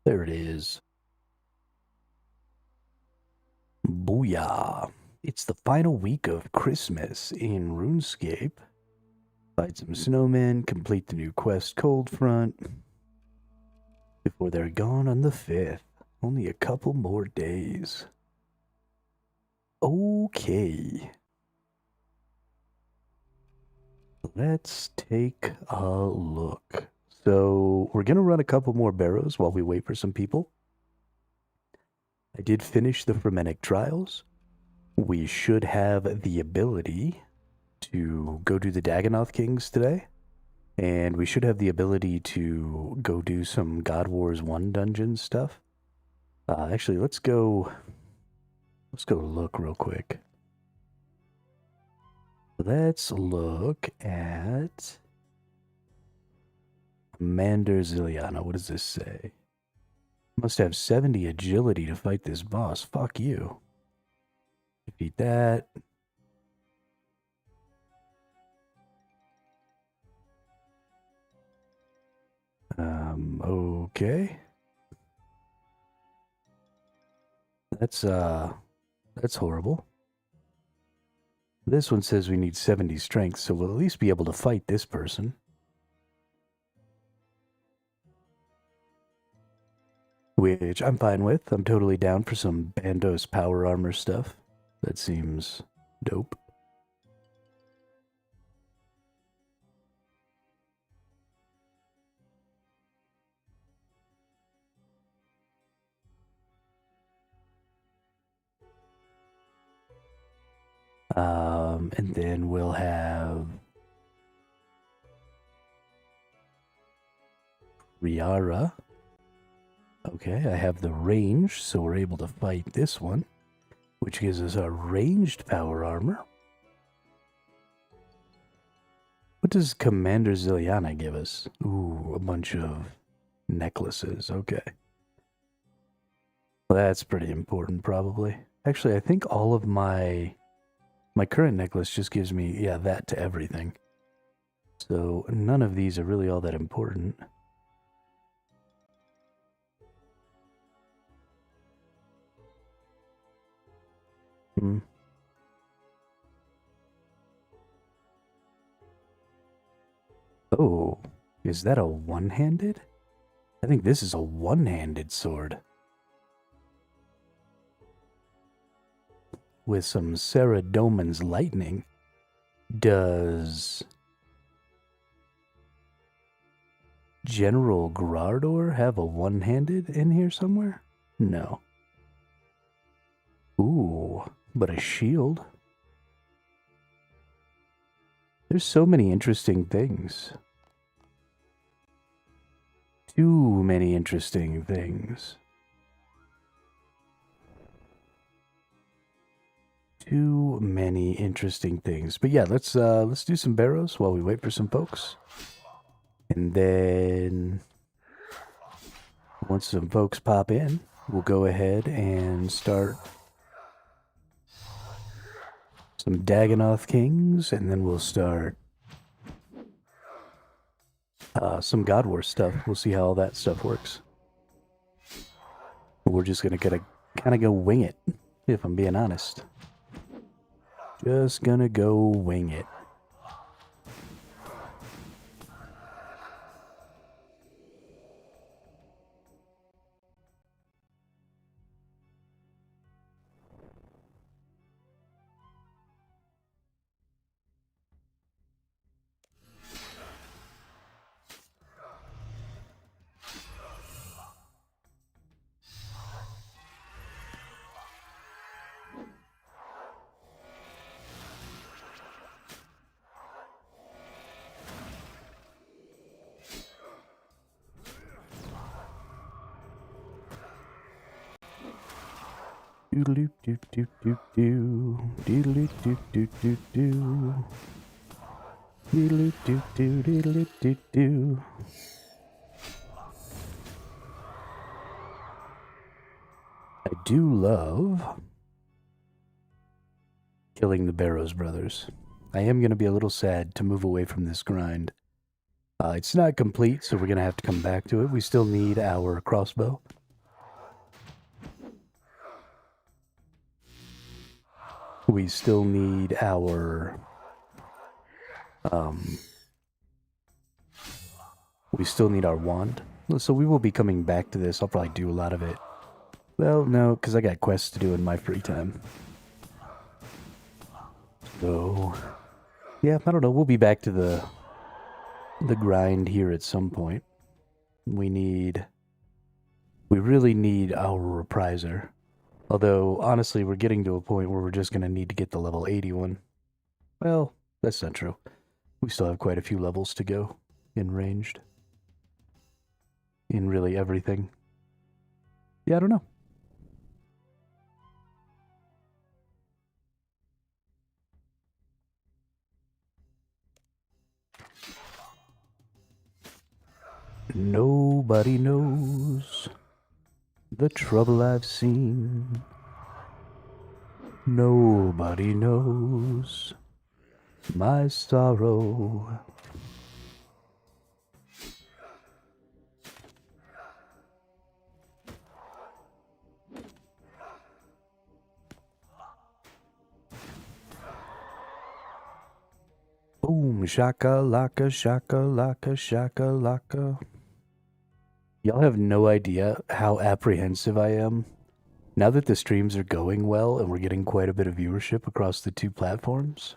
There it is. Booyah. It's the final week of Christmas in Runescape. Fight some snowmen, complete the new quest Cold Front, before they're gone on the 5th. Only a couple more days. Okay. Let's take a look. So, we're going to run a couple more barrows while we wait for some people. I did finish the Frementic Trials. We should have the ability to go do the Dagonoth Kings today. And we should have the ability to go do some God Wars 1 dungeon stuff. Actually, let's go look real quick. Let's look at Commander Ziliana. What does this say? Must have 70 agility to fight this boss. Fuck you. Defeat that. Okay. That's horrible. This one says we need 70 strength, so we'll at least be able to fight this person. Which I'm fine with. I'm totally down for some Bandos power armor stuff. That seems dope. And then we'll have Riara. Okay, I have the range, so we're able to fight this one, which gives us our ranged power armor. What does Commander Ziliana give us? Ooh, a bunch of necklaces. Okay. Well, that's pretty important, probably. Actually, I think all of my current necklace just gives me, yeah, that to everything. So none of these are really all that important. Oh, is that a one-handed? I think this is a one-handed sword. With some Saradomin's lightning. Does General Grardor have a one-handed in here somewhere? No. Ooh, but a shield. There's so many interesting things. Too many interesting things. Too many interesting things. But yeah, let's do some barrows while we wait for some folks. And then once some folks pop in, we'll go ahead and start some Dagonoth Kings, and then we'll start some God Wars stuff. We'll see how all that stuff works. We're just gonna kind of go wing it, if I'm being honest. Just gonna go wing it. Doodle doo doo doo doo. Doodle doo doo doo doo. Doodle doo doo doodle doo doo. I do love killing the Barrows brothers. I am going to be a little sad to move away from this grind. It's not complete, so we're going to have to come back to it. We still need our crossbow. We still need our... we still need our wand. So we will be coming back to this. I'll probably do a lot of it. Well, no, because I got quests to do in my free time. So, yeah, I don't know. We'll be back to the grind here at some point. We really need our repriser. Although, honestly, we're getting to a point where we're just going to need to get the level 81. Well, that's not true. We still have quite a few levels to go in ranged. In really everything. Yeah, I don't know. Nobody knows the trouble I've seen. Nobody knows my sorrow. Boom, shaka-laka, shaka-laka, shaka-laka. Y'all have no idea how apprehensive I am. Now that the streams are going well and we're getting quite a bit of viewership across the two platforms,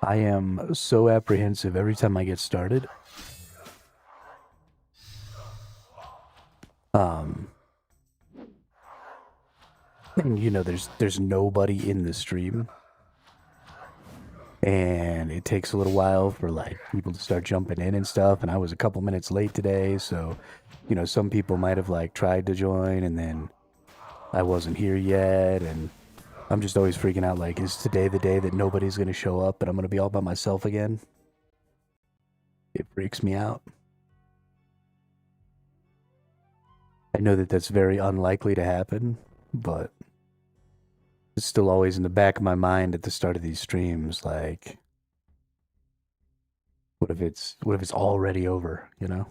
I am so apprehensive every time I get started. And you know, there's nobody in the stream. And it takes a little while for like people to start jumping in and stuff. And I was a couple minutes late today, so you know, some people might have like tried to join and then I wasn't here yet, and I'm just always freaking out like, is today the day that nobody's gonna show up and I'm gonna be all by myself again? It freaks me out. I know that that's very unlikely to happen, but it's still always in the back of my mind at the start of these streams, like, what if it's already over, you know?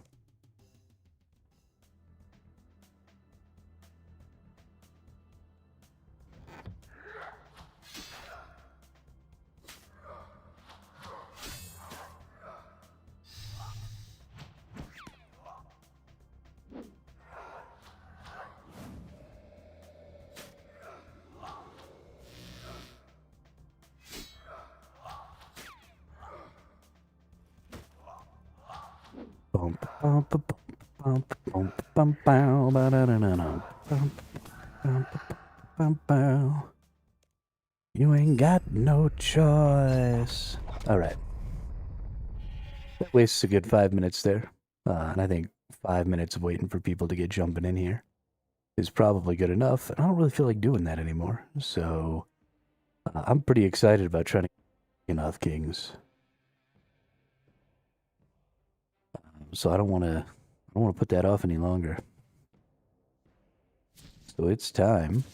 You ain't got no choice. All right. That wastes a good 5 minutes there. And I think 5 minutes of waiting for people to get jumping in here is probably good enough. And I don't really feel like doing that anymore. So I'm pretty excited about trying to get enough kings. So I don't want to put that off any longer. So it's time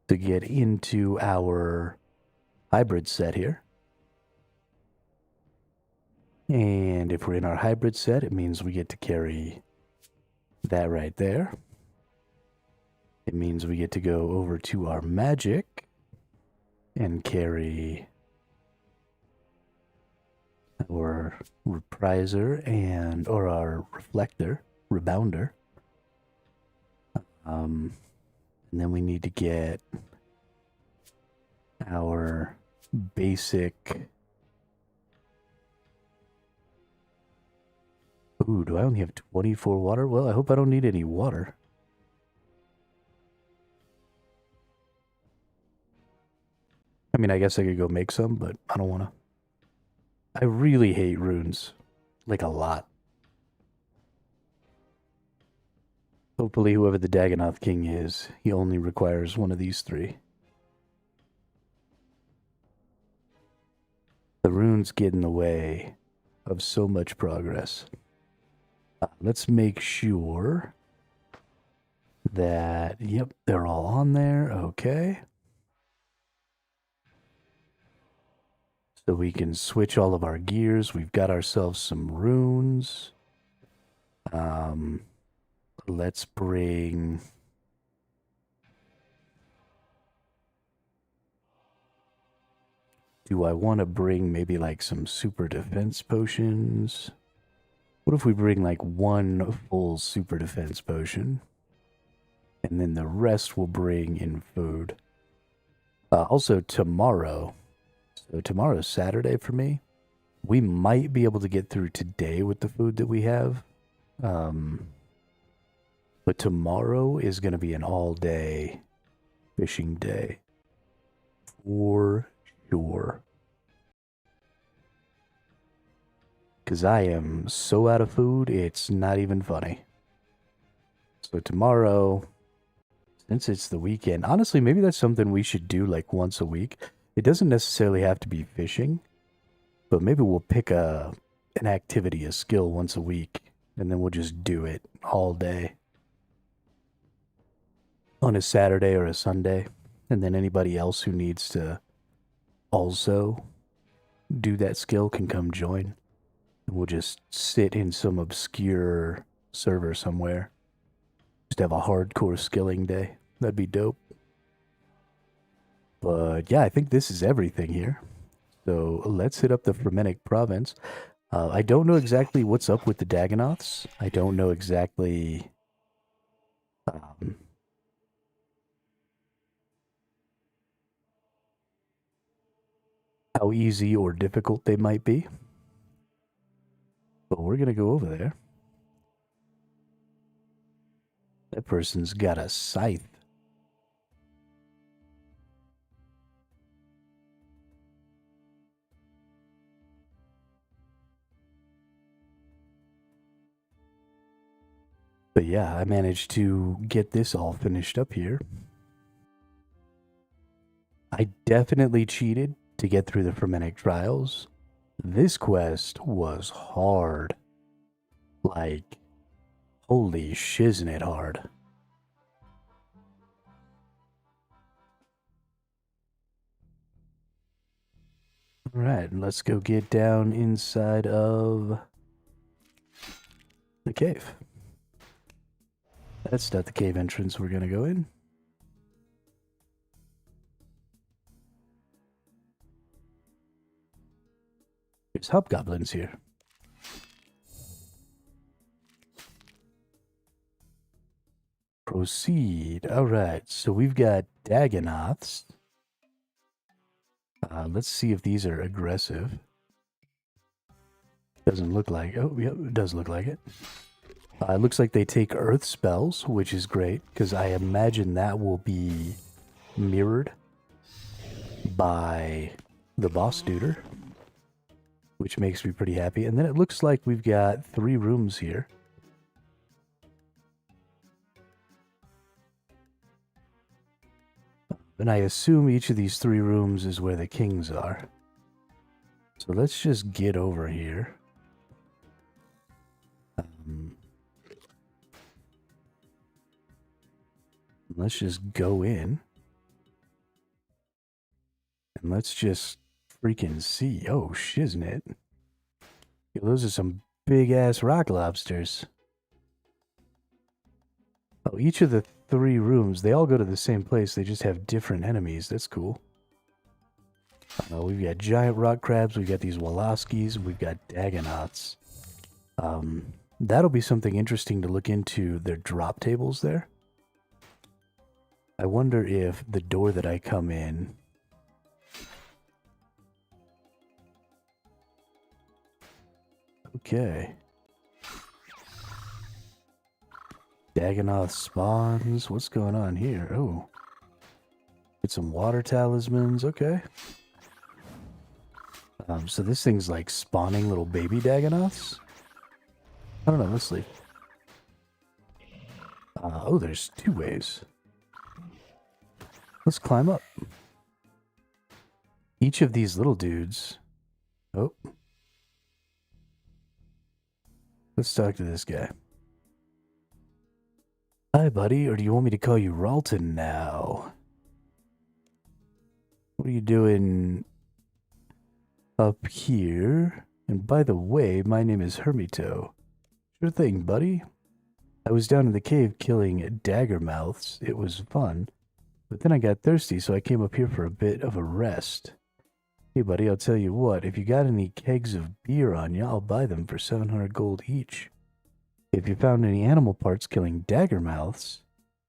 to get into our hybrid set here. And if we're in our hybrid set, it means we get to carry that right there. It means we get to go over to our magic and carry our repriser or our reflector, rebounder. And then we need to get our basic. Ooh, do I only have 24 water? Well, I hope I don't need any water. I mean, I guess I could go make some, but I don't want to. I really hate runes. Like, a lot. Hopefully, whoever the Dagonoth King is, he only requires one of these three. The runes get in the way of so much progress. Let's make sure that, yep, they're all on there. Okay. So we can switch all of our gears. We've got ourselves some runes. Let's bring... Do I want to bring maybe like some super defense potions? What if we bring like one full super defense potion? And then the rest we'll bring in food. Also, tomorrow. So tomorrow's Saturday for me. We might be able to get through today with the food that we have. But tomorrow is going to be an all-day fishing day. For sure. Because I am so out of food, it's not even funny. So tomorrow, since it's the weekend, honestly, maybe that's something we should do like once a week. It doesn't necessarily have to be fishing, but maybe we'll pick an activity, a skill once a week, and then we'll just do it all day. On a Saturday or a Sunday, and then anybody else who needs to also do that skill can come join. And we'll just sit in some obscure server somewhere. Just have a hardcore skilling day. That'd be dope. But yeah, I think this is everything here. So let's hit up the Fremennik province. I don't know exactly what's up with the Dagonoths. I don't know exactly how easy or difficult they might be. But we're going to go over there. That person's got a scythe. But yeah, I managed to get this all finished up here. I definitely cheated to get through the Fremennik trials. This quest was hard. Like, holy shiznit hard. Alright, let's go get down inside of the cave. That's not the cave entrance we're gonna go in. There's hobgoblins here. Proceed. Alright, so we've got Dagonoths. Let's see if these are aggressive. Doesn't look like... Oh, yep, it does look like it. It looks like they take earth spells, which is great, because I imagine that will be mirrored by the boss duder, which makes me pretty happy. And then it looks like we've got 3 rooms here. And I assume each of these 3 rooms is where the kings are. So let's just get over here. Let's just go in. And let's just freaking see. Oh, shiznit. Yo, those are some big-ass rock lobsters. Oh, each of the 3 rooms, they all go to the same place. They just have different enemies. That's cool. We've got giant rock crabs. We've got these Woloskis. We've got Dagonoths. That'll be something interesting to look into, their drop tables there. I wonder if the door that I come in... Okay. Dagonoth spawns. What's going on here? Oh. Get some water talismans. Okay. So this thing's like spawning little baby Dagonoths? I don't know. Let's leave. Oh, there's 2 ways. Let's climb up. Each of these little dudes... Oh. Let's talk to this guy. Hi, buddy, or do you want me to call you Ralton now? What are you doing up here? And by the way, my name is Hermito. Sure thing, buddy. I was down in the cave killing dagger mouths. It was fun. But then I got thirsty, so I came up here for a bit of a rest. Hey, buddy, I'll tell you what. If you got any kegs of beer on you, I'll buy them for 700 gold each. If you found any animal parts killing dagger mouths,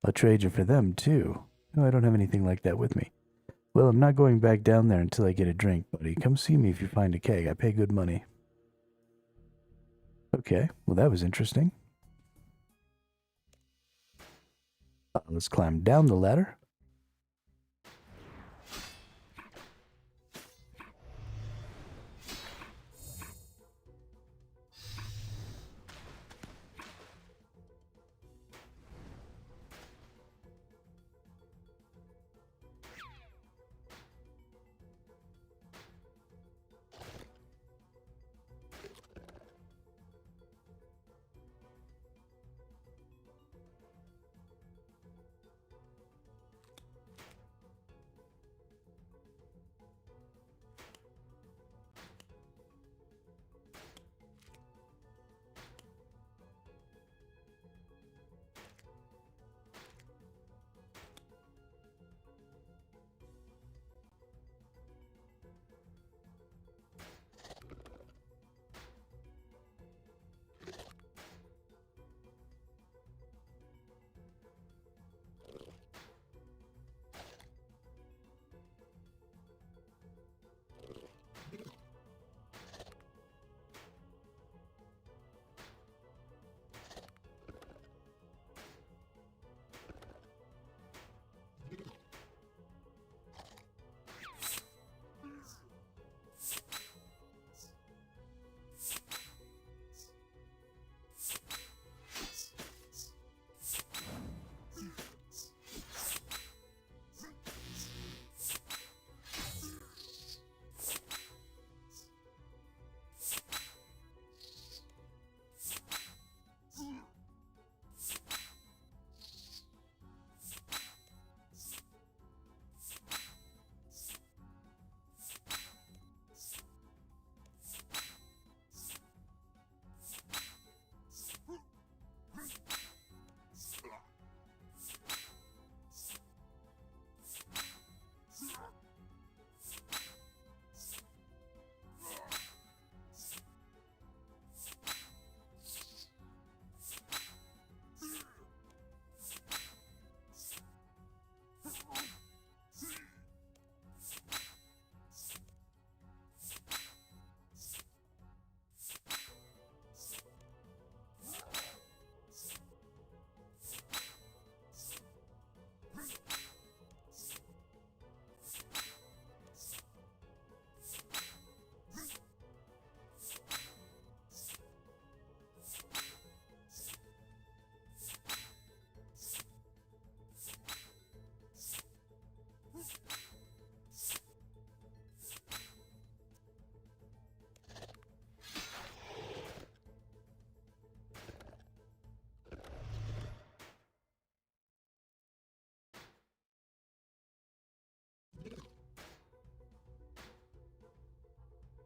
I'll trade you for them, too. No, I don't have anything like that with me. Well, I'm not going back down there until I get a drink, buddy. Come see me if you find a keg. I pay good money. Okay, well, that was interesting. Let's climb down the ladder.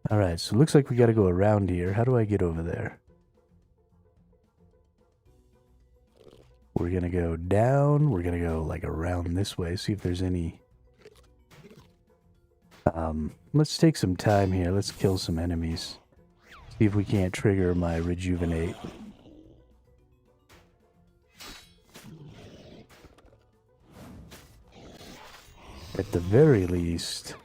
Alright, so it looks like we gotta go around here. How do I get over there? We're gonna go down. We're gonna go, like, around this way. See if there's any... let's take some time here. Let's kill some enemies. See if we can't trigger my rejuvenate. At the very least...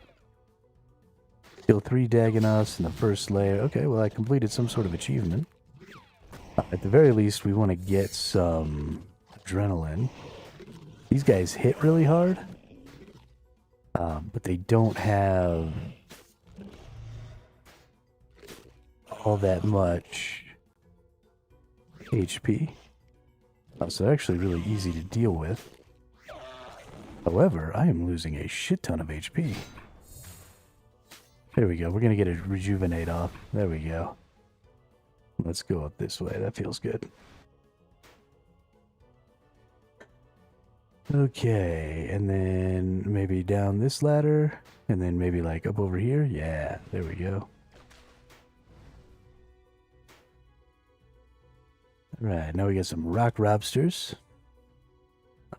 Kill 3 Dagonoths in the first layer. Okay, well, I completed some sort of achievement. At the very least, we want to get some adrenaline. These guys hit really hard, but they don't have all that much HP. So they're actually really easy to deal with. However, I am losing a shit ton of HP. There we go. We're going to get a rejuvenate off. There we go. Let's go up this way. That feels good. Okay, and then maybe down this ladder, and then maybe like up over here. Yeah, there we go. Alright, now we got some rock lobsters.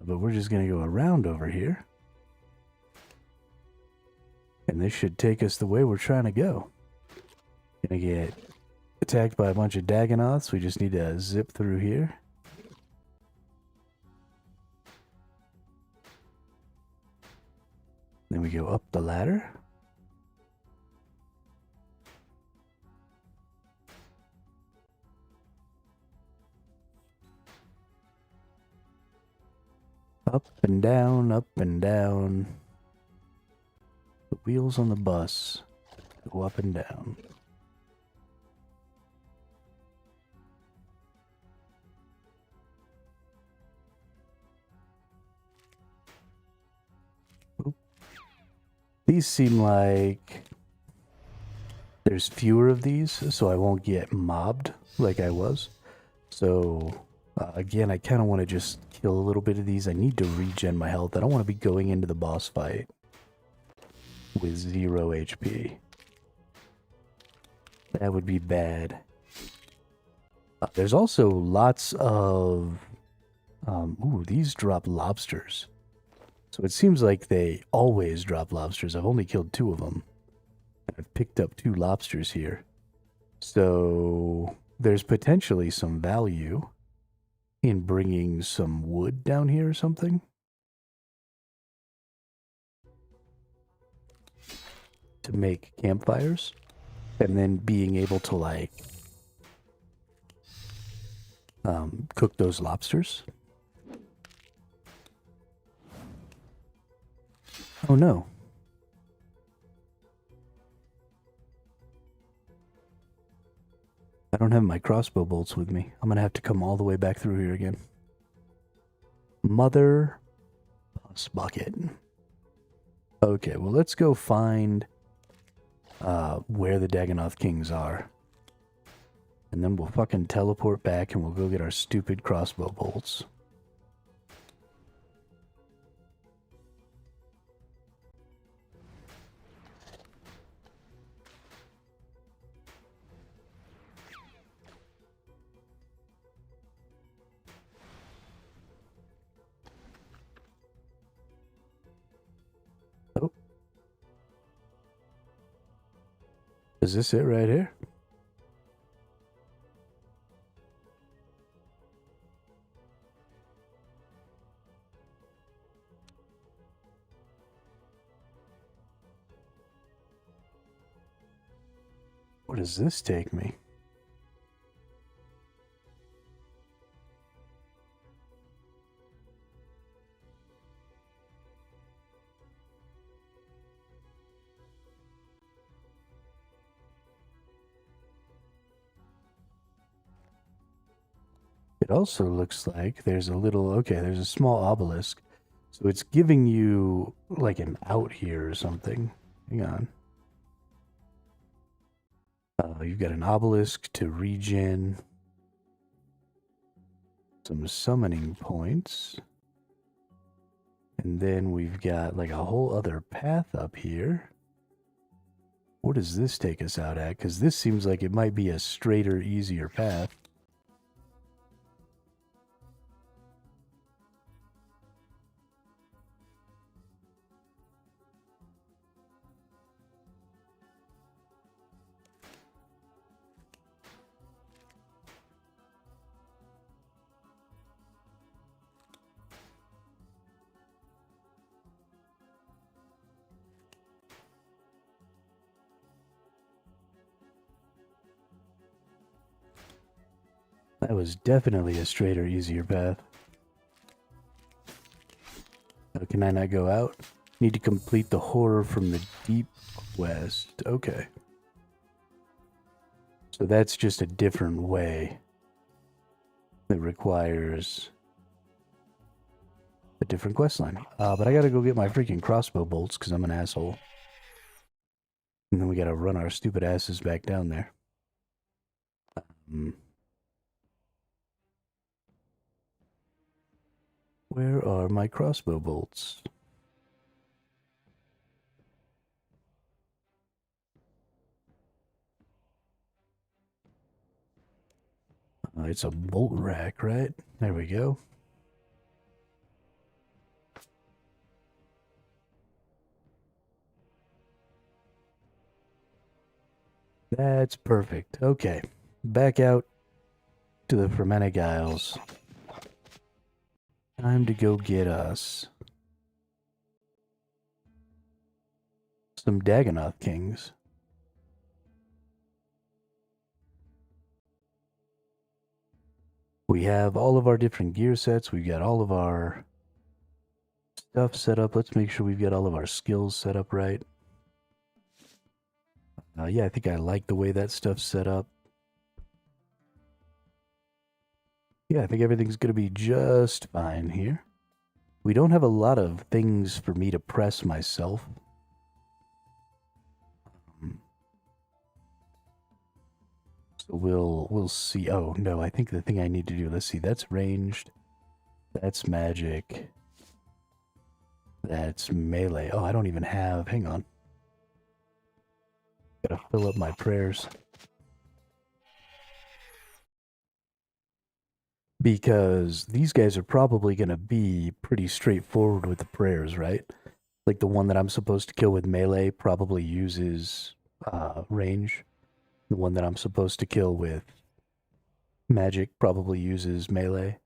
But we're just going to go around over here. And this should take us the way we're trying to go. Gonna get attacked by a bunch of Dagonoths. We just need to zip through here. Then we go up the ladder. Up and down, up and down. The wheels on the bus go up and down. Oop. These seem like there's fewer of these, so I won't get mobbed like I was. So, again, I kind of want to just kill a little bit of these. I need to regen my health. I don't want to be going into the boss fight with 0 HP. That would be bad. There's also lots of... ooh, these drop lobsters. So it seems like they always drop lobsters. I've only killed 2 of them. I've picked up 2 lobsters here. So there's potentially some value in bringing some wood down here or something. To make campfires. And then being able to, like, cook those lobsters. Oh no. I don't have my crossbow bolts with me. I'm gonna have to come all the way back through here again. Mother bus bucket. Okay, well, let's go find where the Dagonoth Kings are. And then we'll fucking teleport back and we'll go get our stupid crossbow bolts. Oh. Is this it right here? Where does this take me? It also looks like there's a little, okay, there's a small obelisk. So it's giving you like an out here or something. Hang on. You've got an obelisk to regen. Some summoning points. And then we've got like a whole other path up here. What does this take us out at? Because this seems like it might be a straighter, easier path. That was definitely a straighter, easier path. Oh, can I not go out? Need to complete the horror from the deep quest. Okay. So that's just a different way that requires a different quest line. But I gotta go get my freaking crossbow bolts because I'm an asshole. And then we gotta run our stupid asses back down there. Where are my crossbow bolts? It's a bolt rack, right? There we go. That's perfect. Okay. Back out to the Fermentic Isles. Time to go get us some Dagonoth Kings. We have all of our different gear sets. We've got all of our stuff set up. Let's make sure we've got all of our skills set up right. Yeah, I think I like the way that stuff's set up. Yeah, I think everything's going to be just fine here. We don't have a lot of things for me to press myself. So we'll see. Oh, no, I think the thing I need to do, let's see, that's ranged. That's magic. That's melee. Oh, I don't even have, hang on. Gotta fill up my prayers. Because these guys are probably going to be pretty straightforward with the prayers, right? Like the one that I'm supposed to kill with melee probably uses range. The one that I'm supposed to kill with magic probably uses melee.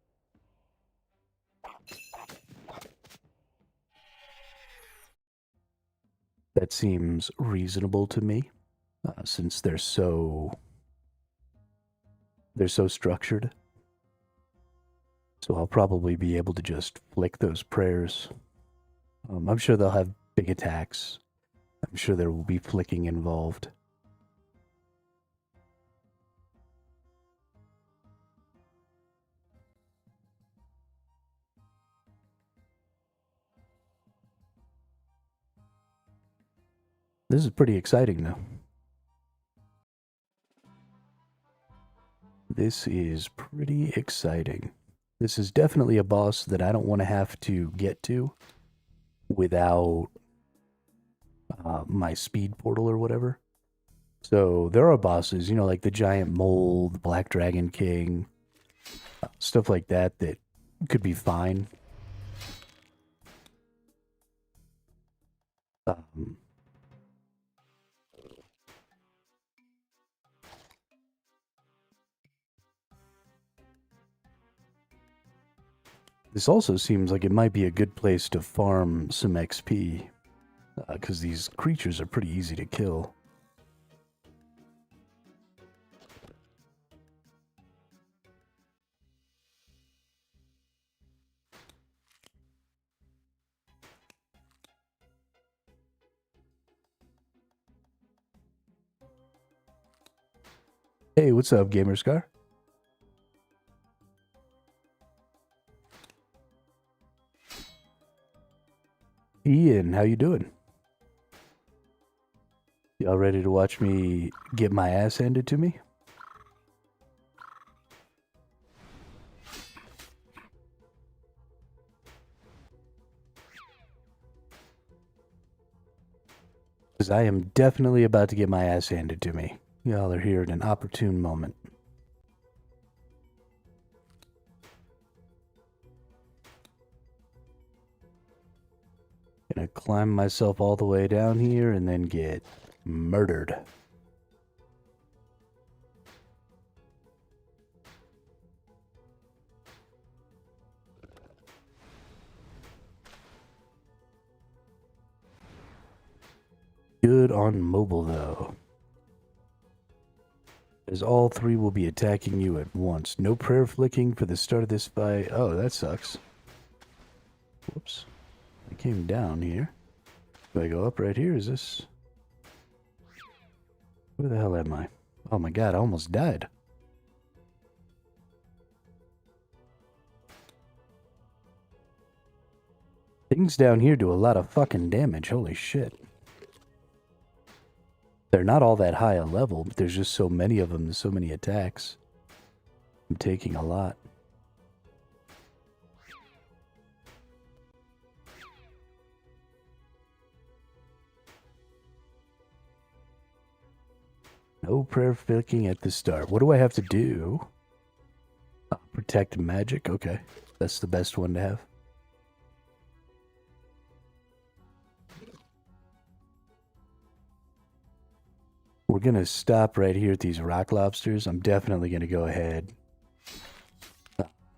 That seems reasonable to me, since they're so structured. So I'll probably be able to just flick those prayers. I'm sure they'll have big attacks. I'm sure there will be flicking involved. This is pretty exciting, though. This is pretty exciting. This is definitely a boss that I don't want to have to get to without my speed portal or whatever. So there are bosses, you know, like the giant mole, the Black Dragon King, stuff like that that could be fine. This also seems like it might be a good place to farm some XP, because these creatures are pretty easy to kill. Hey, what's up, Gamerscar? Ian, how you doing? Y'all ready to watch me get my ass handed to me? Because I am definitely about to get my ass handed to me. Y'all are here at an opportune moment. Gonna climb myself all the way down here and then get murdered. Good on mobile, though. As all three will be attacking you at once. No prayer flicking for the start of this fight. Oh, that sucks. Whoops. I came down here. Do I go up right here? Is this... Where the hell am I? Oh my god, I almost died. Things down here do a lot of fucking damage. Holy shit. They're not all that high a level, but there's just so many of them. There's so many attacks. I'm taking a lot. No prayer flicking at the start. What do I have to do? Protect magic? Okay. That's the best one to have. we're going to stop right here at these rock lobsters. I'm definitely going to go ahead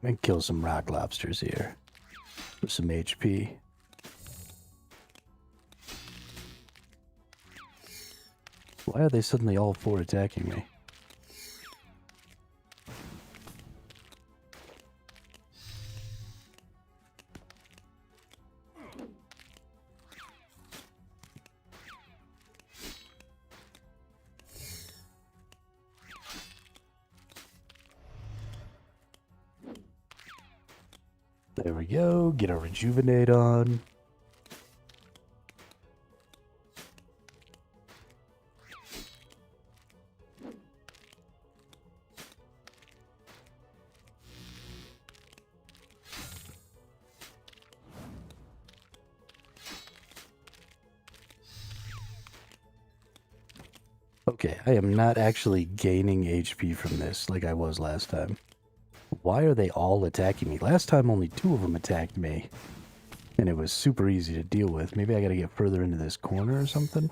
and kill some rock lobsters here for some HP. Why are they suddenly all four attacking me? There we go. Get our rejuvenate on. Okay, I am not actually gaining HP from this like I was last time. Why are they all attacking me? Last time only 2 of them attacked me. And it was super easy to deal with. Maybe I gotta get further into this corner or something?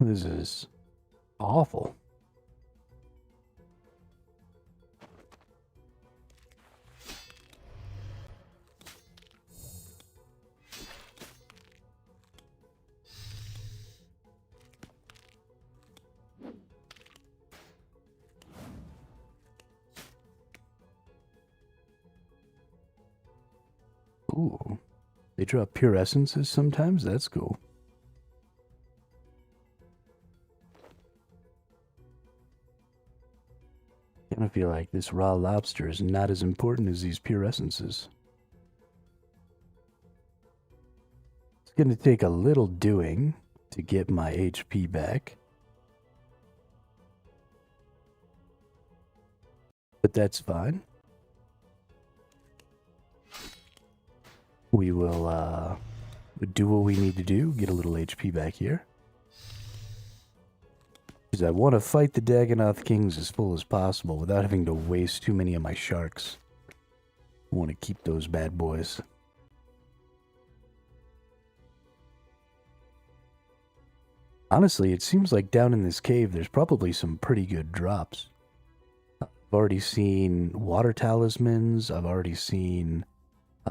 This is awful. Ooh. They drop pure essences sometimes? That's cool. Kinda feel like this raw lobster is not as important as these pure essences. It's gonna take a little doing to get my HP back. But that's fine. We will do what we need to do, get a little HP back here. Because I want to fight the Dagonoth Kings as full as possible without having to waste too many of my sharks. I want to keep those bad boys. Honestly, it seems like down in this cave there's probably some pretty good drops. I've already seen water talismans, I've already seen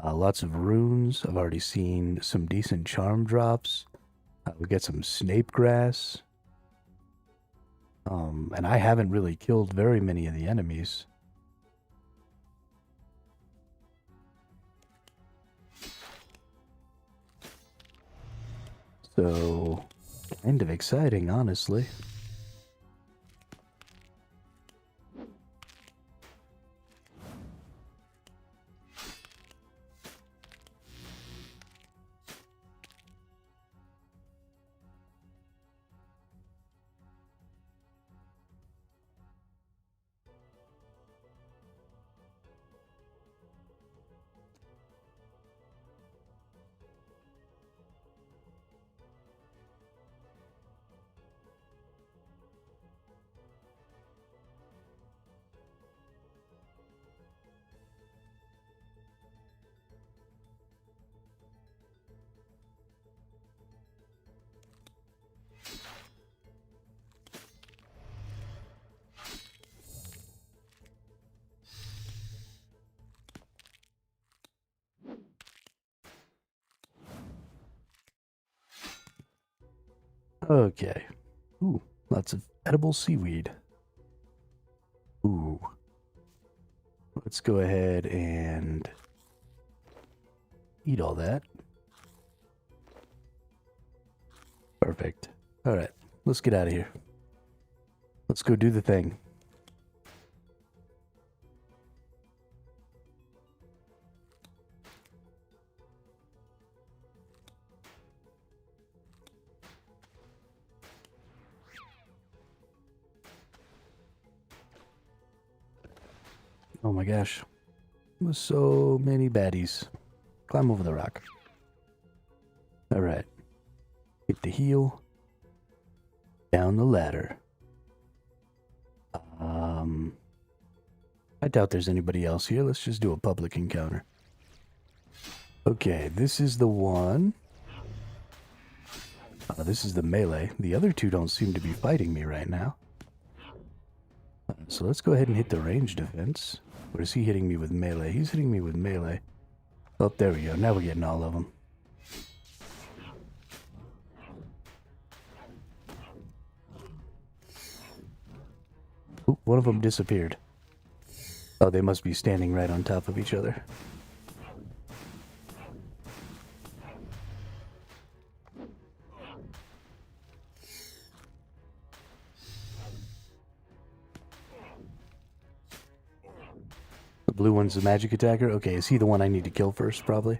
lots of runes, I've already seen some decent charm drops. We got some snape grass. And I haven't really killed very many of the enemies. So, kind of exciting, honestly. Okay. Ooh, lots of edible seaweed. Ooh. Let's go ahead and eat all that. Perfect. Alright, let's get out of here. Let's go do the thing. Oh my gosh. So many baddies. Climb over the rock. Alright. Hit the heel. Down the ladder. I doubt there's anybody else here. Let's just do a public encounter. Okay, this is the one. This is the melee. The other two don't seem to be fighting me right now. So let's go ahead and hit the range defense. Or is he hitting me with melee? He's hitting me with melee. Oh, there we go. Now we're getting all of them. Ooh, one of them disappeared. Oh, they must be standing right on top of each other. The blue one's the magic attacker? Okay, is he the one I need to kill first, probably?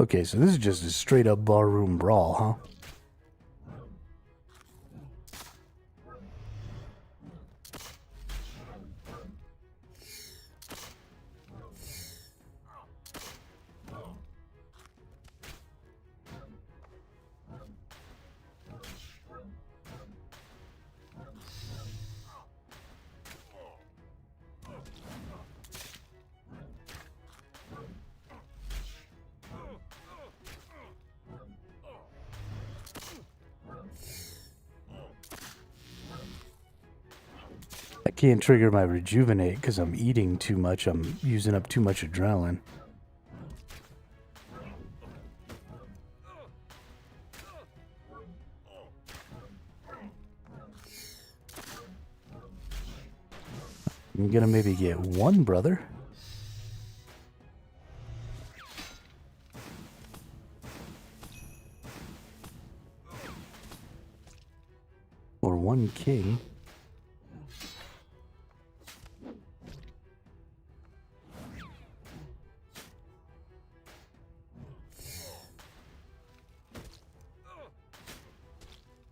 Okay, so this is just a straight up barroom brawl, huh? I can't trigger my rejuvenate because I'm eating too much. I'm using up too much adrenaline. I'm gonna maybe get one brother. Or one king.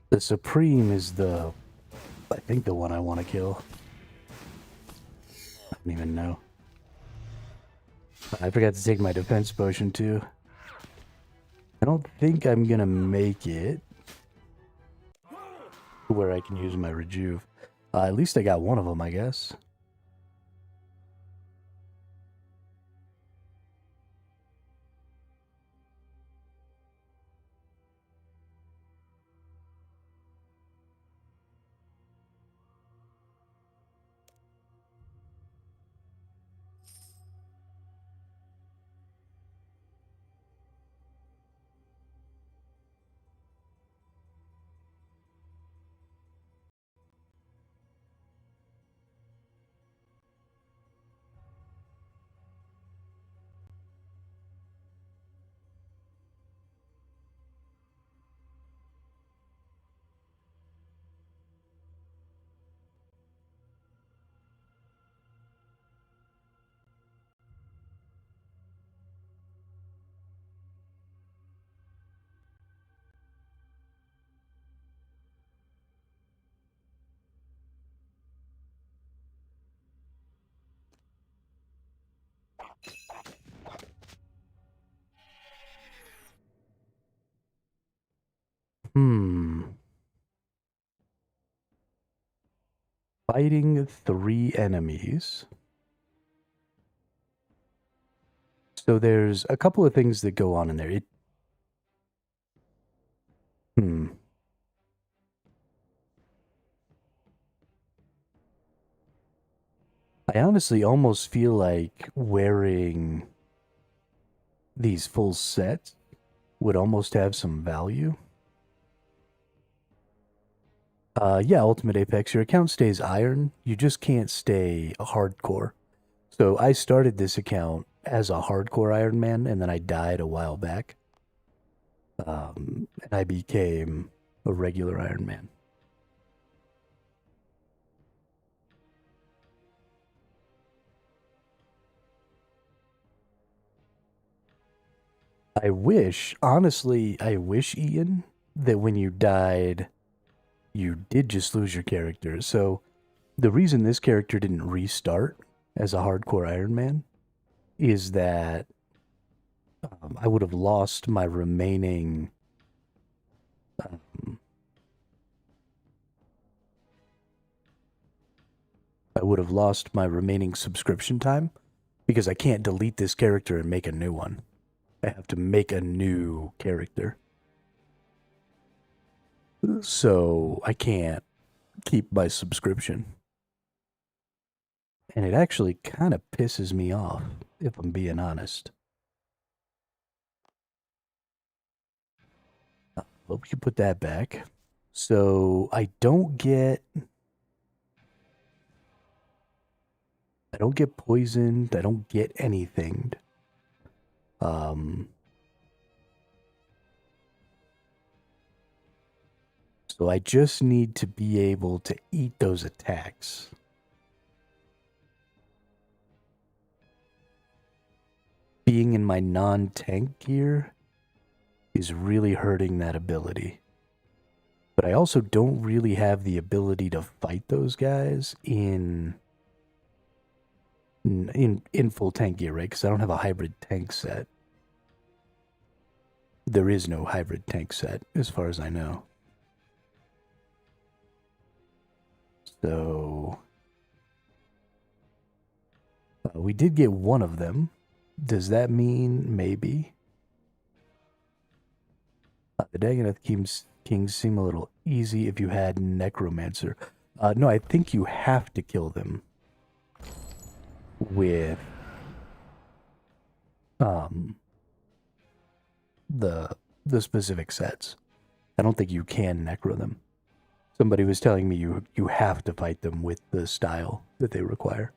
The Supreme is I think the one I want to kill. I don't even know. I forgot to take my defense potion too. I don't think I'm gonna make it where I can use my rejuve. At least I got one of them, I guess. Fighting 3 enemies. So there's a couple of things that go on in there. I honestly almost feel like wearing these full sets would almost have some value. Yeah, Ultimate Apex, your account stays iron. You just can't stay hardcore. So I started this account as a hardcore Iron Man, and then I died a while back. And I became a regular Iron Man. Honestly, I wish, Ian, that when you died, you did just lose your character. So the reason this character didn't restart as a hardcore Iron Man is that I would have lost my remaining subscription time because I can't delete this character and make a new one. I have to make a new character. So I can't keep my subscription. And it actually kind of pisses me off, if I'm being honest. But we can put that back. So I don't get poisoned. I don't get anything. So I just need to be able to eat those attacks. Being in my non-tank gear is really hurting that ability. But I also don't really have the ability to fight those guys in full tank gear, right? Because I don't have a hybrid tank set. There is no hybrid tank set, as far as I know. So we did get one of them. Does that mean maybe? The Dagonoth Kings seem a little easy if you had Necromancer. No, I think you have to kill them with the specific sets. I don't think you can necro them. Somebody was telling me you have to fight them with the style that they require.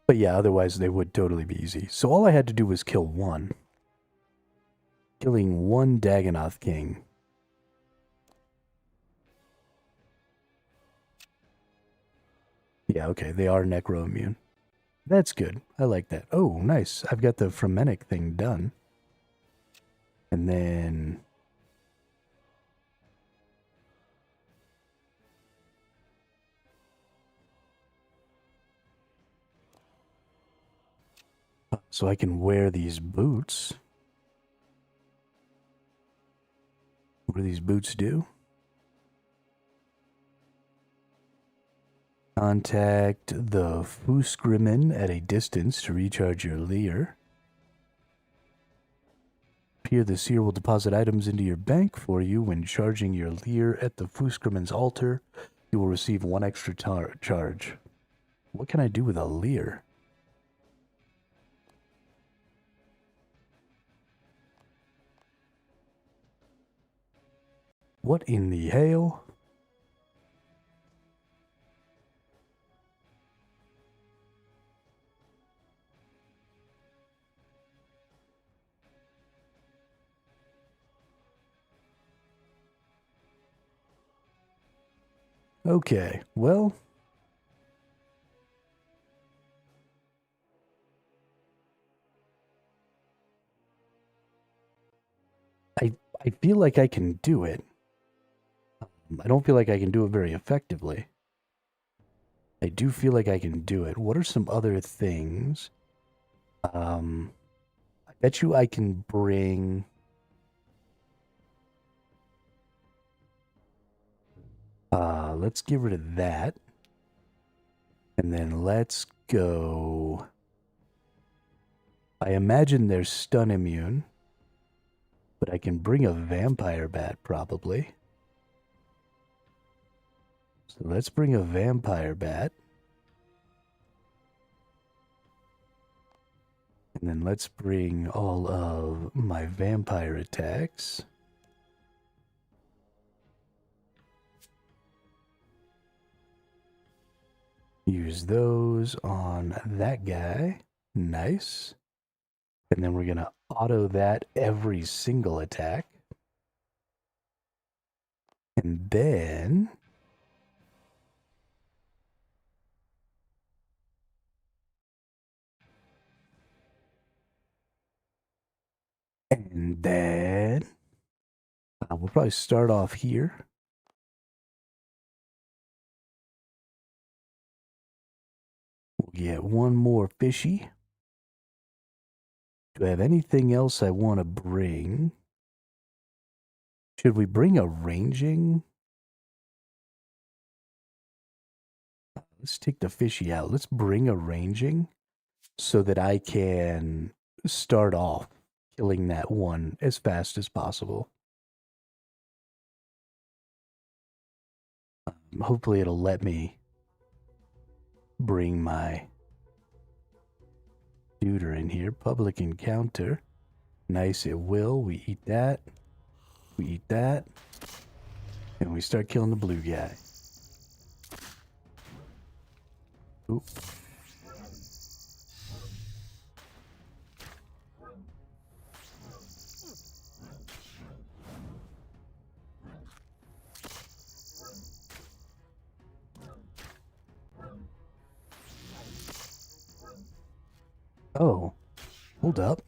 But yeah, otherwise they would totally be easy. So all I had to do was kill one. Killing one Dagonoth King. Yeah, okay, they are necro immune. That's good. I like that. Oh, nice. I've got the Fremennic thing done. And then... so I can wear these boots. What do these boots do? Contact the Fuscrimin at a distance to recharge your Leer. Here, the seer will deposit items into your bank for you when charging your Leer at the Fuscrimin's altar. You will receive one extra charge. What can I do with a Leer? What in the hell? Okay, well... I feel like I can do it. I don't feel like I can do it very effectively. I do feel like I can do it. What are some other things? I bet you I can bring... let's get rid of that. And then let's go... I imagine they're stun immune. But I can bring a vampire bat, probably. So let's bring a vampire bat. And then let's bring all of my vampire attacks. Use those on that guy. Nice. And then we're going to auto that every single attack. And then... we'll probably start off here. We'll get one more fishy. Do I have anything else I want to bring? Should we bring a ranging? Let's take the fishy out. Let's bring a ranging so that I can start off killing that one as fast as possible. Hopefully it'll let me bring my duder in here. Public encounter. Nice, it will. We eat that. We eat that. And we start killing the blue guy. Oop. Oh, hold up.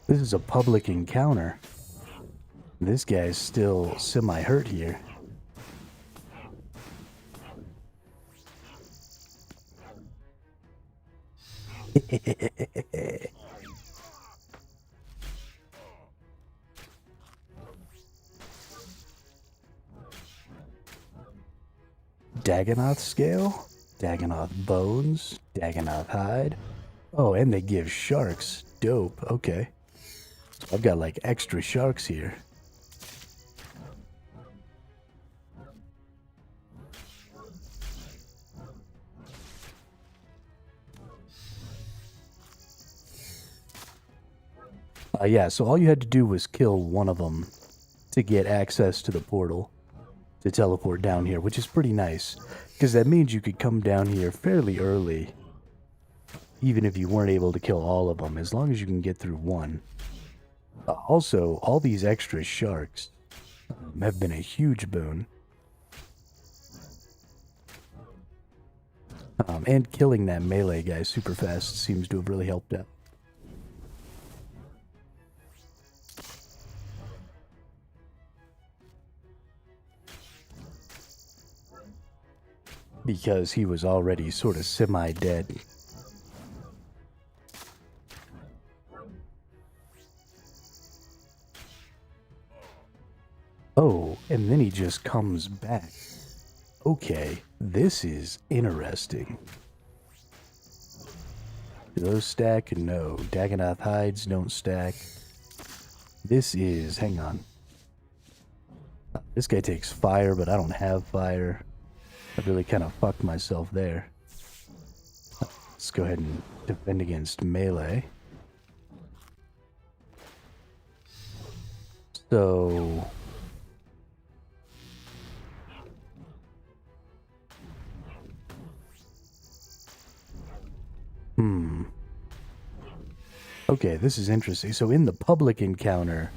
This is a public encounter. This guy's still semi-hurt here. Dagonoth scale, Dagonoth bones, Dagonoth hide. Oh, and they give sharks. Dope. Okay. So I've got like extra sharks here. Yeah, so all you had to do was kill one of them to get access to the portal to teleport down here, which is pretty nice, because that means you could come down here fairly early, even if you weren't able to kill all of them, as long as you can get through one. Also, all these extra sharks have been a huge boon. And killing that melee guy super fast seems to have really helped out. Because he was already sort of semi-dead. Oh, and then he just comes back. Okay, this is interesting. Do those stack? No. Dagonoth hides don't stack. This is... hang on. This guy takes fire, but I don't have fire. I really kind of fucked myself there. Let's go ahead and defend against melee. So... okay, this is interesting. So in the public encounter,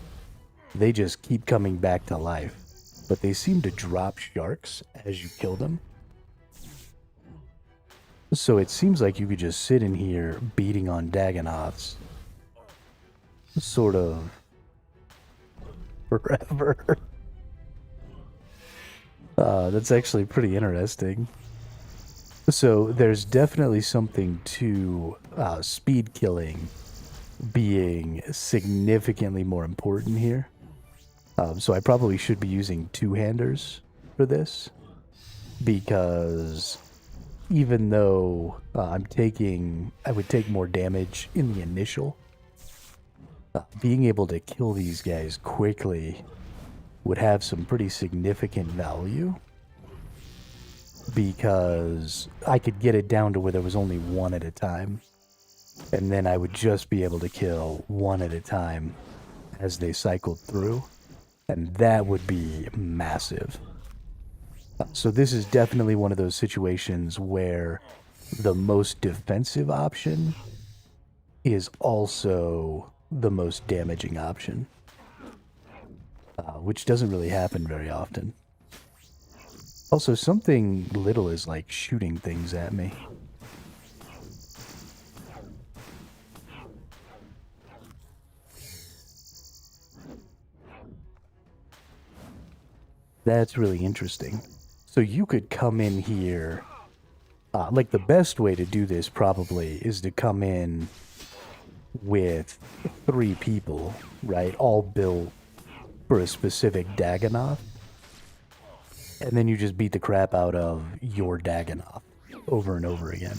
they just keep coming back to life. But they seem to drop sharks as you kill them. So it seems like you could just sit in here beating on Dagonoths. Sort of forever. That's actually pretty interesting. So there's definitely something to speed killing being significantly more important here. So I probably should be using two-handers for this, because even though I would take more damage in the initial, being able to kill these guys quickly would have some pretty significant value, because I could get it down to where there was only one at a time And then I would just be able to kill one at a time as they cycled through. And that would be massive. So this is definitely one of those situations where the most defensive option is also the most damaging option, which doesn't really happen very often. Also, something little is like shooting things at me. That's really interesting. So you could come in here. Like the best way to do this probably is to come in with 3 people, right? All built for a specific Dagannoth. And then you just beat the crap out of your Dagannoth over and over again.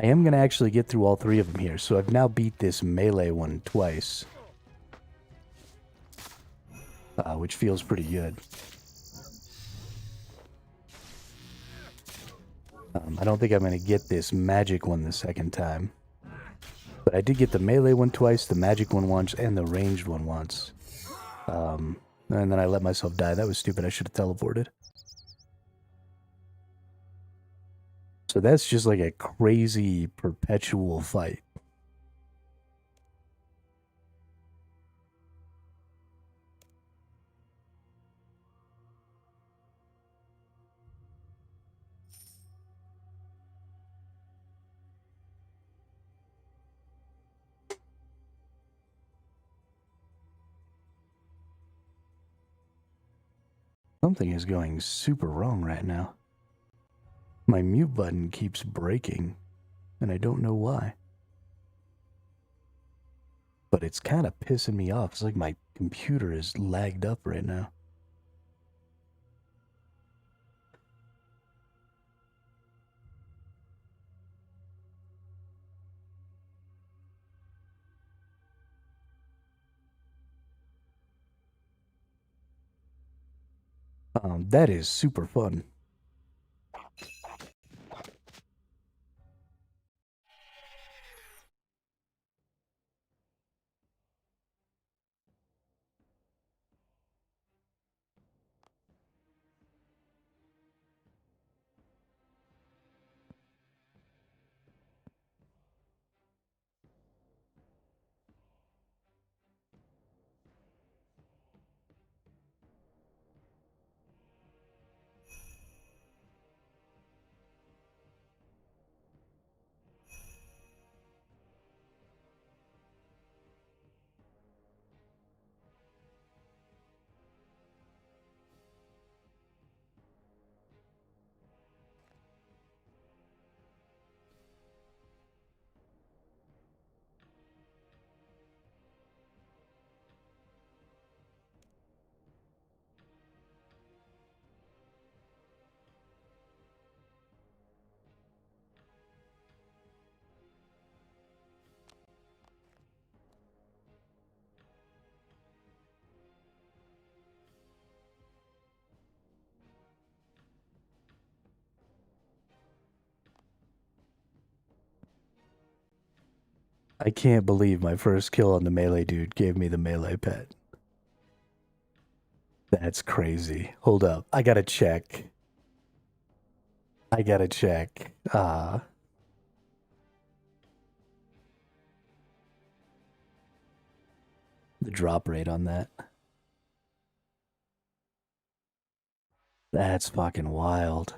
I am going to actually get through all 3 of them here, so I've now beat this melee one twice. Which feels pretty good. I don't think I'm going to get this magic one the second time. But I did get the melee one twice, the magic one once, and the ranged one once. And then I let myself die. That was stupid. I should have teleported. So that's just like a crazy perpetual fight. Something is going super wrong right now. My mute button keeps breaking, and I don't know why. But it's kind of pissing me off. It's like my computer is lagged up right now. That is super fun. I can't believe my first kill on the melee dude gave me the melee pet. That's crazy. Hold up. I gotta check. The drop rate on that. That's fucking wild.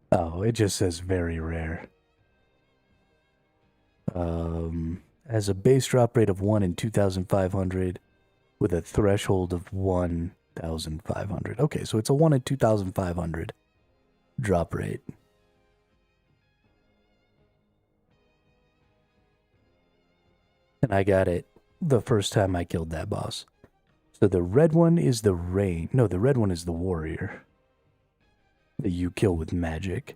Oh, it just says very rare. Has a base drop rate of 1 in 2,500 with a threshold of 1,500. Okay, so it's a 1 in 2,500 drop rate. And I got it the first time I killed that boss. So the red one is the rain. No, the red one is the warrior that you kill with magic.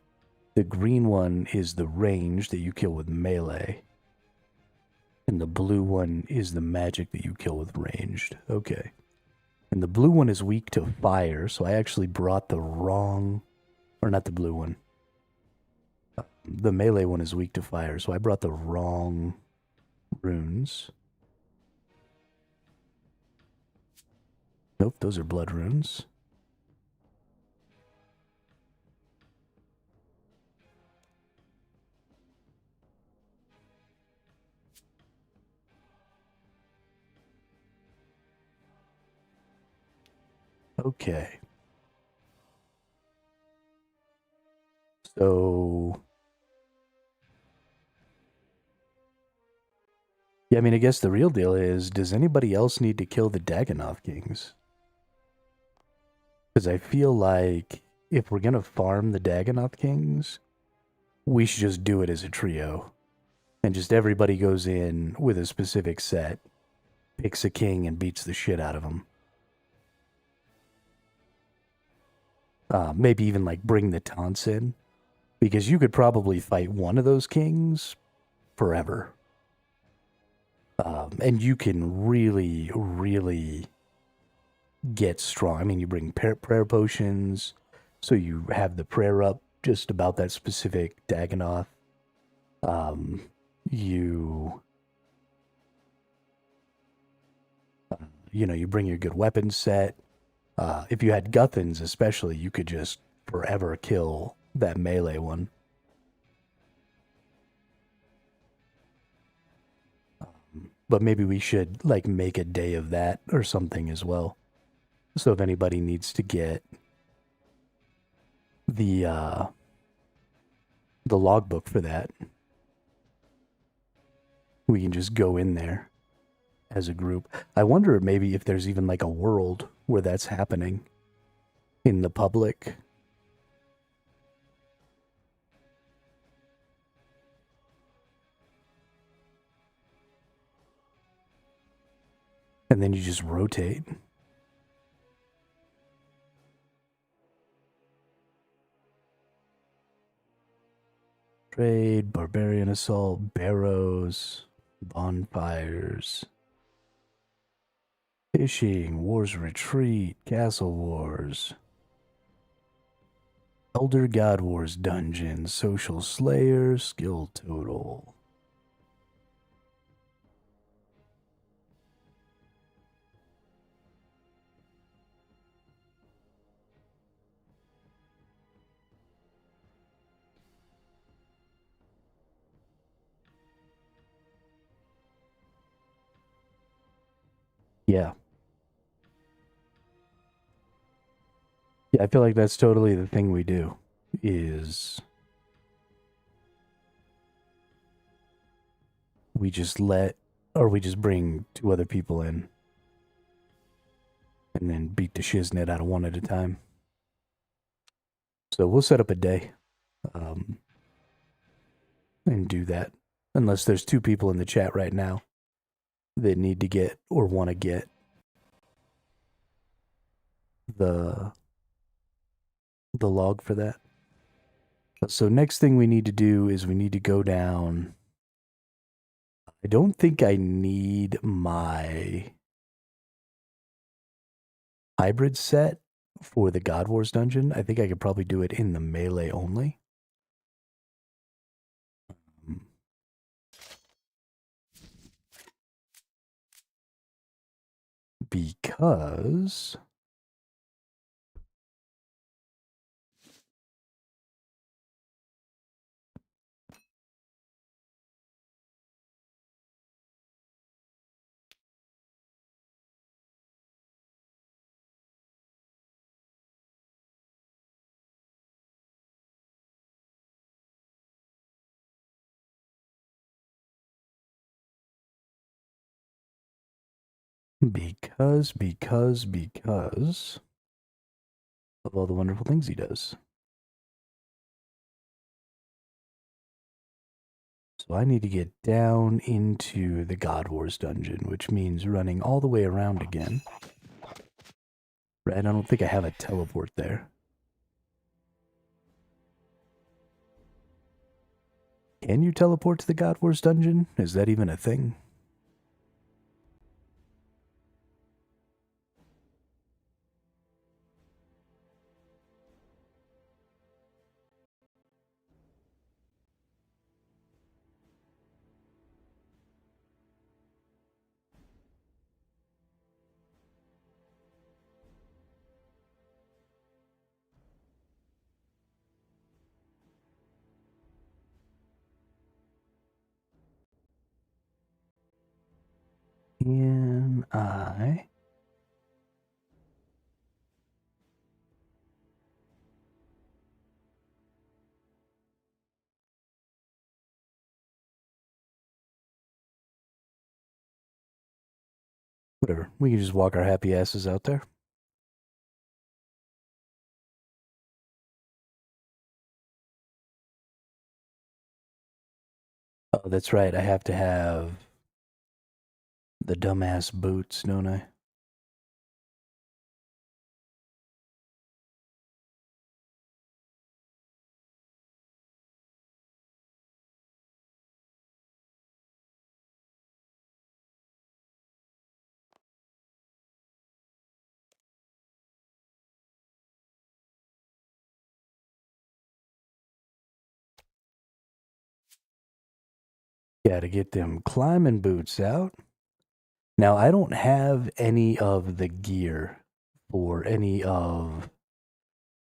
The green one is the range that you kill with melee. And the blue one is the magic that you kill with ranged. Okay. And the blue one is weak to fire, so I actually brought the wrong... Or not the blue one. The melee one is weak to fire, so I brought the wrong runes. Nope, those are blood runes. Okay. So... Yeah, I mean, I guess the real deal is, does anybody else need to kill the Dagannoth Kings? Because I feel like if we're going to farm the Dagannoth Kings, we should just do it as a trio. And just everybody goes in with a specific set, picks a king, and beats the shit out of them. Maybe even like bring the taunts in. Because you could probably fight one of those kings forever. And you can really, really get strong. I mean, you bring prayer potions, so you have the prayer up just about that specific Dagannoth. You know, you bring your good weapon set. If you had Guthans especially, you could just forever kill that melee one. But maybe we should, like, make a day of that or something as well. So if anybody needs to get the logbook for that, we can just go in there as a group. I wonder maybe if there's even like a world where that's happening in the public. And then you just rotate. Trade, barbarian assault, barrows, bonfires, fishing, wars retreat, castle wars, elder god wars dungeon, social slayer, skill total. Yeah. Yeah, I feel like that's totally the thing we do, is we just we just bring two other people in and then beat the shiznit out of one at a time. So we'll set up a day and do that. Unless there's two people in the chat right now that need to get or want to get the log for that. So next thing we need to do is we need to go down. I don't think I need my hybrid set for the God Wars dungeon. I think I could probably do it in the melee only. Because because of all the wonderful things he does. So I need to get down into the God Wars dungeon, which means running all the way around again. Right, I don't think I have a teleport there. Can you teleport to the God Wars dungeon? Is that even a thing? Can I? Whatever. We can just walk our happy asses out there. Oh, that's right. I have to have the dumbass boots, don't I? Gotta get them climbing boots out. Now, I don't have any of the gear for any of...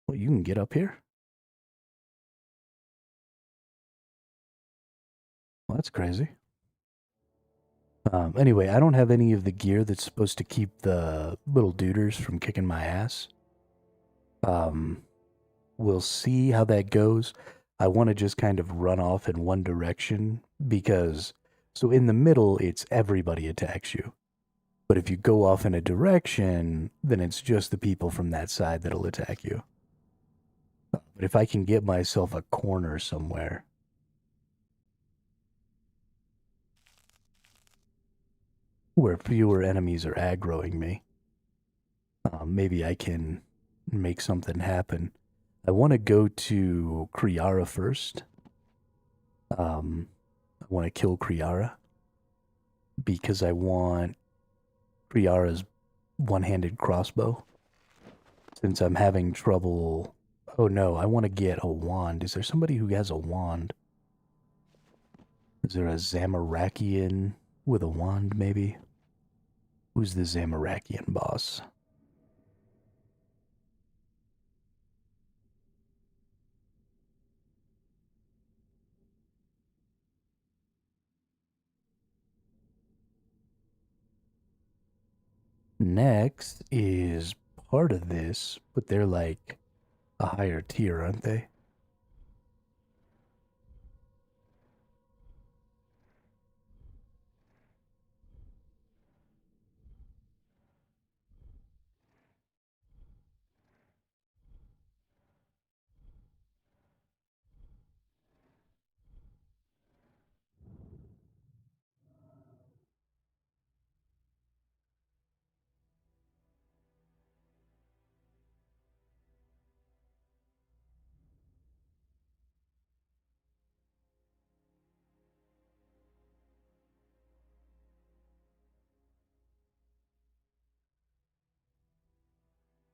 Well, you can get up here? Well, that's crazy. Anyway, I don't have any of the gear that's supposed to keep the little duders from kicking my ass. We'll see how that goes. I want to just kind of run off in one direction because... So in the middle, it's everybody attacks you. But if you go off in a direction, then it's just the people from that side that'll attack you. But if I can get myself a corner somewhere... where fewer enemies are aggroing me, maybe I can make something happen. I want to go to Kriara first. I want to kill Kriara because I want Kriara's one-handed crossbow. Since I'm having trouble... Oh no, I want to get a wand. Is there somebody who has a wand? Is there a Zamorakian with a wand, maybe? Who's the Zamorakian boss? Next is part of this, but they're like a higher tier, aren't they?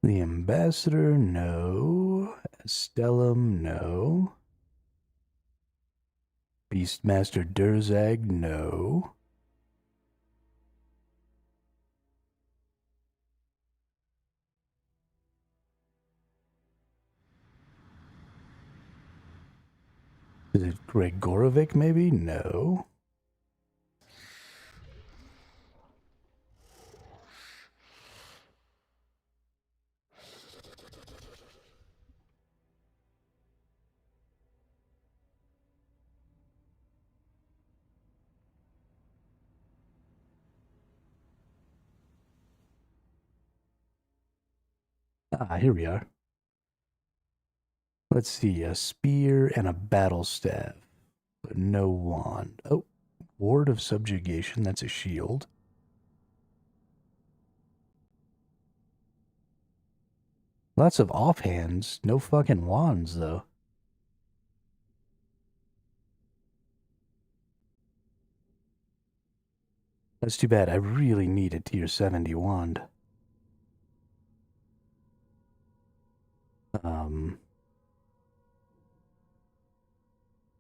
The Ambassador, no. Stellum, no. Beastmaster Durzag, no. Is it Gregorovic, maybe? No. Ah, here we are. Let's see, a spear and a battle staff. but no wand. Oh, Ward of Subjugation, that's a shield. Lots of offhands, no fucking wands, though. That's too bad. I really need a tier 70 wand.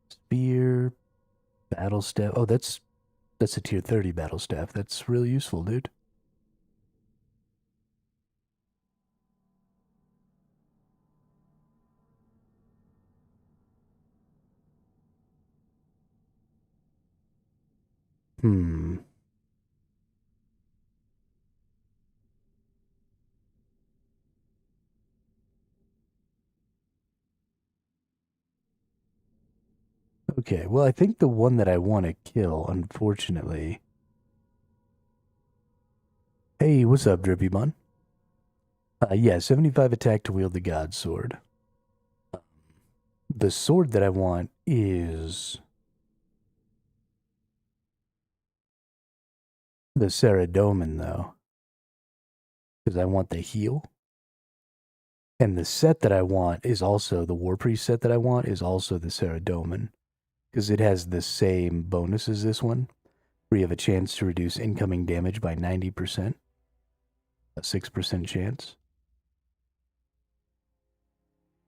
Spear, battle staff. Oh, that's a tier 30 battle staff. That's really useful, dude. Hmm. Okay, well, I think the one that I want to kill, unfortunately. Hey, what's up, Drippy Bun? Yeah, 75 attack to wield the God Sword. The sword that I want is the Saradomin, though, because I want the heal. And the set that I want is also the War Priest set that I want is also the Saradomin, because it has the same bonus as this one, where you have a chance to reduce incoming damage by 90%, a 6% chance.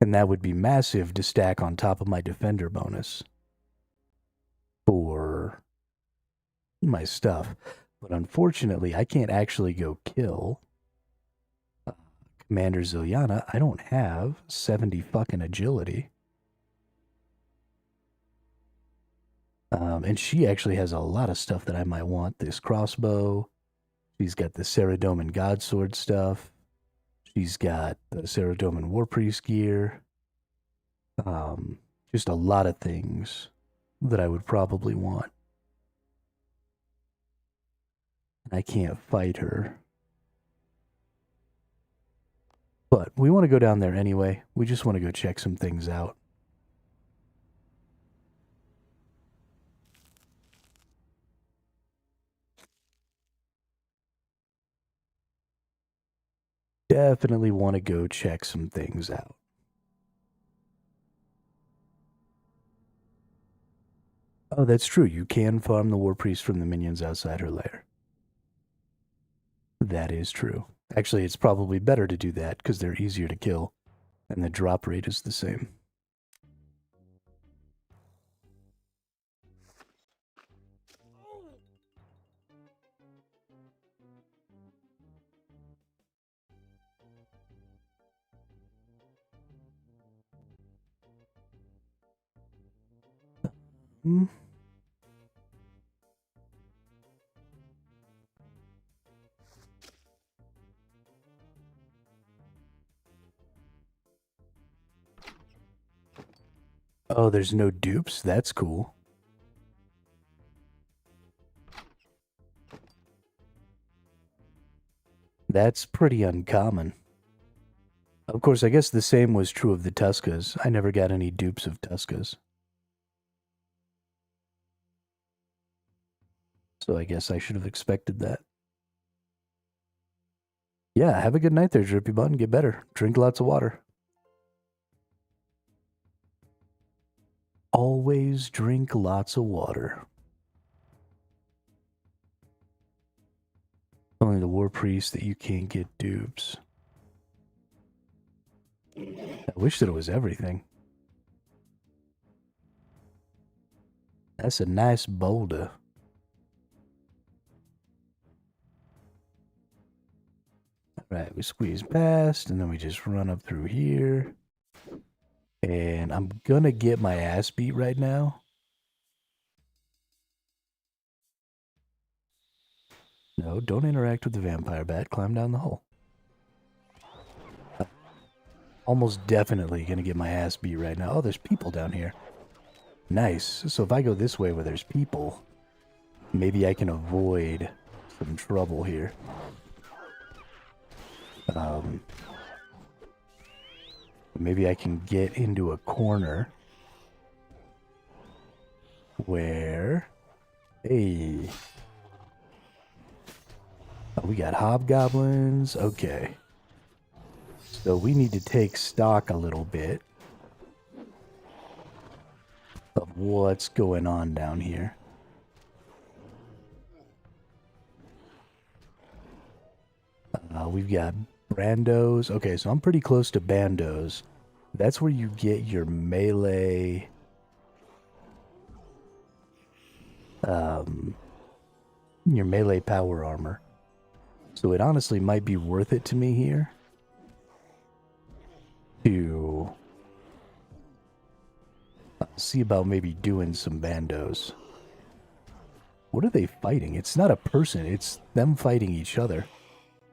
And that would be massive to stack on top of my defender bonus for my stuff. But unfortunately, I can't actually go kill Commander Ziliana. I don't have 70 fucking agility. And she actually has a lot of stuff that I might want. This crossbow. She's got the Saradomin Godsword stuff. She's got the Saradomin War Priest gear. Just a lot of things that I would probably want. I can't fight her. But we want to go down there anyway. We just want to go check some things out. Definitely want to go check some things out. Oh, that's true. You can farm the War Priest from the minions outside her lair. That is true. Actually, it's probably better to do that because they're easier to kill, and the drop rate is the same. Hmm. Oh, there's no dupes? That's cool. That's pretty uncommon. Of course, I guess the same was true of the Tuskas. I never got any dupes of Tuskas. So I guess I should have expected that. Yeah, have a good night there, Drippy Bun. Get better. Drink lots of water. Always drink lots of water. Only the War Priest that you can't get dupes. I wish that it was everything. That's a nice boulder. Alright, we squeeze past, and then we just run up through here. And I'm gonna get my ass beat right now. No, don't interact with the vampire bat. Climb down the hole. Almost definitely gonna get my ass beat right now. Oh, there's people down here. Nice. So if I go this way where there's people, maybe I can avoid some trouble here. Maybe I can get into a corner Where? Hey. Oh, we got hobgoblins. Okay. So we need to take stock a little bit of what's going on down here. We've got brandos. Okay, so I'm pretty close to bandos. That's where you get your melee... your melee power armor. So it honestly might be worth it to me here to see about maybe doing some bandos. What are they fighting? It's not a person, it's them fighting each other.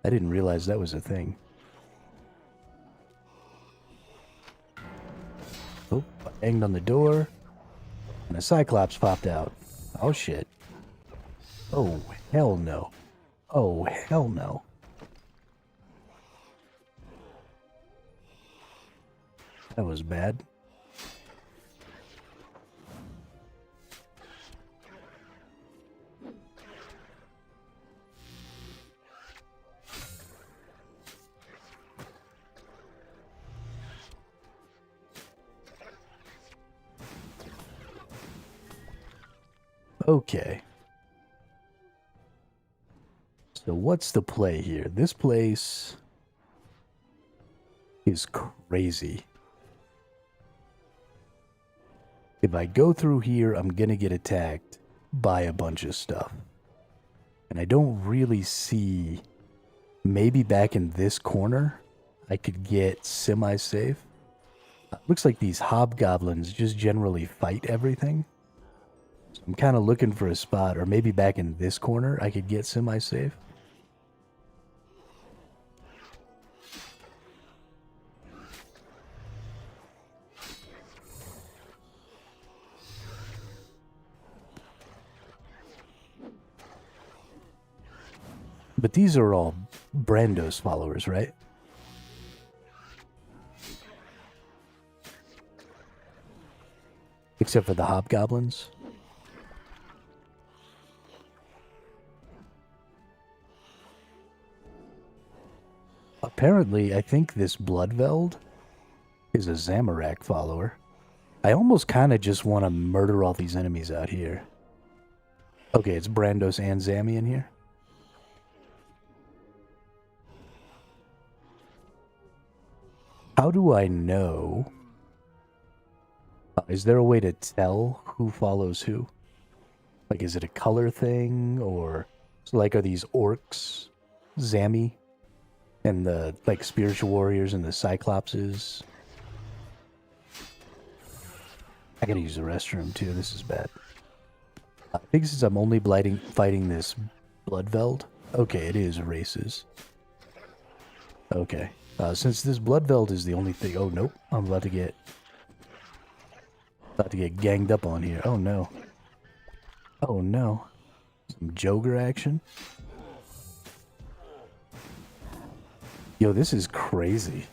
I didn't realize that was a thing. Oh, I banged on the door, and a Cyclops popped out. Oh shit. Oh, hell no. Oh, hell no. That was bad. Okay. So what's the play here? This place is crazy. If I go through here, I'm gonna get attacked by a bunch of stuff. And I don't really see... Maybe back in this corner, I could get semi-safe. Looks like these hobgoblins just generally fight everything. So I'm kind of looking for a spot, or maybe back in this corner, I could get semi-safe. But these are all Brando's followers, right? Except for the hobgoblins. Apparently, I think this Bloodveld is a Zamorak follower. I almost kind of just want to murder all these enemies out here. Okay, it's Brandos and Zammy in here. How do I know? Is there a way to tell who follows who? Like, is it a color thing, or... So, like, are these orcs Zammy? And the, like, spiritual warriors and the cyclopses? I gotta use the restroom, too. This is bad. I think since I'm only fighting this Bloodveld... Okay, it is races. Okay. Since this Bloodveld is the only thing... Oh, nope. I'm about to get ganged up on here. Oh, no. Oh, no. Some Joker action. Yo, this is crazy.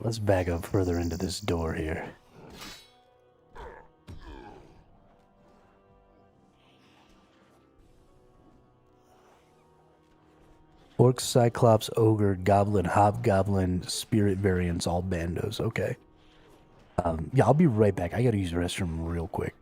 Let's back up further into this door here. Orc, Cyclops, Ogre, Goblin, Hobgoblin, Spirit variants, all bandos. Okay. Yeah, I'll be right back. I gotta use the restroom real quick.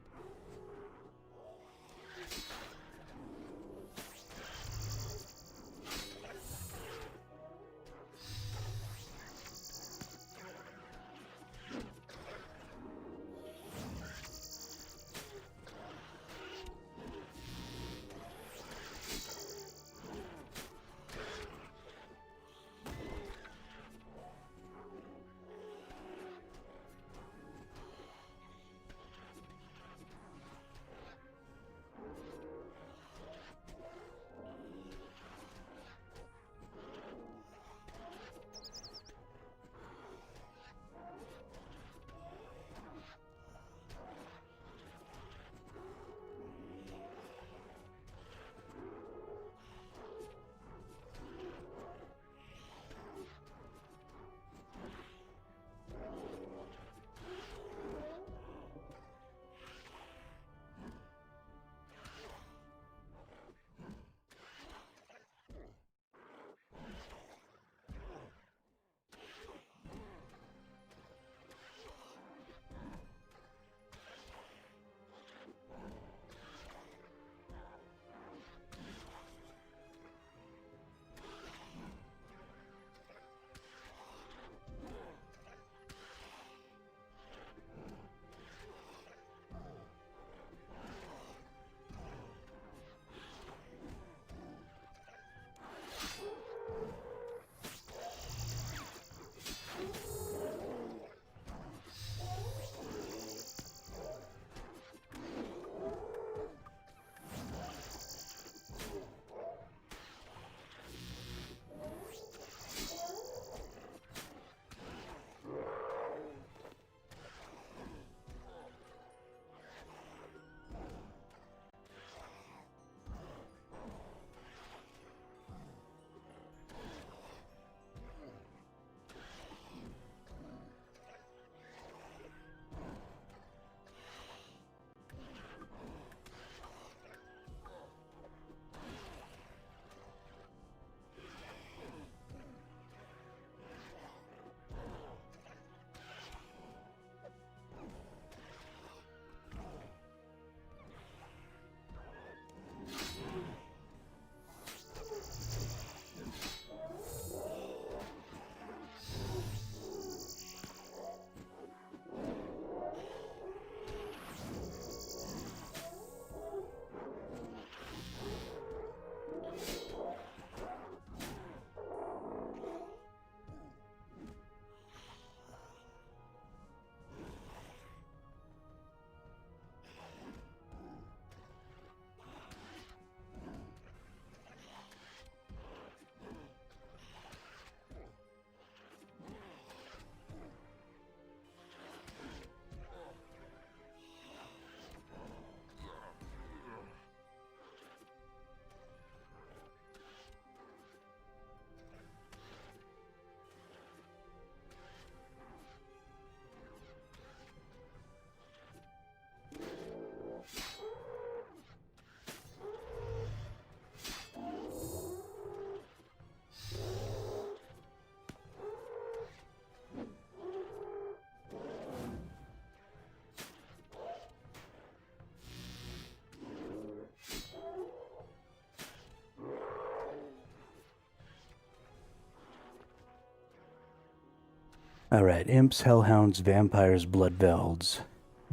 Alright, imps, hellhounds, vampires, bloodvelds,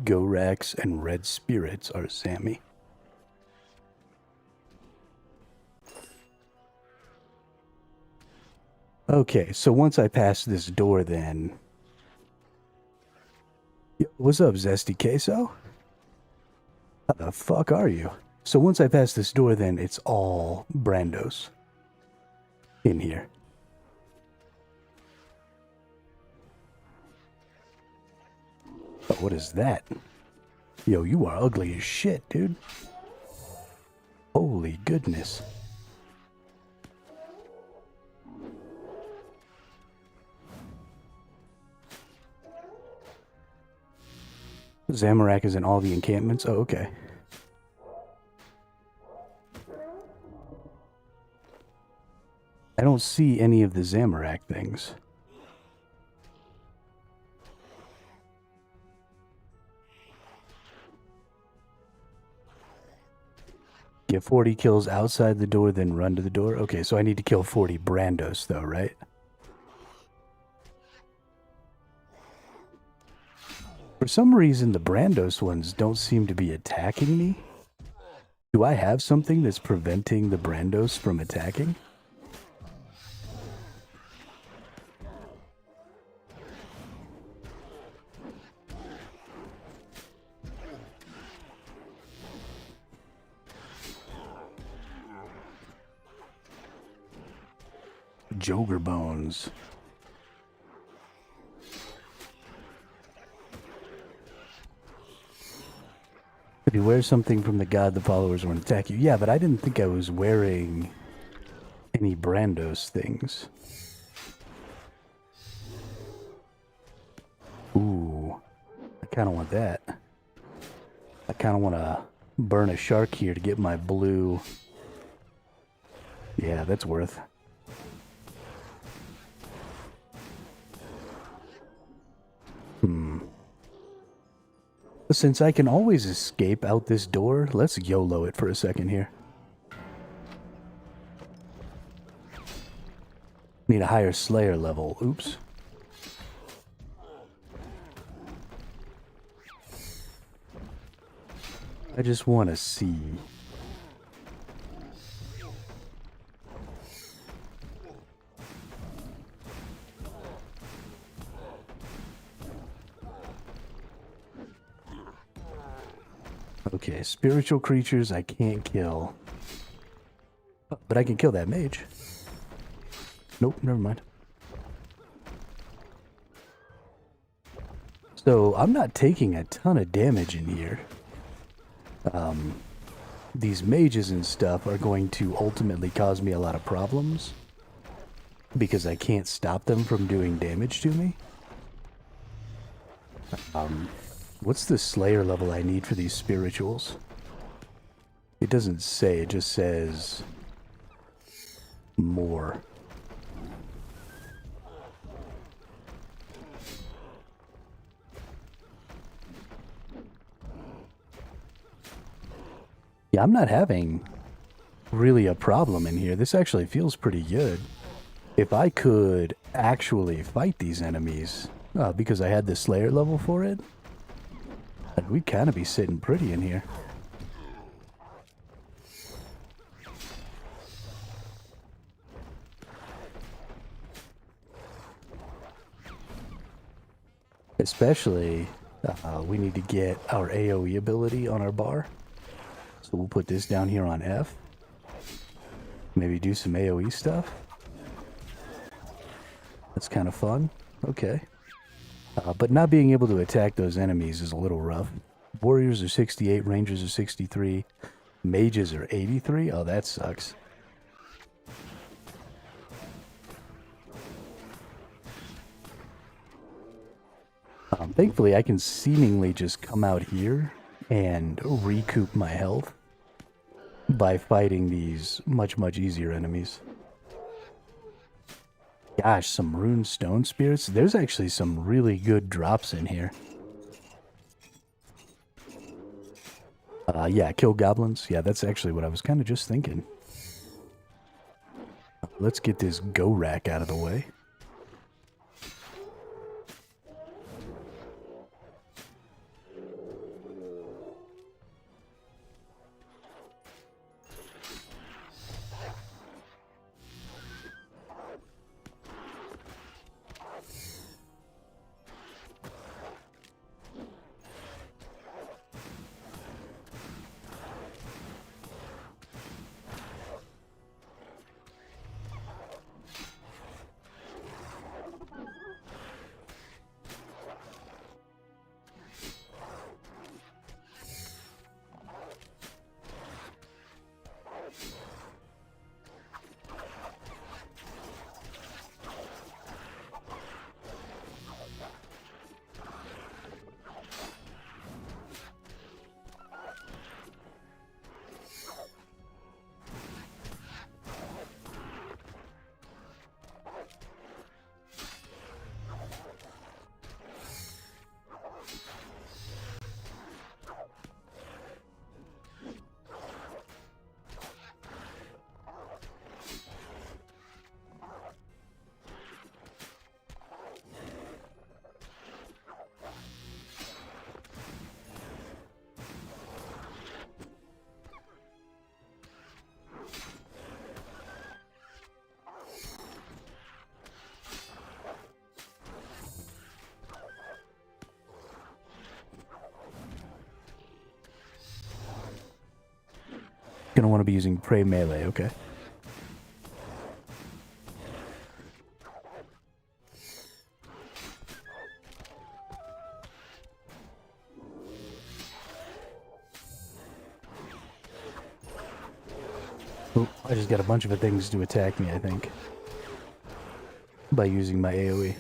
Gorax, and red spirits are Sammy. Okay, so once I pass this door then... Yo, what's up, Zesty Queso? How the fuck are you? So once I pass this door then, it's all Brandos in here. Oh, what is that? Yo, you are ugly as shit, dude. Holy goodness. Zamorak is in all the encampments? Oh, okay. I don't see any of the Zamorak things. Get 40 kills outside the door, then run to the door? Okay, so I need to kill 40 Brandos, though, right? For some reason, the Brandos ones don't seem to be attacking me. Do I have something that's preventing the Brandos from attacking? Joger bones. If you wear something from the god, the followers won't attack you. Yeah, but I didn't think I was wearing any Brandos things. Ooh, I kind of want that. I kind of want to burn a shark here to get my blue. Yeah, that's worth. Since I can always escape out this door, let's YOLO it for a second here. Need a higher Slayer level. Oops. I just want to see. Okay, spiritual creatures I can't kill. But I can kill that mage. Nope, never mind. So, I'm not taking a ton of damage in here. These mages and stuff are going to ultimately cause me a lot of problems. Because I can't stop them from doing damage to me. What's the Slayer level I need for these spirituals? It doesn't say, it just says more. Yeah, I'm not having really a problem in here. This actually feels pretty good. If I could actually fight these enemies, because I had the Slayer level for it, we'd kind of be sitting pretty in here. Especially, we need to get our AoE ability on our bar. So we'll put this down here on F. Maybe do some AoE stuff. That's kind of fun. Okay. But not being able to attack those enemies is a little rough. Warriors are 68, Rangers are 63, Mages are 83. Oh, that sucks. Thankfully, I can seemingly just come out here and recoup my health by fighting these much, much easier enemies. Gosh, some rune stone spirits. There's actually some really good drops in here. Yeah, kill goblins. Yeah, that's actually what I was kind of just thinking. Let's get this Gorak out of the way. Gonna want to be using prey melee, okay. Oh, I just got a bunch of things to attack me, I think, by using my AoE.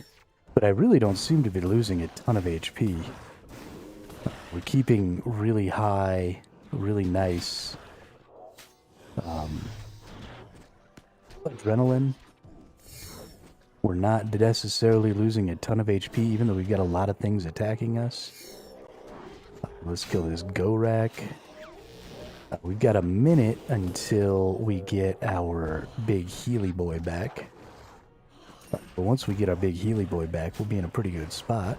But I really don't seem to be losing a ton of HP. We're keeping really high, really nice adrenaline. We're not necessarily losing a ton of HP, even though we've got a lot of things attacking us. Let's kill this Gorak. We've got a minute until we get our big Healy boy back. But once we get our big Healy boy back, we'll be in a pretty good spot.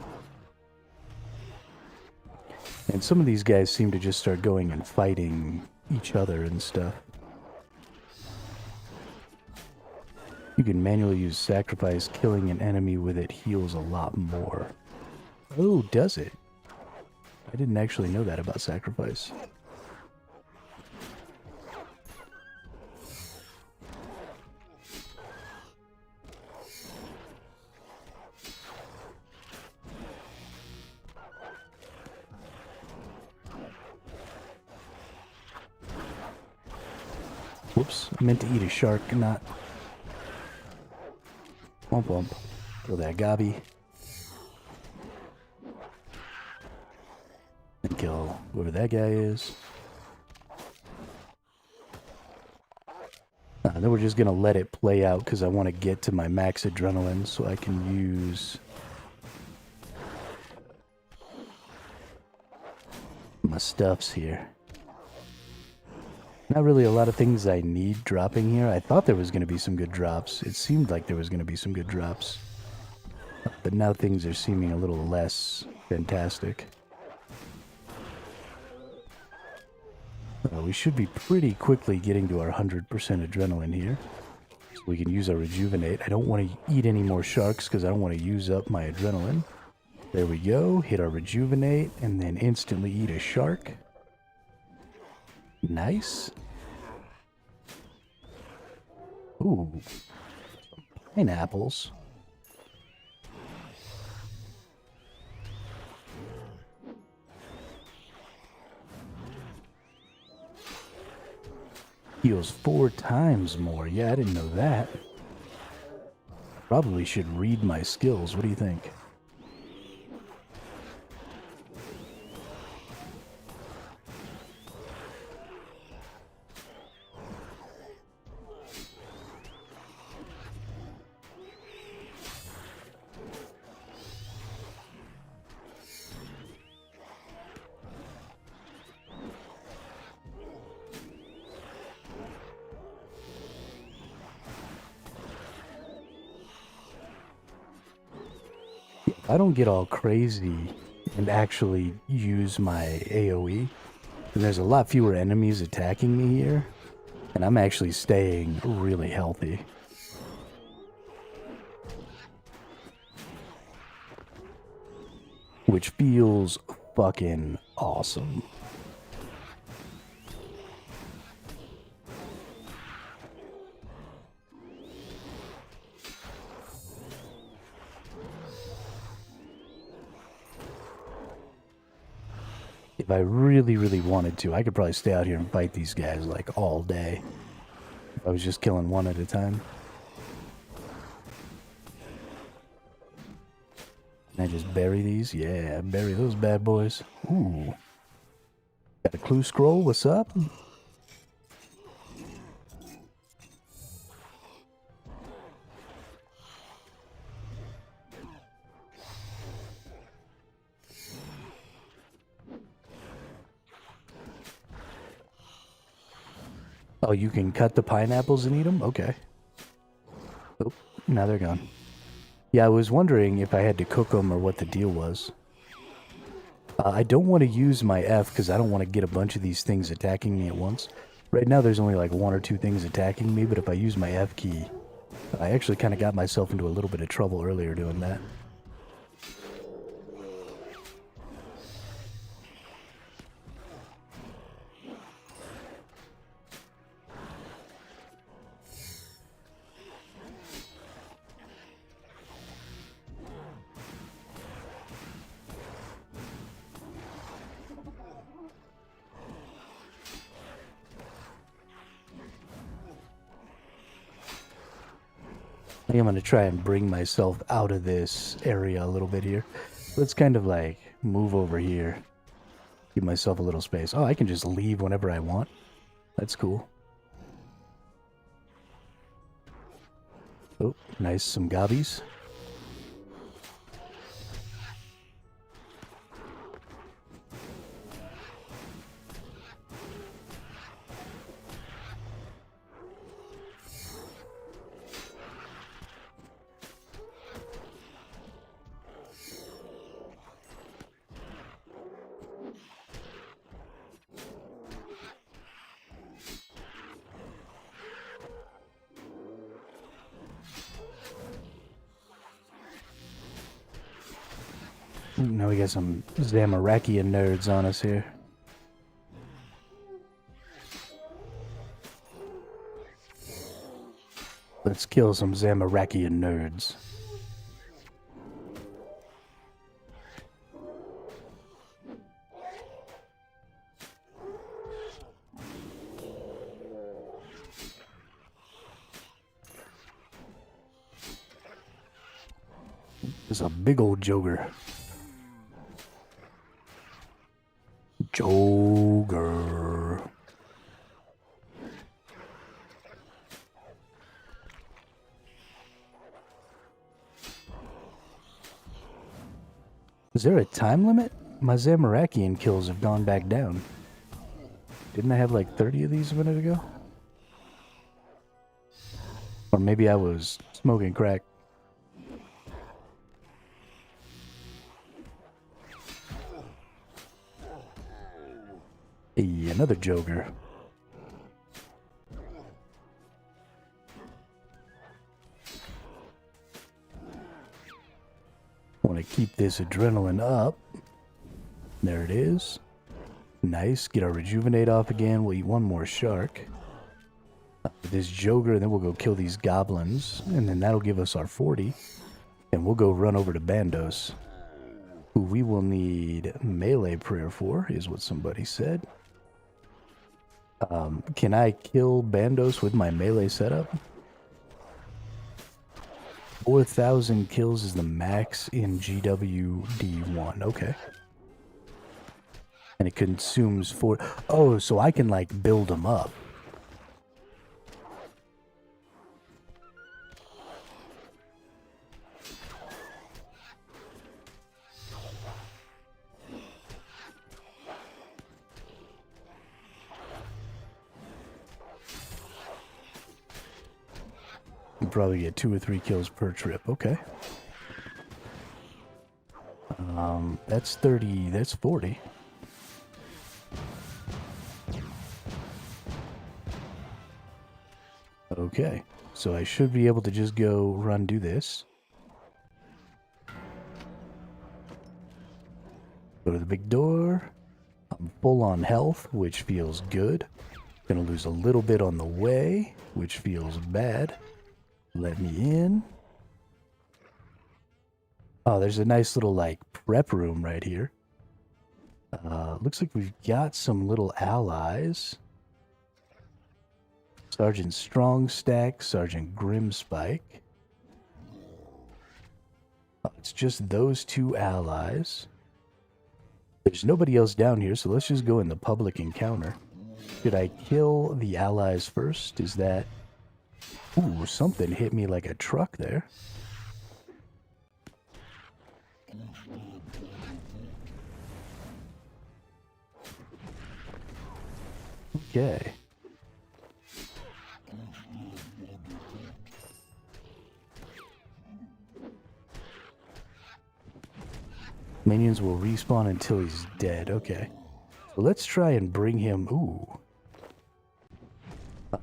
And some of these guys seem to just start going and fighting each other and stuff. You can manually use sacrifice. Killing an enemy with it heals a lot more. Oh, does it? I didn't actually know that about sacrifice. Whoops, I meant to eat a shark, not... Womp womp. Kill that Gabi. And kill whoever that guy is. Then we're just gonna let it play out because I want to get to my max adrenaline so I can use my stuffs here. Not really a lot of things I need dropping here. I thought there was going to be some good drops. It seemed like there was going to be some good drops. But now things are seeming a little less fantastic. We should be pretty quickly getting to our 100% adrenaline here. So we can use our rejuvenate. I don't want to eat any more sharks because I don't want to use up my adrenaline. There we go. Hit our rejuvenate and then instantly eat a shark. Nice. Ooh. Pineapples. Heals 4 times more. Yeah, I didn't know that. Probably should read my skills. What do you think? I don't get all crazy and actually use my AoE, and there's a lot fewer enemies attacking me here, and I'm actually staying really healthy. Which feels fucking awesome. If I really, really wanted to, I could probably stay out here and fight these guys like all day. If I was just killing one at a time. Can I just bury these? Yeah, bury those bad boys. Ooh. Got a clue scroll, what's up? Oh, you can cut the pineapples and eat them? Okay. Oh, now they're gone. Yeah, I was wondering if I had to cook them or what the deal was. I don't want to use my F because I don't want to get a bunch of these things attacking me at once. Right now there's only like 1 or 2 things attacking me, but if I use my F key, I actually kind of got myself into a little bit of trouble earlier doing that. I think I'm going to try and bring myself out of this area a little bit here. Let's kind of like move over here. Give myself a little space. Oh, I can just leave whenever I want. That's cool. Oh, nice. Some gobbies. Now we got some Zamarakian nerds on us here. Let's kill some Zamarakian nerds. There's a big old Joker. Joker. Is there a time limit? My Zamarakian kills have gone back down. Didn't I have like 30 of these a minute ago? Or maybe I was smoking crack. Hey, another Joker. Want to keep this adrenaline up. There it is. Nice. Get our rejuvenate off again. We'll eat one more shark. This Joker, and then we'll go kill these goblins. And then that'll give us our 40. And we'll go run over to Bandos, who we will need melee prayer for, is what somebody said. Can I kill Bandos with my melee setup? 4,000 kills is the max in GWD1. Okay. And it consumes 4... Oh, so I can, like, build them up. You probably get 2 or 3 kills per trip. Okay. That's 30. That's 40. Okay. So I should be able to just go do this. Go to the big door. I'm full on health, which feels good. Gonna lose a little bit on the way, which feels bad. Let me in. Oh, there's a nice little, like, prep room right here. Looks like we've got some little allies. Sergeant Strongstack, Sergeant Grimspike. Oh, it's just those 2 allies. There's nobody else down here, so let's just go in the public encounter. Should I kill the allies first? Is that... Ooh, something hit me like a truck there. Okay. Minions will respawn until he's dead. Okay. So let's try and bring him... Ooh.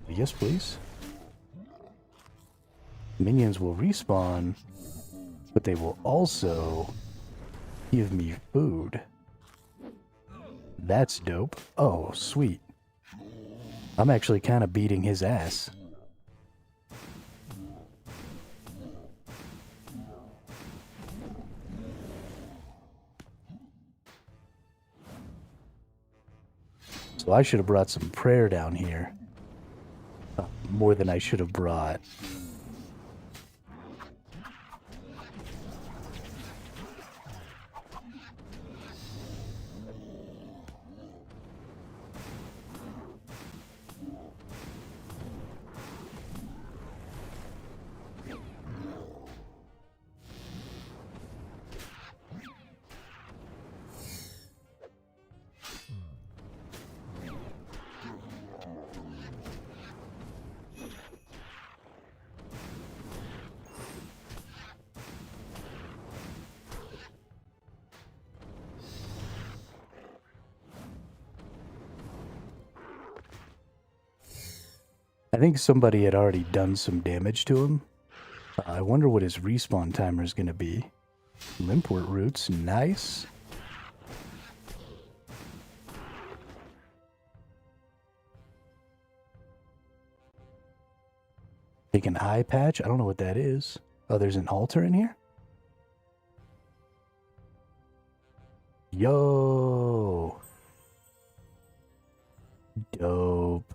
Yes, please. Minions will respawn, but they will also give me food. That's dope. Oh, sweet. I'm actually kind of beating his ass. So I should have brought some prayer down here. More than I should have brought I think somebody had already done some damage to him. I wonder what his respawn timer is going to be. Limpwort roots, nice. Take an eye patch. I don't know what that is. Oh, there's an altar in here? Yo. Dope.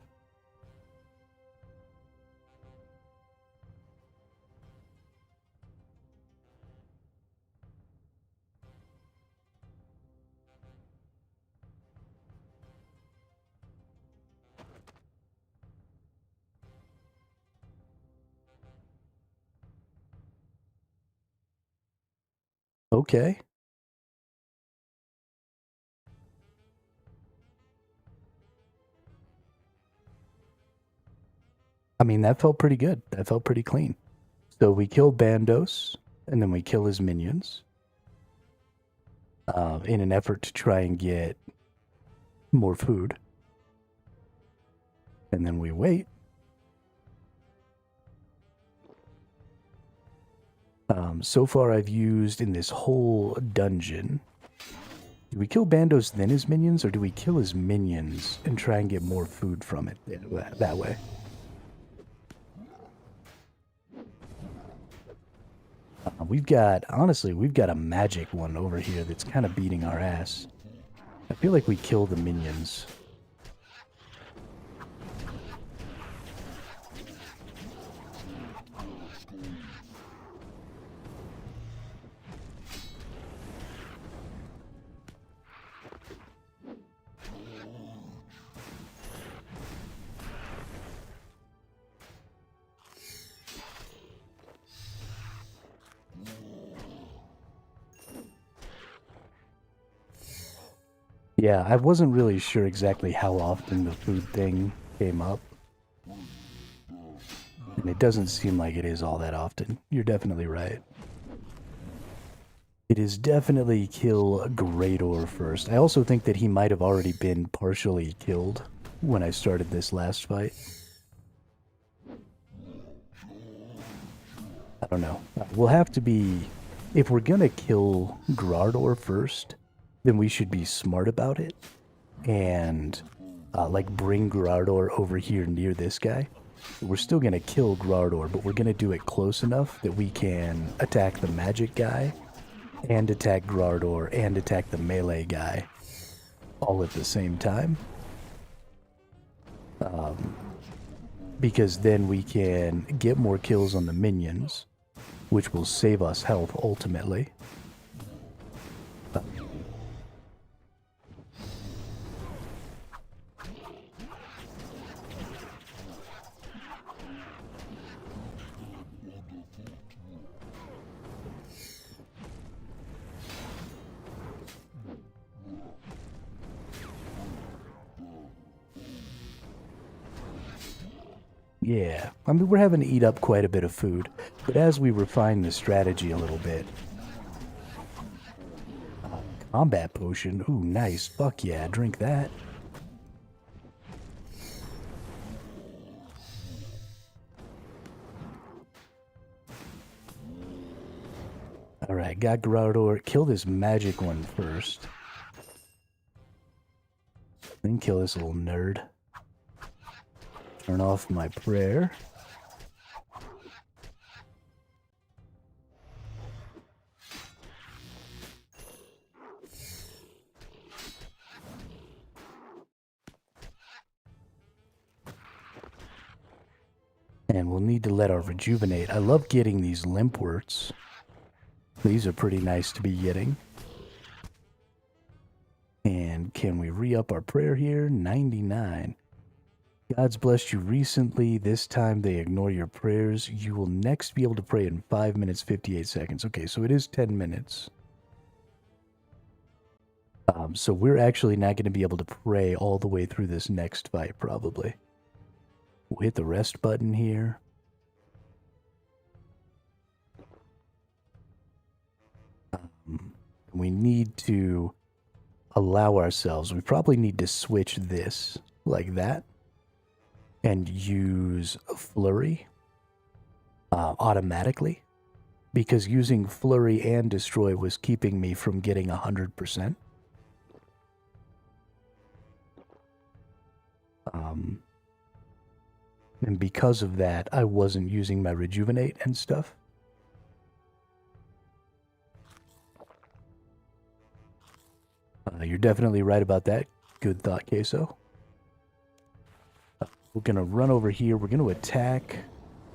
Okay. I mean, that felt pretty good. That felt pretty clean. So we kill Bandos, and then we kill his minions in an effort to try and get more food. And then we wait. So far, I've used in this whole dungeon. Do we kill Bandos then his minions, or do we kill his minions and try and get more food from it that way? Honestly, we've got a magic one over here that's kind of beating our ass. I feel like we kill the minions. Yeah, I wasn't really sure exactly how often the food thing came up. And it doesn't seem like it is all that often. You're definitely right. It is definitely kill Greator first. I also think that he might have already been partially killed when I started this last fight. I don't know. We'll have to be... If we're gonna kill Greator first, then we should be smart about it. And, like, bring Greator over here near this guy. We're still gonna kill Greator, but we're gonna do it close enough that we can attack the magic guy and attack Greator and attack the melee guy all at the same time. Because then we can get more kills on the minions, which will save us health ultimately. Yeah, I mean, we're having to eat up quite a bit of food, but as we refine the strategy a little bit... combat potion, ooh, nice, fuck yeah, drink that. Alright, got Greator, kill this magic one first. Then kill this little nerd. Turn off my prayer. And we'll need to let our rejuvenate. I love getting these limpworts. These are pretty nice to be getting. And can we re-up our prayer here? 99. God's blessed you recently. This time they ignore your prayers. You will next be able to pray in 5 minutes, 58 seconds. Okay, so it is 10 minutes. So we're actually not going to be able to pray all the way through this next fight, probably. We'll hit the rest button here. We need to allow ourselves. We probably need to switch this like that. and use Flurry automatically, because using Flurry and Destroy was keeping me from getting 100%. And because of that, I wasn't using my Rejuvenate and stuff. You're definitely right about that. Good thought, Queso. We're going to run over here. We're going to attack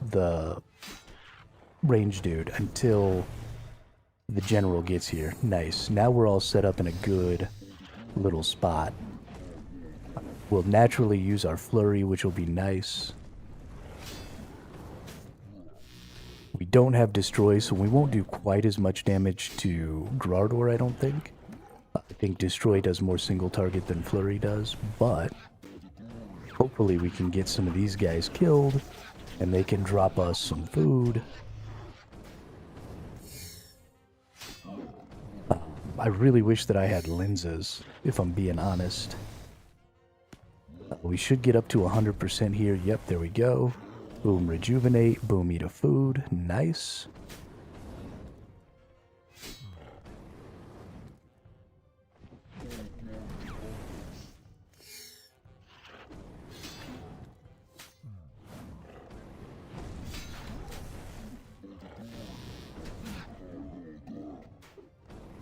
the range dude until the general gets here. Nice. Now we're all set up in a good little spot. We'll naturally use our flurry, which will be nice. We don't have destroy, so we won't do quite as much damage to Grardor, I don't think. I think destroy does more single target than flurry does, but hopefully we can get some of these guys killed and they can drop us some food. I really wish that I had lenses, if I'm being honest. We should get up to 100% here. Yep, there we go. Boom, rejuvenate. Boom, eat a food. Nice.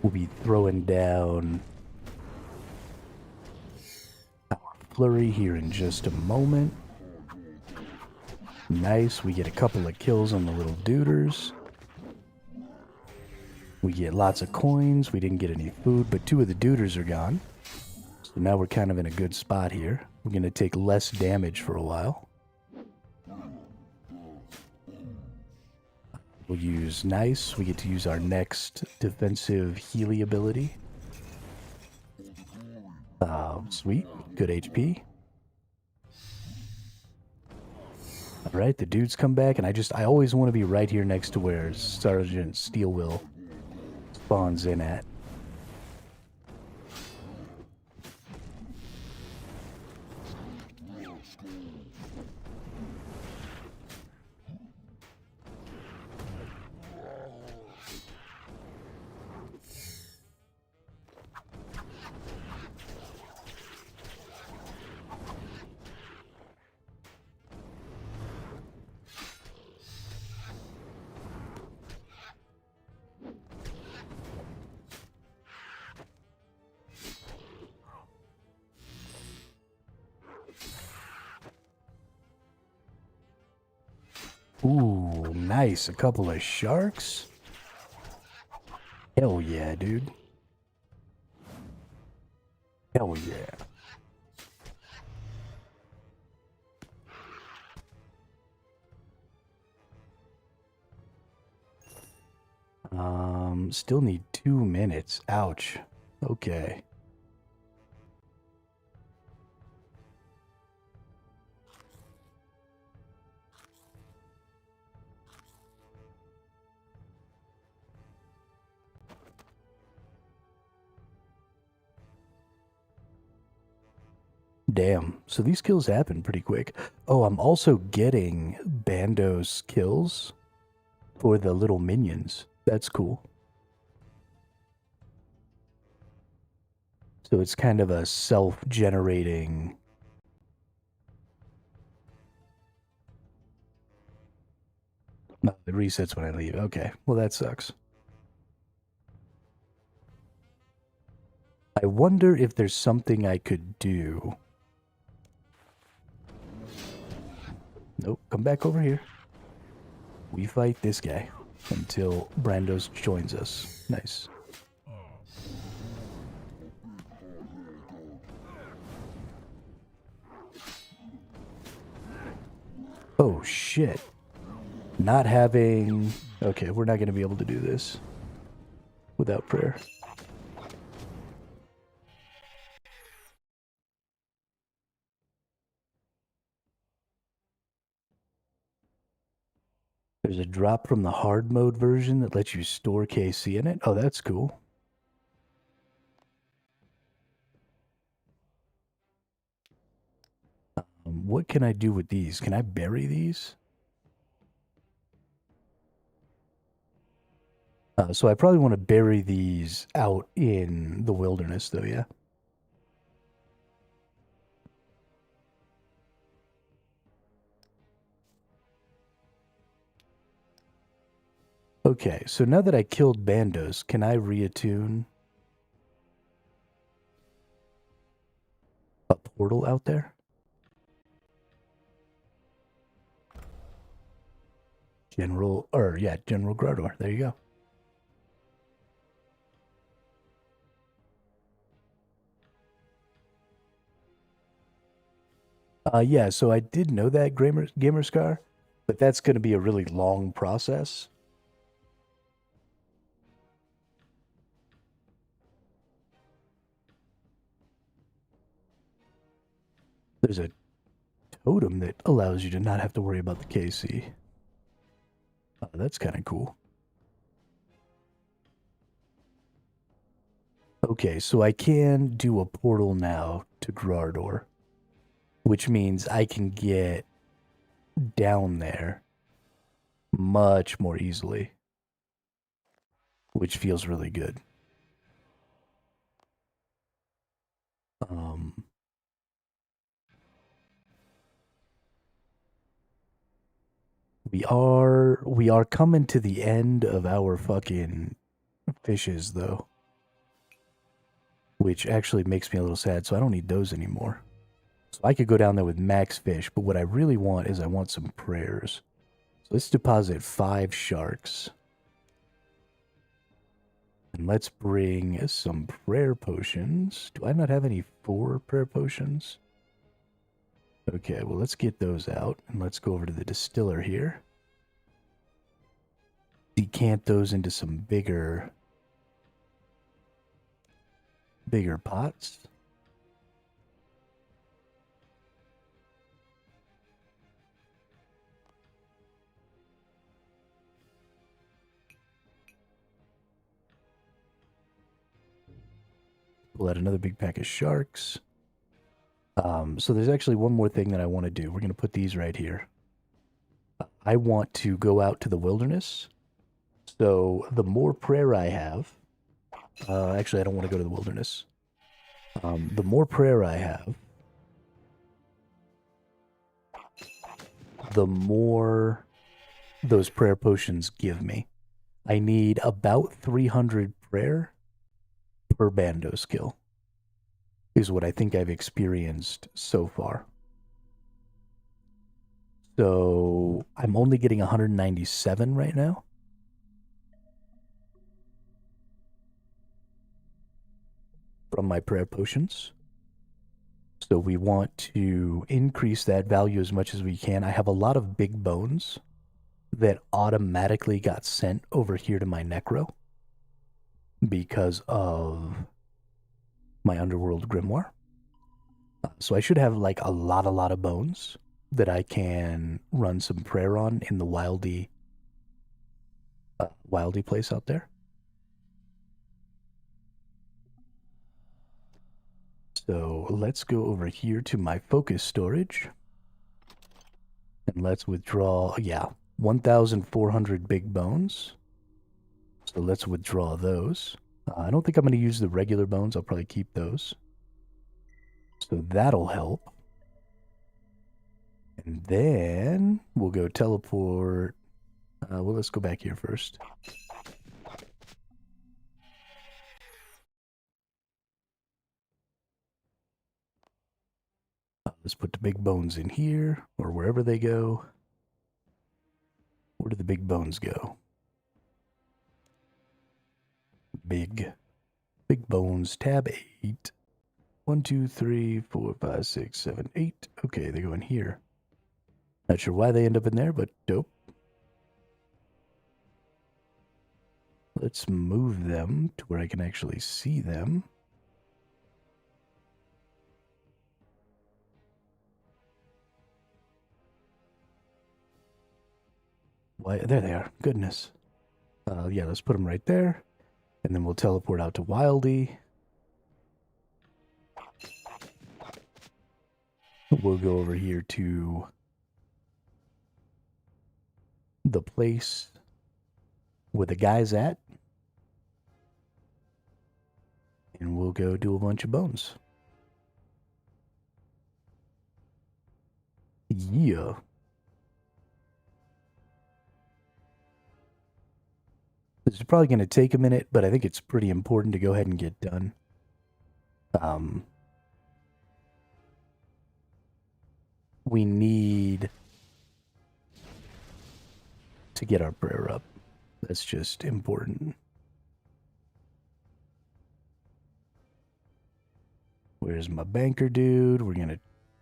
We'll be throwing down our flurry here in just a moment. Nice. We get a couple of kills on the little duders. We get lots of coins. We didn't get any food, but 2 of the duders are gone. So now we're kind of in a good spot here. We're going to take less damage for a while. We'll use nice. We get to use our next defensive Healy ability. Sweet. Good HP. Alright, the dudes come back, and I always want to be right here next to where Sergeant Steelwill spawns in at. Ooh, nice. A couple of sharks. Hell yeah, dude. Hell yeah. Still need 2 minutes. Ouch. Okay. Damn. So these kills happen pretty quick. Oh, I'm also getting Bando's kills for the little minions. That's cool. So it's kind of a self-generating... No, it resets when I leave. Okay, well that sucks. I wonder if there's something I could do. Nope, come back over here. We fight this guy until Brandos joins us. Nice. Oh, shit. Not having... Okay, we're not going to be able to do this without prayer. There's a drop from the hard mode version that lets you store KC in it. Oh, that's cool. what can I do with these? Can I bury these? So I probably want to bury these out in the wilderness, though, yeah? Okay, so now that I killed Bandos, can I reattune a portal out there? General Grador. There you go. Yeah, so I did know that Gamerscar, but that's going to be a really long process. There's a totem that allows you to not have to worry about the KC. Oh, that's kind of cool. Okay, so I can do a portal now to Grador, which means I can get down there much more easily, which feels really good. We are coming to the end of our fucking fishes, though, which actually makes me a little sad, so I don't need those anymore. So I could go down there with max fish, but what I really want is I want some prayers. So let's deposit 5 sharks. And let's bring some prayer potions. Do I not have any 4 prayer potions? Okay, well, let's get those out, and let's go over to the distiller here. Decant those into some bigger pots. Pull out another big pack of sharks. So there's actually one more thing that I want to do. We're going to put these right here. I want to go out to the wilderness. So the more prayer I have, actually I don't want to go to the wilderness. The more prayer I have, the more those prayer potions give me. I need about 300 prayer per bando skill, is what I think I've experienced so far. So I'm only getting 197 right now. From my prayer potions. So we want to increase that value as much as we can. I have a lot of big bones that automatically got sent over here to my necro because of my underworld grimoire. So I should have like a lot of bones that I can run some prayer on in the wildy place out there. So let's go over here to my focus storage. And let's withdraw, 1,400 big bones. So let's withdraw those. I don't think I'm going to use the regular bones. I'll probably keep those. So that'll help. And then we'll go teleport. Well, let's go back here first. Let's put the big bones in here, or wherever they go. Where do the big bones go? Big bones, tab 8. 1, 2, 3, 4, 5, 6, 7, 8. Okay, they go in here. Not sure why they end up in there, but dope. Let's move them to where I can actually see them. Why, there they are. Goodness. Yeah, let's put them right there. And then we'll teleport out to Wildy. We'll go over here to the place where the guy's at, and we'll go do a bunch of bones. Yeah. This is probably going to take a minute, but I think it's pretty important to go ahead and get done. We need to get our prayer up. That's just important. Where's my banker dude? We're going to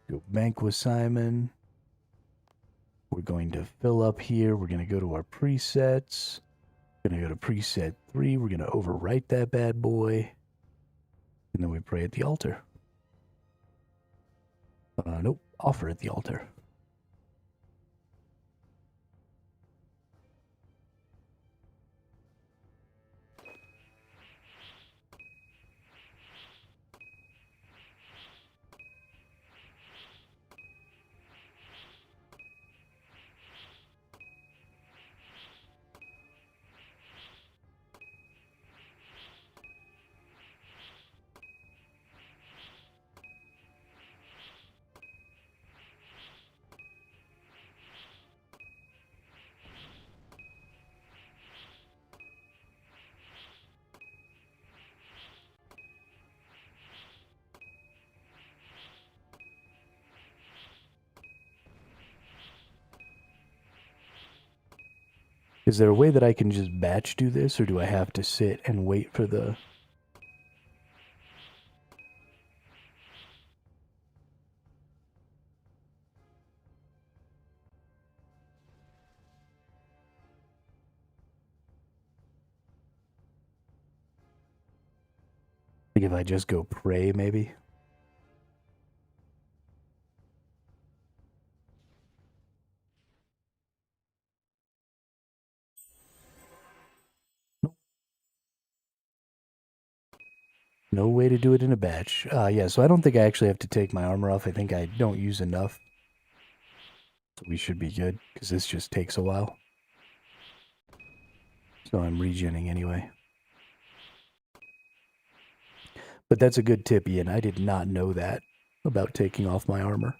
go bank with Simon. We're going to fill up here. We're going to go to our presets. We're going to go to preset 3. We're going to overwrite that bad boy. And then we pray at the altar. Nope. Offer at the altar. Is there a way that I can just batch do this, or do I have to sit and wait for the... Like if I just go pray, maybe? Nope. No way to do it in a batch. Yeah, so I don't think I actually have to take my armor off. I think I don't use enough. So we should be good, because this just takes a while. So I'm regenning anyway. But that's a good tip, Ian. I did not know that about taking off my armor.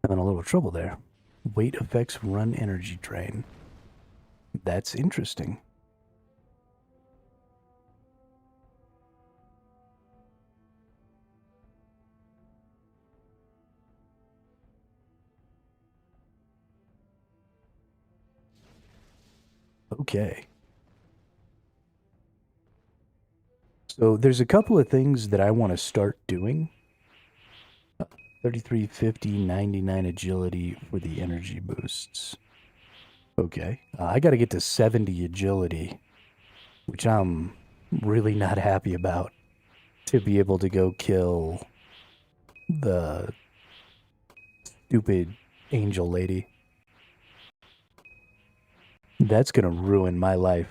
I'm in a little trouble there. Weight affects run energy drain. That's interesting. Okay. So there's a couple of things that I want to start doing. 33, 50, 99 agility for the energy boosts. Okay. I got to get to 70 agility, which I'm really not happy about, to be able to go kill the stupid angel lady. That's going to ruin my life.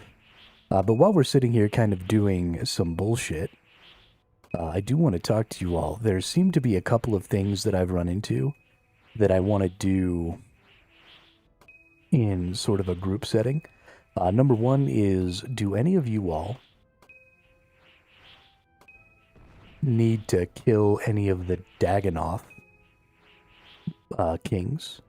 But while we're sitting here kind of doing some bullshit, I do want to talk to you all. There seem to be a couple of things that I've run into that I want to do in sort of a group setting. Number one is, do any of you all need to kill any of the Dagonoth kings?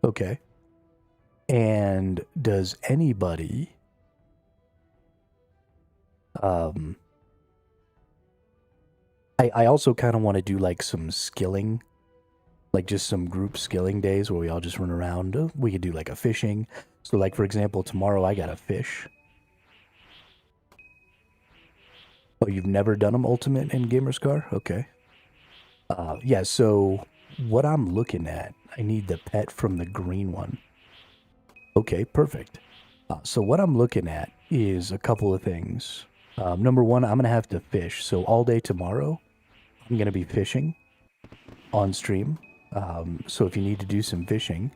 Okay. And does anybody I also kind of want to do like some skilling, like just some group skilling days where we all just run around. We could do like a fishing. So like for example, tomorrow I got to fish. Oh, you've never done them ultimate in Gamerscar? Okay. Yeah, so what I'm looking at, I need the pet from the green one. Okay, perfect. So what I'm looking at is a couple of things. Number one, I'm gonna have to fish. So all day tomorrow, I'm gonna be fishing on stream. So if you need to do some fishing,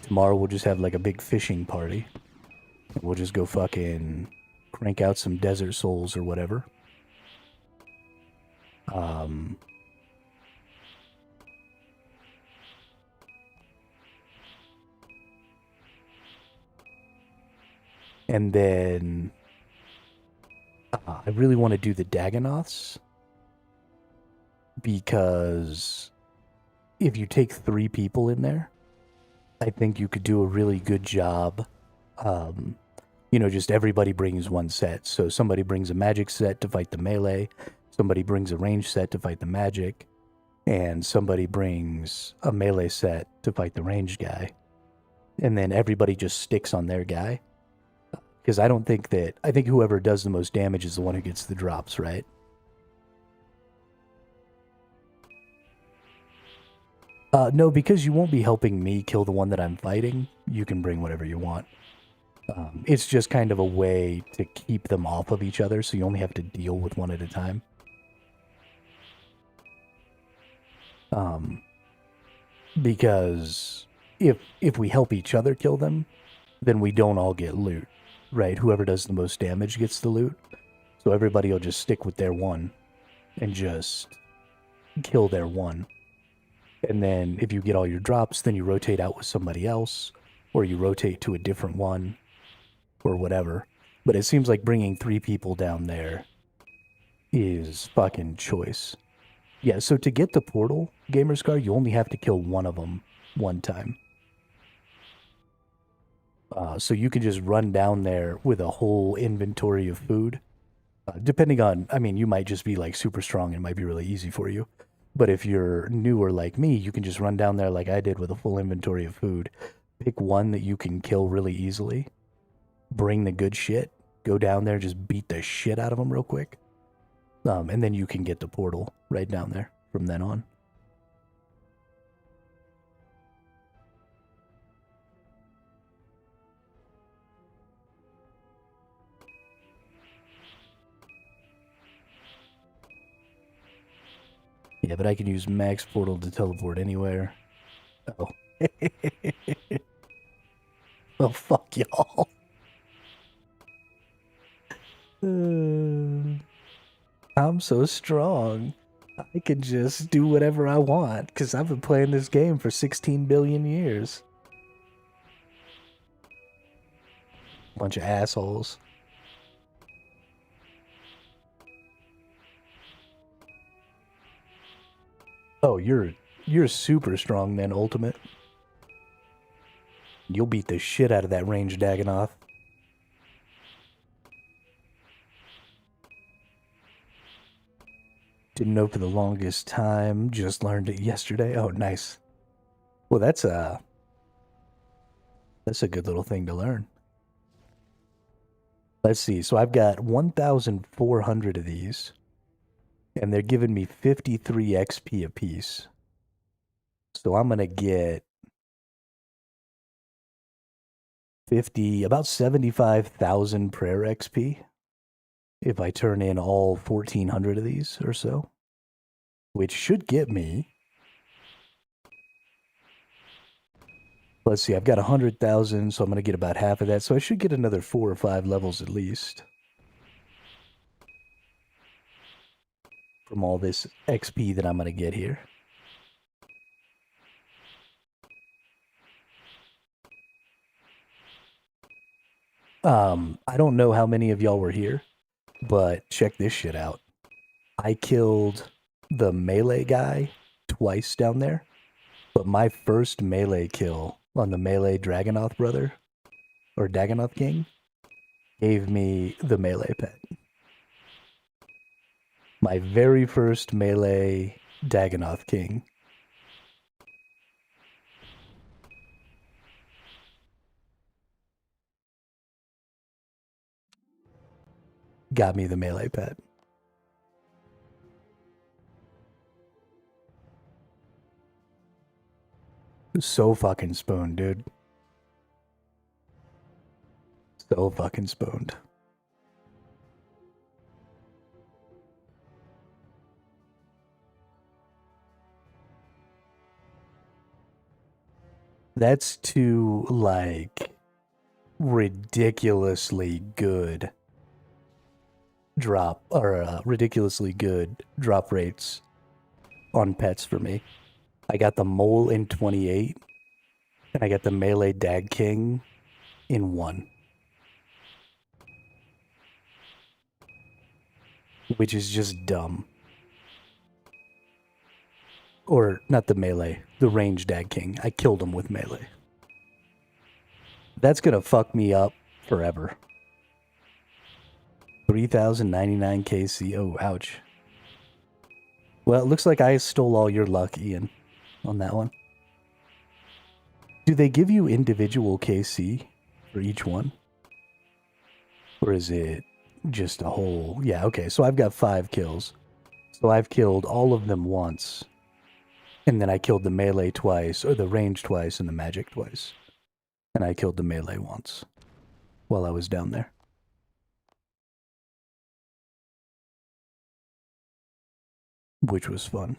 tomorrow we'll just have like a big fishing party. We'll just go fucking crank out some desert souls or whatever. And then I really want to do the Dagonoths because if you take 3 people in there, I think you could do a really good job. Just everybody brings one set. So somebody brings a magic set to fight the melee, somebody brings a range set to fight the magic, and somebody brings a melee set to fight the ranged guy. And then everybody just sticks on their guy. Because I think whoever does the most damage is the one who gets the drops, right? No, because you won't be helping me kill the one that I'm fighting. You can bring whatever you want. It's just kind of a way to keep them off of each other, so you only have to deal with one at a time. Because if we help each other kill them, then we don't all get loot, right? Whoever does the most damage gets the loot. So everybody will just stick with their one and just kill their one. And then if you get all your drops, then you rotate out with somebody else, or you rotate to a different one, or whatever. But it seems like bringing 3 people down there is fucking choice. Yeah, so to get the portal, Gamerscar, you only have to kill one of them one time. So you can just run down there with a whole inventory of food. Depending on, you might just be like super strong and it might be really easy for you. But if you're newer like me, you can just run down there like I did with a full inventory of food. Pick one that you can kill really easily. Bring the good shit. Go down there, just beat the shit out of them real quick. And then you can get the portal right down there from then on. Yeah, but I can use max portal to teleport anywhere. Oh. Well, fuck y'all. I'm so strong. I can just do whatever I want because I've been playing this game for 16 billion years. Bunch of assholes. Oh, you're super strong then, Ultimate. You'll beat the shit out of that ranged Dagonoth. Didn't know for the longest time, just learned it yesterday. Oh, nice. Well, that's a good little thing to learn. Let's see. So I've got 1,400 of these, and they're giving me 53 XP apiece. So I'm gonna get about 75,000 prayer XP if I turn in all 1,400 of these or so, which should get me. Let's see, I've got 100,000, so I'm going to get about half of that. So I should get another 4 or 5 levels at least from all this XP that I'm going to get here. I don't know how many of y'all were here, but check this shit out. I killed the melee guy twice down there, but my first melee kill on the melee Dragonoth brother, or Dagonoth king, gave me the melee pet. My very first melee Dagonoth king. Got me the melee pet. So fucking spooned, dude. So fucking spooned. That's too, like, ridiculously good drop, or ridiculously good drop rates on pets for me. I got the mole in 28, and I got the melee Dag King in 1. Which is just dumb. Or, not the melee, the ranged Dag King. I killed him with melee. That's gonna fuck me up forever. 3,099 KC. Oh, ouch. Well, it looks like I stole all your luck, Ian, on that one. Do they give you individual KC for each one? Or is it just a whole... Yeah, okay, so I've got 5 kills. So I've killed all of them once. And then I killed the melee twice, or the range twice, and the magic twice. And I killed the melee once while I was down there. Which was fun.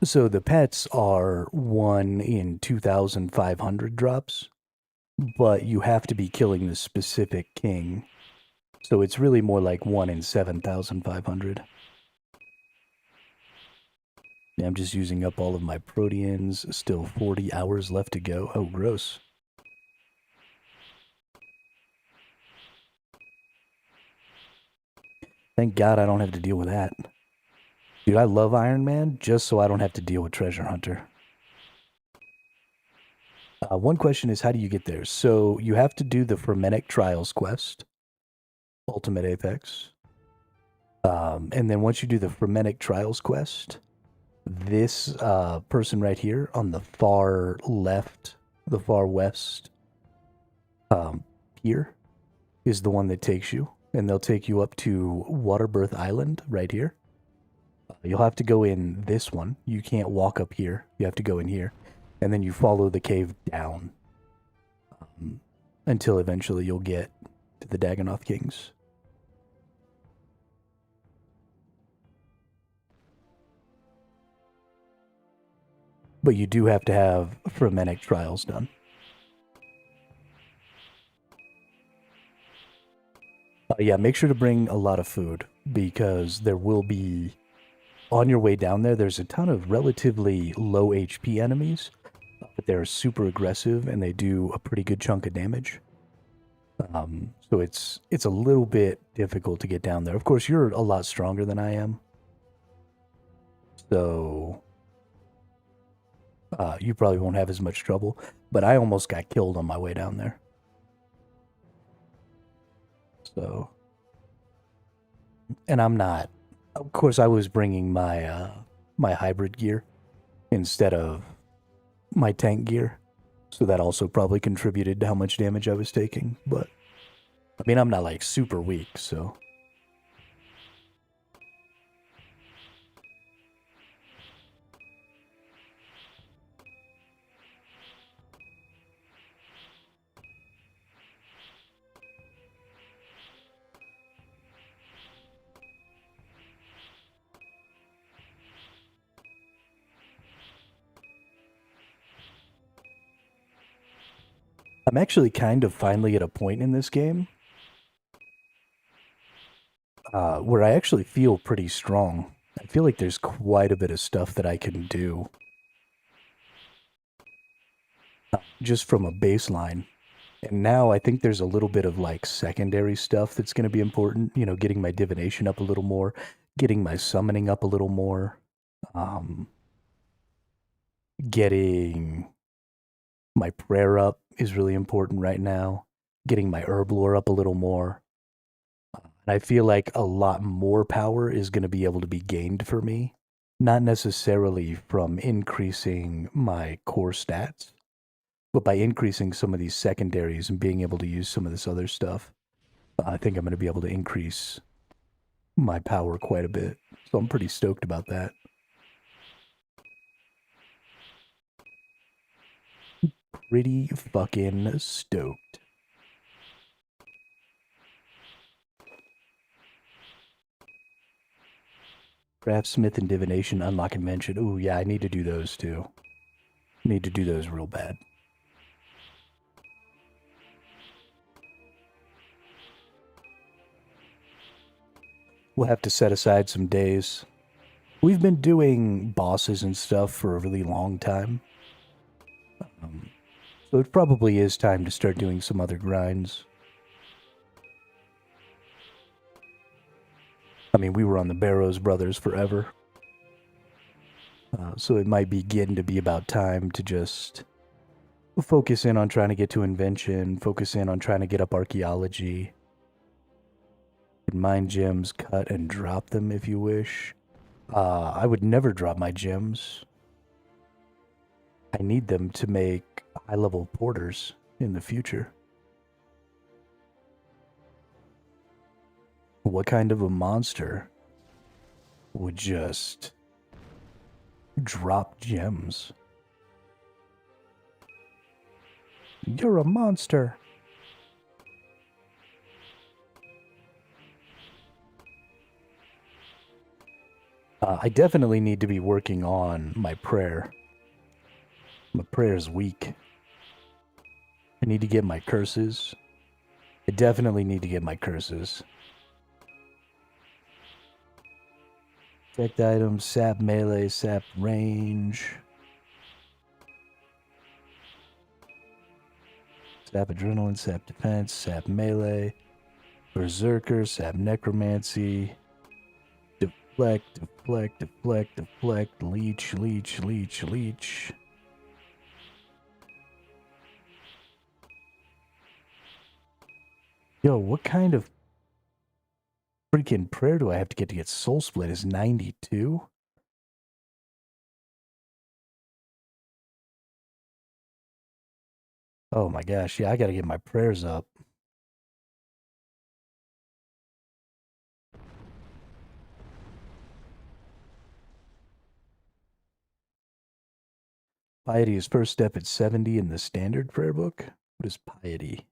So the pets are 1 in 2,500 drops, but you have to be killing the specific king. So it's really more like 1 in 7,500. Yeah, I'm just using up all of my proteins. Still 40 hours left to go. Oh, gross. Thank God I don't have to deal with that. Dude, I love Iron Man just so I don't have to deal with Treasure Hunter. One question is, how do you get there? So you have to do the Fremennik Trials quest, Ultimate Apex. And then once you do the Fremennik Trials quest, this person right here on the far left, the far west here is the one that takes you. And they'll take you up to Waterbirth Island right here. You'll have to go in this one. You can't walk up here. You have to go in here. And then you follow the cave down until eventually you'll get to the Dagonoth Kings. But you do have to have Fremennik Trials done. Yeah, make sure to bring a lot of food, because there will be... On your way down there, there's a ton of relatively low HP enemies, but they're super aggressive and they do a pretty good chunk of damage. So it's a little bit difficult to get down there. Of course, you're a lot stronger than I am. So you probably won't have as much trouble, but I almost got killed on my way down there. So, and I'm not. Of course, I was bringing my my hybrid gear instead of my tank gear, so that also probably contributed to how much damage I was taking. But I mean, I'm not like super weak, so. I'm actually kind of finally at a point in this game where I actually feel pretty strong. I feel like there's quite a bit of stuff that I can do. just from a baseline. And now I think there's a little bit of like secondary stuff that's going to be important. You know, getting my divination up a little more, getting my summoning up a little more, um, getting my prayer up is really important right now, getting my herb lore up a little more. And I feel like a lot more power is going to be able to be gained for me, not necessarily from increasing my core stats, but by increasing some of these secondaries and being able to use some of this other stuff. I think I'm going to be able to increase my power quite a bit. So I'm pretty stoked about that. Pretty fucking stoked. Craftsmith and Divination, Unlock Invention. Ooh, yeah, I need to do those too. Need to do those real bad. We'll have to set aside some days. We've been doing bosses and stuff for a really long time. So it probably is time to start doing some other grinds. I mean, we were on the Barrows Brothers forever. So it might be getting to be about time to just focus in on trying to get to invention, focus in on trying to get up archaeology. Mine gems, cut and drop them if you wish. I would never drop my gems. I need them to make high-level porters in the future. What kind of a monster would just drop gems? You're a monster. I definitely need to be working on my prayer. My prayer's weak. I need to get my curses. I definitely need to get my curses. Effect items, sap melee, sap range. Sap adrenaline, sap defense, sap melee. Berserker, sap necromancy. Deflect, deflect, deflect, deflect. Leech, leech, leech, leech. Yo, what kind of freaking prayer do I have to get soul split? Is 92? Oh my gosh, yeah, I gotta get my prayers up. Piety is first step at 70 in the standard prayer book. What is piety?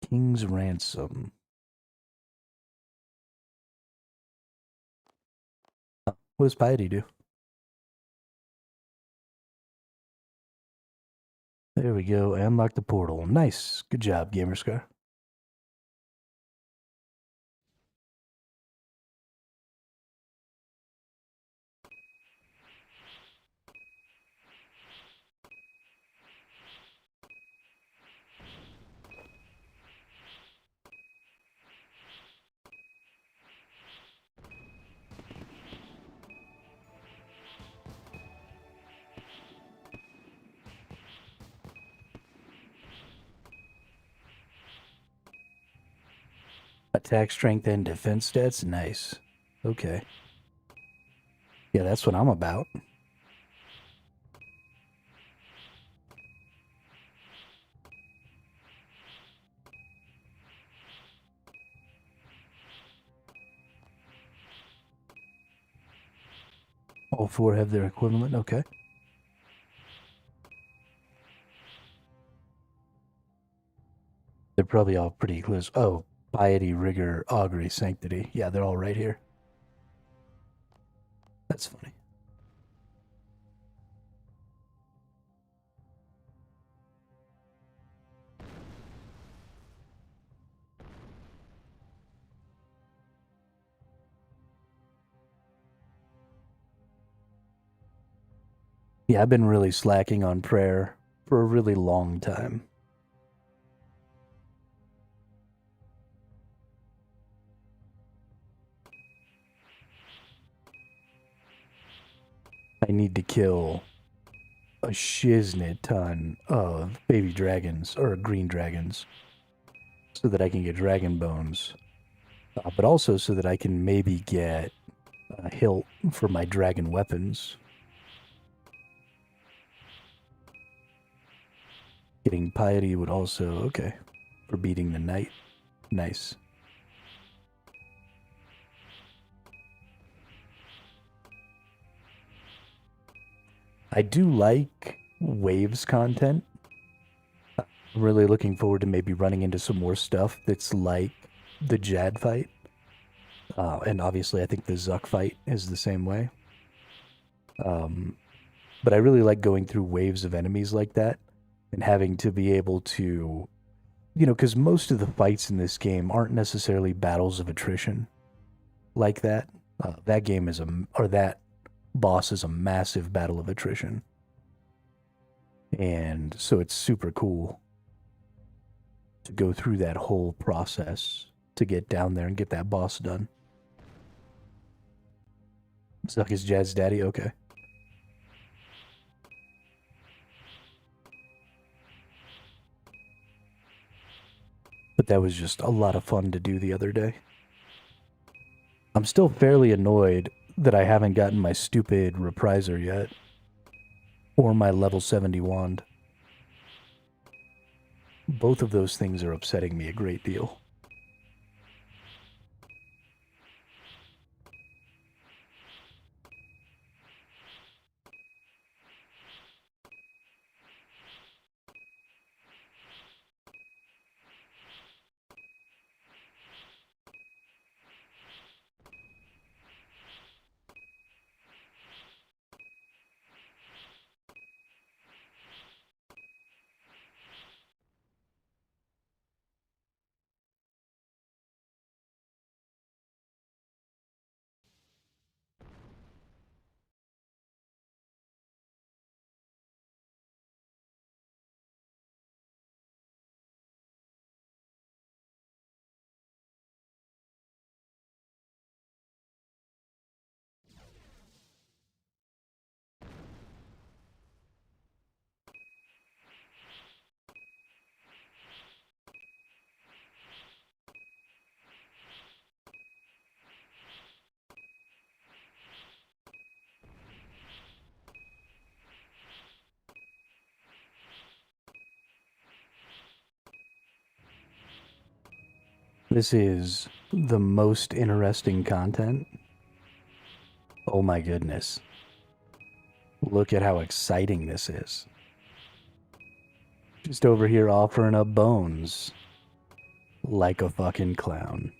King's ransom. What does piety do? There we go. I unlocked the portal. Nice. Good job, Gamerscar. Attack strength and defense stats. Nice. Okay. Yeah, that's what I'm about. All four have their equivalent. Okay. They're probably all pretty close. Oh, piety, rigor, augury, sanctity. Yeah, they're all right here. That's funny. Yeah, I've been really slacking on prayer for a really long time. I need to kill a shiznit ton of baby dragons, or green dragons, so that I can get dragon bones. But also so that I can maybe get a hilt for my dragon weapons. Getting piety would also, okay, for beating the knight. Nice. I do like waves content. I'm really looking forward to maybe running into some more stuff that's like the Jad fight. And obviously, I think the Zuck fight is the same way. Um, but I really like going through waves of enemies like that and having to be able to, because most of the fights in this game aren't necessarily battles of attrition like that. That game is or that boss is a massive battle of attrition. And so it's super cool to go through that whole process to get down there and get that boss done. Zuck is Jad's daddy? Okay. But that was just a lot of fun to do the other day. I'm still fairly annoyed that I haven't gotten my stupid repriser yet. Or my level 70 wand. Both of those things are upsetting me a great deal. This is the most interesting content. Oh my goodness. Look at how exciting this is. Just over here offering up bones. Like a fucking clown.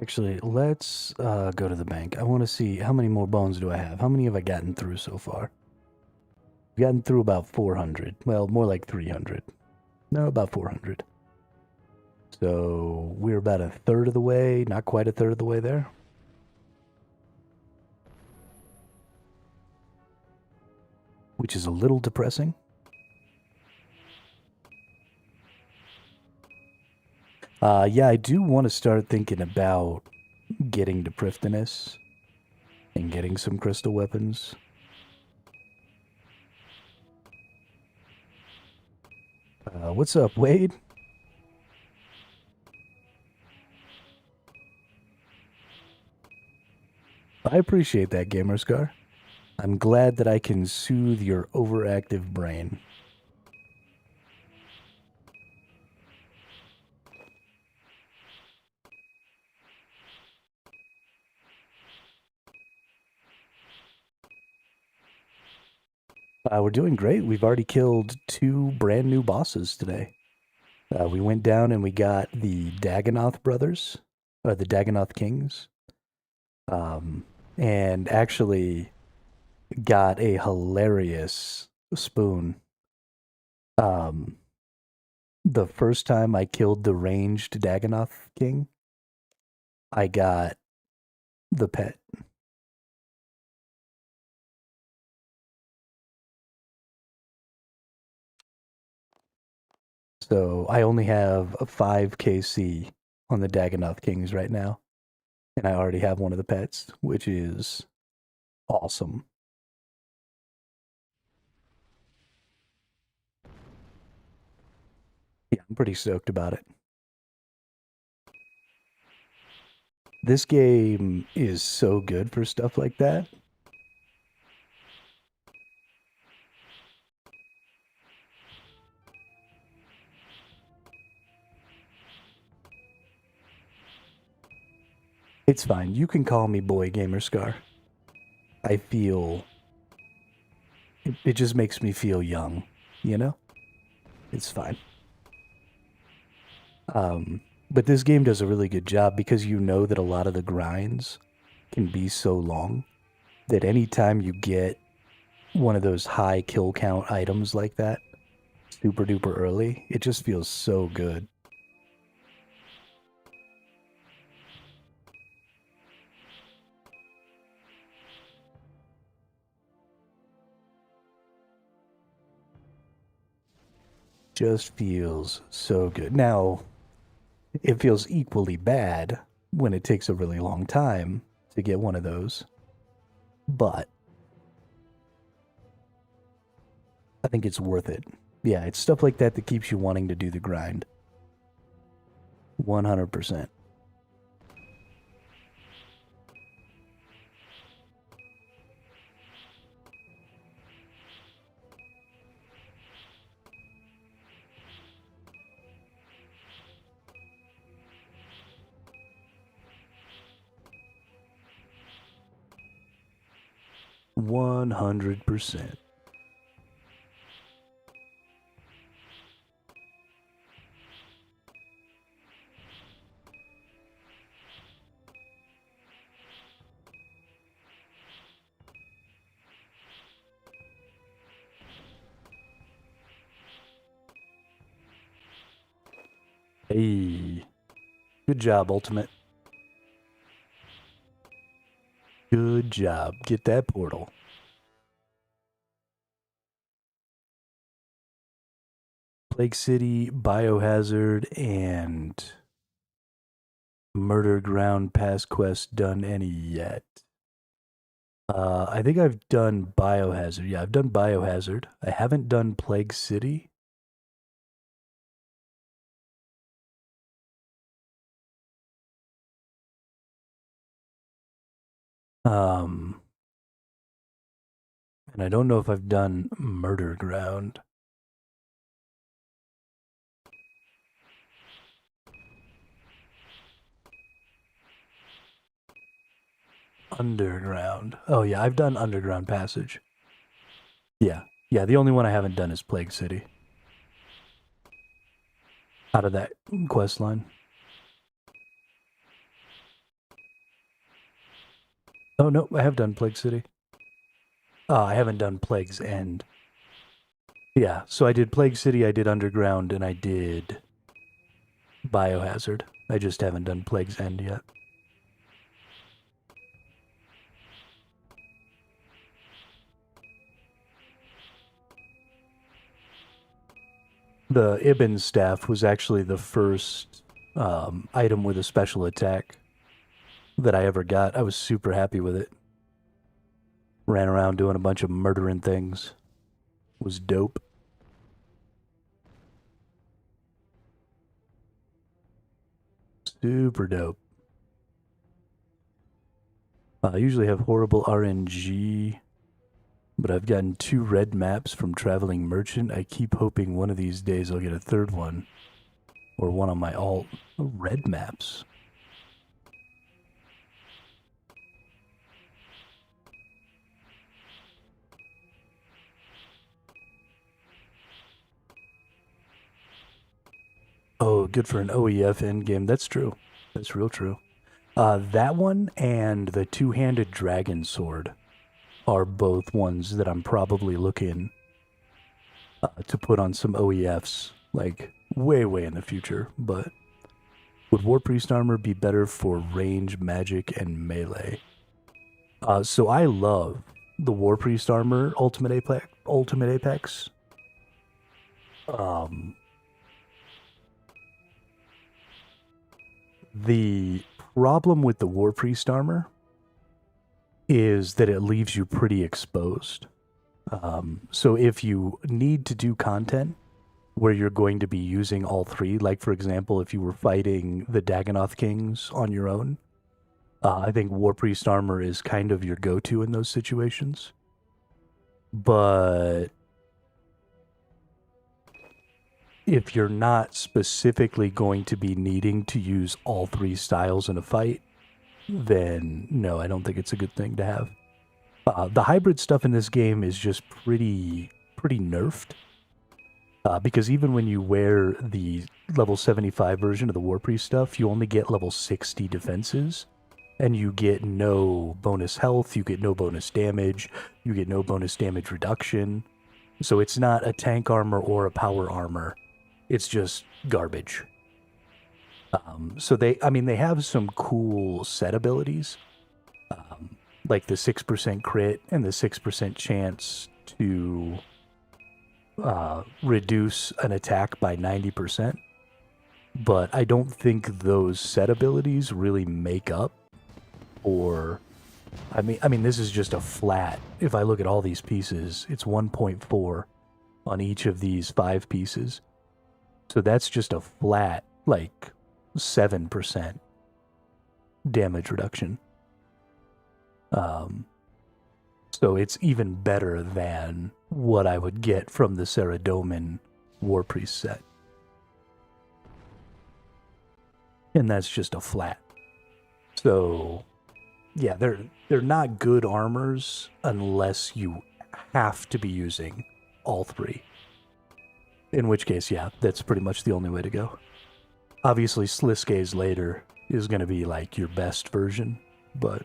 Actually, let's go to the bank. I want to see how many more bones do I have? How many have I gotten through so far? I've gotten through about 400. Well, more like 300. No, about 400. So we're about a third of the way, not quite a third of the way there. Which is a little depressing. Yeah, I do want to start thinking about getting to Prifddinas and getting some crystal weapons. What's up, Wade? I appreciate that, Gamerscar. I'm glad that I can soothe your overactive brain. We're doing great. We've already killed 2 brand new bosses today. We went down and we got the Dagonoth brothers, or the Dagonoth kings, um, and actually got a hilarious spoon. Um, the first time I killed the ranged Dagonoth king, I got the pet. So I only have a 5 KC on the Dagonoth kings right now, and I already have one of the pets, which is awesome. Yeah, I'm pretty stoked about it. This game is so good for stuff like that. It's fine. You can call me Boy Gamer Scar. I feel it just makes me feel young, you know? It's fine. But this game does a really good job because you know that a lot of the grinds can be so long that anytime you get one of those high kill count items like that, super duper early, it just feels so good. Just feels so good. Now, it feels equally bad when it takes a really long time to get one of those. But I think it's worth it. Yeah, it's stuff like that that keeps you wanting to do the grind. 100%. %. Hey, good job, Ultimate. Good job. Get that portal. Plague City, Biohazard, and Murder Ground past quest done any yet? I think I've done Biohazard. Yeah, I've done Biohazard. I haven't done Plague City. Um, and I don't know if I've done Murder Ground. Underground. Oh yeah, I've done Underground Passage. Yeah. Yeah, the only one I haven't done is Plague City. Out of that quest line. Oh no, I have done Plague City. I haven't done Plague's End. Yeah, so I did Plague City, I did Underground, and I did Biohazard. I just haven't done Plague's End yet. The Ibn staff was actually the first item with a special attack that I ever got. I was super happy with it. Ran around doing a bunch of murdering things. Was dope. Super dope. I usually have horrible RNG, but I've gotten 2 red maps from Traveling Merchant. I keep hoping one of these days I'll get a 3rd one. Or one on my alt. Red maps. Oh, good for an OEF endgame. That's true. That's real true. That one and the two-handed dragon sword are both ones that I'm probably looking to put on some OEFs, like way, way in the future. But would War Priest armor be better for range, magic, and melee? So I love the War Priest armor Ultimate Apex. The problem with the War Priest armor is that it leaves you pretty exposed. So if you need to do content where you're going to be using all three, like for example, if you were fighting the Dagannoth Kings on your own, I think War Priest armor is kind of your go-to in those situations. But if you're not specifically going to be needing to use all three styles in a fight, then no, I don't think it's a good thing to have. The hybrid stuff in this game is just pretty nerfed. Because even when you wear the level 75 version of the War Priest stuff, you only get level 60 defenses, and you get no bonus health, you get no bonus damage, you get no bonus damage reduction. So it's not a tank armor or a power armor. It's just garbage. So they have some cool set abilities, like the 6% crit and the 6% chance to reduce an attack by 90%. But I don't think those set abilities really make up for... I mean, this is just a flat. If I look at all these pieces, it's 1.4 on each of these 5 pieces. So that's just a flat, like, 7% damage reduction. So it's even better than what I would get from the Saradomin War Priest set. And that's just a flat. So, yeah, they're not good armors unless you have to be using all three. In which case, yeah, that's pretty much the only way to go. Obviously, Sliske's later is going to be like your best version, but...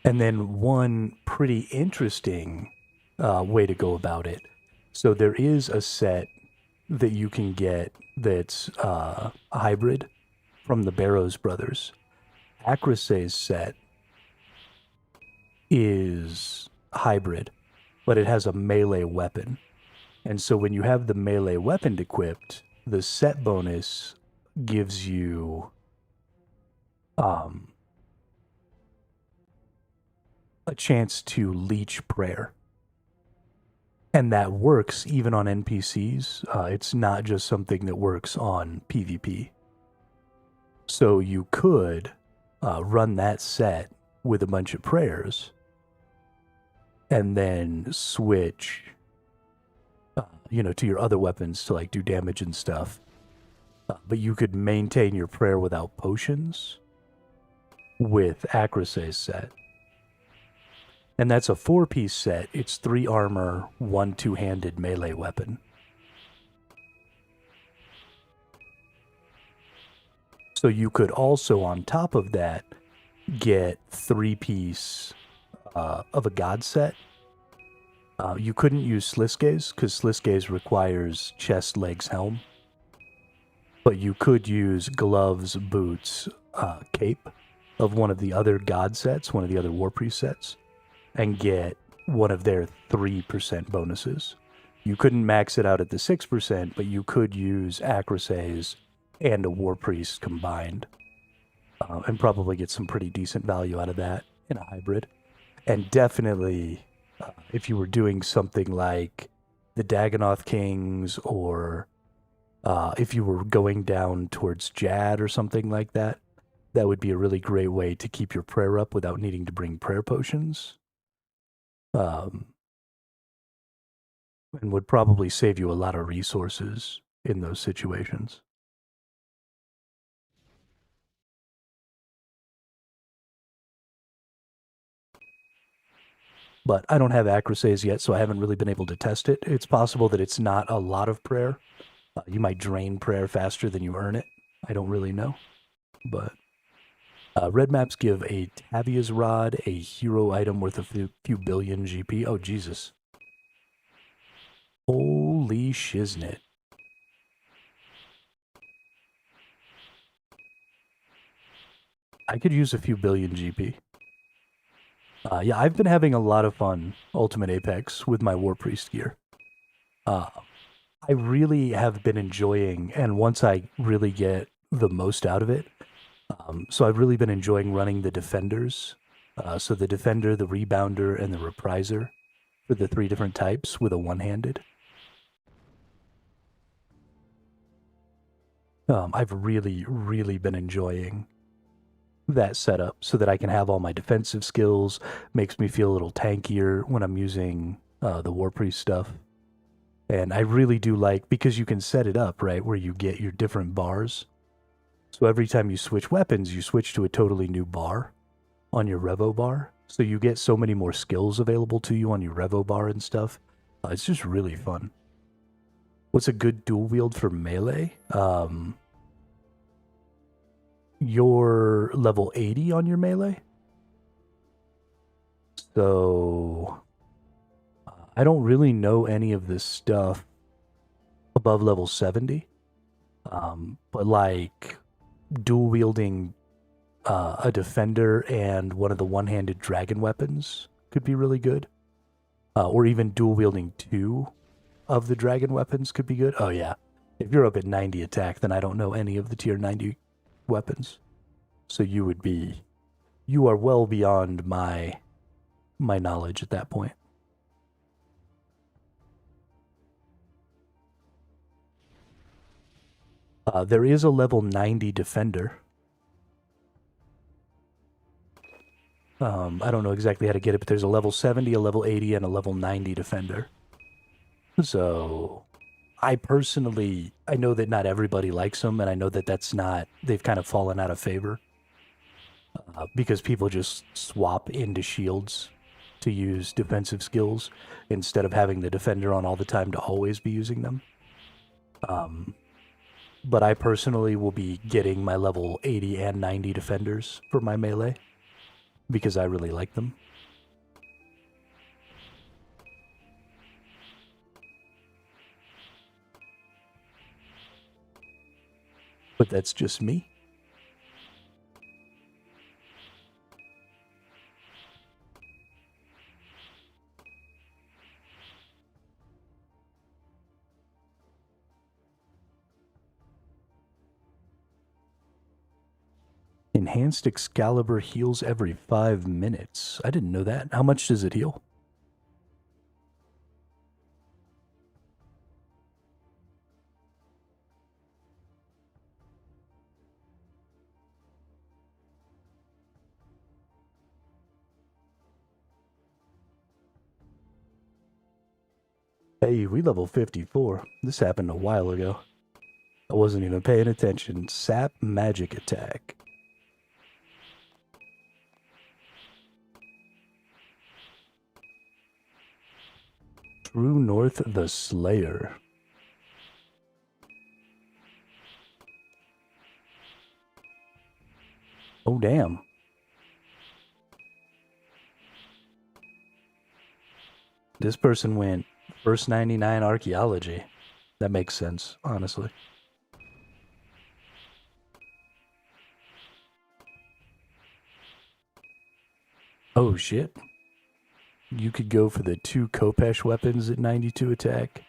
And then one pretty interesting way to go about it. So there is a set that you can get that's a hybrid from the Barrows brothers. Acrase's set is hybrid, but it has a melee weapon. And so when you have the melee weapon equipped, the set bonus gives you a chance to leech prayer. And that works even on NPCs. It's not just something that works on PvP. So you could run that set with a bunch of prayers and then switch, to your other weapons to like do damage and stuff. But you could maintain your prayer without potions with Acrase's set. And that's a 4-piece set. It's 3 armor, 1 two-handed melee weapon. So you could also, on top of that, get 3-piece of a god set. You couldn't use Sliske's, because Sliske's requires chest, legs, helm. But you could use gloves, boots, cape of one of the other god sets, one of the other War Priest sets, and get one of their 3% bonuses. You couldn't max it out at the 6%, but you could use Acrase's and a War Priest combined, and probably get some pretty decent value out of that in a hybrid. And definitely, if you were doing something like the Dagannoth Kings, or if you were going down towards Jad or something like that, that would be a really great way to keep your prayer up without needing to bring prayer potions. And would probably save you a lot of resources in those situations. But I don't have acrosays yet, so I haven't really been able to test it. It's possible that it's not a lot of prayer. You might drain prayer faster than you earn it. I don't really know. But red maps give a Tavia's Rod, a hero item worth a few billion GP. Oh, Jesus. Holy shiznit. I could use a few billion GP. Yeah, I've been having a lot of fun Ultimate Apex with my War Priest gear. Uh, I really have been enjoying, and once I really get the most out of it, so I've really been enjoying running the Defenders. So the Defender, the Rebounder, and the Repriser for the three different types with a one-handed. I've really, really been enjoying that setup so that I can have all my defensive skills. Makes me feel a little tankier when I'm using the War Priest stuff. And I really do like, because you can set it up, right, where you get your different bars. So every time you switch weapons, you switch to a totally new bar on your Revo bar. So you get so many more skills available to you on your Revo bar and stuff. It's just really fun. What's a good dual wield for melee? You're level 80 on your melee. So I don't really know any of this stuff above level 70. But like dual wielding a defender and one of the one-handed dragon weapons could be really good. Or even dual wielding two of the dragon weapons could be good. Oh yeah. If you're up at 90 attack, then I don't know any of the tier 90 weapons. So you are well beyond my knowledge at that point. There is a level 90 defender. I don't know exactly how to get it, but there's a level 70, a level 80, and a level 90 defender. So I know that not everybody likes them, and I know that they've kind of fallen out of favor because people just swap into shields to use defensive skills instead of having the defender on all the time to always be using them. But I personally will be getting my level 80 and 90 defenders for my melee because I really like them. But that's just me. Enhanced Excalibur heals every 5 minutes. I didn't know that. How much does it heal? Hey, we level 54. This happened a while ago. I wasn't even paying attention. Sap magic attack. True North the Slayer. Oh, damn. This person went first 99 archaeology. That makes sense, honestly. Oh, shit. You could go for the 2 Kopesh weapons at 92 attack.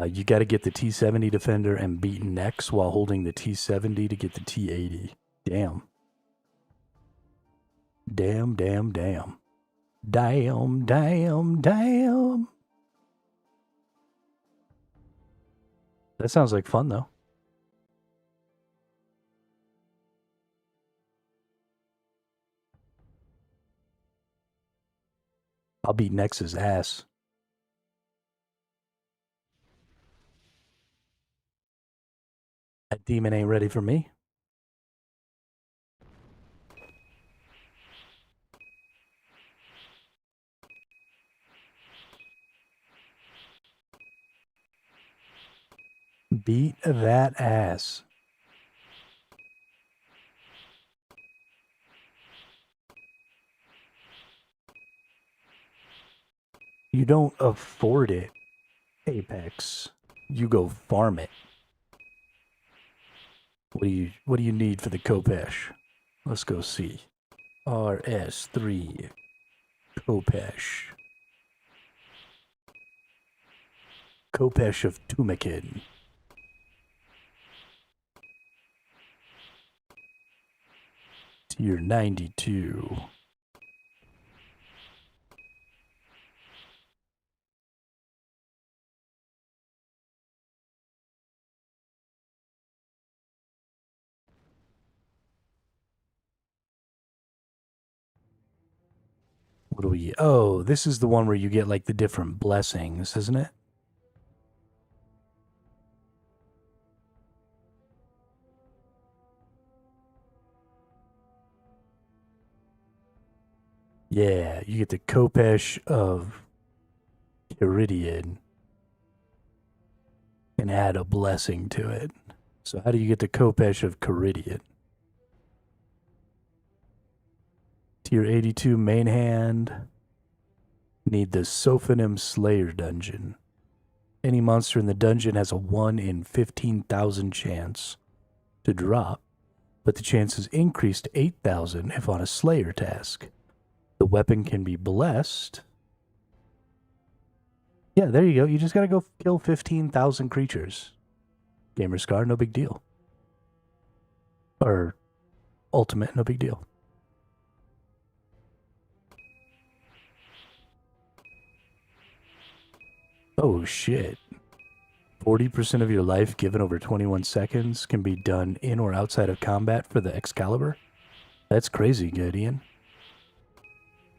You got to get the T70 defender and beat Nex while holding the T70 to get the T80. Damn. Damn, damn, damn. Damn, damn, damn. That sounds like fun, though. I'll beat Nex's ass. That demon ain't ready for me. Beat that ass. You don't afford it, Apex. You go farm it. What do you need for the Kopesh? Let's go see. RS3 Kopesh. Kopesh of Tumakin. Tier 92. What do we... Oh, this is the one where you get, like, the different blessings, isn't it? Yeah, you get the Kopesh of Iridian and add a blessing to it. So how do you get the Kopesh of Caridian? Tier 82 main hand. Need the Sophonim Slayer dungeon. Any monster in the dungeon has a 1 in 15,000 chance to drop, but the chance is increased to 8,000 if on a Slayer task. The weapon can be blessed. Yeah, there you go. You just gotta go kill 15,000 creatures. Gamer Scar, no big deal. Or Ultimate, no big deal. Oh shit. 40% of your life given over 21 seconds can be done in or outside of combat for the Excalibur? That's crazy good, Ian.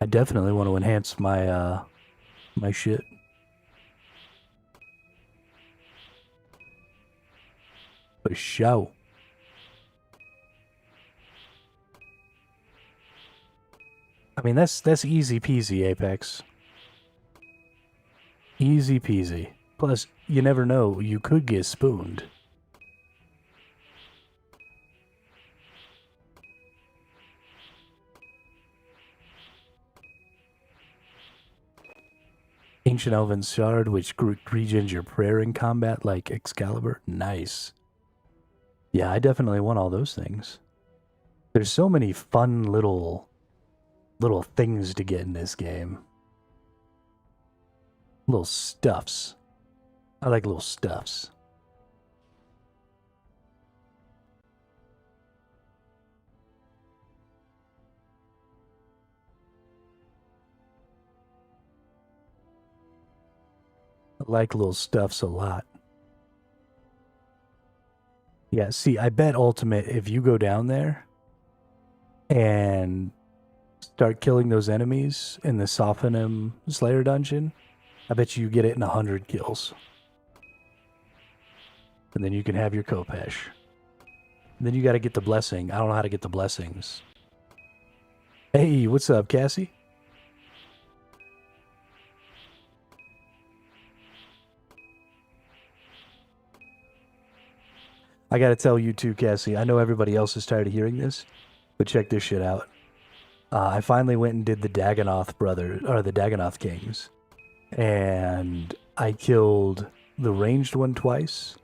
I definitely want to enhance my, my shit. For sure. I mean, that's easy peasy, Apex. Easy peasy. Plus, you never know, you could get spooned. Ancient Elven Shard, which regens your prayer in combat like Excalibur. Nice. Yeah, I definitely want all those things. There's so many fun little things to get in this game. Little stuffs. I like little stuffs. I like little stuffs a lot. Yeah, see, I bet Ultimate, if you go down there and start killing those enemies in the Sophonim Slayer dungeon, I bet you get it in 100 kills. And then you can have your Kopesh. And then you got to get the blessing. I don't know how to get the blessings. Hey, what's up, Cassie? I gotta tell you too, Cassie, I know everybody else is tired of hearing this, but check this shit out. I finally went and did the Dagonoth the Dagonoth Kings. And I killed the ranged one twice.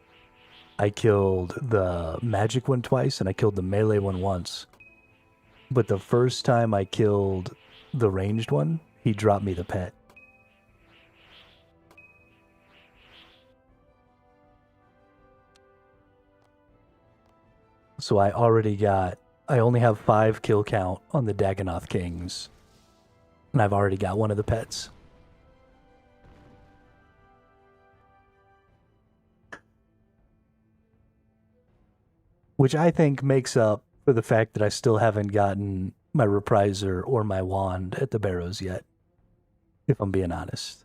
I killed the magic one twice, and I killed the melee one once. But the first time I killed the ranged one, he dropped me the pet. So I only have 5 kill count on the Dagonoth Kings. And I've already got one of the pets. Which I think makes up for the fact that I still haven't gotten my Repriser or my wand at the Barrows yet. If I'm being honest.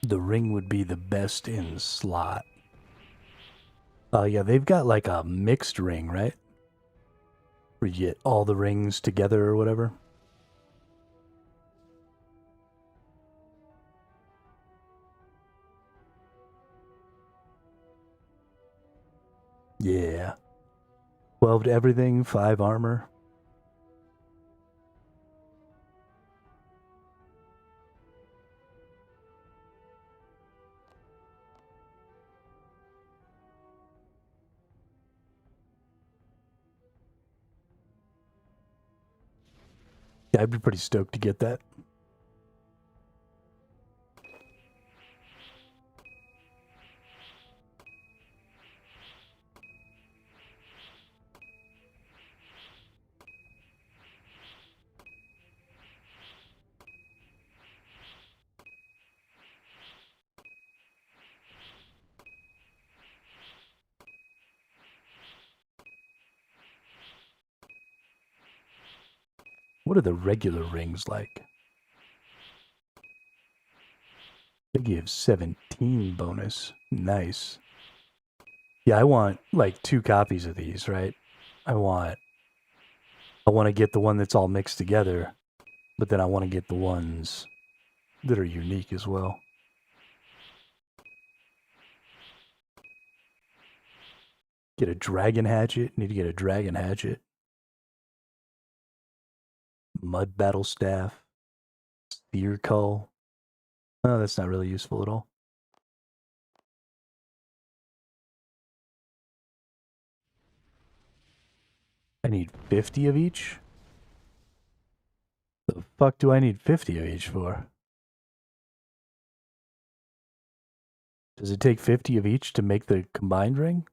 The ring would be the best in slot. Yeah, they've got like a mixed ring, right? Where you get all the rings together or whatever. Yeah. 12 to everything, 5 armor. Yeah, I'd be pretty stoked to get that. What are the regular rings like? They give 17 bonus. Nice. Yeah, I want like 2 copies of these, right? I want to get the one that's all mixed together, but then I want to get the ones that are unique as well. Get a dragon hatchet. Need to get a dragon hatchet. Mud battle staff. Spear cull. Oh, that's not really useful at all. I need 50 of each? The fuck do I need 50 of each for? Does it take 50 of each to make the combined ring?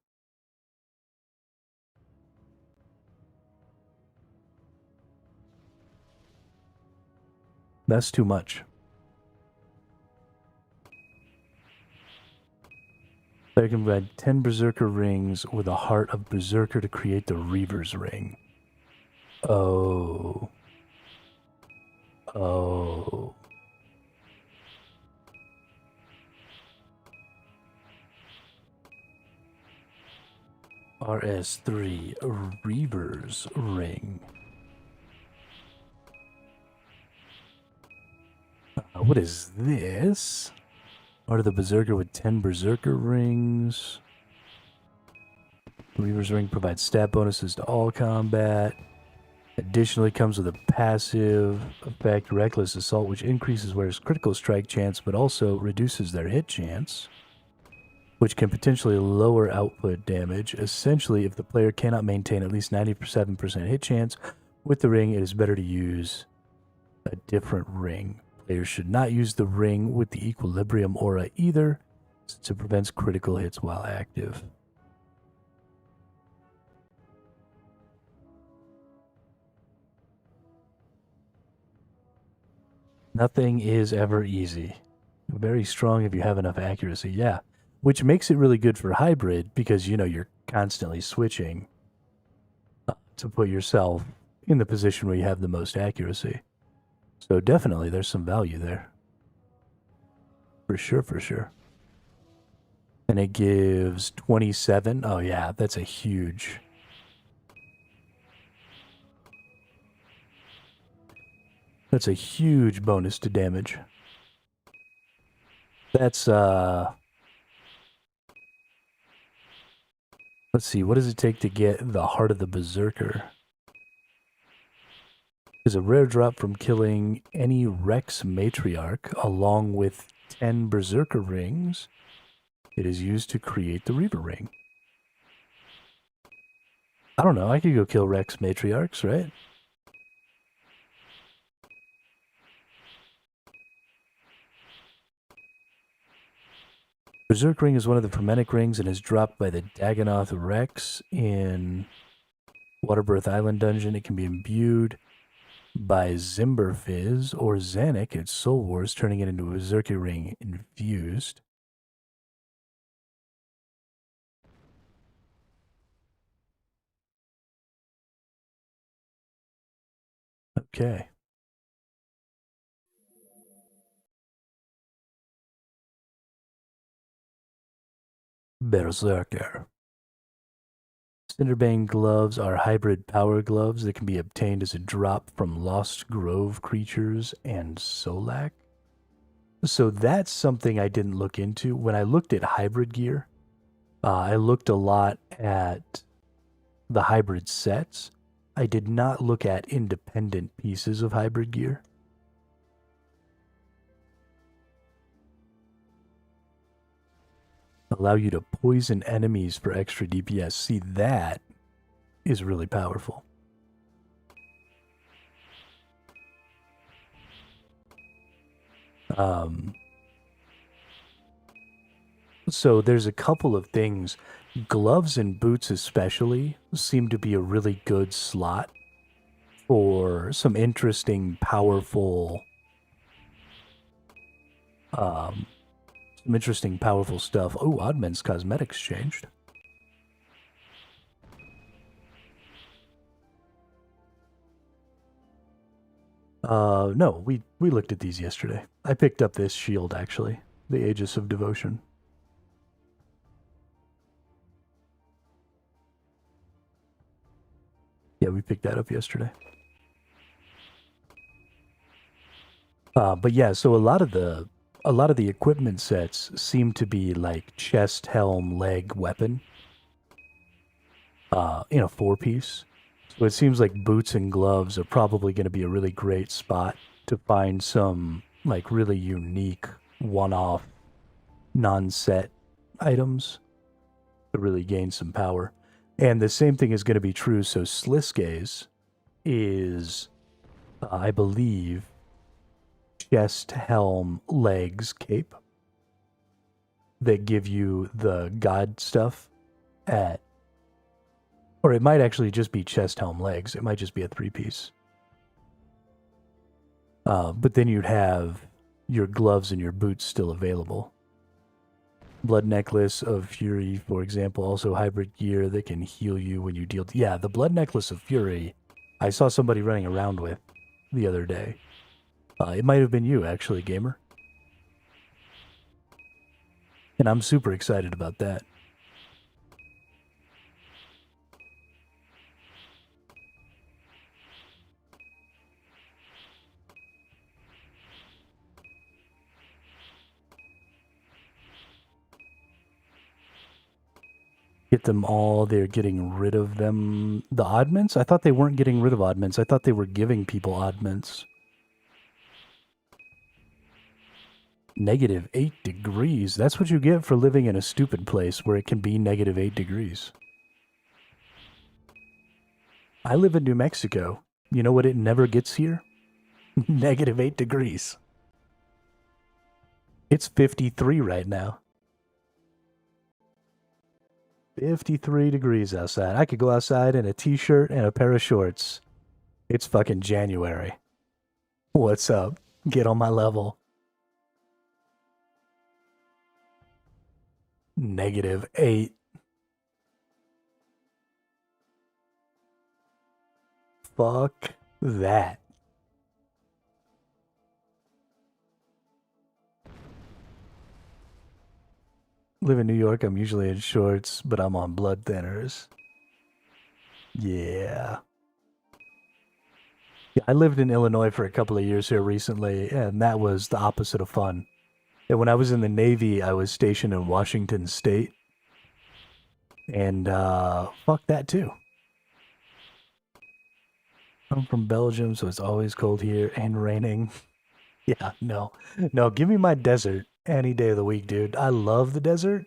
That's too much. I can provide 10 Berserker rings with a heart of Berserker to create the Reaver's ring. Oh. Oh. RS3 Reaver's ring. What is this? Art of the Berserker with 10 Berserker rings. Reaver's ring provides stat bonuses to all combat. Additionally, comes with a passive effect, Reckless Assault, which increases wearer's critical strike chance, but also reduces their hit chance, which can potentially lower output damage. Essentially, if the player cannot maintain at least 97% hit chance with the ring, it is better to use a different ring. Players should not use the ring with the Equilibrium aura either, since it prevents critical hits while active. Nothing is ever easy. Very strong if you have enough accuracy, yeah. Which makes it really good for hybrid because, you know, you're constantly switching to put yourself in the position where you have the most accuracy. So definitely there's some value there. For sure, for sure. And it gives 27. Oh, yeah, that's a huge. That's a huge bonus to damage. That's, let's see, what does it take to get the Heart of the Berserker? Is a rare drop from killing any Rex Matriarch along with 10 Berserker rings. It is used to create the Reaver ring. I don't know, I could go kill Rex Matriarchs, right? Berserk ring is one of the Fermentic rings and is dropped by the Dagonoth Rex in Waterbirth Island dungeon. It can be imbued by Zimberfizz or Zanuck at Soul Wars, turning it into a Berserker ring infused. Okay. Berserker. Cinderbane gloves are hybrid power gloves that can be obtained as a drop from Lost Grove creatures and Solak. So that's something I didn't look into. When I looked at hybrid gear, I looked a lot at the hybrid sets. I did not look at independent pieces of hybrid gear. Allow you to poison enemies for extra DPS. See, that is really powerful. So there's a couple of things. Gloves and boots especially seem to be a really good slot for some interesting, powerful, um, stuff. Oh, Oddman's cosmetics changed. No, we looked at these yesterday. I picked up this shield actually, the Aegis of Devotion. Yeah, we picked that up yesterday. But yeah, so a lot of the equipment sets seem to be like chest, helm, leg, weapon. In a four-piece. So it seems like boots and gloves are probably going to be a really great spot to find some like really unique one-off non-set items to really gain some power. And the same thing is going to be true. So Sliske's is, I believe, chest, helm, legs, cape that give you the god stuff at, or it might actually just be chest, helm, legs. It might just be a three-piece. But then you'd have your gloves and your boots still available. Blood Necklace of Fury, for example, also hybrid gear that can heal you when you deal... Yeah, the Blood Necklace of Fury, I saw somebody running around with the other day. It might have been you, actually, gamer. And I'm super excited about that. Get them all. They're getting rid of them. The oddments? I thought they weren't getting rid of oddments. I thought they were giving people oddments. -8 degrees. That's what you get for living in a stupid place where it can be -8 degrees. I live in New Mexico. You know what it never gets here? -8 degrees. It's 53 right now. 53 degrees outside. I could go outside in a t-shirt and a pair of shorts. It's fucking January. What's up? Get on my level. -8. Fuck that. Live in New York, I'm usually in shorts, but I'm on blood thinners. Yeah. Yeah, I lived in Illinois for a couple of years here recently, and that was the opposite of fun. And when I was in the Navy, I was stationed in Washington State. And fuck that too. I'm from Belgium, so it's always cold here and raining. Yeah, no. No, give me my desert any day of the week, dude. I love the desert.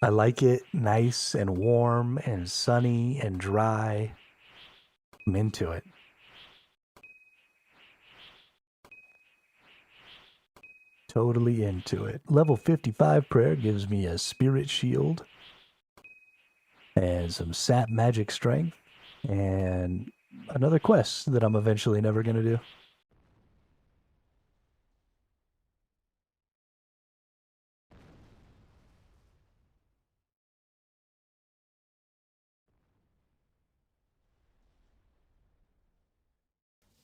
I like it nice and warm and sunny and dry. I'm into it. Totally into it. Level 55 prayer gives me a spirit shield and some sap magic strength and another quest that I'm eventually never going to do.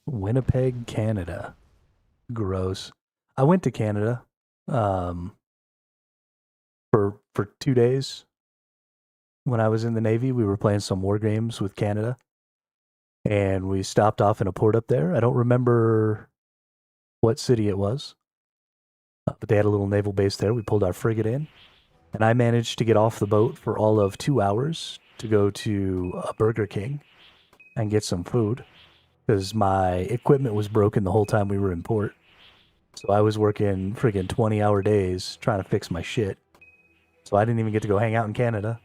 Winnipeg, Canada. Gross. I went to Canada. Um, for 2 days. When I was in the Navy, we were playing some war games with Canada, and we stopped off in a port up there. I don't remember what city it was, but they had a little naval base there. We pulled our frigate in, and I managed to get off the boat for all of 2 hours to go to a Burger King and get some food because my equipment was broken the whole time we were in port. So I was working friggin' 20-hour days trying to fix my shit. So I didn't even get to go hang out in Canada.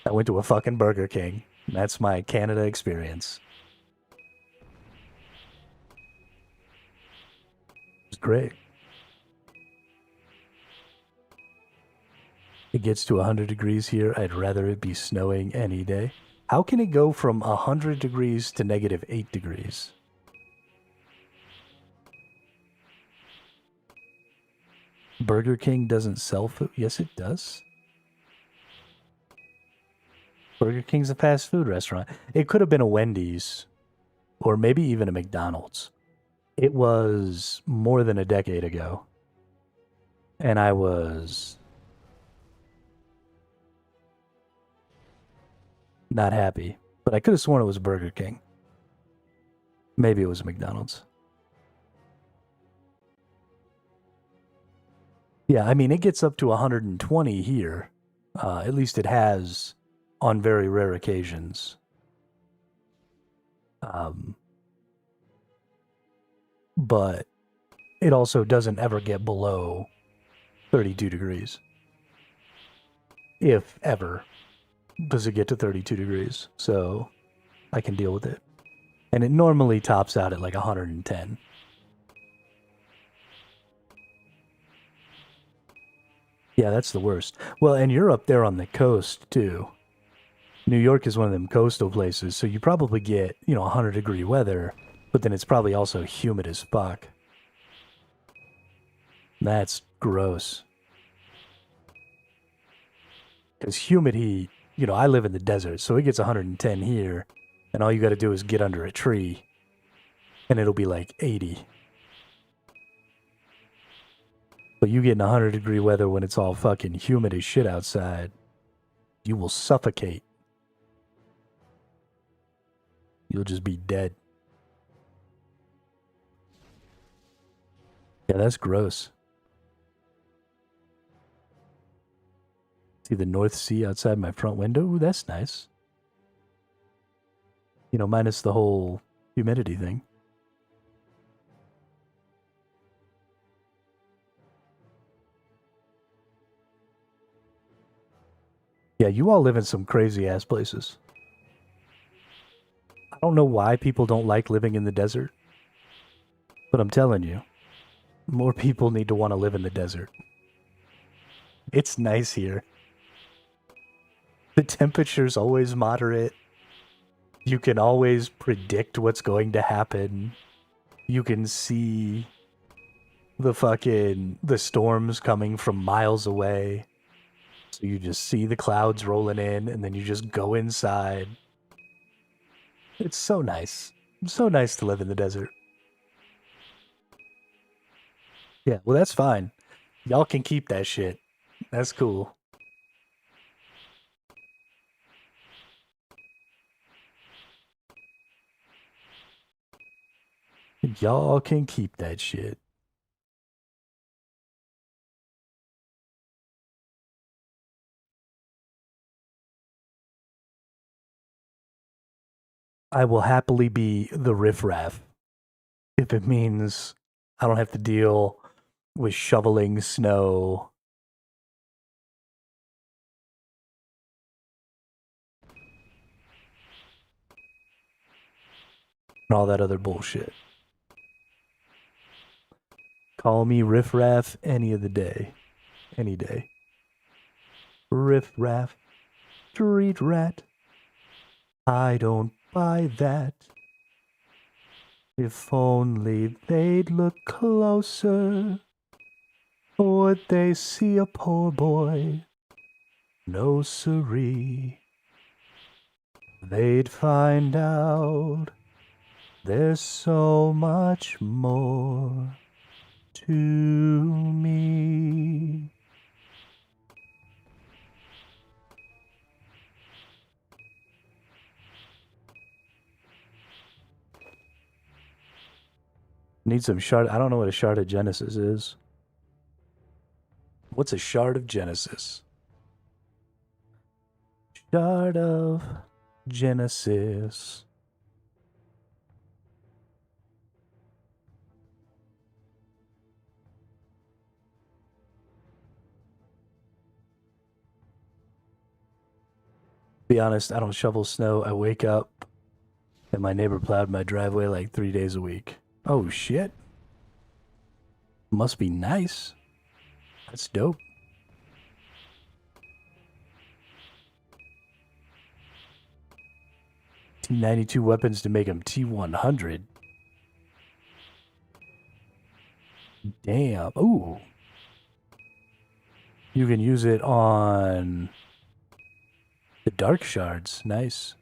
I went to a fucking Burger King. And that's my Canada experience. It was great. It gets to 100 degrees here. I'd rather it be snowing any day. How can it go from 100 degrees to -8 degrees? Burger King doesn't sell food? Yes, it does. Burger King's a fast food restaurant. It could have been a Wendy's or maybe even a McDonald's. It was more than a decade ago. And I was not happy. But I could have sworn it was Burger King. Maybe it was McDonald's. Yeah, I mean, it gets up to 120 here. At least it has on very rare occasions. But it also doesn't ever get below 32 degrees. If ever does it get to 32 degrees. So I can deal with it. And it normally tops out at like 110. Yeah, that's the worst. Well, and you're up there on the coast too. New York is one of them coastal places, so you probably get, 100-degree weather, but then it's probably also humid as fuck. That's gross. Because humid heat, I live in the desert, so it gets 110 here, and all you got to do is get under a tree, and it'll be like 80. But you get in 100-degree weather when it's all fucking humid as shit outside, you will suffocate. You'll just be dead. Yeah, that's gross. See the North Sea outside my front window? Ooh, that's nice. Minus the whole humidity thing. Yeah, you all live in some crazy ass places. I don't know why people don't like living in the desert, but I'm telling you, more people need to want to live in the desert. It's nice here. The temperature's always moderate. You can always predict what's going to happen. You can see the storms coming from miles away. So you just see the clouds rolling in and then you just go inside. It's so nice. It's so nice to live in the desert. Yeah, well, that's fine. Y'all can keep that shit. That's cool. Y'all can keep that shit. I will happily be the riffraff if it means I don't have to deal with shoveling snow. And all that other bullshit. Call me riffraff any of the day. Any day. Riffraff. Street rat. I don't buy that. If only they'd look closer, would they see a poor boy? No siree. They'd find out there's so much more to me. Need some shard. I don't know what a shard of Genesis is. What's a shard of Genesis? Shard of Genesis. Be honest, I don't shovel snow. I wake up and my neighbor plowed my driveway like 3 days a week. Oh shit. Must be nice. That's dope. T92 weapons to make them T100. Damn. Ooh. You can use it on the dark shards. Nice.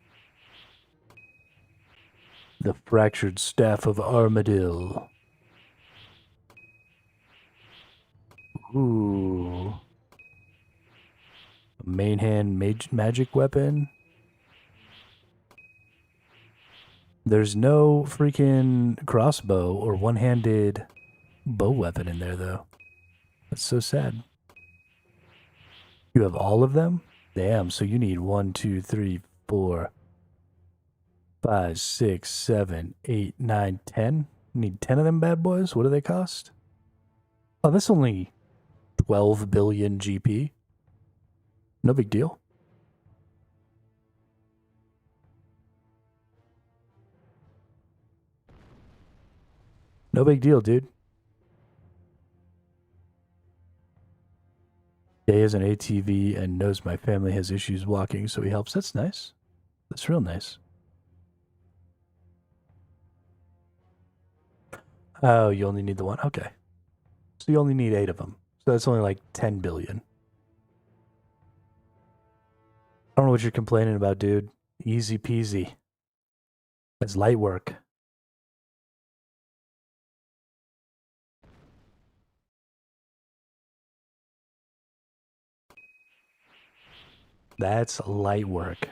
The fractured staff of Armadil. Ooh. Main hand magic weapon. There's no freaking crossbow or one-handed bow weapon in there, though. That's so sad. You have all of them? Damn, so you need 1, 2, 3, 4, 5, 6, 7, 8, 9, 10. You need 10 of them bad boys? What do they cost? Oh, that's only 12 billion GP. No big deal. No big deal, dude. Day has an ATV and knows my family has issues walking, so he helps. That's nice. That's real nice. Oh, you only need the one? Okay. So you only need 8 of them. So that's only like 10 billion. I don't know what you're complaining about, dude. Easy peasy. That's light work. That's light work.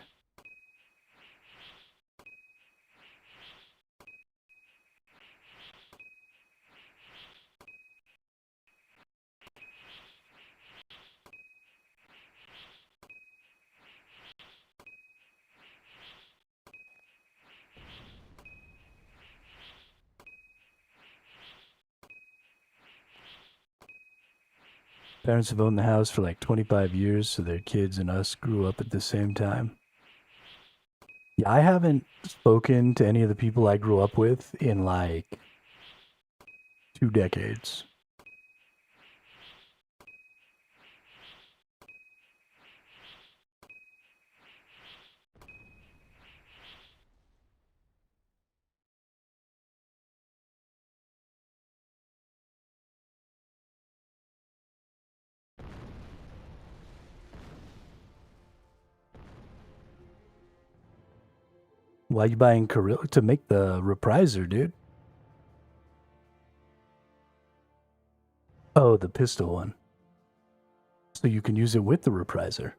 Parents have owned the house for like 25 years, so their kids and us grew up at the same time. Yeah, I haven't spoken to any of the people I grew up with in like 2 decades. Why are you buying Kirill to make the repriser, dude? Oh, the pistol one. So you can use it with the repriser.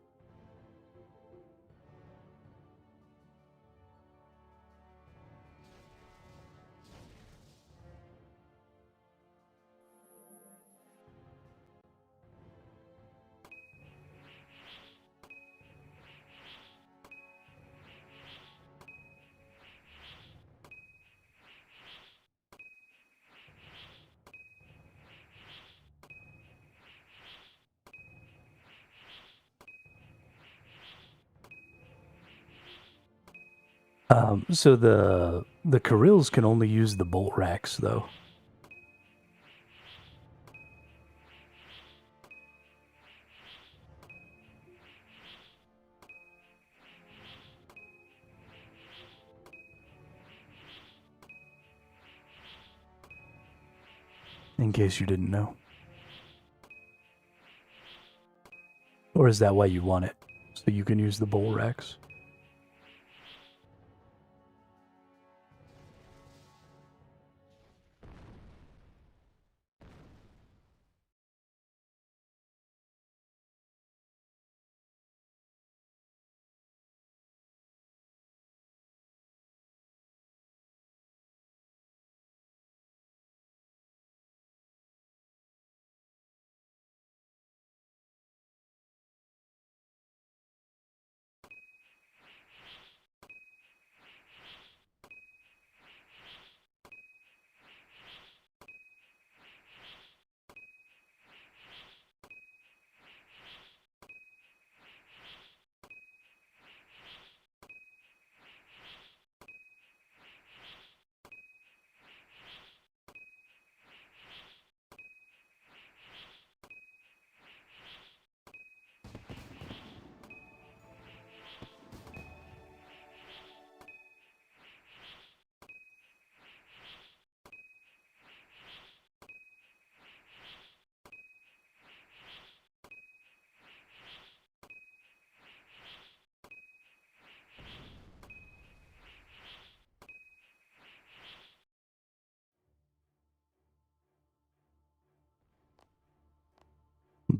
So the Kirills can only use the bolt racks though. In case you didn't know. Or is that why you want it? So you can use the bolt racks?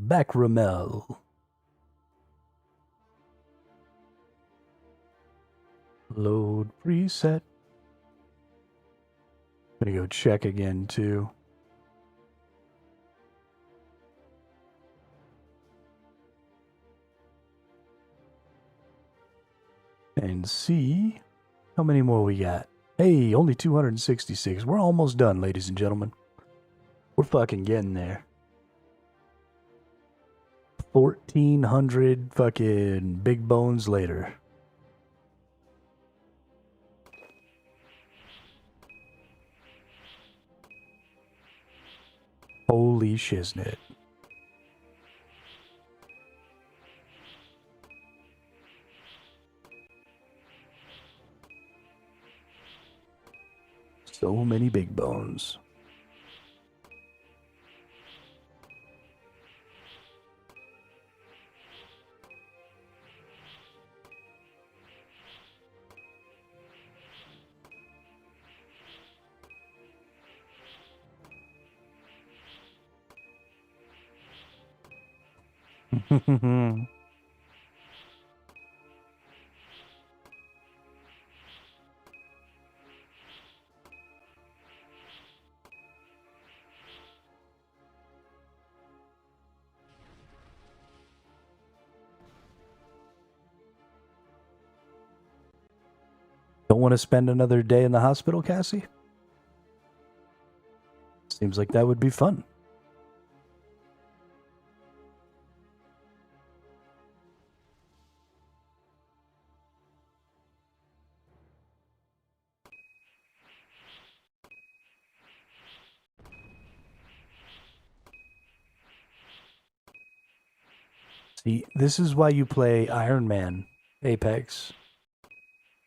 Bacramel. Load preset. I'm gonna go check again too. And see how many more we got. Hey, only 266. We're almost done, ladies and gentlemen. We're fucking getting there. 1,400 fucking big bones later. Holy shiznit. So many big bones. Don't want to spend another day in the hospital, Cassie? Seems like that would be fun. See, this is why you play Iron Man Apex.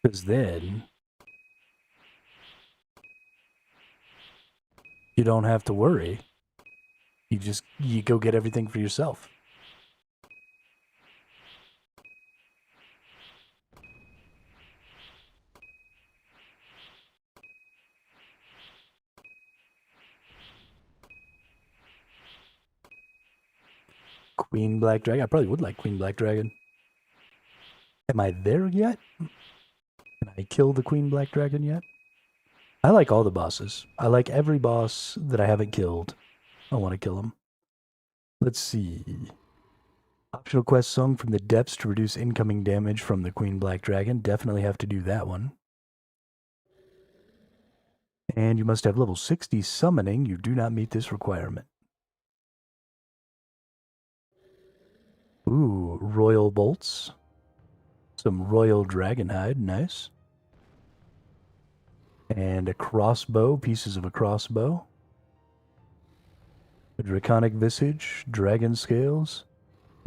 Because then you don't have to worry. You go get everything for yourself. Queen Black Dragon. I probably would like Queen Black Dragon. Am I there yet? Can I kill the Queen Black Dragon yet? I like all the bosses. I like every boss that I haven't killed. I want to kill him. Let's see. Optional quest sung from the depths to reduce incoming damage from the Queen Black Dragon. Definitely have to do that one. And you must have level 60 summoning. You do not meet this requirement. Ooh, Royal Bolts. Some Royal Dragonhide. Nice. And a crossbow. Pieces of a crossbow. A Draconic Visage. Dragon Scales.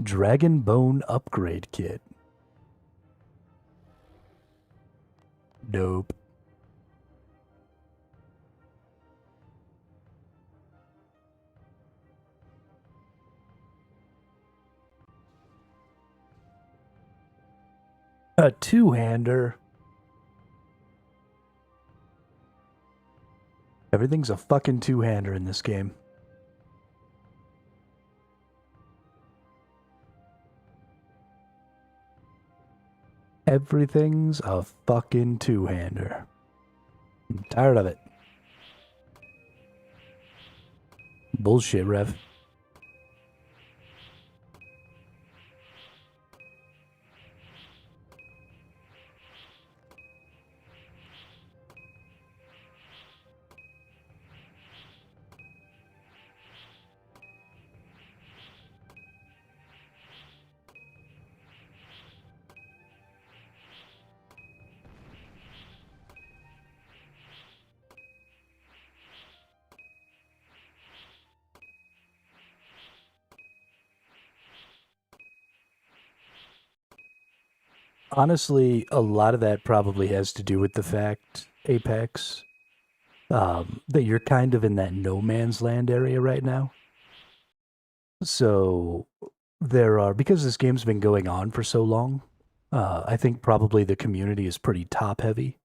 Dragon Bone Upgrade Kit. Dope. A two-hander. Everything's a fucking two-hander in this game. Everything's a fucking two-hander. I'm tired of it. Bullshit, Rev. Honestly, a lot of that probably has to do with the fact, Apex, that you're kind of in that no man's land area right now. So because this game's been going on for so long, I think probably the community is pretty top heavy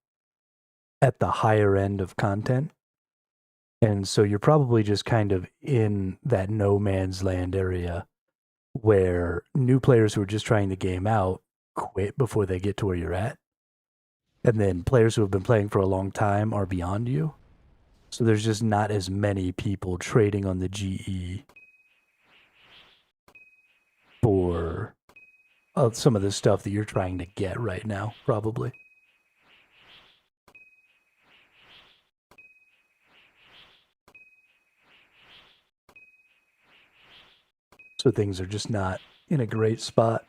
at the higher end of content. And so you're probably just kind of in that no man's land area where new players who are just trying the game out quit before they get to where you're at. And then players who have been playing for a long time are beyond you. So there's just not as many people trading on the GE for some of the stuff that you're trying to get right now, probably. So things are just not in a great spot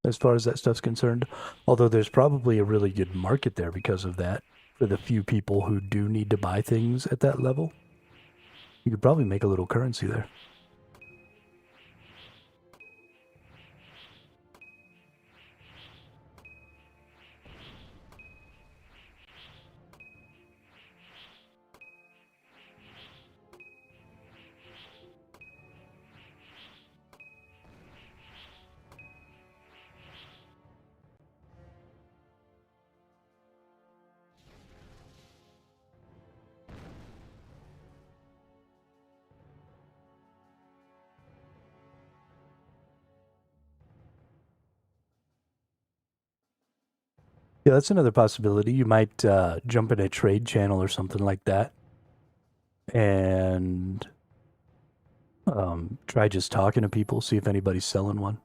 as far as that stuff's concerned. Although there's probably a really good market there because of that. For the few people who do need to buy things at that level, you could probably make a little currency there. Yeah, that's another possibility. You might jump in a trade channel or something like that and try just talking to people, see if anybody's selling one.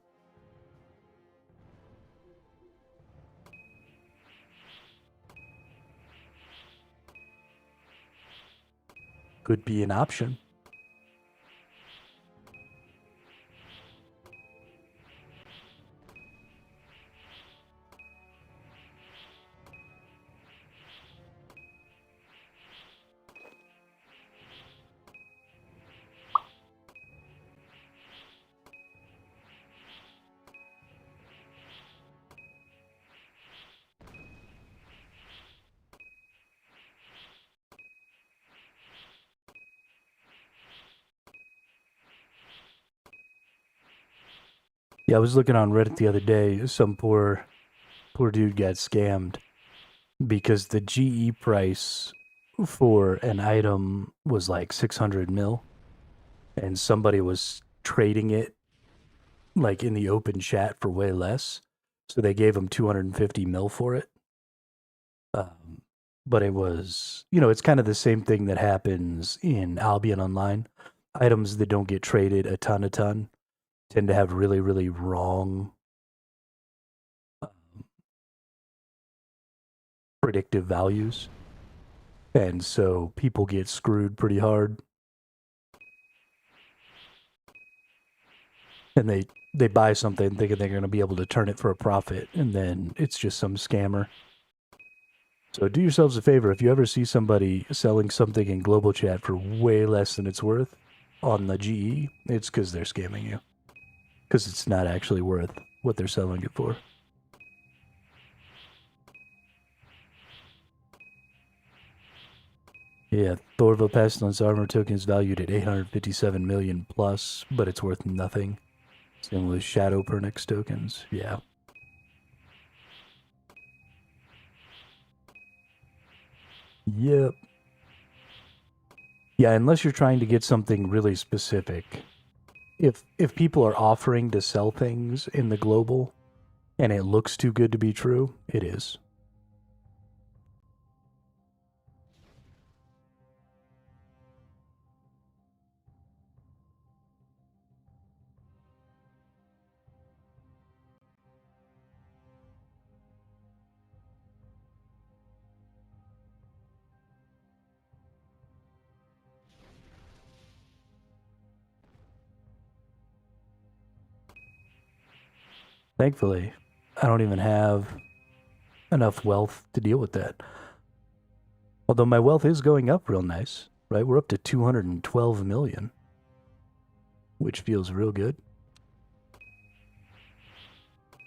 Could be an option. Yeah, I was looking on Reddit the other day. Some poor dude got scammed because the GE price for an item was like 600 mil, and somebody was trading it like in the open chat for way less. So they gave him 250 mil for it. Um, but it was, it's kind of the same thing that happens in Albion Online. Items that don't get traded a ton tend to have really, really wrong predictive values. And so people get screwed pretty hard. And they buy something thinking they're going to be able to turn it for a profit, and then it's just some scammer. So do yourselves a favor. If you ever see somebody selling something in global chat for way less than it's worth on the GE, it's because they're scamming you. Because it's not actually worth what they're selling it for. Yeah, Thorville Pestilence armor token is valued at 857 million plus, but it's worth nothing. Same with Shadow Pernix tokens. Yeah. Yep. Yeah, unless you're trying to get something really specific. If people are offering to sell things in the global and it looks too good to be true, it is. Thankfully, I don't even have enough wealth to deal with that. Although my wealth is going up real nice, right? We're up to 212 million, which feels real good.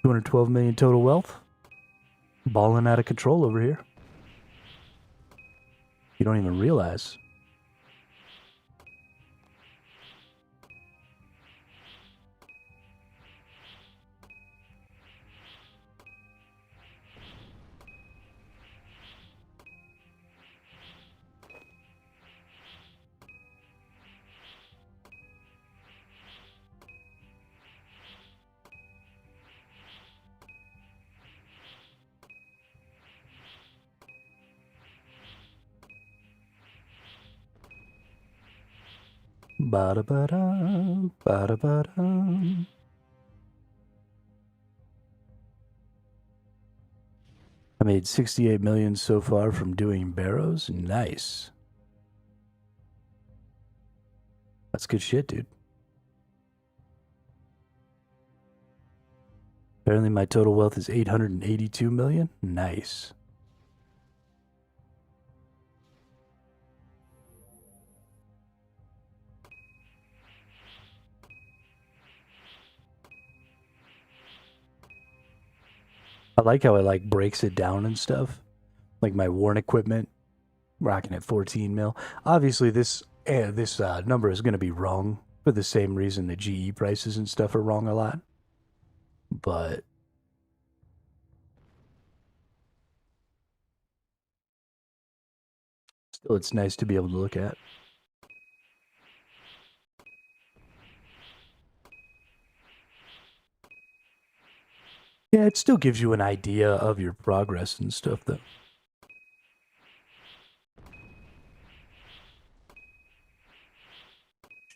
212 million total wealth. Balling out of control over here. You don't even realize. Ba-da-ba-da, ba-da-ba-da. I made 68 million so far from doing barrows. Nice. That's good shit, dude. Apparently my total wealth is 882 million. Nice. I like how it like breaks it down and stuff. Like my worn equipment, rocking at 14 mil. Obviously, this number is going to be wrong for the same reason the GE prices and stuff are wrong a lot. But still, it's nice to be able to look at. Yeah, it still gives you an idea of your progress and stuff, though.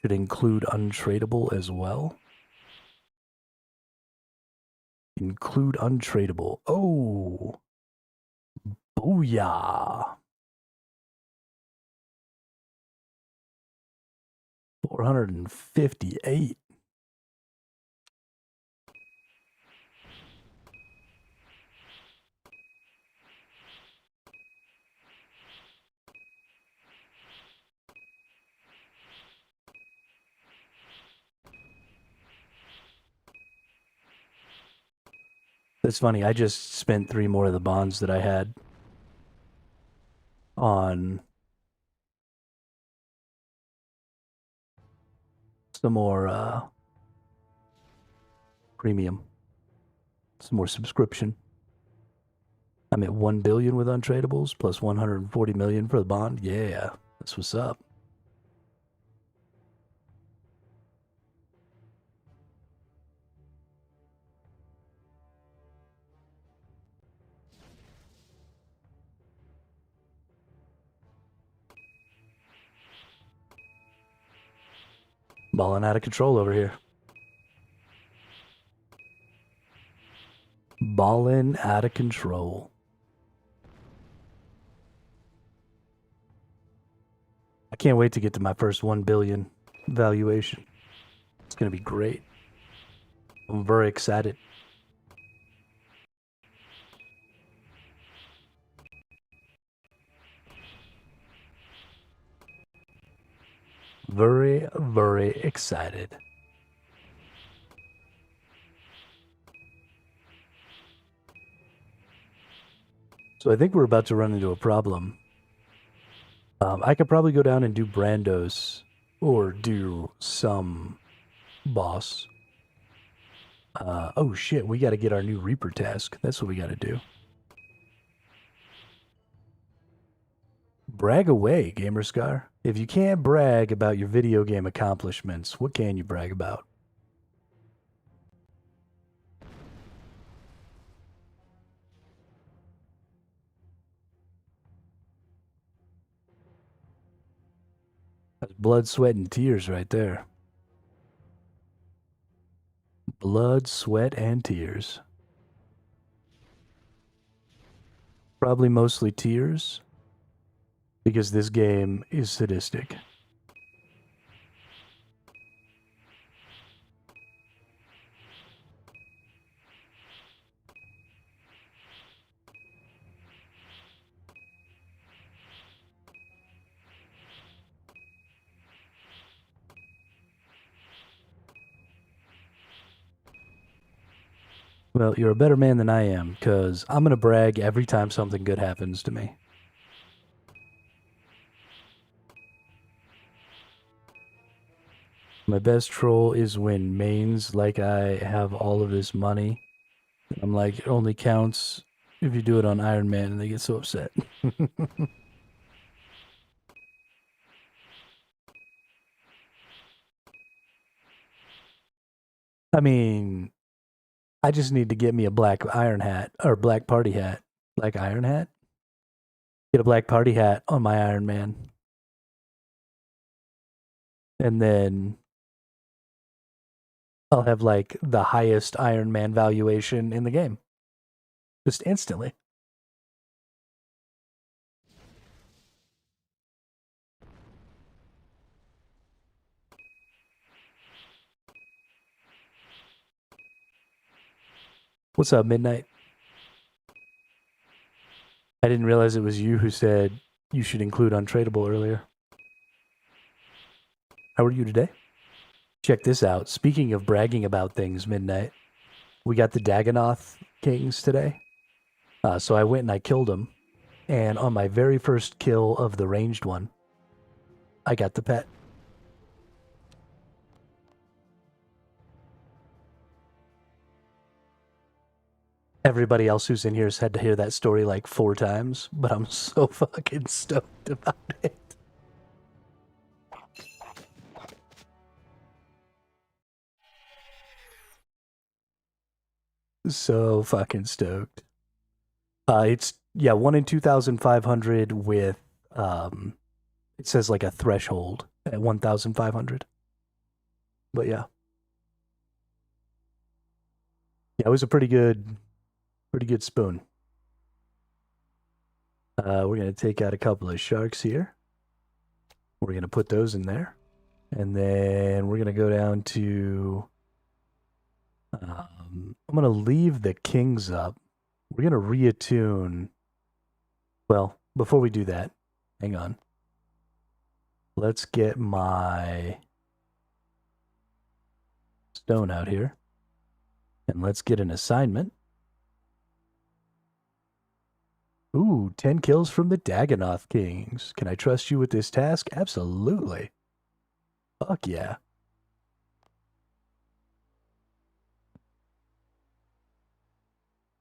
Should include untradeable as well. Include untradeable. Oh, booyah. 458. That's funny. I just spent 3 more of the bonds that I had on some more premium, some more subscription. I'm at 1 billion with untradables plus 140 million for the bond. Yeah, that's what's up. Balling out of control over here. Balling out of control. I can't wait to get to my first 1 billion valuation. It's going to be great. I'm very excited. Very, very excited. So I think we're about to run into a problem. I could probably go down and do Brandos or do some boss. Oh shit, we got to get our new Reaper task. That's what we got to do. Brag away, Gamerscar. If you can't brag about your video game accomplishments, what can you brag about? That's blood, sweat, and tears right there. Blood, sweat, and tears. Probably mostly tears, because this game is sadistic. Well, you're a better man than I am, because I'm going to brag every time something good happens to me. My best troll is when mains like I have all of this money. I'm like, it only counts if you do it on Iron Man, and they get so upset. I mean, I just need to get me a black iron hat or black party hat. Black iron hat? Get a black party hat on my Iron Man. And then I'll have like the highest Iron Man valuation in the game. Just instantly. What's up, Midnight? I didn't realize it was you who said you should include untradeable earlier. How are you today? Check this out. Speaking of bragging about things, Midnight, we got the Dagonoth Kings today. So I went and I killed them. And on my very first kill of the ranged one, I got the pet. Everybody else who's in here has had to hear that story like 4 times, but I'm so fucking stoked about it. So fucking stoked. It's 1 in 2,500 with it says like a threshold at 1,500. But yeah. Yeah, it was a pretty good spoon. We're gonna take out a couple of sharks here. We're gonna put those in there. And then we're gonna go down to I'm gonna leave the kings up. We're gonna reattune. Well, before we do that, hang on. Let's get my stone out here. And let's get an assignment. Ooh, 10 kills from the Dagonoth Kings. Can I trust you with this task? Absolutely. Fuck yeah.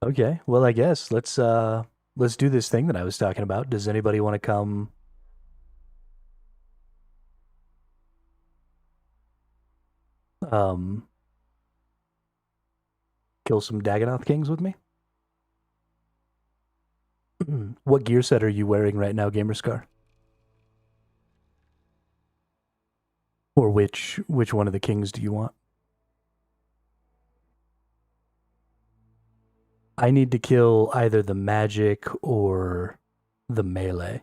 Okay, well I guess let's do this thing that I was talking about. Does anybody want to come kill some Dagonoth Kings with me? What gear set are you wearing right now, Gamerscar? Or which one of the kings do you want? I need to kill either the magic or the melee.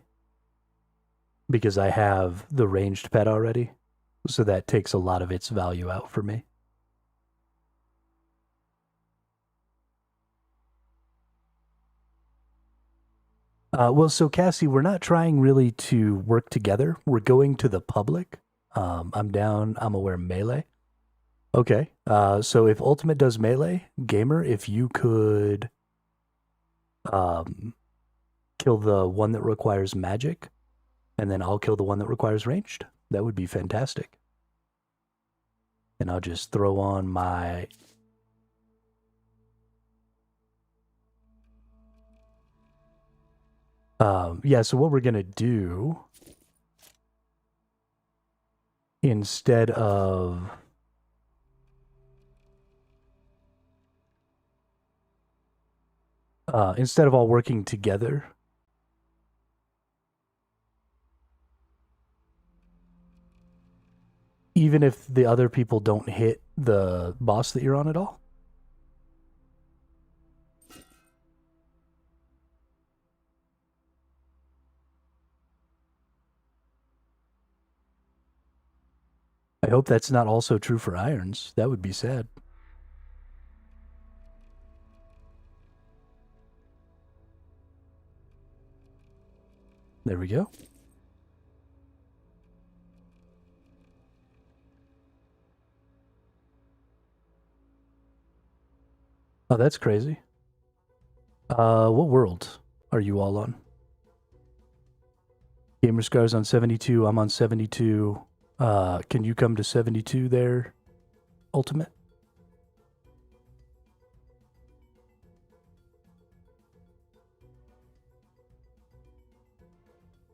Because I have the ranged pet already. So that takes a lot of its value out for me. Well, so Cassie, we're not trying really to work together. We're going to the public. I'm down. I'm aware melee. Okay. So if Ultimate does melee, Gamer, if you could kill the one that requires magic, and then I'll kill the one that requires ranged, that would be fantastic. And I'll just throw on my... yeah, so what we're going to do instead of all working together, even if the other people don't hit the boss that you're on at all? I hope that's not also true for irons. That would be sad. There we go. Oh, that's crazy. What world are you all on? Gamerscar's on 72. I'm on 72. Can you come to 72 there, Ultimate?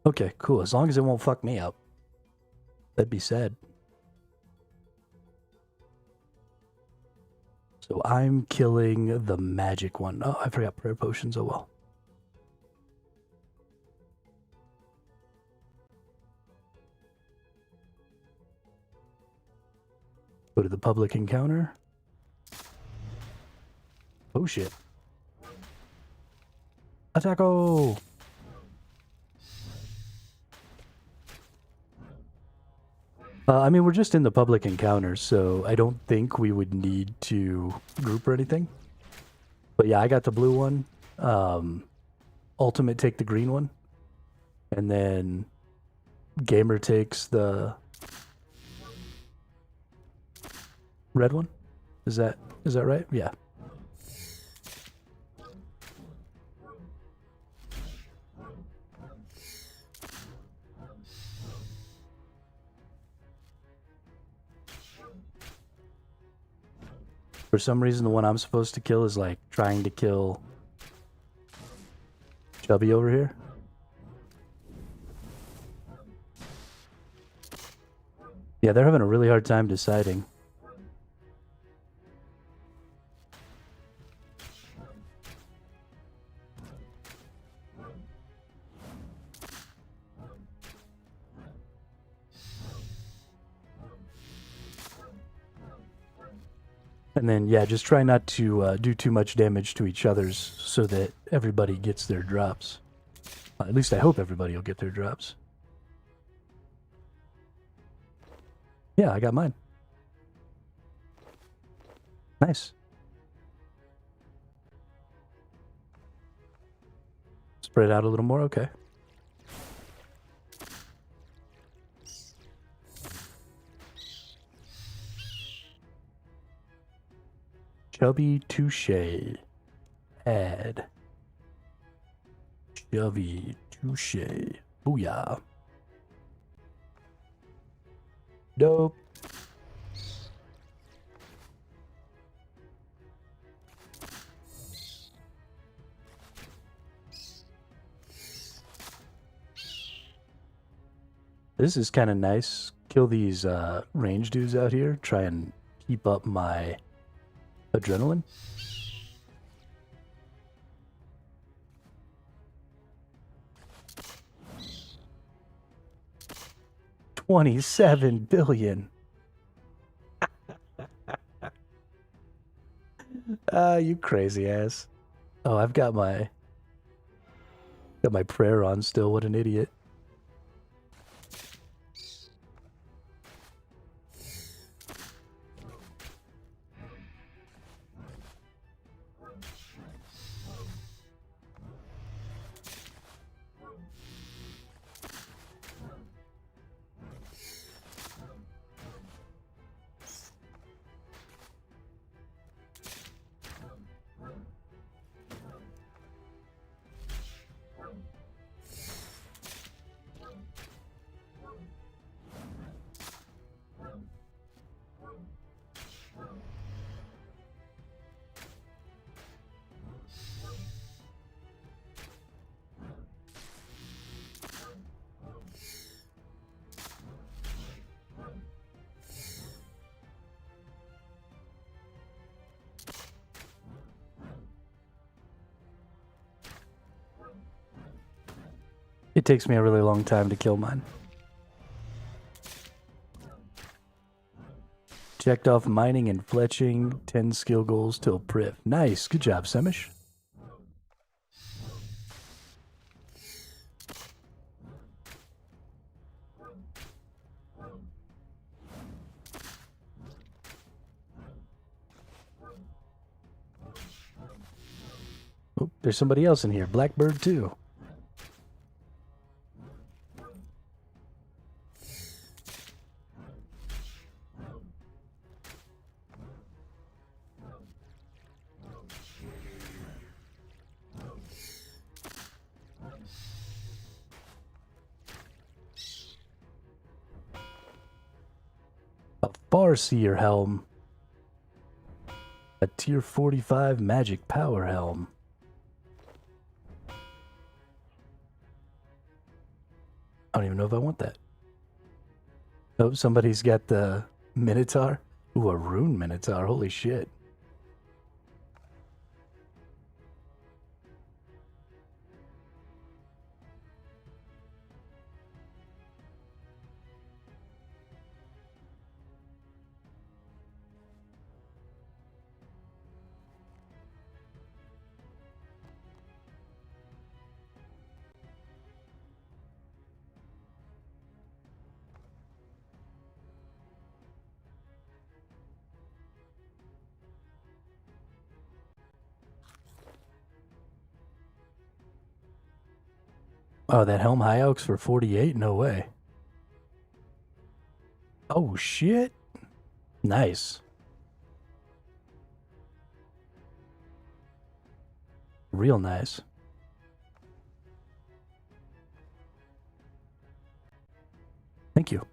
Okay, cool. As long as it won't fuck me up. That'd be sad. So I'm killing the magic one. Oh, I forgot prayer potions. Oh well. Go to the public encounter. Oh shit. Attacko! I mean, we're just in the public encounter, so I don't think we would need to group or anything. But yeah, I got the blue one. Ultimate take the green one. And then Gamer takes the red one. Is that right? Yeah. For some reason, the one I'm supposed to kill is like trying to kill Chubby over here. Yeah, they're having a really hard time deciding. And then, yeah, just try not to do too much damage to each other's so that everybody gets their drops. At least I hope everybody will get their drops. Yeah, I got mine. Nice. Spread out a little more, okay. Chubby Touche. Add. Chubby Touche. Booyah. Dope. This is kind of nice. Kill these range dudes out here. Try and keep up my adrenaline. $27 billion. You crazy ass. Oh, I've got my prayer on still. What an idiot. It takes me a really long time to kill mine. Checked off mining and fletching, 10 skill goals till Priv. Nice, good job, Semish. Oh, there's somebody else in here, Blackbird too. A Farseer helm. A tier 45 magic power helm. I don't even know if I want that. Oh, somebody's got the Minotaur. Ooh, a rune Minotaur. Holy shit. Oh, that Helm High Elk's for 48? No way. Oh, shit. Nice. Real nice. Thank you.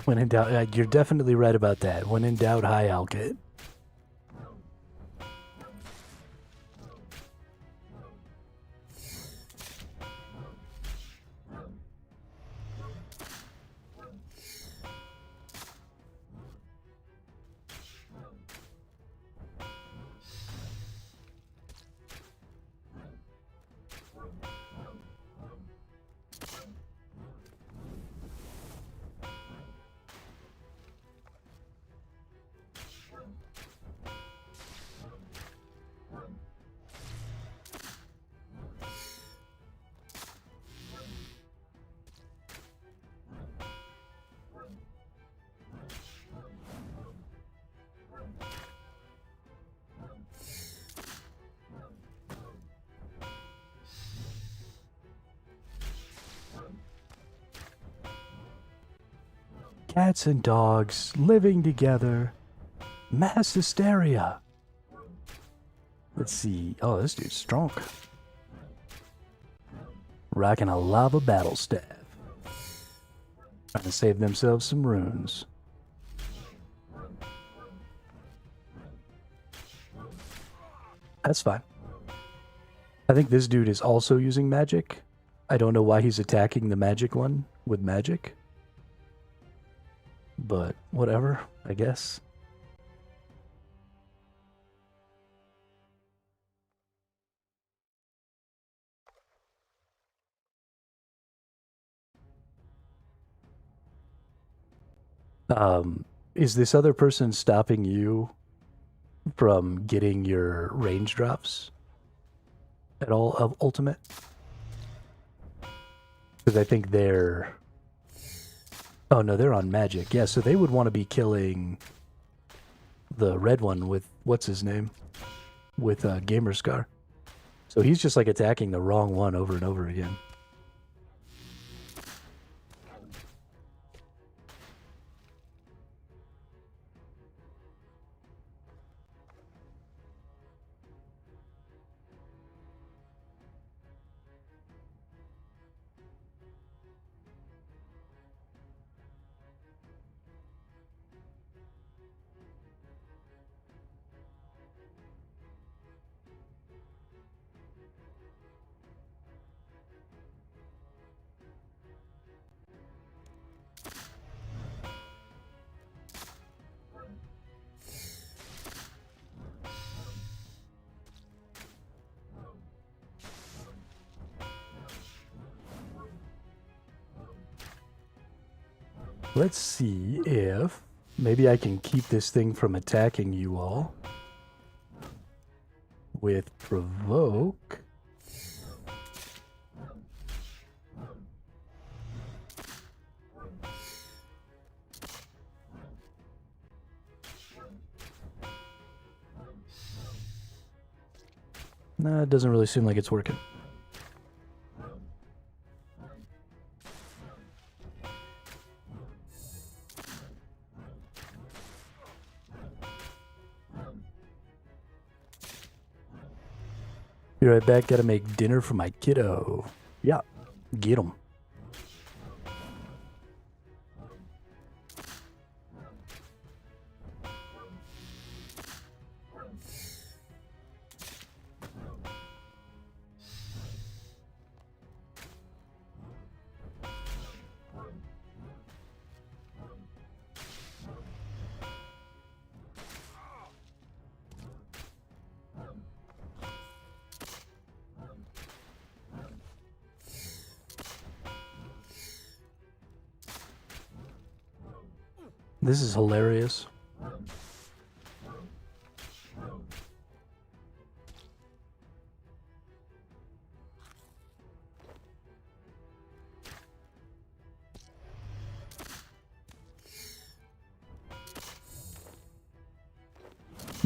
When in doubt, you're definitely right about that. When in doubt, high elk it. Cats and dogs living together. Mass hysteria. Let's see. Oh, this dude's strong. Rocking a lava battle staff. Trying to save themselves some runes. That's fine. I think this dude is also using magic. I don't know why he's attacking the magic one with magic. But whatever, I guess. Is this other person stopping you from getting your range drops at all of ultimate? Because I think they're... Oh no, they're on magic. Yeah, so they would want to be killing the red one with, what's his name? With Gamerscar. So he's just like attacking the wrong one over and over again. Let's see if maybe I can keep this thing from attacking you all with provoke. Nah, it doesn't really seem like it's working. Be right back. Gotta make dinner for my kiddo. Yeah, get him. This is hilarious.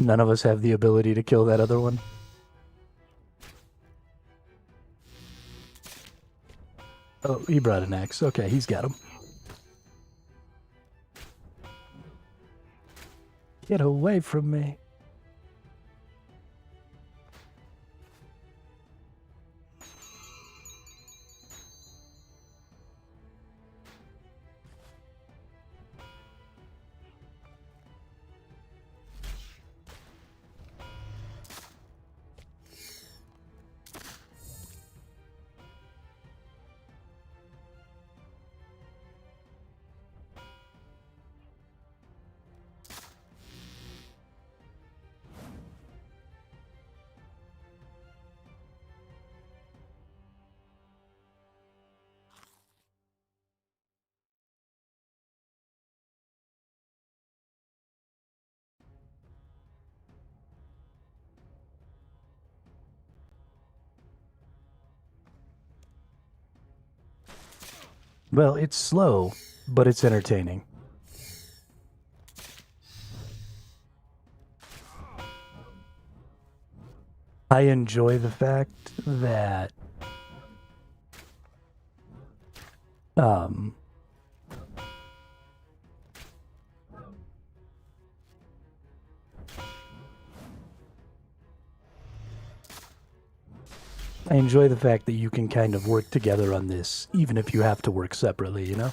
None of us have the ability to kill that other one. Oh, he brought an axe. Okay, he's got him. Get away from me. Well, it's slow, but it's entertaining. I enjoy the fact that I enjoy the fact that you can kind of work together on this, even if you have to work separately, you know?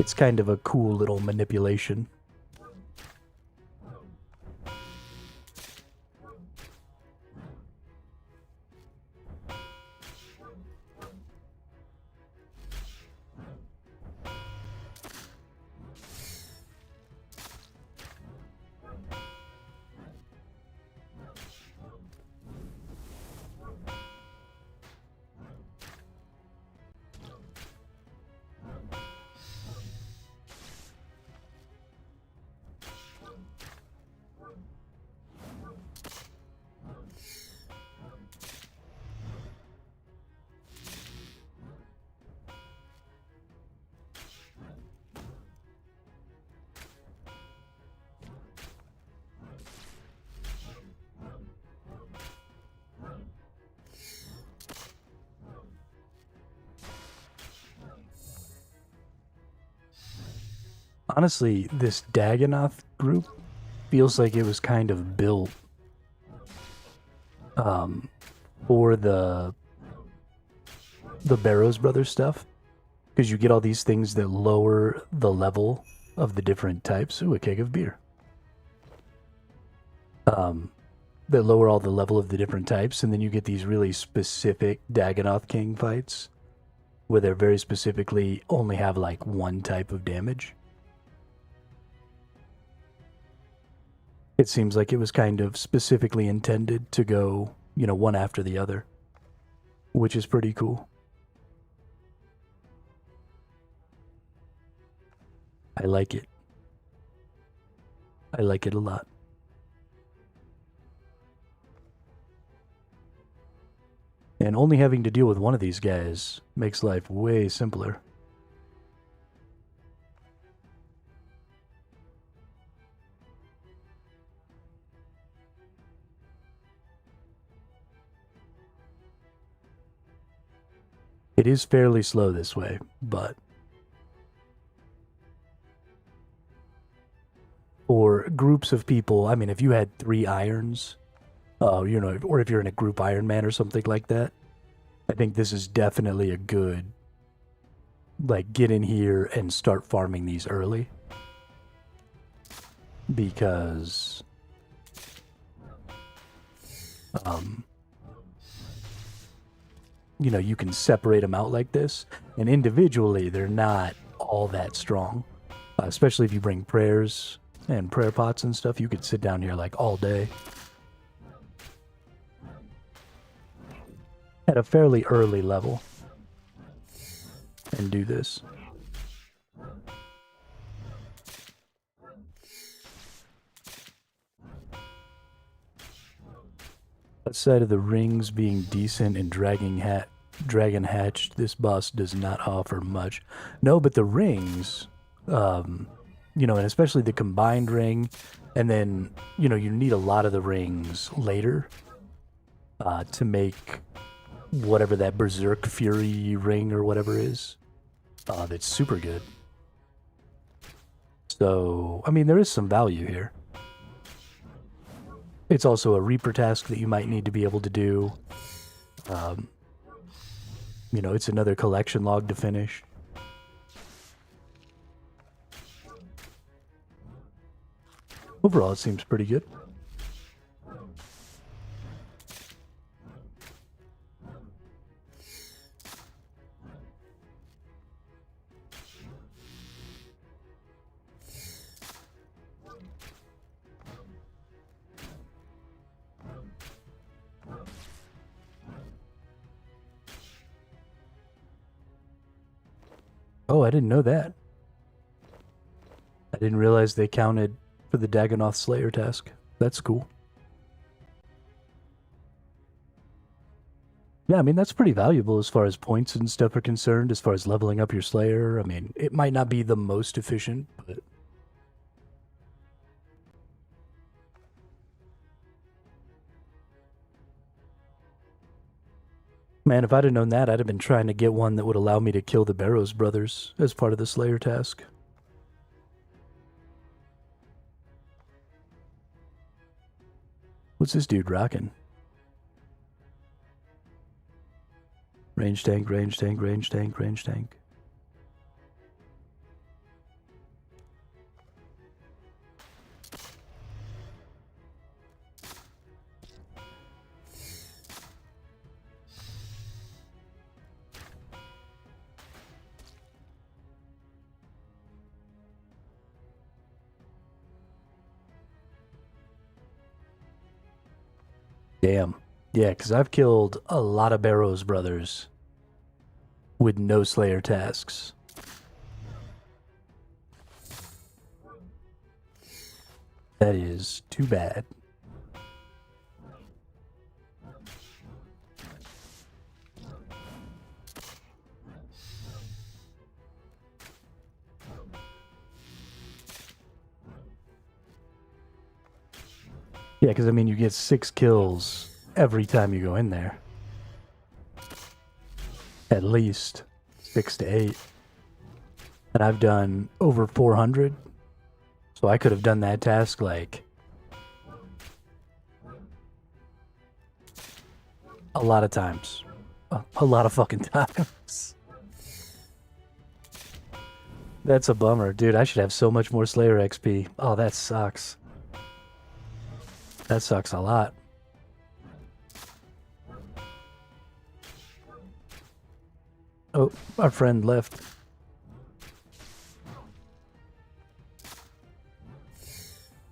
It's kind of a cool little manipulation. Honestly, this Dagonoth group feels like it was kind of built for the Barrows Brothers stuff, because you get all these things that lower the level of the different types. Ooh, a keg of beer. That lower all the level of the different types, and then you get these really specific Dagonoth King fights where they're very specifically only have like one type of damage. It seems like it was kind of specifically intended to go, you know, one after the other, which is pretty cool. I like it. I like it a lot. And only having to deal with one of these guys makes life way simpler. It is fairly slow this way, but for groups of people, I mean, if you had 3 irons, you know, or if you're in a group Iron Man or something like that, I think this is definitely a good, like, get in here and start farming these early. Because, you know, you can separate them out like this, and individually, they're not all that strong. Especially if you bring prayers and prayer pots and stuff, you could sit down here like all day. At a fairly early level and do this. Outside of the rings being decent and dragon hatched, this boss does not offer much. No, but the rings You know, and especially the combined ring. And then, you know, you need a lot of the rings later to make whatever that Berserk Fury ring or whatever is. That's super good. So, I mean, there is some value here. It's also a Reaper task that you might need to be able to do. Um, you know, it's another collection log to finish. Overall, it seems pretty good. Oh, I didn't know that. I didn't realize they counted for the Dagonoth Slayer task. That's cool. Yeah, I mean, that's pretty valuable as far as points and stuff are concerned, as far as leveling up your Slayer. I mean, it might not be the most efficient, but... Man, if I'd have known that, I'd have been trying to get one that would allow me to kill the Barrows brothers as part of the Slayer task. What's this dude rocking? Range tank, range tank, range tank, range tank. Damn. Yeah, because I've killed a lot of Barrows brothers with no Slayer tasks. That is too bad. Yeah, because I mean, you get 6 kills every time you go in there. At least 6 to 8. And I've done over 400. So I could have done that task like a lot of times. A lot of fucking times. That's a bummer. Dude, I should have so much more Slayer XP. Oh, that sucks. That sucks a lot. Oh, our friend left.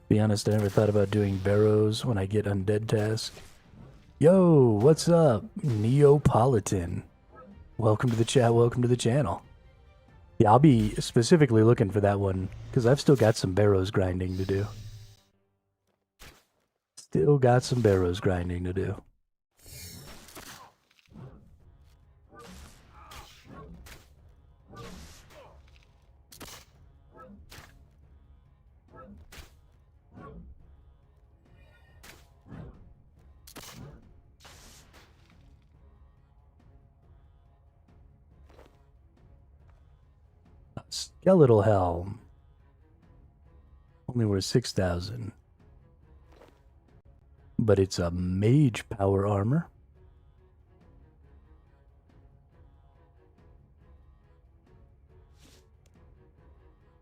Be honest, I never thought about doing Barrows when I get undead task. Yo, what's up, Neapolitan? Welcome to the chat, welcome to the channel. Yeah, I'll be specifically looking for that one, because I've still got some Barrows grinding to do. Still got some Barrows grinding to do. Skeletal Helm. Only worth 6,000. But it's a mage power armor.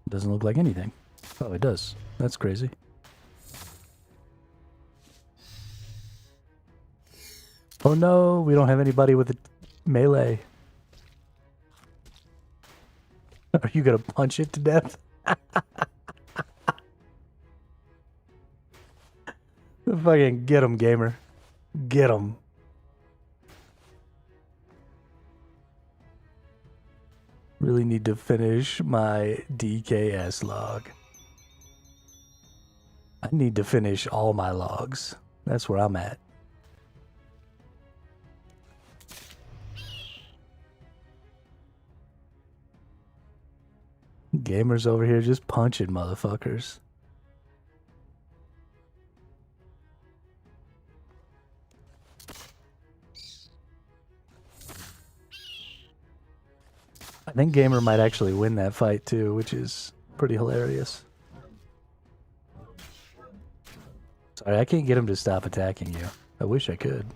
Doesn't look like anything. Oh, it does. That's crazy. Oh no, we don't have anybody with a melee. Are you gonna punch it to death? Fucking get him, gamer. Get him. Really need to finish my DKS log. I need to finish all my logs. That's where I'm at. Gamers over here just punching motherfuckers. I think Gamer might actually win that fight too, which is pretty hilarious. Sorry, I can't get him to stop attacking you. I wish I could.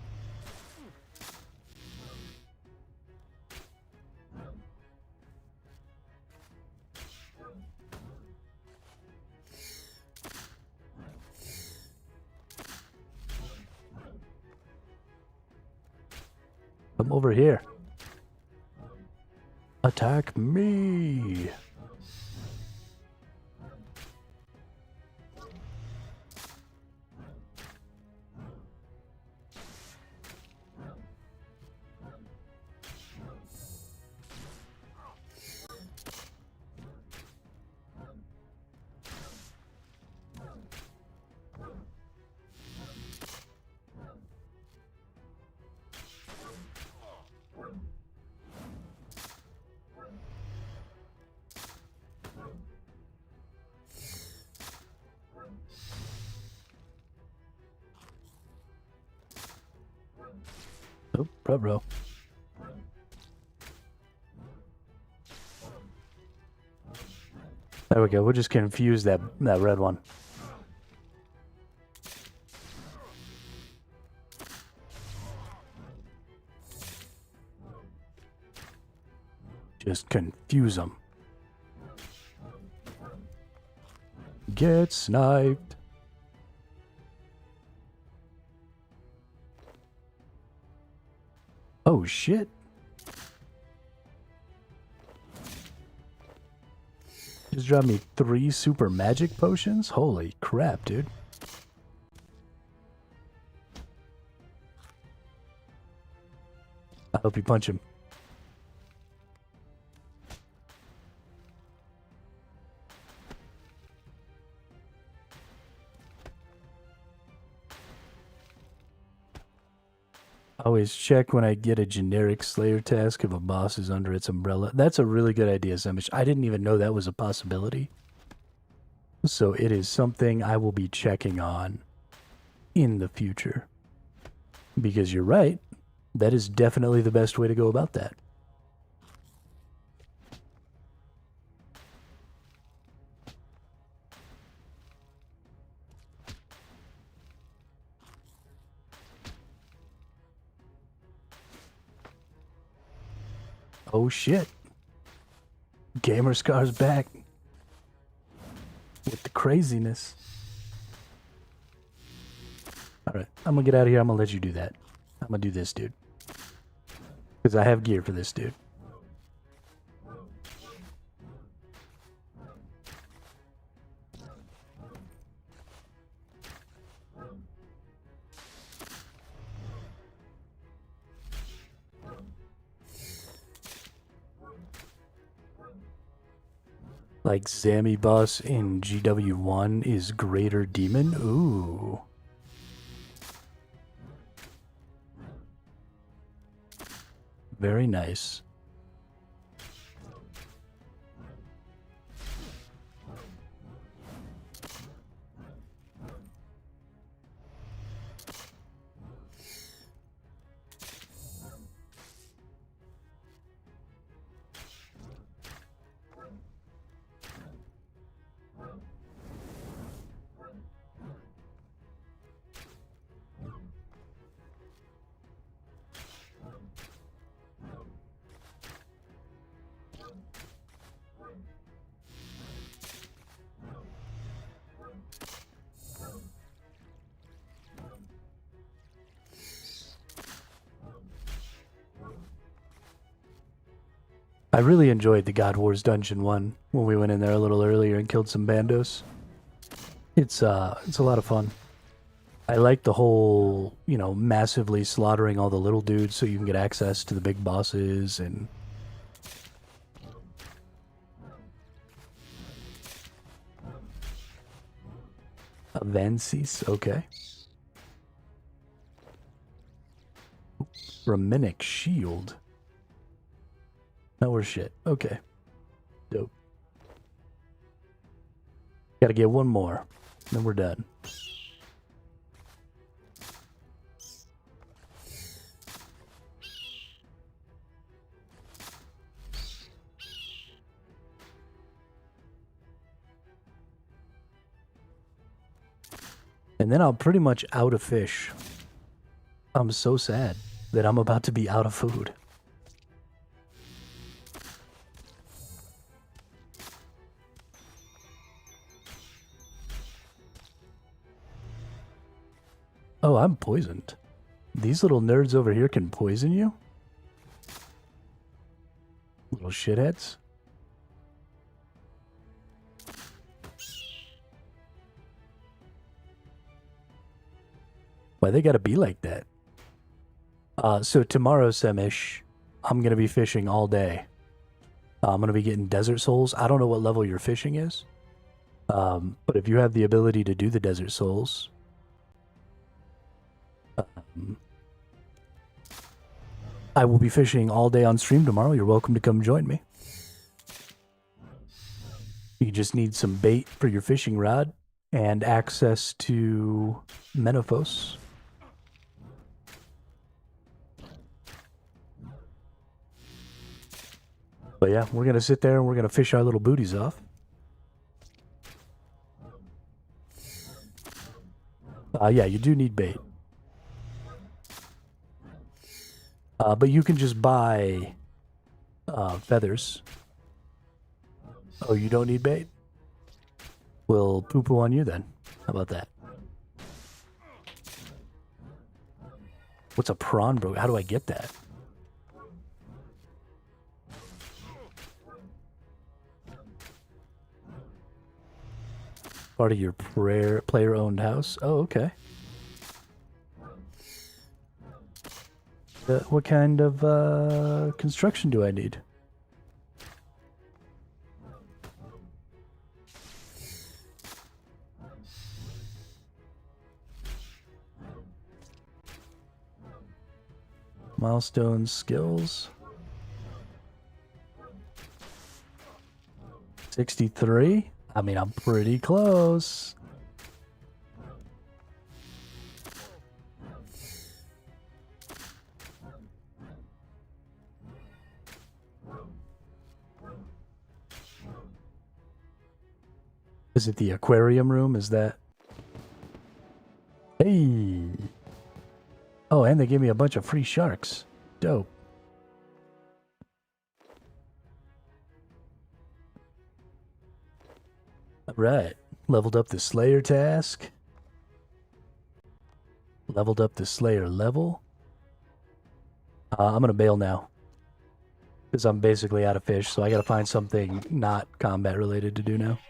Come over here. Attack me. Oh, bro. There we go. We'll just confuse that red one. Just confuse them. Get sniped. Oh shit. Just dropped me 3 super magic potions? Holy crap, dude. I hope you punch him. Always check when I get a generic Slayer task if a boss is under its umbrella. That's a really good idea, Semish. I didn't even know that was a possibility. So it is something I will be checking on in the future. Because you're right. That is definitely the best way to go about that. Oh shit. Gamer Scar's back. With the craziness. Alright, I'm gonna get out of here. I'm gonna let you do that. I'm gonna do this, dude. Because I have gear for this, dude. Like Zammy boss in GW1 is Greater Demon? Ooh. Very nice. I really enjoyed the God Wars Dungeon 1 when we went in there a little earlier and killed some bandos. It's a lot of fun. I like the whole, massively slaughtering all the little dudes so you can get access to the big bosses and... Avances, okay. Raminic Shield. That was shit. Okay. Dope. Gotta get one more, then we're done. And then I'm pretty much out of fish. I'm so sad that I'm about to be out of food. Oh, I'm poisoned. These little nerds over here can poison you? Little shitheads. Why they gotta be like that? So tomorrow, Semish, I'm gonna be fishing all day. I'm gonna be getting desert souls. I don't know what level your fishing is. But if you have the ability to do the desert souls, I will be fishing all day on stream tomorrow. You're welcome to come join me. You just need some bait for your fishing rod and access to Menophos. But yeah, we're going to sit there and we're going to fish our little booties off. Yeah, you do need bait. But you can just buy feathers. Oh, you don't need bait? We'll poo-poo on you then. How about that? What's a prawn, bro? How do I get that? Part of your player-owned house? Oh, okay. What kind of construction do I need? Milestone skills. 63? I mean, I'm pretty close. Is it the aquarium room? Is that? Hey. Oh, and they gave me a bunch of free sharks. Dope. Right. Leveled up the Slayer task. Leveled up the Slayer level. I'm gonna bail now. Because I'm basically out of fish, so I gotta find something not combat related to do now.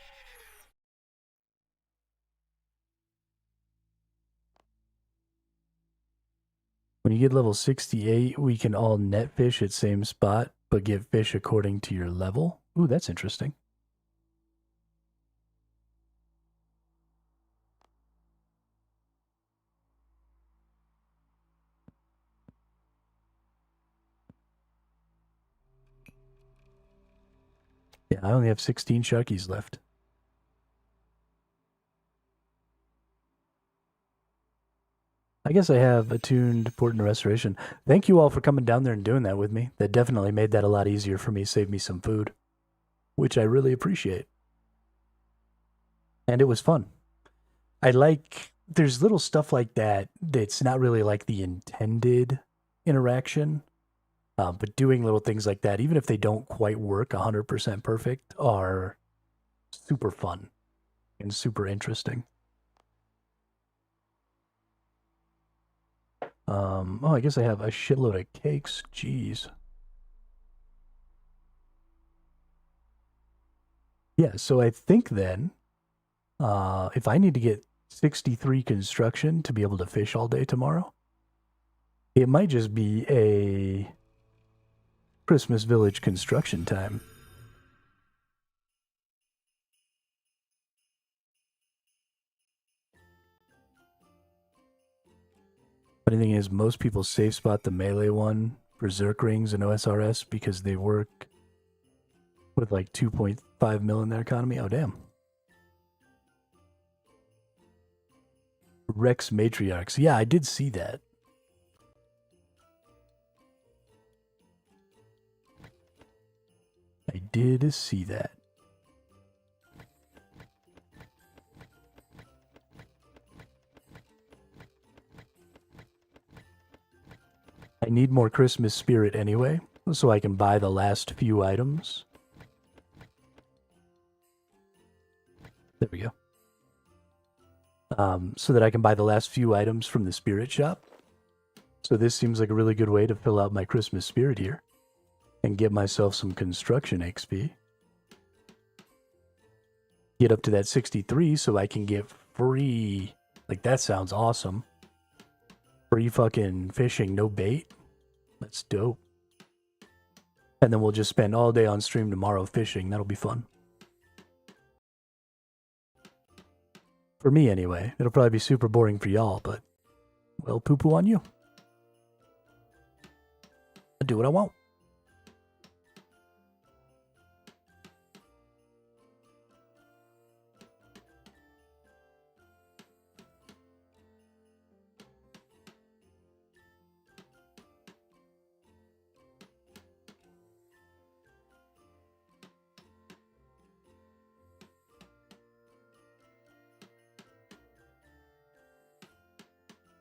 When you get level 68, we can all net fish at same spot, but get fish according to your level. Ooh, that's interesting. Yeah, I only have 16 sharkies left. I guess I have attuned Port and Restoration. Thank you all for coming down there and doing that with me. That definitely made that a lot easier for me, saved me some food, which I really appreciate. And it was fun. There's little stuff like that that's not really like the intended interaction, but doing little things like that, even if they don't quite work 100% perfect, are super fun and super interesting. Oh, I guess I have a shitload of cakes. Jeez. Yeah, so I think then, if I need to get 63 construction to be able to fish all day tomorrow, it might just be a Christmas Village construction time. Funny thing is, most people safe spot the melee one for Zerk rings and OSRS because they work with like 2.5 mil in their economy. Oh, damn. Rex Matriarchs. Yeah, I did see that. I did see that. I need more Christmas spirit anyway, so I can buy the last few items. There we go. So that I can buy the last few items from the spirit shop. So this seems like a really good way to fill out my Christmas spirit here and get myself some construction XP. Get up to that 63 so I can get free. Like, that sounds awesome. Free fucking fishing, no bait. That's dope. And then we'll just spend all day on stream tomorrow fishing. That'll be fun. For me, anyway. It'll probably be super boring for y'all, but, well, poo-poo on you. I do what I want.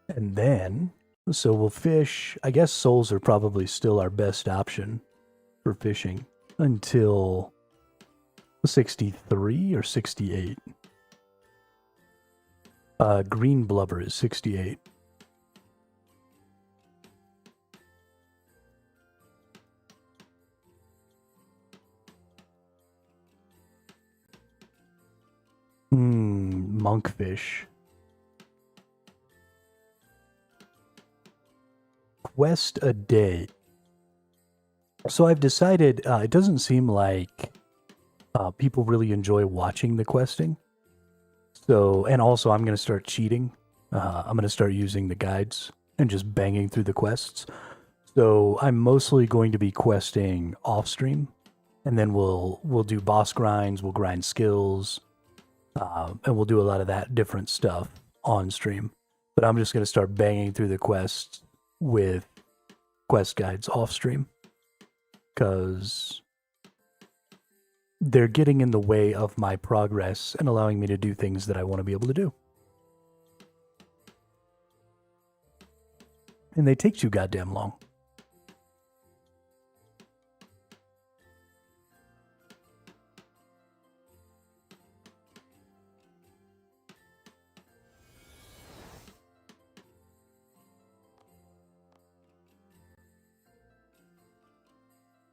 And then, so we'll fish. I guess souls are probably still our best option for fishing until 63 or 68. Green blubber is 68. Monkfish. Quest a day. So I've decided it doesn't seem like people really enjoy watching the questing. So, and also I'm going to start cheating. I'm going to start using the guides and just banging through the quests. So I'm mostly going to be questing off stream, and then we'll do boss grinds, we'll grind skills, and we'll do a lot of that different stuff on stream. But I'm just going to start banging through the quests with quest guides off stream, because they're getting in the way of my progress and allowing me to do things that I want to be able to do. And they take too goddamn long.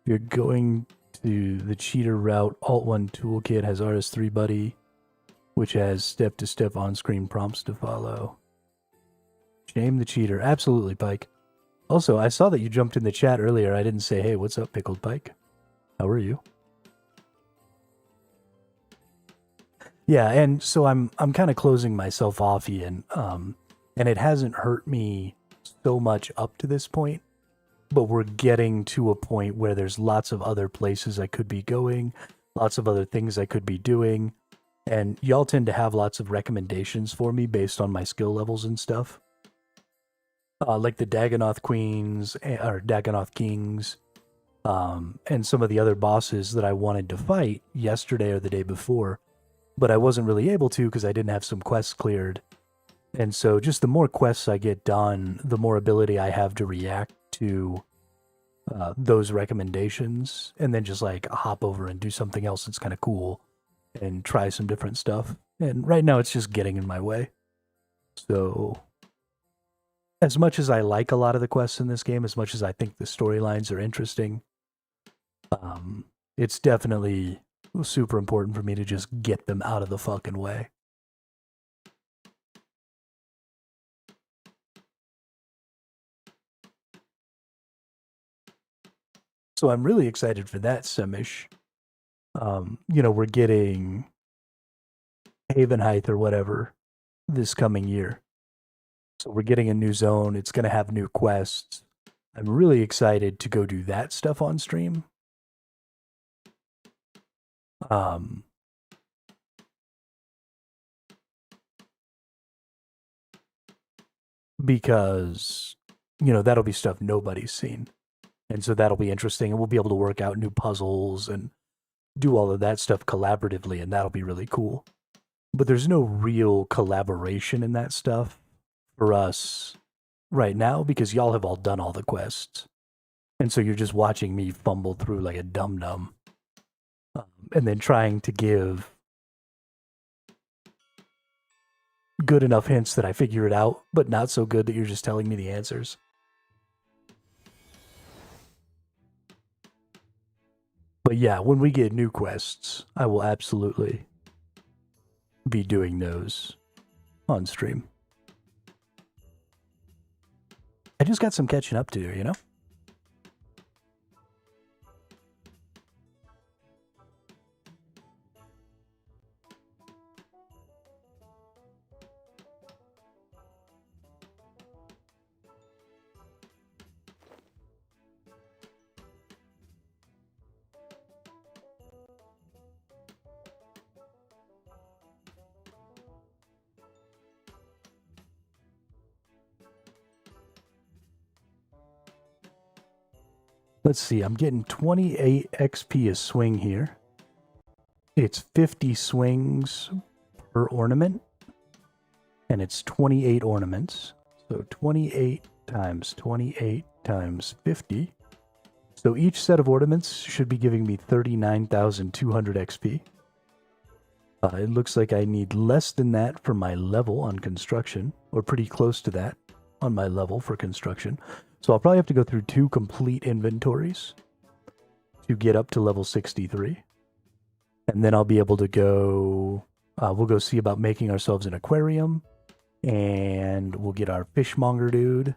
If you're going to the cheater route, Alt1 Toolkit has RS3 Buddy, which has step-to-step on-screen prompts to follow. Shame the cheater. Absolutely, Pike. Also, I saw that you jumped in the chat earlier. I didn't say, hey, what's up, Pickled Pike? How are you? Yeah, and so I'm kind of closing myself off, Ian. And it hasn't hurt me so much up to this point, but we're getting to a point where there's lots of other places I could be going, lots of other things I could be doing, and y'all tend to have lots of recommendations for me based on my skill levels and stuff. Like the Dagonoth Queens, or Dagonoth Kings, and some of the other bosses that I wanted to fight yesterday or the day before, but I wasn't really able to because I didn't have some quests cleared. And so just the more quests I get done, the more ability I have to react to those recommendations, and then just like hop over and do something else that's kind of cool and try some different stuff. And right now it's just getting in my way. So as much as I like a lot of the quests in this game, as much as I think the storylines are interesting, it's definitely super important for me to just get them out of the fucking way. So I'm really excited for that, Semish. We're getting Havenheith or whatever this coming year. So we're getting a new zone. It's going to have new quests. I'm really excited to go do that stuff on stream. because, you know, that'll be stuff nobody's seen. And so that'll be interesting, and we'll be able to work out new puzzles and do all of that stuff collaboratively, and that'll be really cool. But there's no real collaboration in that stuff for us right now because y'all have all done all the quests. And so you're just watching me fumble through like a dum-dum, and then trying to give good enough hints that I figure it out, but not so good that you're just telling me the answers. But yeah, when we get new quests, I will absolutely be doing those on stream. I just got some catching up to do, you know? Let's see, I'm getting 28 XP a swing here. It's 50 swings per ornament, and it's 28 ornaments. So 28 times 28 times 50. So each set of ornaments should be giving me 39,200 XP. It looks like I need less than that for my level on construction, or pretty close to that on my level for construction. So I'll probably have to go through 2 complete inventories to get up to level 63. And then I'll be able to go, we'll go see about making ourselves an aquarium, and we'll get our fishmonger dude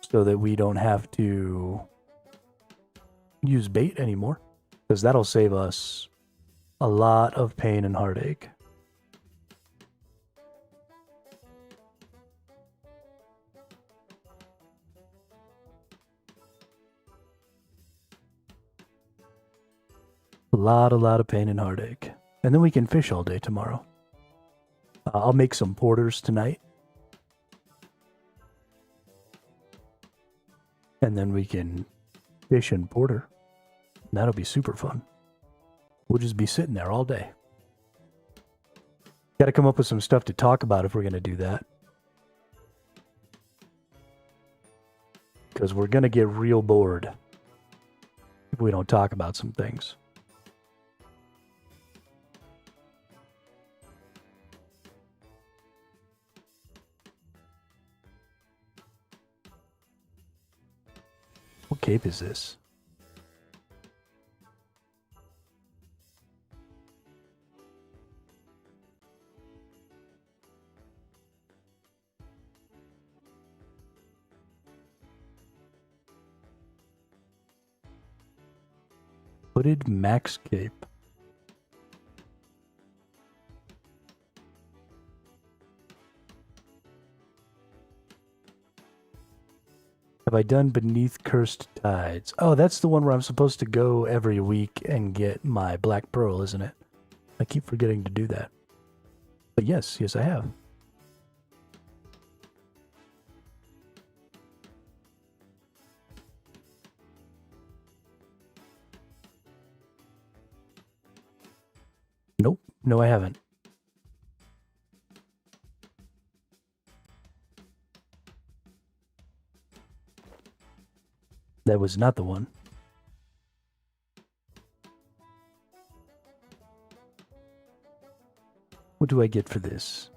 so that we don't have to use bait anymore, because that'll save us a lot of pain and heartache. A lot of pain and heartache. And then we can fish all day tomorrow. I'll make some porters tonight. And then we can fish and porter. And that'll be super fun. We'll just be sitting there all day. Got to come up with some stuff to talk about if we're going to do that. Because we're going to get real bored if we don't talk about some things. What cape is this? Hooded max cape. Have I done Beneath Cursed Tides? Oh, that's the one where I'm supposed to go every week and get my Black Pearl, isn't it? I keep forgetting to do that. But yes, I have. Nope, no I haven't. That was not the one. What do I get for this?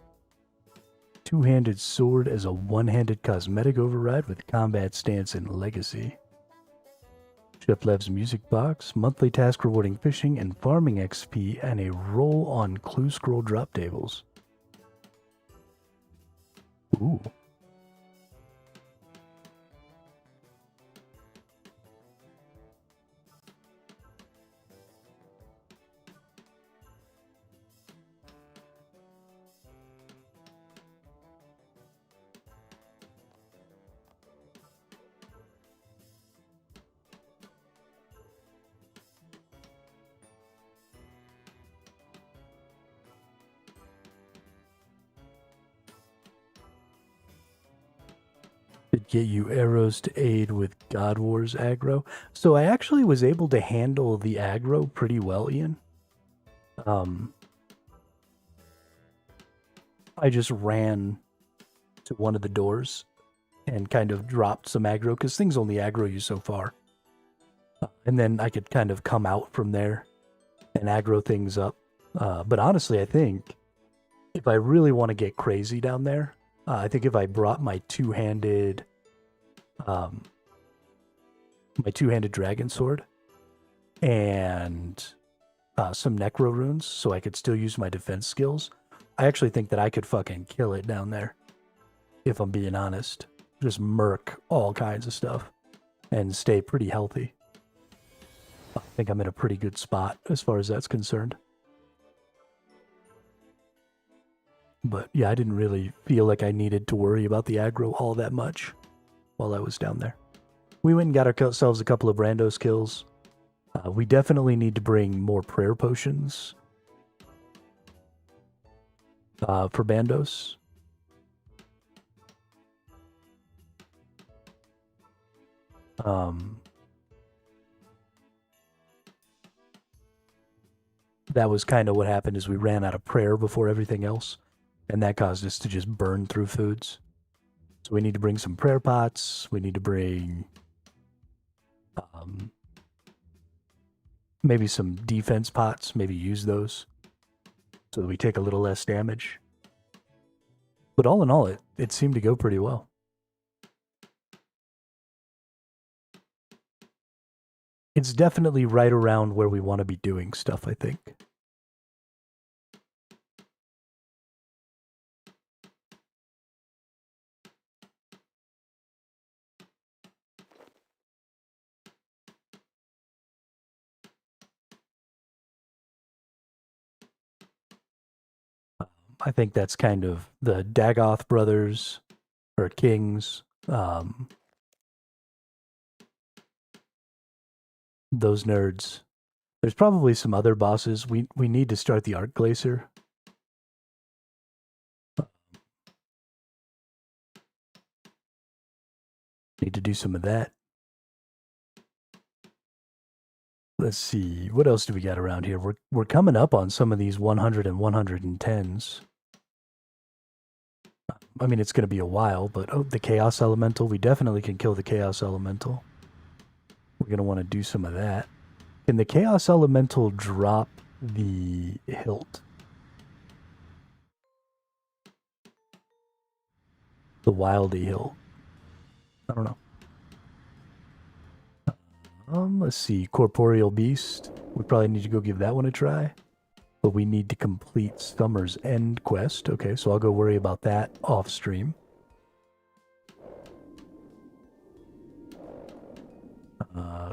Two-handed sword as a one-handed cosmetic override with combat stance and legacy. Chef Lev's music box, monthly task rewarding fishing and farming XP, and a roll on clue scroll drop tables. Ooh. Did get you arrows to aid with God Wars aggro. So I actually was able to handle the aggro pretty well, Ian. I just ran to one of the doors and kind of dropped some aggro, because things only aggro you so far. And then I could kind of come out from there and aggro things up. But honestly, I think if I really want to get crazy down there, I think if I brought my two-handed dragon sword and some necro runes, so I could still use my defense skills, I actually think that I could fucking kill it down there, if I'm being honest. Just murk all kinds of stuff and stay pretty healthy. I think I'm in a pretty good spot as far as that's concerned. But yeah, I didn't really feel like I needed to worry about the aggro all that much while I was down there. We went and got ourselves a couple of Brandos kills. We definitely need to bring more prayer potions for Bandos. That was kind of what happened, is we ran out of prayer before everything else, and that caused us to just burn through foods. So we need to bring some prayer pots. We need to bring maybe some defense pots, maybe use those so that we take a little less damage. But all in all, it seemed to go pretty well. It's definitely right around where we want to be doing stuff, I think. I think that's kind of the Dagoth brothers, or kings, those nerds. There's probably some other bosses. We need to start the Arc Glacier. Need to do some of that. Let's see, what else do we got around here? We're coming up on some of these 100 and 110s. I mean, it's going to be a while, but the Chaos Elemental, we definitely can kill the Chaos Elemental. We're going to want to do some of that. Can the Chaos Elemental drop the hilt? The Wildy hilt? I don't know. Let's see, Corporeal Beast. We probably need to go give that one a try. But we need to complete Summer's End quest. Okay, so I'll go worry about that off stream.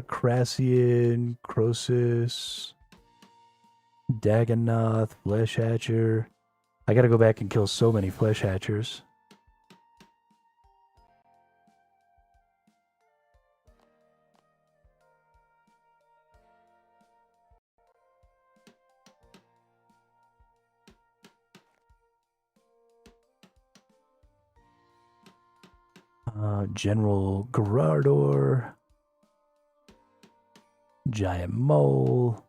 Crassian, Crosis, Dagonoth, Flesh Hatcher. I gotta go back and kill so many Flesh Hatchers. General Gerardor, Giant Mole,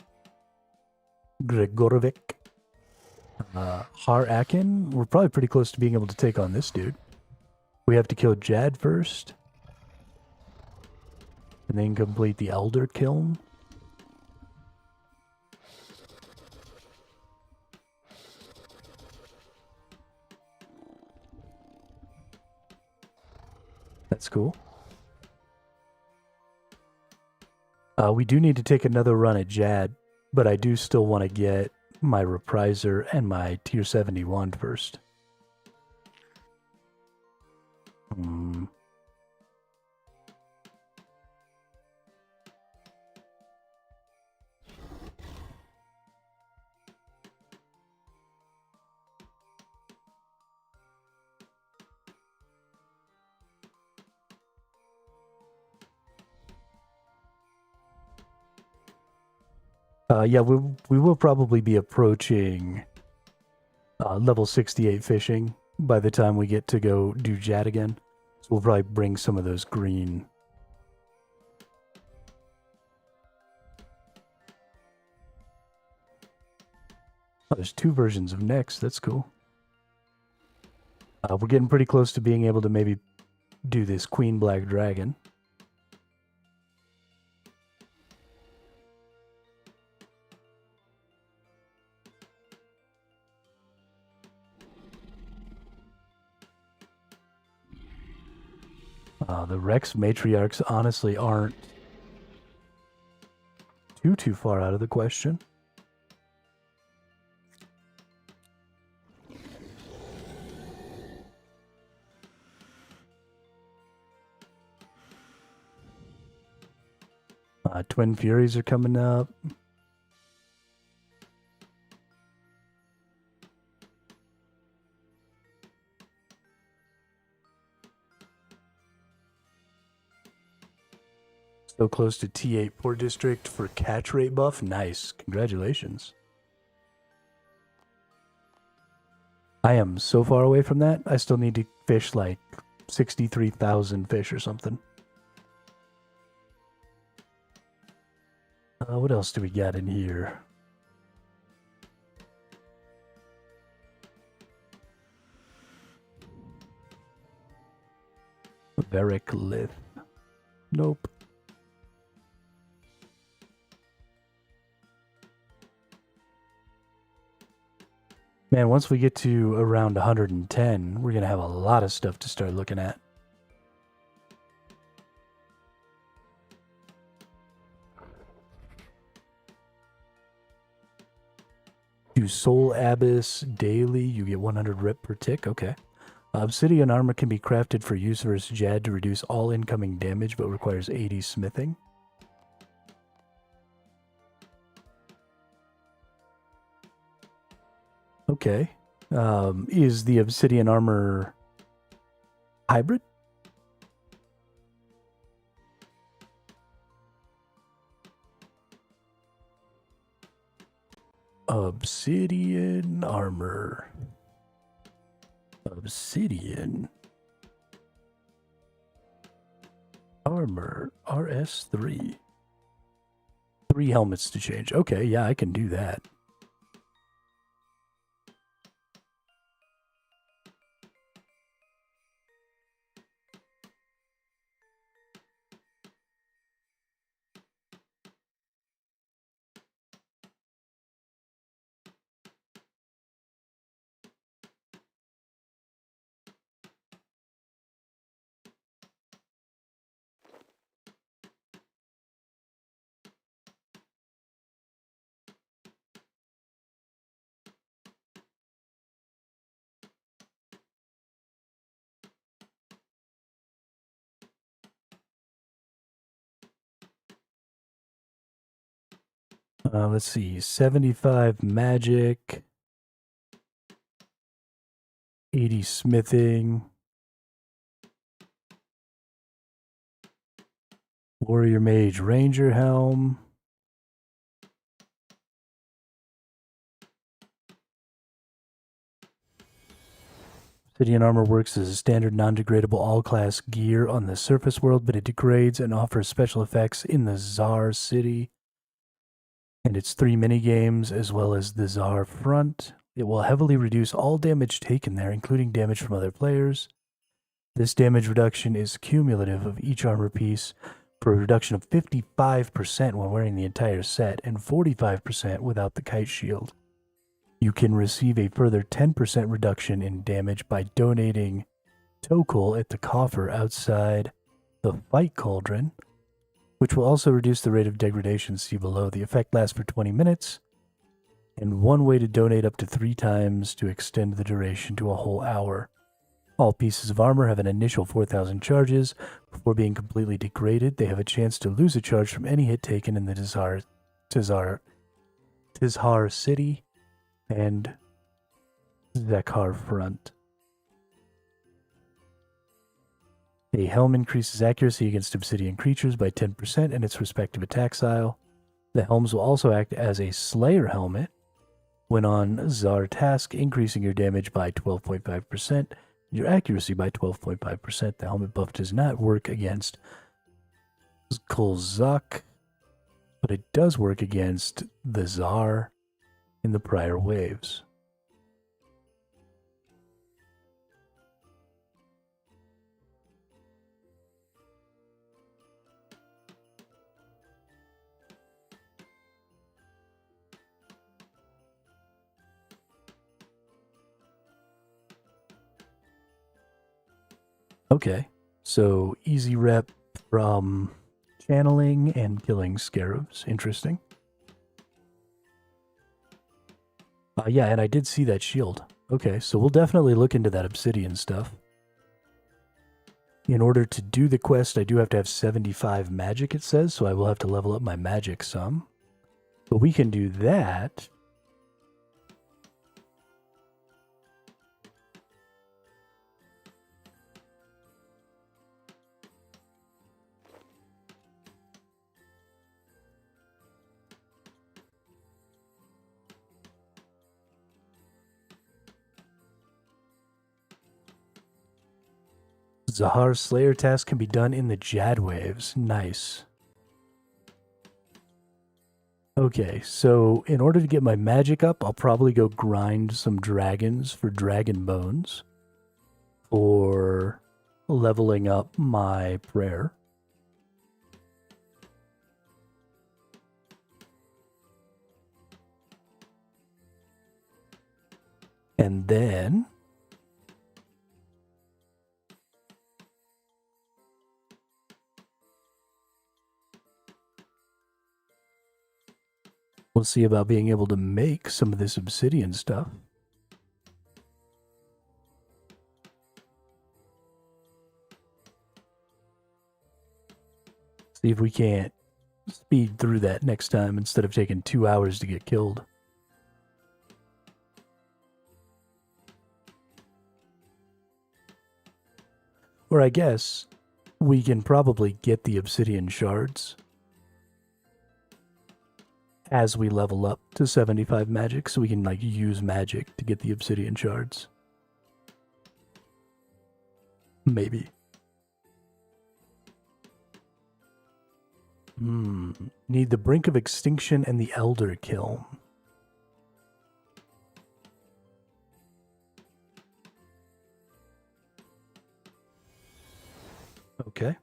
Gregorovic, Har Akin. We're probably pretty close to being able to take on this dude. We have to kill Jad first, and then complete the Elder Kiln. That's cool. We do need to take another run at Jad, but I do still want to get my Repriser and my Tier 71 first. Yeah, we will probably be approaching level 68 fishing by the time we get to go do Jad again. We'll probably bring some of those green. Oh, there's 2 versions of Next. That's cool. We're getting pretty close to being able to maybe do this Queen Black Dragon. The Rex Matriarchs honestly aren't too far out of the question. Twin Furies are coming up. So close to T8 Port District for catch rate buff. Nice. Congratulations. I am so far away from that. I still need to fish like 63,000 fish or something. What else do we got in here? Varric Lith. Nope. Man, once we get to around 110, we're going to have a lot of stuff to start looking at. Do Soul Abyss daily, you get 100 rep per tick. Okay. Obsidian armor can be crafted for use versus Jad to reduce all incoming damage, but requires 80 smithing. Okay. Is the obsidian armor hybrid? Obsidian armor. Obsidian armor RS3. 3 helmets to change. Okay, yeah, I can do that. Let's see, 75 magic, 80 smithing, warrior mage ranger helm, obsidian armor works as a standard non-degradable all-class gear on the surface world, but it degrades and offers special effects in the Czar City and its 3 minigames, as well as the Czar Front. It will heavily reduce all damage taken there, including damage from other players. This damage reduction is cumulative of each armor piece for a reduction of 55% when wearing the entire set and 45% without the kite shield. You can receive a further 10% reduction in damage by donating Tokul at the coffer outside the fight cauldron, which will also reduce the rate of degradation see below. The effect lasts for 20 minutes, and one way to donate up to 3 times to extend the duration to a whole hour. All pieces of armor have an initial 4,000 charges. Before being completely degraded, they have a chance to lose a charge from any hit taken in the Tizhar City and Zakhar Front. A helm increases accuracy against obsidian creatures by 10% in its respective attack style. The helms will also act as a Slayer helmet when on Czar task, increasing your damage by 12.5% your accuracy by 12.5%. The helmet buff does not work against Kolzak, but it does work against the Tsar in the prior waves. Okay, so easy rep from channeling and killing scarabs. Interesting. Yeah, and I did see that shield. Okay, so we'll definitely look into that obsidian stuff. In order to do the quest, I do have to have 75 magic, it says, so I will have to level up my magic some. But we can do that. Zahar's Slayer task can be done in the Jad waves. Nice. Okay, so in order to get my magic up, I'll probably go grind some dragons for dragon bones for leveling up my prayer. And then we'll see about being able to make some of this obsidian stuff. See if we can't speed through that next time instead of taking 2 hours to get killed. Or I guess we can probably get the obsidian shards as we level up to 75 magic, so we can like use magic to get the obsidian shards. Maybe. Need the Brink of Extinction and the Elder Kiln. Okay.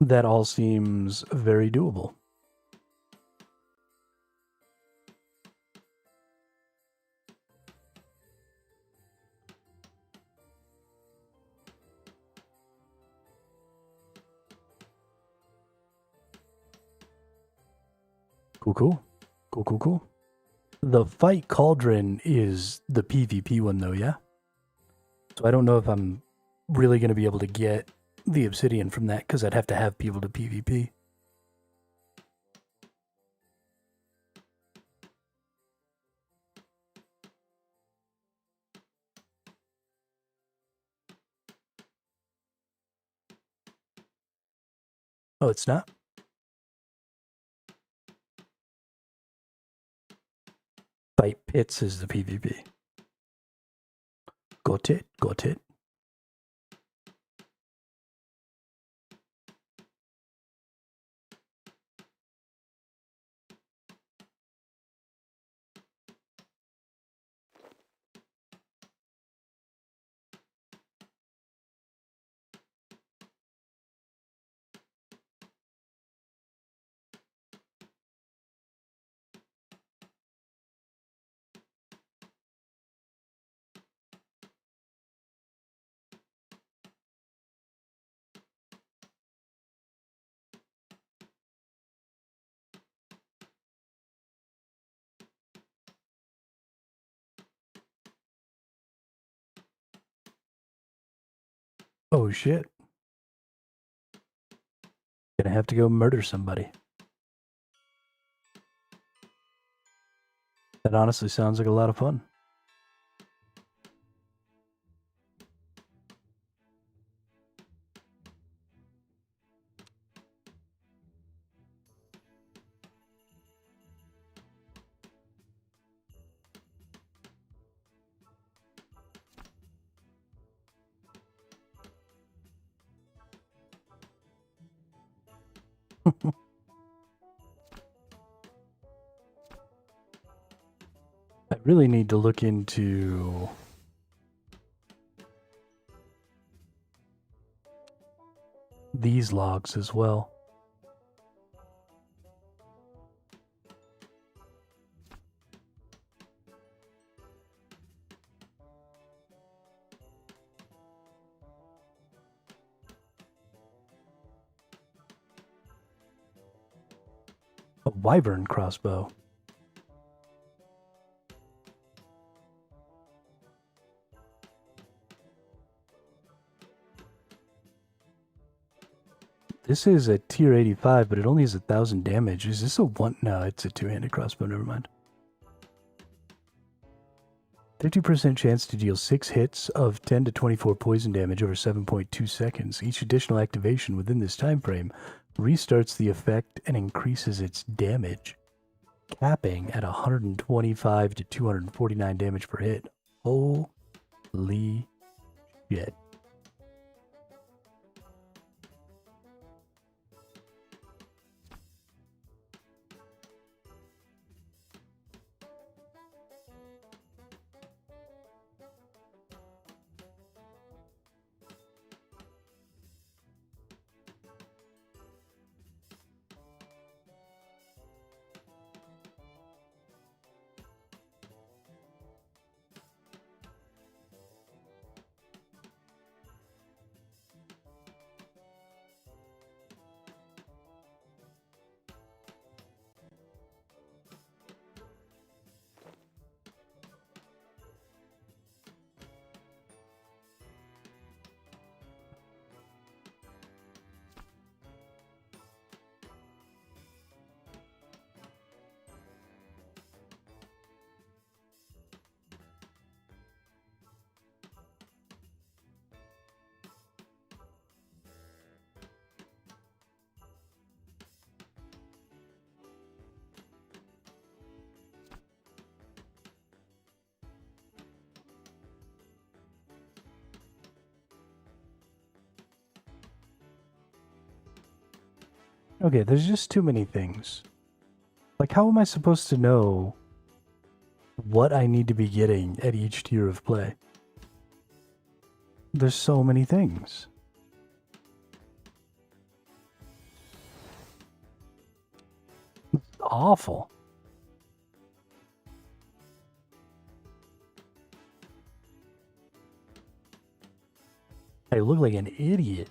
That all seems very doable. Cool. The fight cauldron is the PvP one though, yeah? So I don't know if I'm really going to be able to get the obsidian from that because I'd have to have people to PvP. Oh, it's not? Fight pits is the PvP. Got it. Oh shit. Gonna have to go murder somebody. That honestly sounds like a lot of fun. I really need to look into these logs as well. A wyvern crossbow. This is a tier 85, but it only has 1,000 damage. Is this a one? No, it's a two-handed crossbow. Never mind. 50% chance to deal 6 hits of 10 to 24 poison damage over 7.2 seconds. Each additional activation within this time frame restarts the effect and increases its damage, capping at 125 to 249 damage per hit. Holy shit. Okay, there's just too many things. Like, how am I supposed to know what I need to be getting at each tier of play? There's so many things. It's awful. I look like an idiot.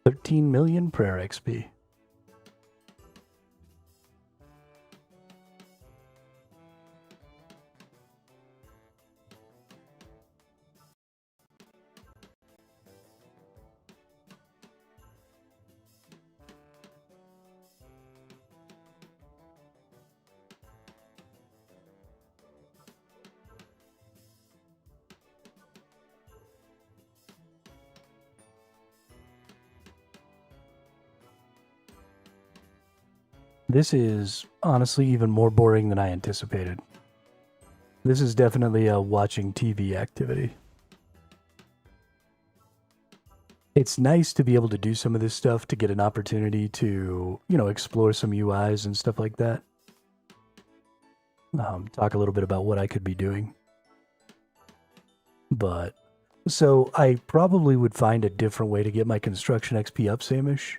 $13 million prayer XP. This is honestly even more boring than I anticipated. This is definitely a watching TV activity. It's nice to be able to do some of this stuff to get an opportunity to, you know, explore some UIs and stuff like that. Talk a little bit about what I could be doing. But, so I probably would find a different way to get my construction XP up, Samish.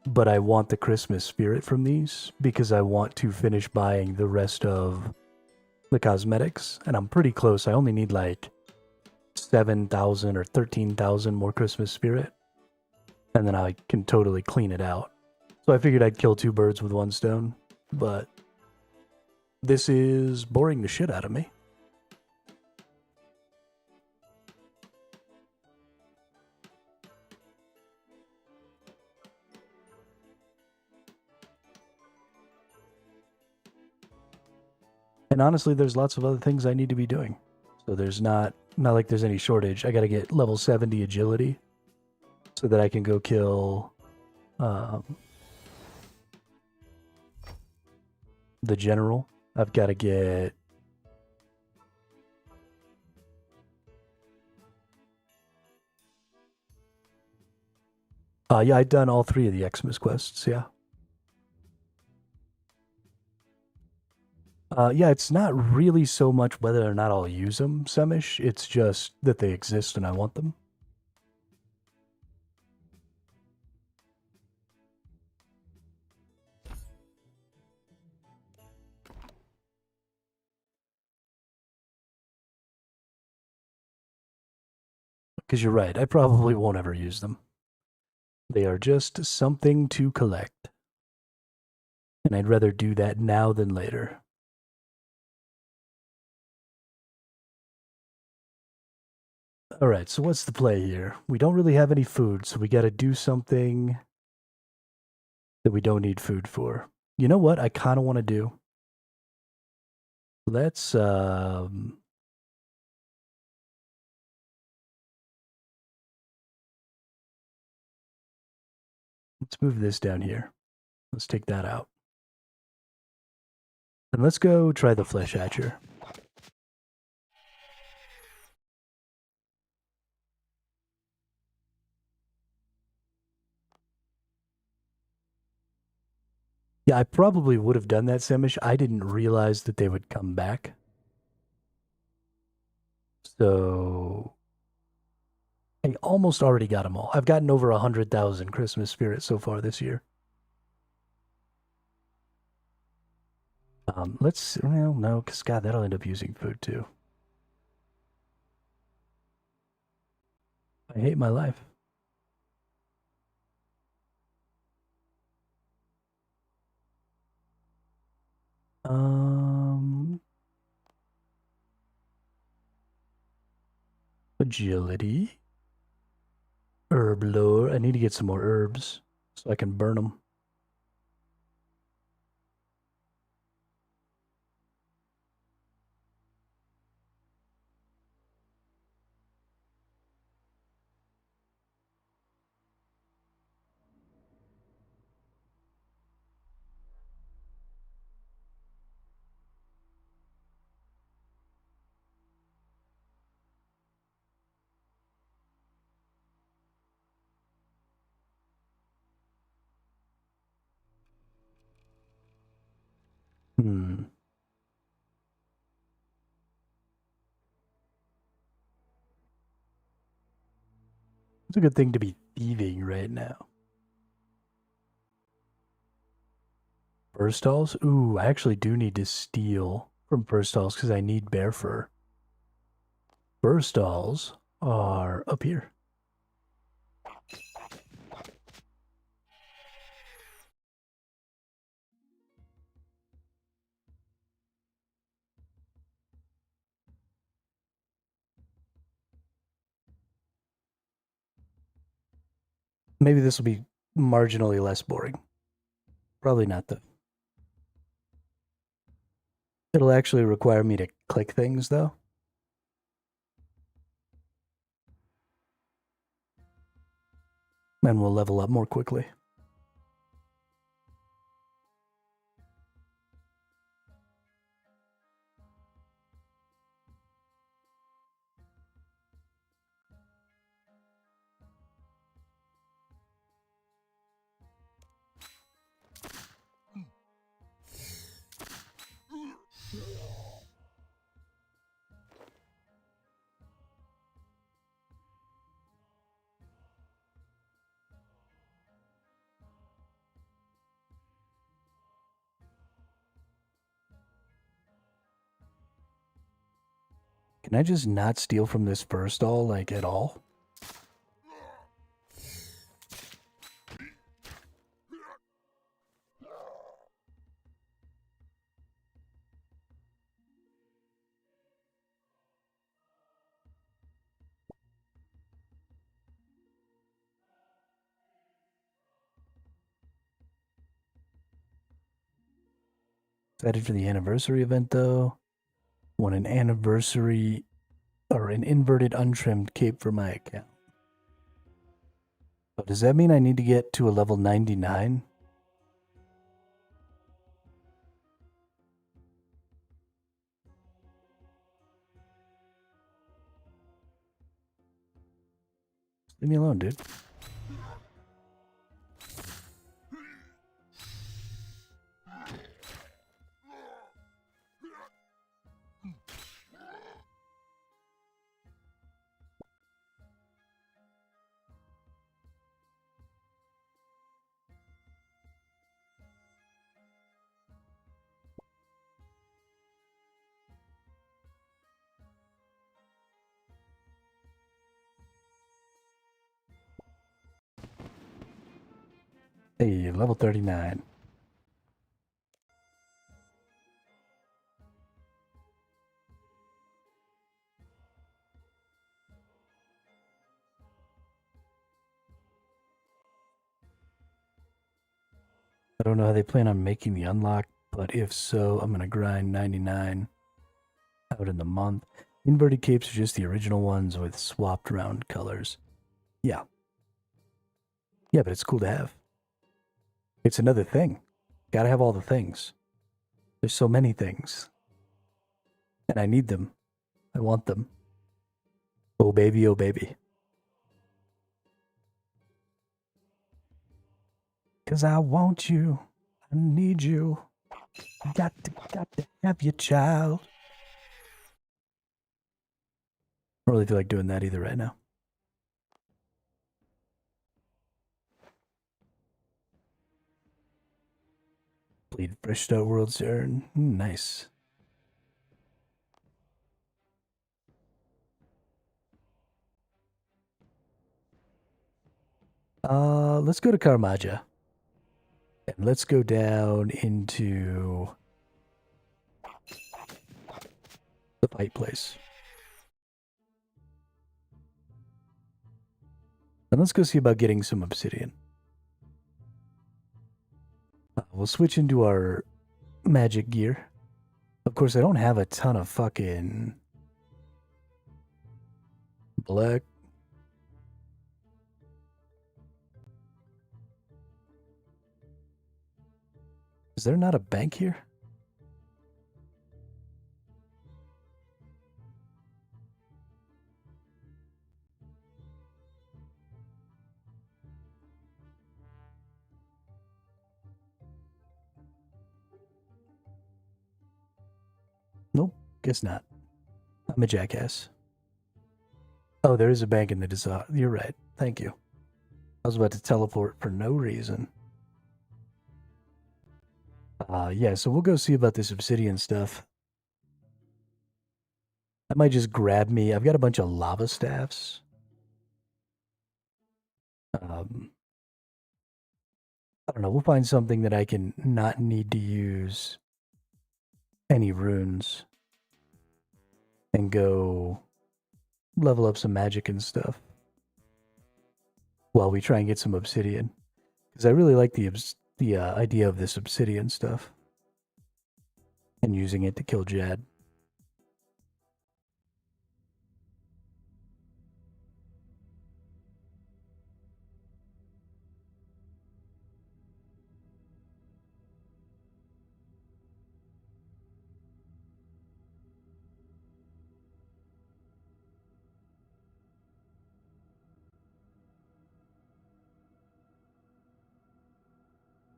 But I want the Christmas spirit from these because I want to finish buying the rest of the cosmetics, and I'm pretty close. I only need like 7,000 or 13,000 more Christmas spirit, and then I can totally clean it out. So I figured I'd kill 2 birds with 1 stone, but this is boring the shit out of me. And honestly, there's lots of other things I need to be doing. So there's not like there's any shortage. I got to get level 70 agility so that I can go kill the general. I've got to get yeah, I've done all 3 of the Xmas quests, yeah. Yeah, it's not really so much whether or not I'll use them, Semish. It's just that they exist and I want them. Because you're right, I probably won't ever use them. They are just something to collect. And I'd rather do that now than later. Alright, so what's the play here? We don't really have any food, so we gotta do something that we don't need food for. You know what I kind of want to do? Let's move this down here. Let's take that out. And let's go try the flesh hatcher. Yeah, I probably would have done that, Semish. I didn't realize that they would come back. So I almost already got them all. I've gotten over 100,000 Christmas spirits so far this year. Well, no, because God, that'll end up using food too. I hate my life. Agility. Herb lore. I need to get some more herbs so I can burn them. It's a good thing to be thieving right now. Fur stalls? Ooh, I actually do need to steal from fur stalls because I need bear fur. Fur stalls are up here. Maybe this will be marginally less boring. Probably not, though. It'll actually require me to click things, though. And we'll level up more quickly. Can I just not steal from this fur stall, like, at all? Excited for the anniversary event, though. Want an anniversary or an inverted untrimmed cape for my account. So does that mean I need to get to a level 99? Leave me alone, dude. Hey, level 39. I don't know how they plan on making the unlock, but if so, I'm going to grind 99 out in the month. Inverted capes are just the original ones with swapped around colors. Yeah. Yeah, but it's cool to have. It's another thing. Gotta have all the things. There's so many things. And I need them. I want them. Oh baby, oh baby. 'Cause I want you. I need you. Got to have your child. I don't really feel like doing that either right now. Bleed fresh start world turn. Nice. Let's go to Karmaja. And let's go down into the fight place. And let's go see about getting some obsidian. We'll switch into our magic gear. Of course, I don't have a ton of fucking black. Is there not a bank here? Nope, guess not. I'm a jackass. Oh, there is a bank in the design. You're right. Thank you. I was about to teleport for no reason. Yeah, so we'll go see about this obsidian stuff. I might just grab me. I've got a bunch of lava staffs. I don't know. We'll find something that I can not need to use any runes and go level up some magic and stuff while we try and get some obsidian. Because I really like the idea of this obsidian stuff and using it to kill Jad.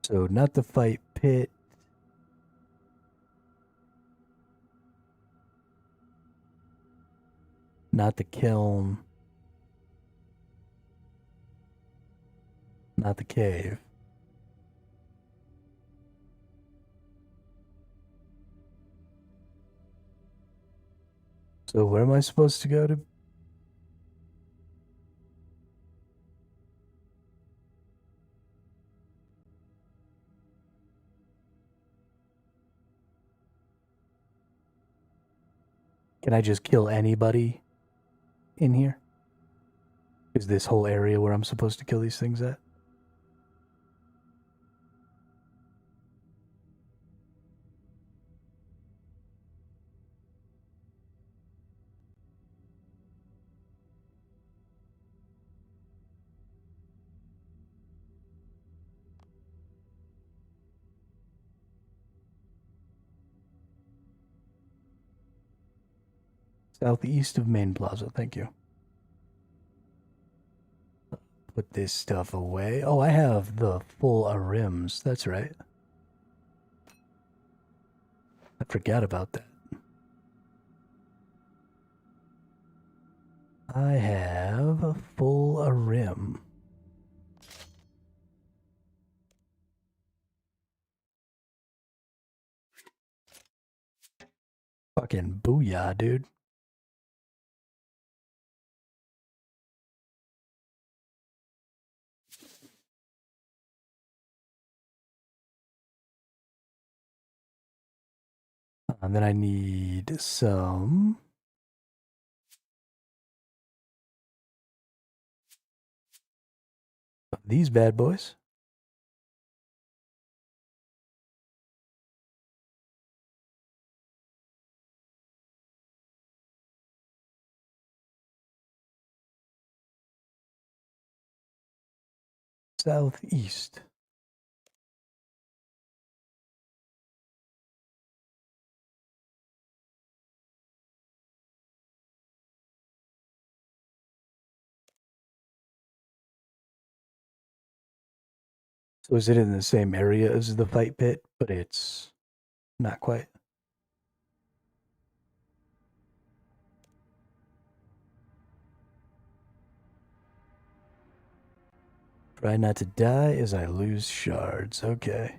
So not the fight pit. Not the kiln. Not the cave. So where am I supposed to go to? Can I just kill anybody in here? Is this whole area where I'm supposed to kill these things at? Southeast of Main Plaza, thank you. Put this stuff away. Oh, I have the full rims. That's right. I forgot about that. I have a full rim. Fucking booyah, dude. And then I need some of these bad boys. Southeast. So is it in the same area as the fight pit, but it's not quite? Try not to die as I lose shards. Okay.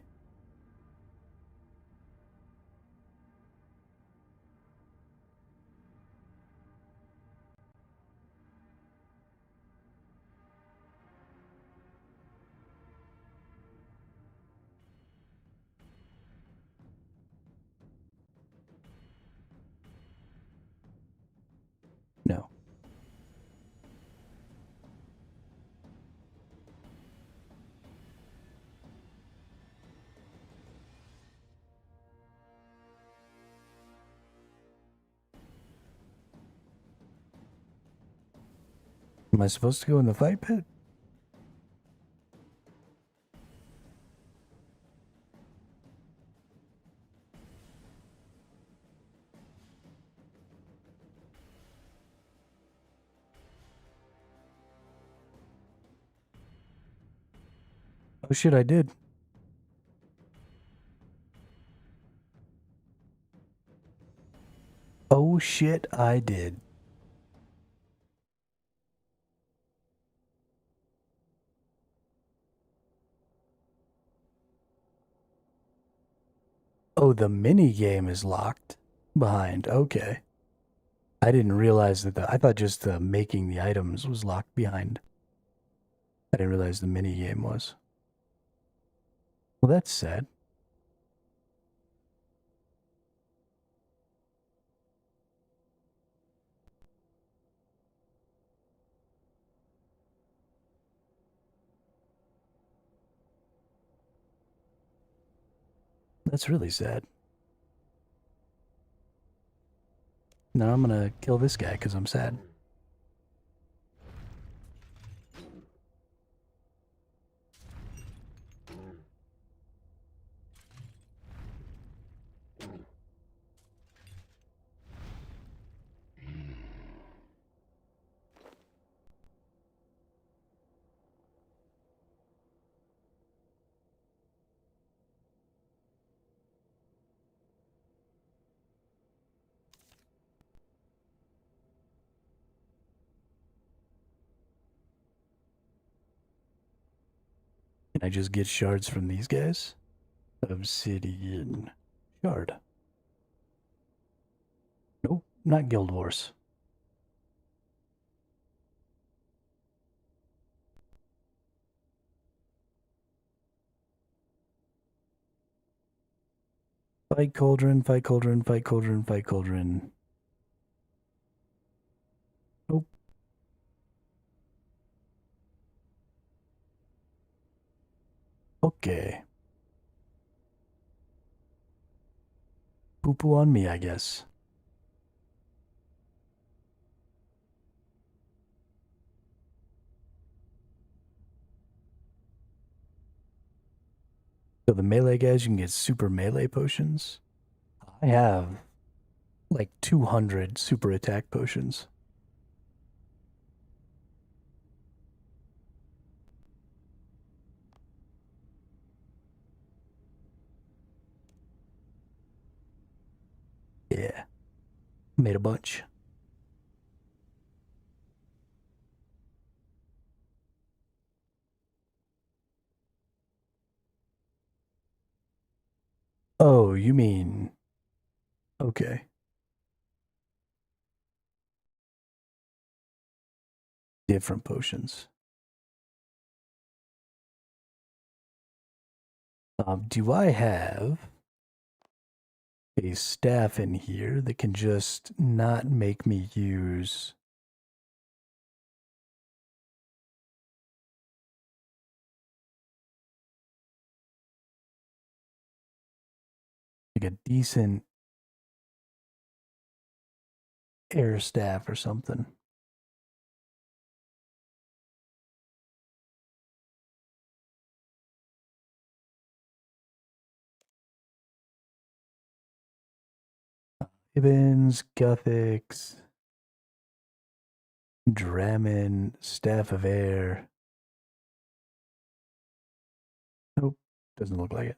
No. Am I supposed to go in the fight pit? Oh shit, I did. Oh shit, I did. Oh, the mini game is locked behind. Okay. I didn't realize that I thought just the making the items was locked behind. I didn't realize the mini game was. Well, that's sad. That's really sad. Now I'm gonna kill this guy because I'm sad. Can I just get shards from these guys? Obsidian shard. Nope, not Guild Wars. Fight cauldron, fight cauldron, fight cauldron, fight cauldron. Nope. Okay. Poo poo on me, I guess. So the melee guys, you can get super melee potions. I have like 200 super attack potions. Yeah, made a bunch. Oh, you mean, okay, different potions. Do I have a staff in here that can just not make me use like a decent air staff or something? Gibbons, Guthix, Dramin, Staff of Air. Nope, doesn't look like it.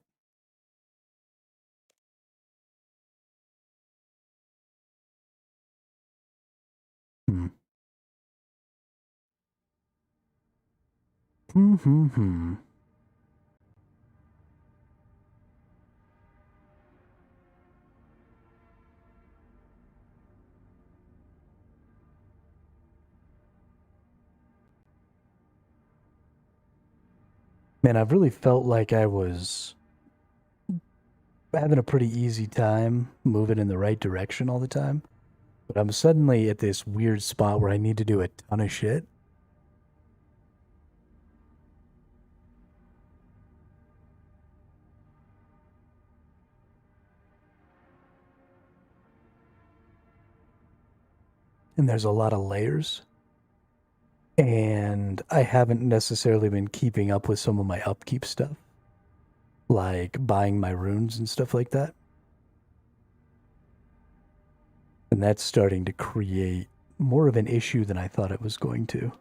Hmm. Hmm. Man, I've really felt like I was having a pretty easy time moving in the right direction all the time. But I'm suddenly at this weird spot where I need to do a ton of shit. And there's a lot of layers. And I haven't necessarily been keeping up with some of my upkeep stuff, like buying my runes and stuff like that. And that's starting to create more of an issue than I thought it was going to.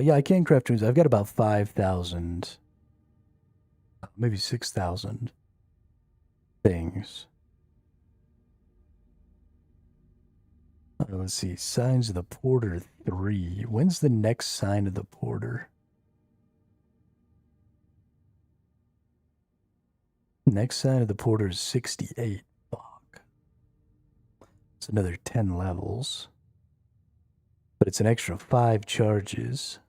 Yeah, I can craft runes. I've got about 5,000, maybe 6,000 things. Let's see. Signs of the Porter 3. When's the next sign of the Porter? Next sign of the Porter is 68. Fuck. It's another 10 levels. But it's an extra 5 charges.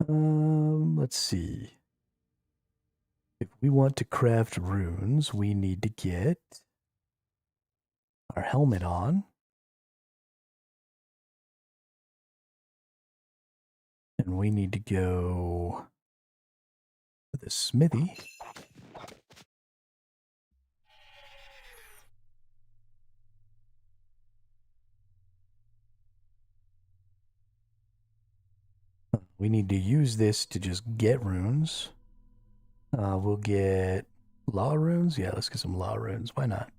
Let's see. If we want to craft runes, we need to get our helmet on. And we need to go to the smithy. We need to use this to just get runes. We'll get law runes. Yeah, let's get some law runes. Why not?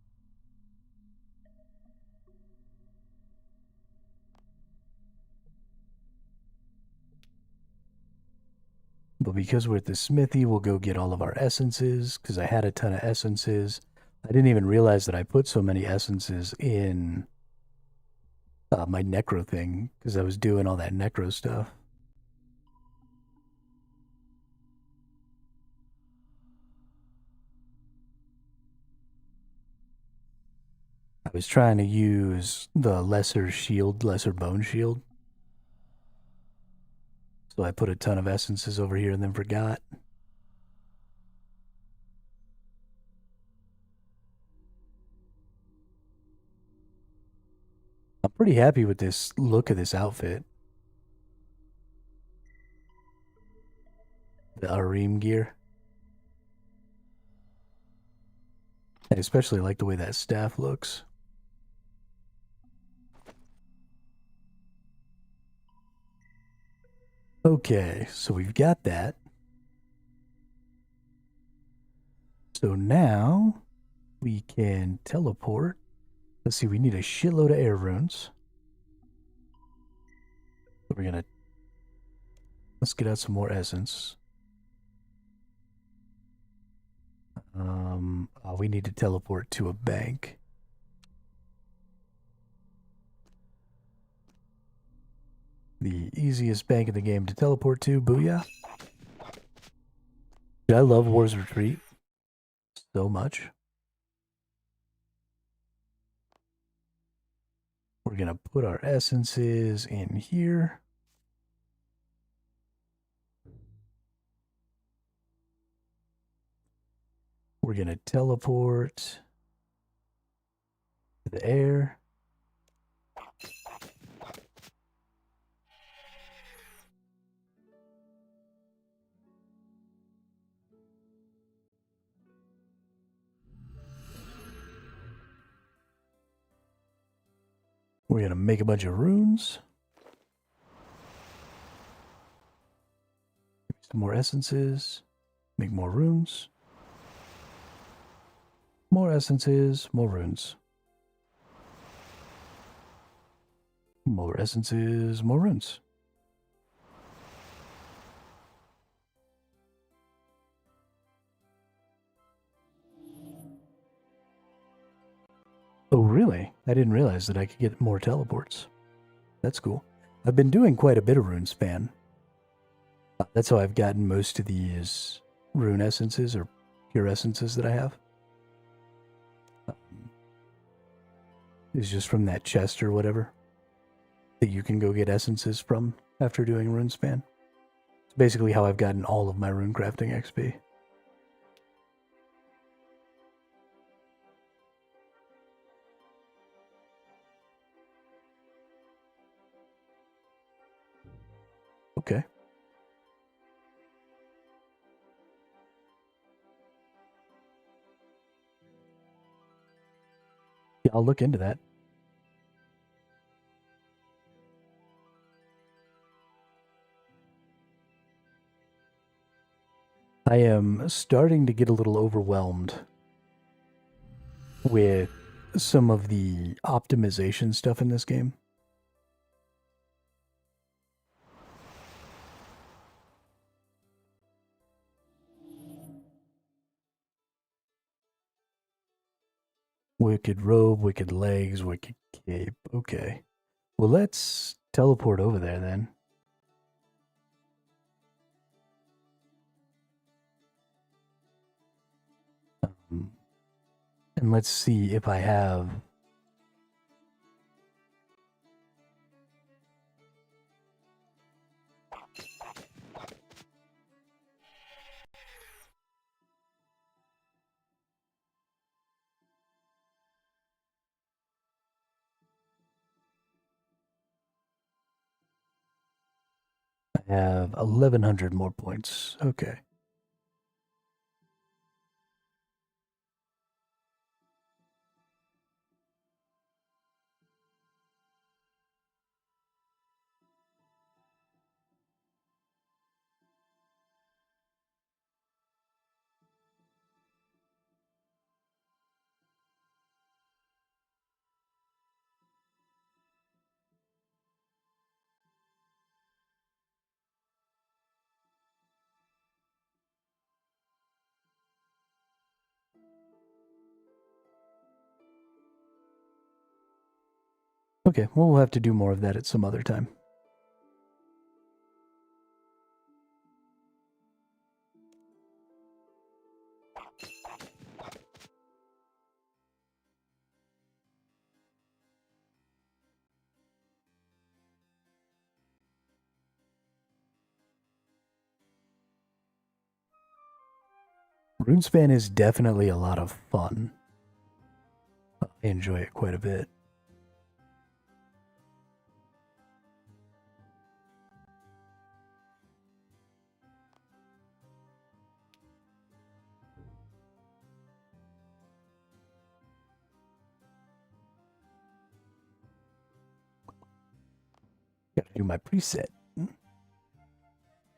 But because we're at the smithy, we'll go get all of our essences, because I had a ton of essences. I didn't even realize that I put so many essences in my necro thing, because I was doing all that necro stuff. I was trying to use the lesser shield, lesser bone shield. So I put a ton of essences over here and then forgot. I'm pretty happy with this look of this outfit. The Arim gear. I especially like the way that staff looks. Okay, so we've got that. So now we can teleport. Let's see, we need a shitload of air runes. We're gonna let's get out some more essence. We need to teleport to a bank. The easiest bank in the game to teleport to, booyah. I love War's Retreat so much. We're gonna put our essences in here. We're gonna teleport to the air. We're gonna make a bunch of runes. Some more essences. Make more runes. More essences, more runes. More essences, more runes. Oh, really? I didn't realize that I could get more teleports. That's cool. I've been doing quite a bit of Runespan. That's how I've gotten most of these rune essences or pure essences that I have. Is just from that chest or whatever that you can go get essences from after doing Runespan. It's basically how I've gotten all of my rune crafting XP. Okay. Yeah, I'll look into that. I am starting to get a little overwhelmed with some of the optimization stuff in this game. Wicked robe, wicked legs, wicked cape. Okay. Well, let's teleport over there then. And let's see if I have... I have 1,100 more points. Okay. Okay, well, we'll have to do more of that at some other time. RuneSpan is definitely a lot of fun. I enjoy it quite a bit. Gotta do my preset.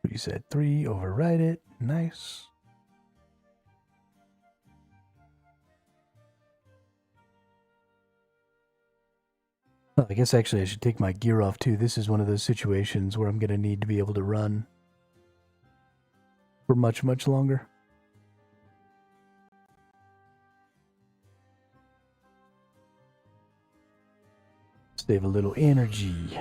Preset 3, override it. Nice. Well, I guess actually I should take my gear off too. This is one of those situations where I'm going to need to be able to run for much, much longer. Save a little energy.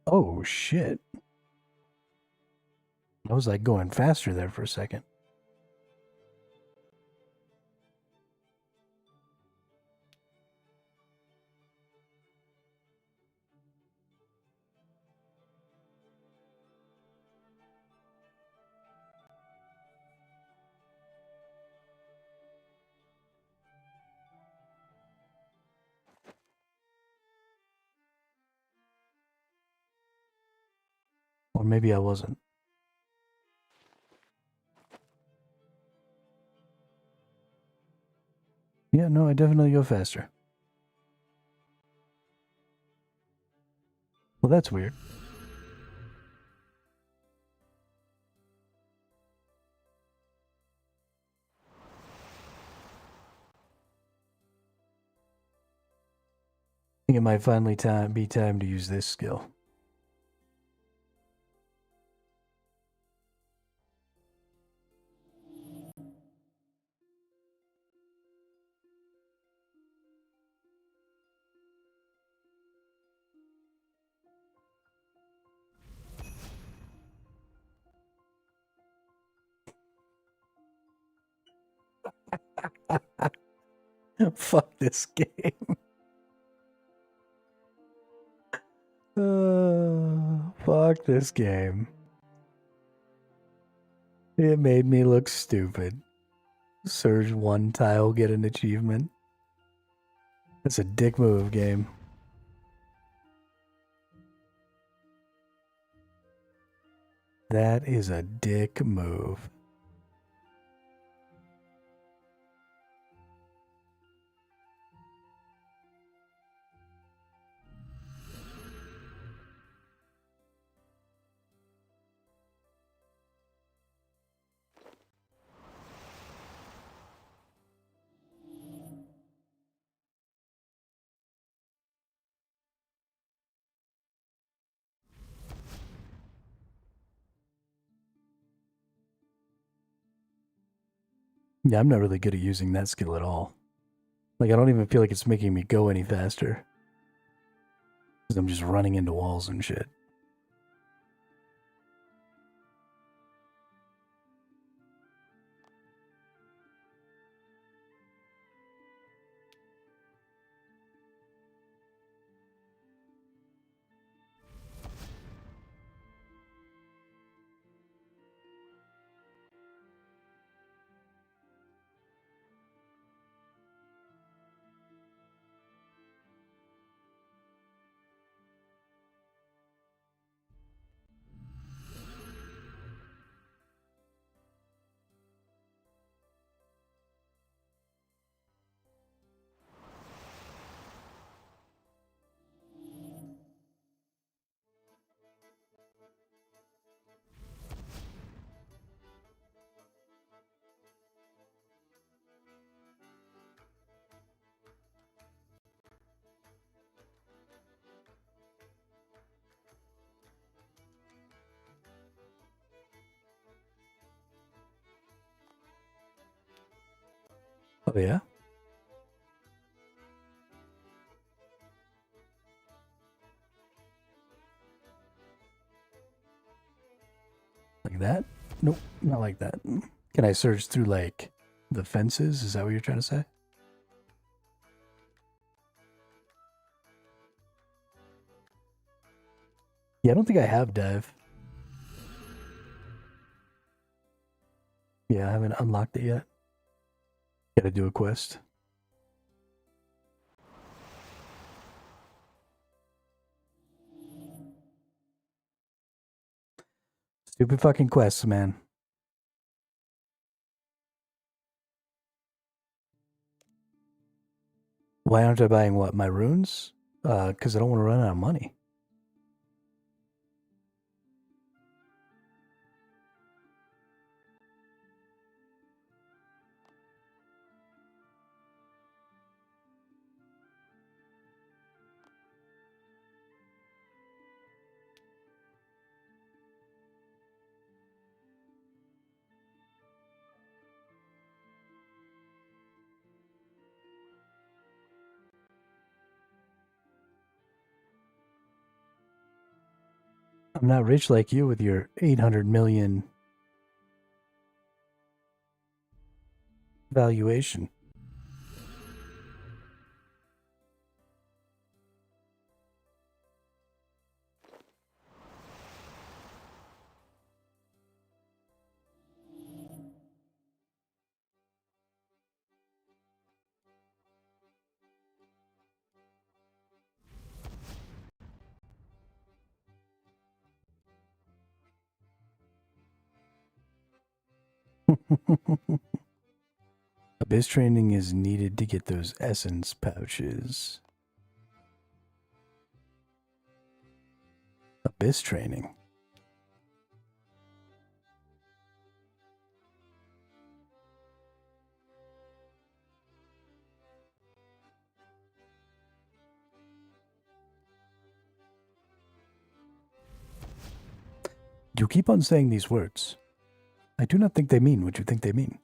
Oh, shit. I was like going faster there for a second. Or maybe I wasn't. Yeah, no, I definitely go faster. Well, that's weird. I think it might finally be time to use this skill. Fuck this game. Fuck this game. It made me look stupid. Surge one tile, get an achievement. That's a dick move, game. That is a dick move. Yeah, I'm not really good at using that skill at all. Like, I don't even feel like it's making me go any faster. Because I'm just running into walls and shit. Oh, yeah? Like that? Nope, not like that. Can I search through, like, the fences? Is that what you're trying to say? Yeah, I don't think I have dive. Yeah, I haven't unlocked it yet. Gotta do a quest. Stupid fucking quests, man. Why aren't I buying what? My runes? Because I don't want to run out of money. I'm not rich like you with your 800 million valuation. Abyss training is needed to get those essence pouches. Abyss training. You keep on saying these words. I do not think they mean what you think they mean.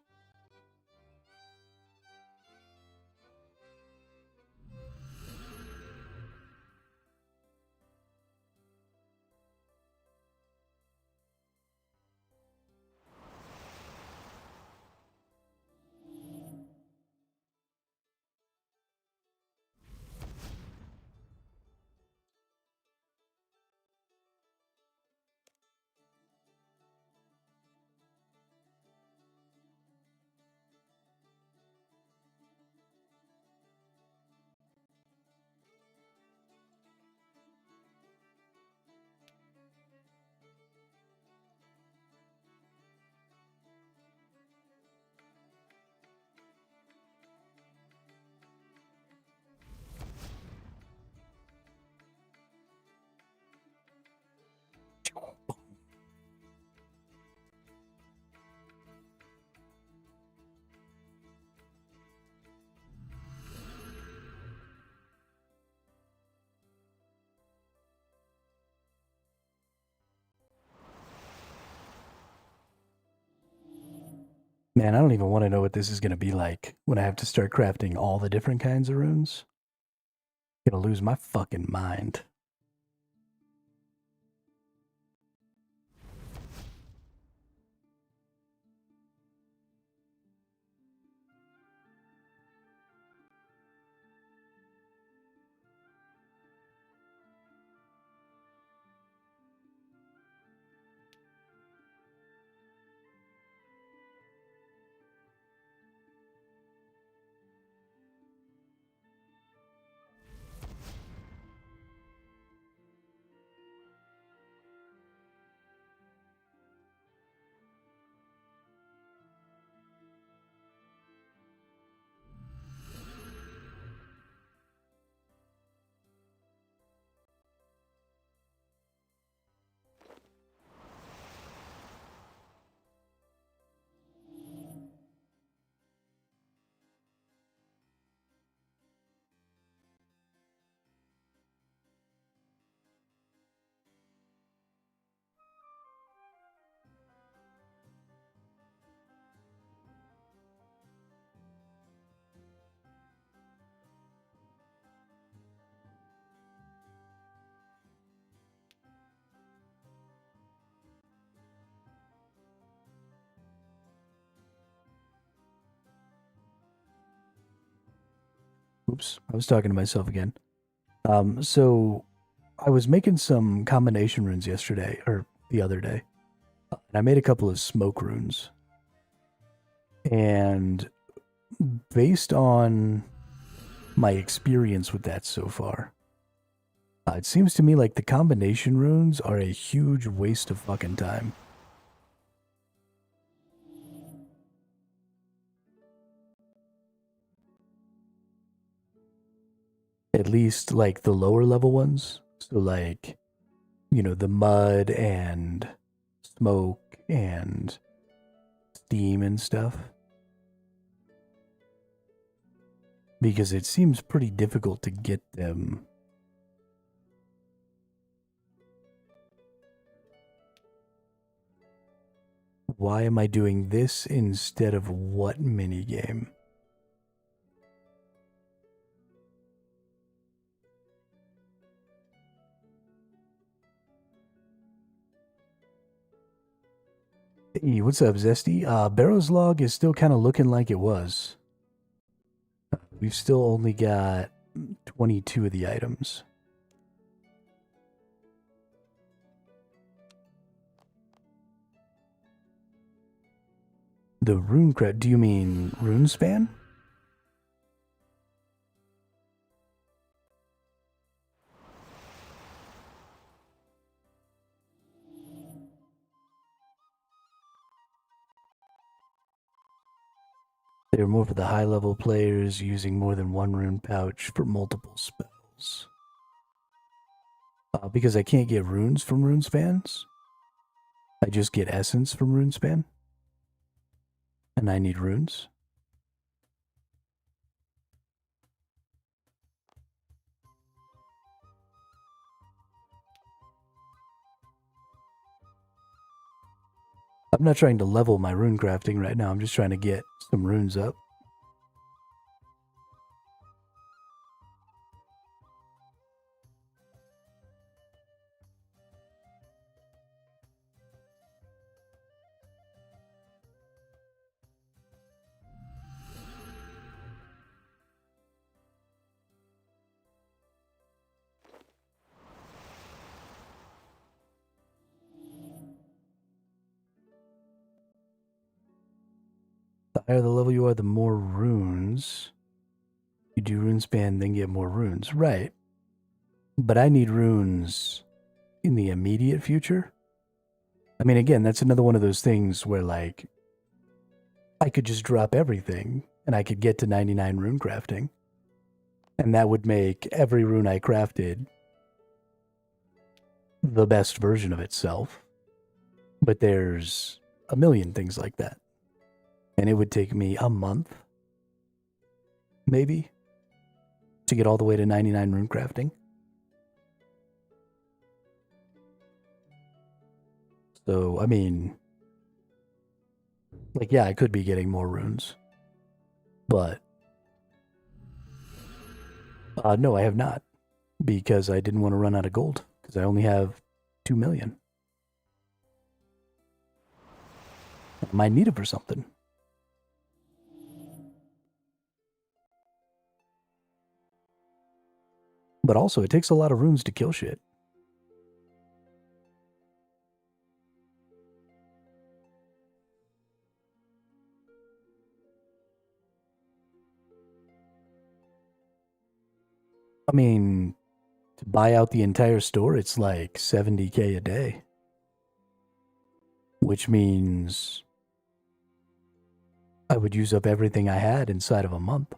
Man, I don't even want to know what this is going to be like when I have to start crafting all the different kinds of runes. I'm gonna lose my fucking mind. Oops, I was talking to myself again. So I was making some combination runes yesterday, or the other day, and I made a couple of smoke runes. And based on my experience with that so far, it seems to me like the combination runes are a huge waste of fucking time. At least like the lower level ones. So like, the mud and smoke and steam and stuff. Because it seems pretty difficult to get them. Why am I doing this instead of what minigame? Hey, what's up, Zesty? Barrow's log is still kind of looking like it was. We've still only got 22 of the items. The rune cred, do you mean Runespan? They're more for the high level players using more than one rune pouch for multiple spells. Because I can't get runes from Runespans. I just get essence from Runespan. And I need runes. I'm not trying to level my rune crafting right now. I'm just trying to get some runes up. The higher the level you are, the more runes. You do Runespan, then get more runes. Right. But I need runes in the immediate future. I mean, again, that's another one of those things where, like, I could just drop everything and I could get to 99 rune crafting. And that would make every rune I crafted the best version of itself. But there's a million things like that. And it would take me a month, maybe, to get all the way to 99 rune crafting. So, I mean, like, yeah, I could be getting more runes. But, no, I have not. Because I didn't want to run out of gold. Because I only have 2 million. I might need it for something. But also, it takes a lot of runes to kill shit. I mean, to buy out the entire store, it's like 70k a day. Which means I would use up everything I had inside of a month.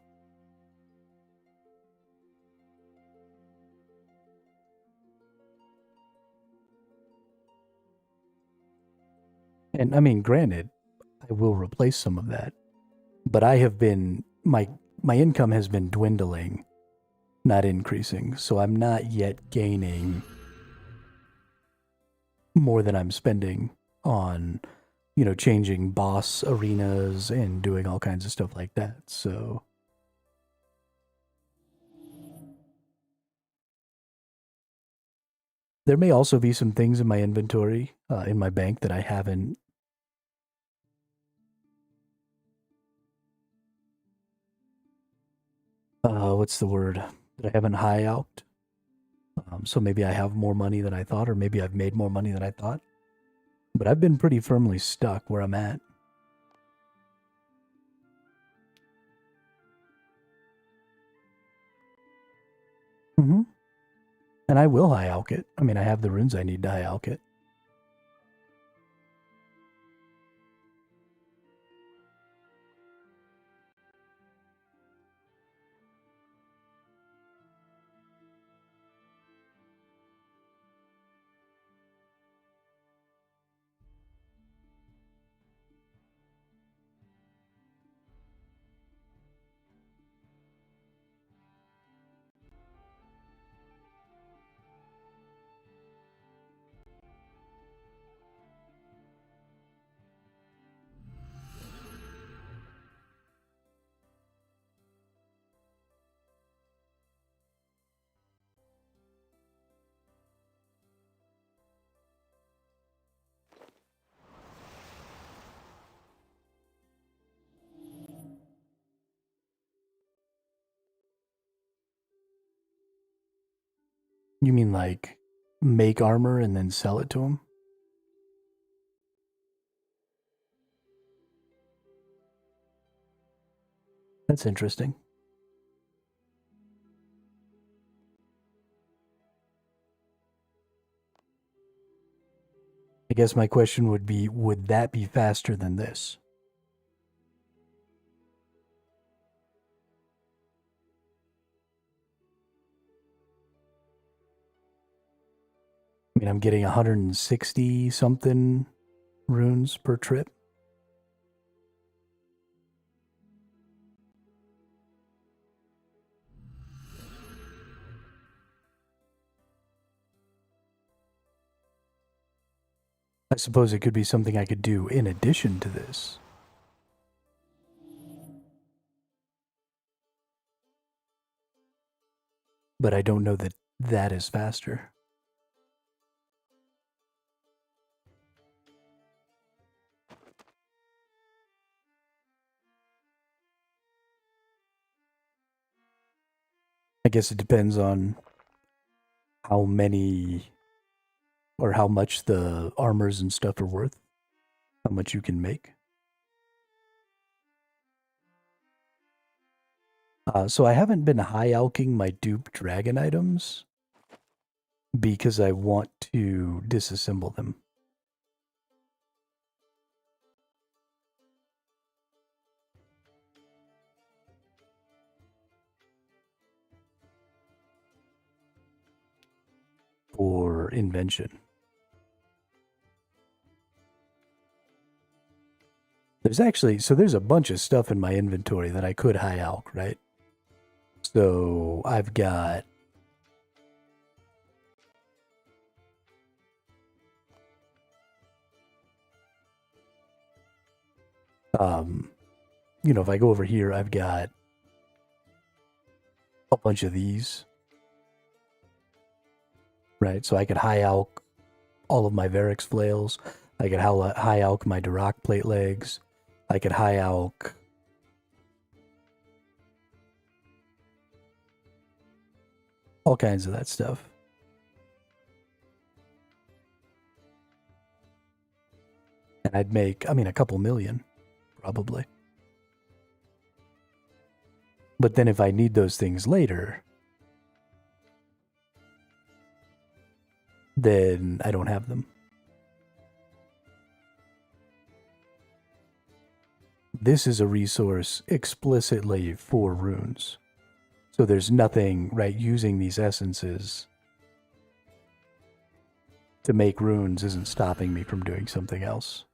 And I mean, granted, I will replace some of that. But I have been, my income has been dwindling, not increasing. So I'm not yet gaining more than I'm spending on, changing boss arenas and doing all kinds of stuff like that. So there may also be some things in my inventory, in my bank that I haven't. what's the word? That I haven't high out. So maybe I have more money than I thought, or maybe I've made more money than I thought. But I've been pretty firmly stuck where I'm at. Mm-hmm. And I will high alch it. I mean, I have the runes I need to high alch it. You mean like make armor and then sell it to him? That's interesting. I guess my question would be, would that be faster than this? I mean, I'm getting 160 something runes per trip. I suppose it could be something I could do in addition to this. But I don't know that that is faster. I guess it depends on how many or how much the armors and stuff are worth, how much you can make. So I haven't been high alching my dupe dragon items because I want to disassemble them. For invention. There's actually, so there's a bunch of stuff in my inventory that I could high alch, right? So I've got you know, if I go over here, I've got a bunch of these, right? So I could high alch all of my Varix flails. I could high alch my Duroc plate legs. I could high alch all kinds of that stuff. And I'd make, I mean, a couple million, probably. But then if I need those things later, then I don't have them. This is a resource explicitly for runes. So there's nothing, right, using these essences to make runes isn't stopping me from doing something else.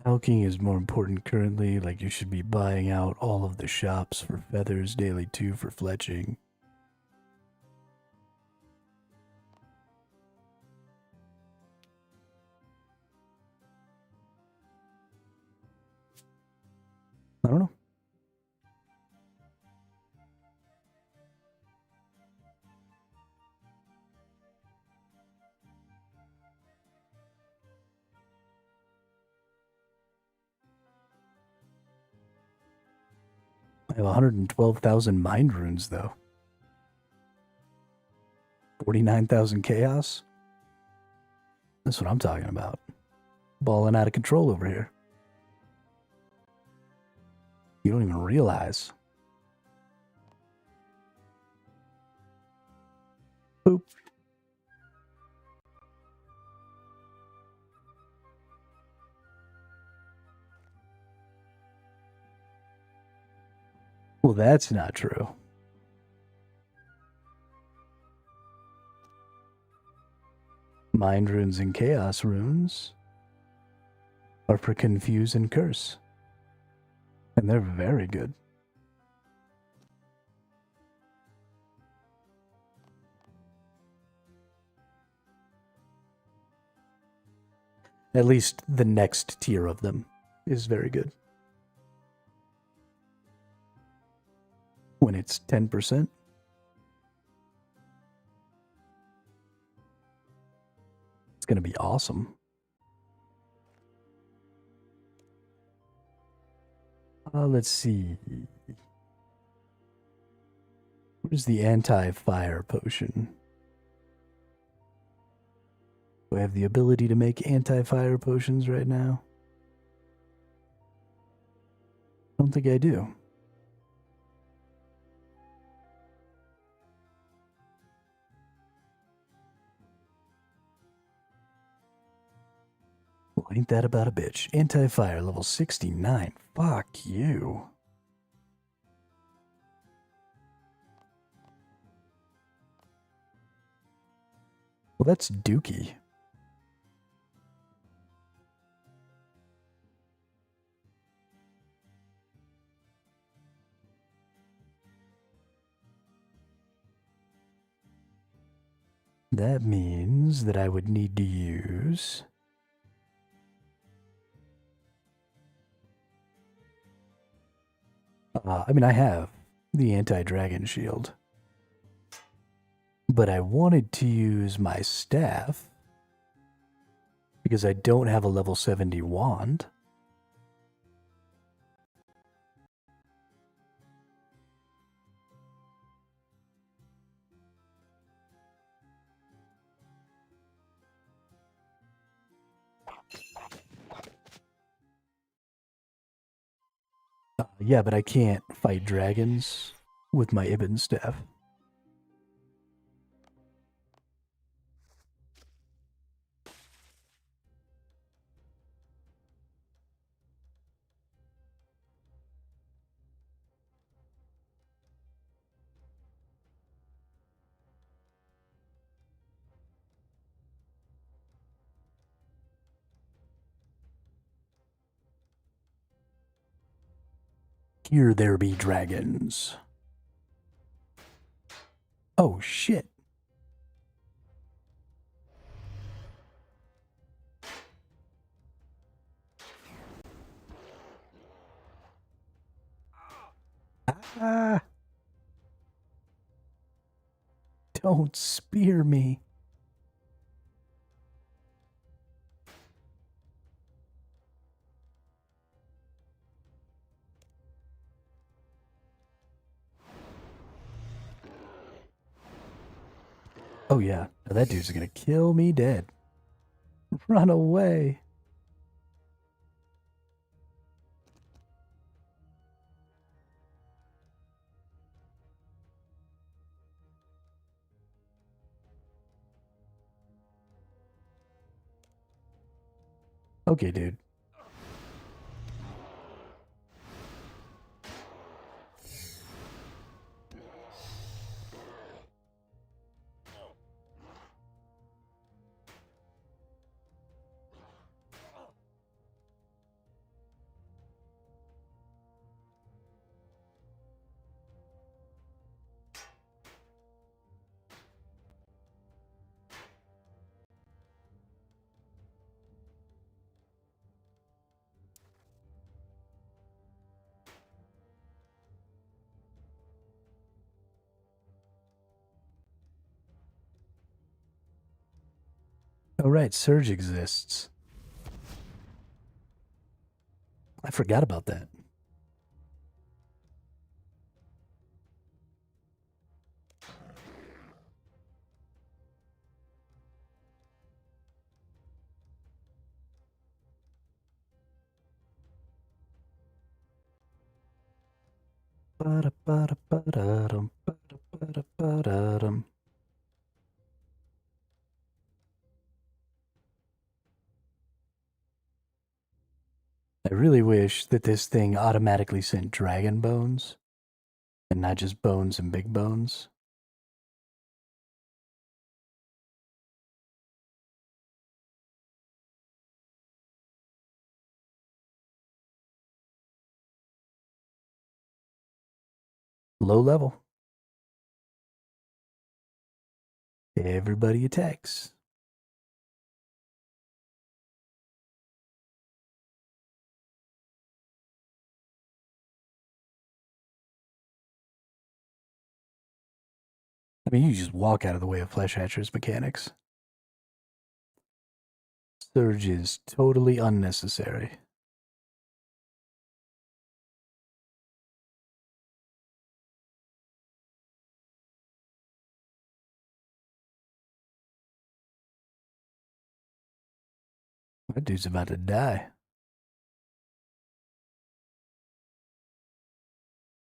Alking is more important currently, like you should be buying out all of the shops for feathers, daily 2 for fletching. I don't know. I have 112,000 mind runes, though. 49,000 chaos? That's what I'm talking about. Balling out of control over here. You don't even realize. Boop. Well, that's not true. Mind runes and chaos runes are for confuse and curse. And they're very good. At least the next tier of them is very good. When it's 10%. It's going to be awesome. Let's see. What is the anti-fire potion? Do I have the ability to make anti-fire potions right now? I don't think I do. Well, ain't that about a bitch? Anti-fire level 69. Fuck you. Well, that's dookie. That means that I would need to use... I mean, I have the anti-dragon shield. But I wanted to use my staff because I don't have a level 70 wand. Yeah, but I can't fight dragons with my Ibn staff. Here there be dragons. Oh, shit. Ah! Don't spear me. Oh, yeah. That dude's gonna kill me dead. Run away. Okay, dude. Oh, right, Surge exists. I forgot about that. Ba-da-ba-da-ba-da-dum, ba-da-ba-da-ba-da-dum. I really wish that this thing automatically sent dragon bones and not just bones and big bones. Low level. Everybody attacks. I mean, you just walk out of the way of Flesh Hatcher's mechanics. Surge is totally unnecessary. That dude's about to die.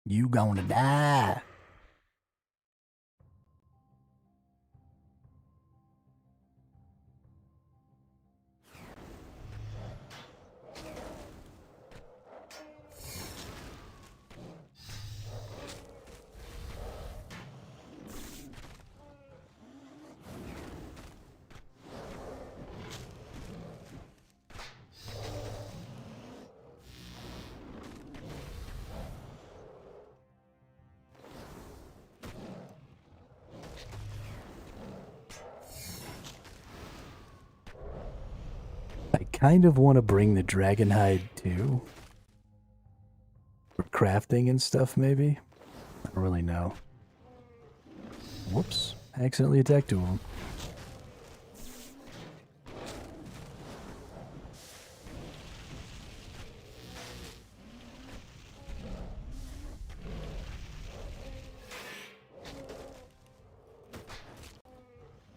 You gonna die. I kind of want to bring the dragon hide too. For crafting and stuff, maybe? I don't really know. Whoops. I accidentally attacked two of them.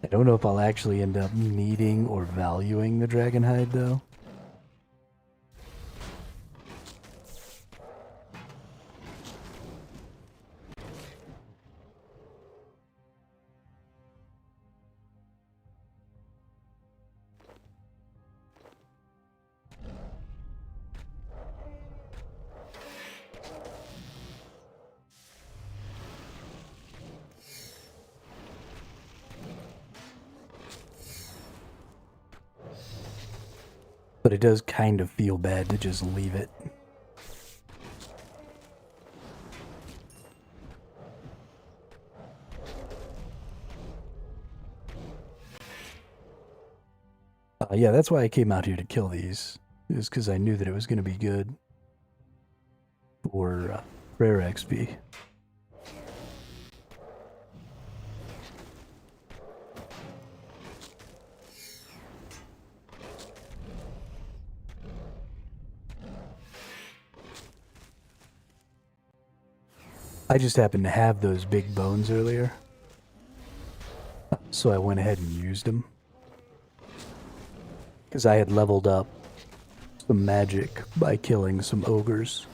I don't know if I'll actually end up needing or valuing the dragon hide, though. But it does kind of feel bad to just leave it. Yeah, that's why I came out here to kill these. Is because I knew that it was going to be good for rare XP. I just happened to have those big bones earlier, so I went ahead and used them. Because I had leveled up some magic by killing some ogres.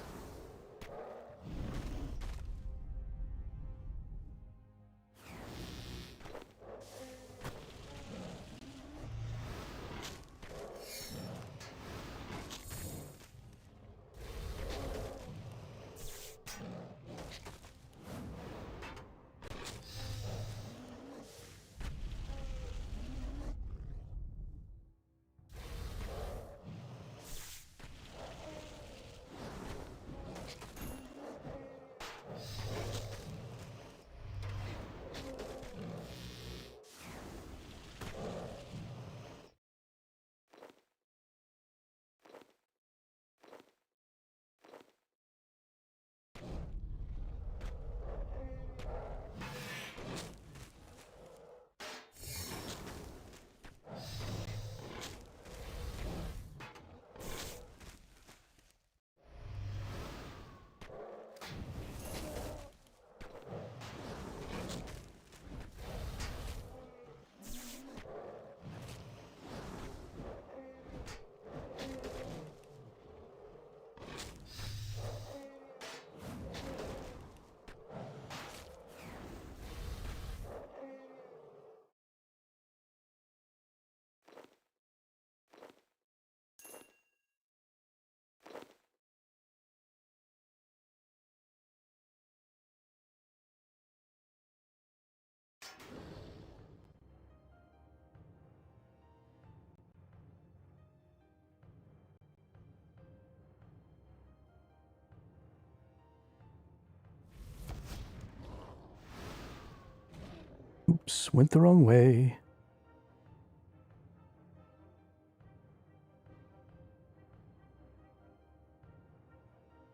Oops, went the wrong way.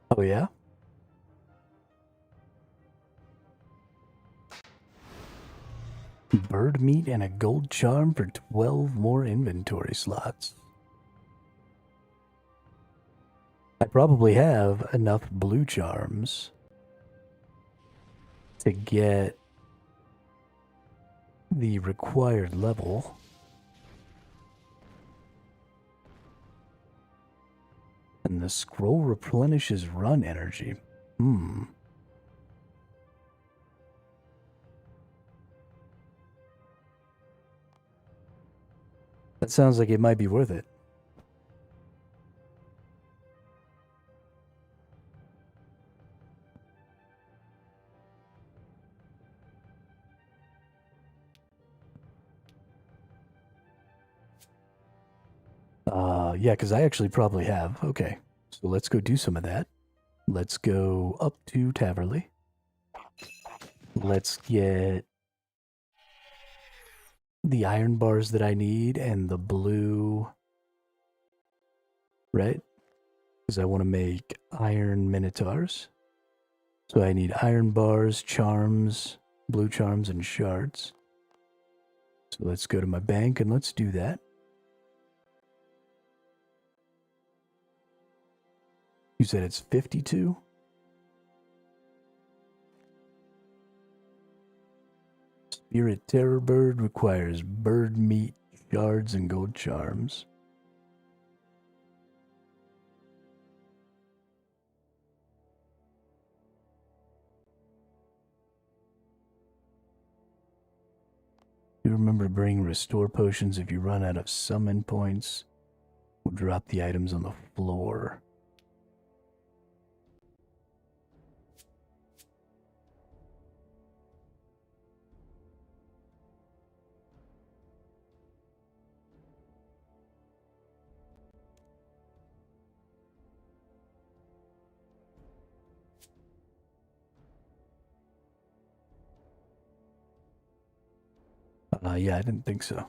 Oh, yeah? Bird meat and a gold charm for 12 more inventory slots. I probably have enough blue charms to get the required level. And the scroll replenishes run energy. That sounds like it might be worth it. Yeah, because I actually probably have. Okay, so let's go do some of that. Let's go up to Taverley. Let's get the iron bars that I need and the blue, right? Because I want to make iron minotaurs. So I need iron bars, charms, blue charms, and shards. So let's go to my bank and let's do that. You said it's 52? Spirit Terror Bird requires bird meat, shards, and gold charms. You remember to bring restore potions if you run out of summon points. We'll drop the items on the floor. Yeah, I didn't think so.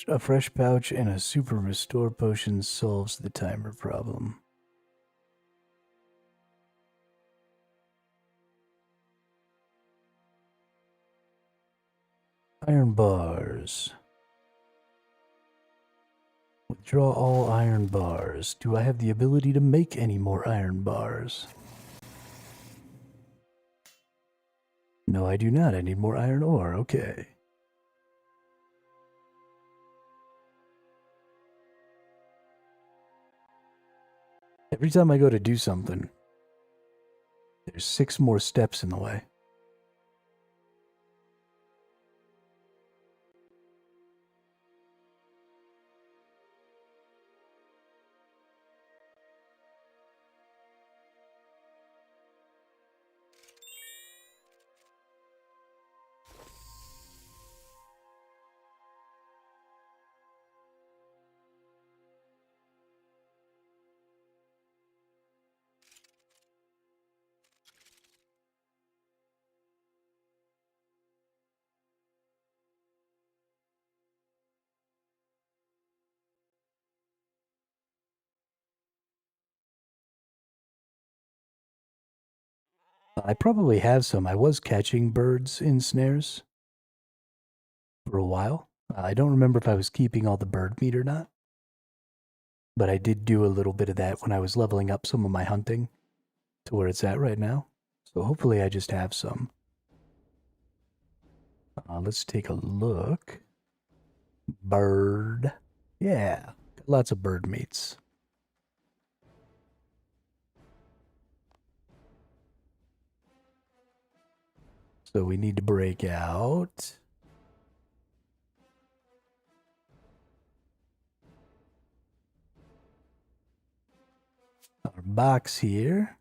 A fresh pouch and a super restore potion solves the timer problem. Iron bars. Withdraw all iron bars. Do I have the ability to make any more iron bars? No, I do not. I need more iron ore. Okay. Every time I go to do something, there's 6 more steps in the way. I probably have some. I was catching birds in snares for a while. I don't remember if I was keeping all the bird meat or not. But I did do a little bit of that when I was leveling up some of my hunting to where it's at right now. So hopefully I just have some. Let's take a look. Bird. Yeah, lots of bird meats. So we need to break out. our box here.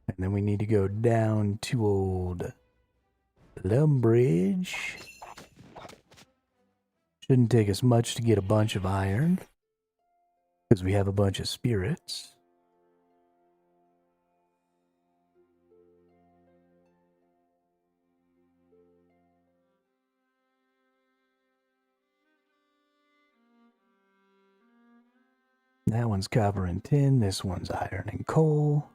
And then we need to go down to old Lumbridge. Shouldn't take us much to get a bunch of iron, because we have a bunch of spirits. That one's copper and tin. This one's iron and coal.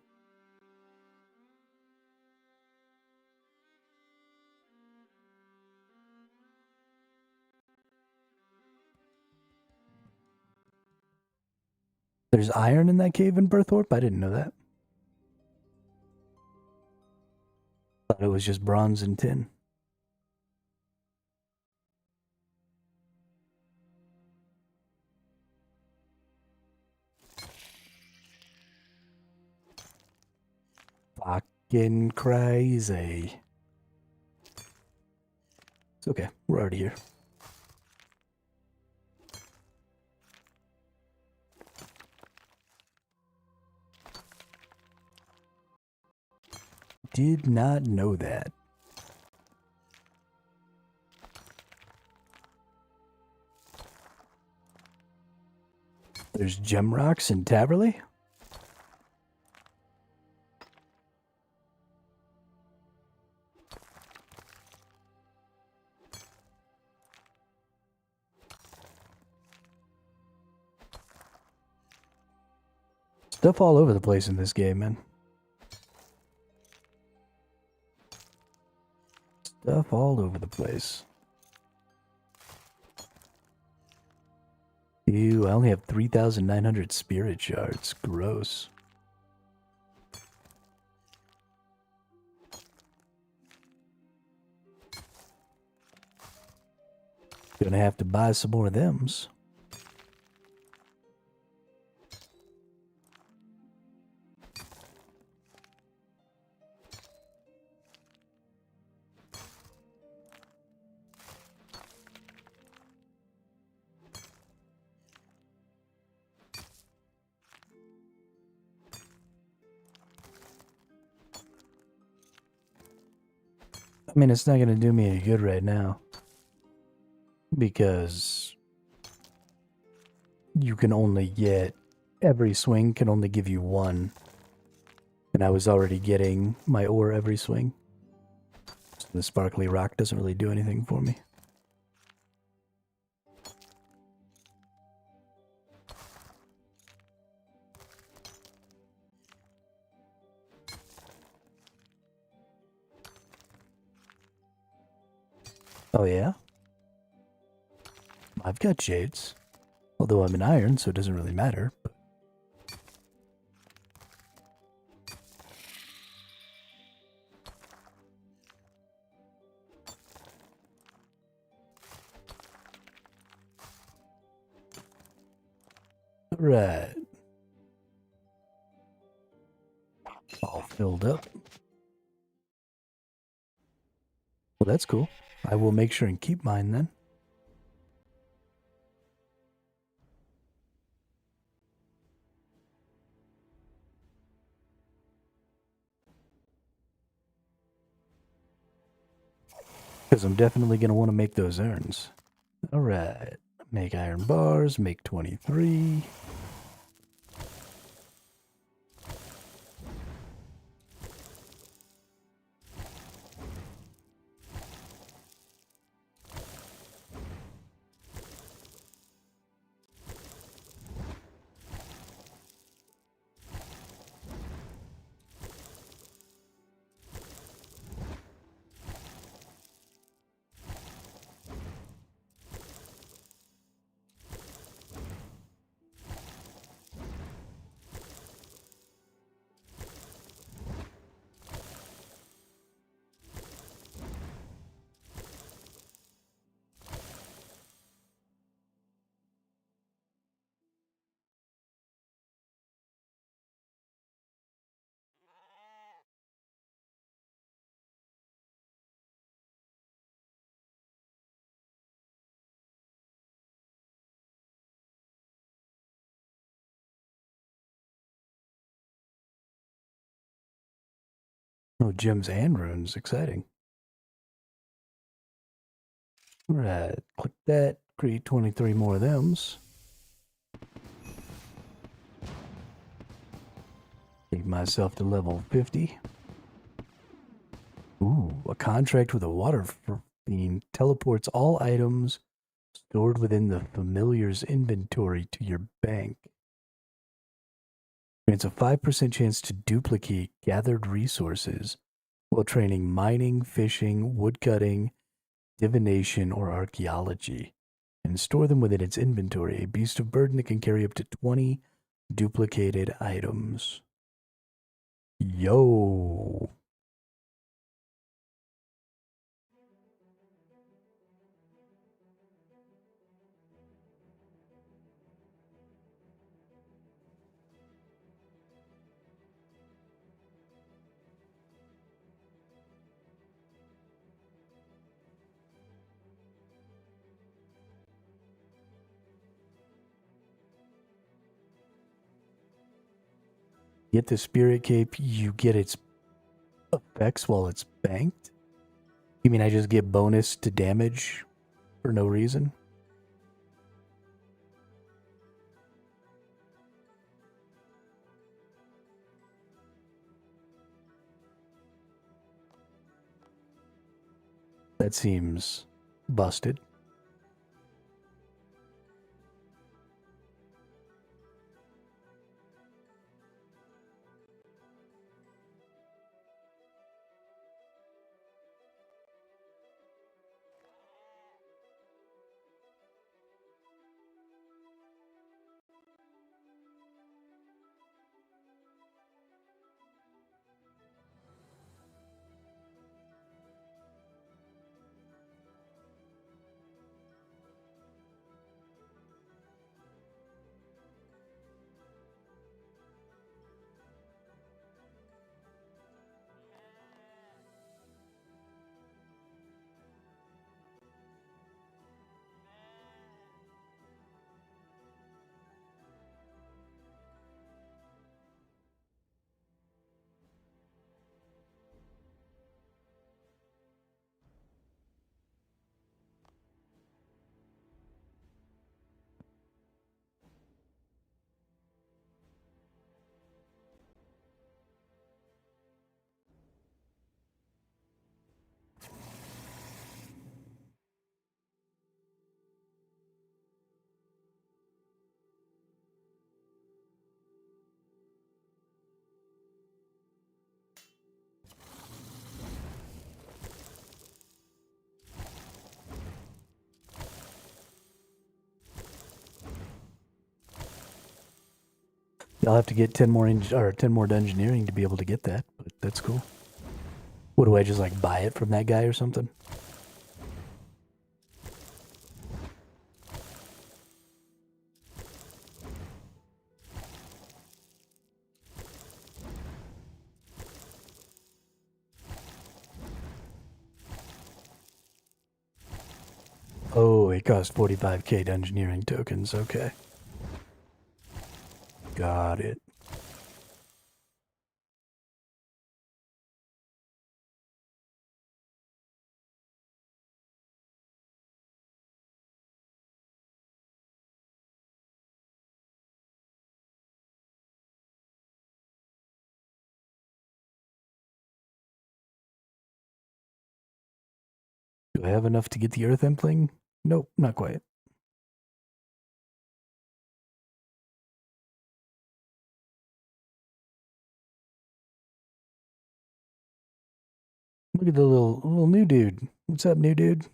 There's iron in that cave in Berthorpe? I didn't know that. Thought it was just bronze and tin. Fucking crazy. It's okay. We're already here. Did not know that. There's gem rocks in Taverley? Stuff all over the place in this game, man. Stuff all over the place. Ew, I only have 3,900 spirit shards. Gross. Gonna have to buy some more of thems. I mean, it's not going to do me any good right now. Because you can only get... Every swing can only give you one. And I was already getting my ore every swing. So the sparkly rock doesn't really do anything for me. Oh yeah? I've got shades. Although I'm in iron, so it doesn't really matter. But... Right. All filled up. Well, that's cool. I will make sure and keep mine then. Because I'm definitely going to want to make those urns. Alright. Make iron bars, make 23. Oh, gems and runes. Exciting. All right, click that. Create 23 more of thems. Take myself to level 50. Ooh, a contract with a water fiend teleports all items stored within the familiar's inventory to your bank. Grants a 5% chance to duplicate gathered resources while training mining, fishing, woodcutting, divination, or archaeology, and store them within its inventory. A beast of burden that can carry up to 20 duplicated items. Yo. Get the spirit cape, you get its effects while it's banked? You mean I just get bonus to damage for no reason? That seems busted. I'll have to get 10 more 10 more dungeoneering to be able to get that, but that's cool. What do I just like buy it from that guy or something? Oh, it costs 45k dungeoneering tokens. Okay. Got it. Do I have enough to get the earth impling? Nope, not quite. Look at the little new dude. What's up, new dude?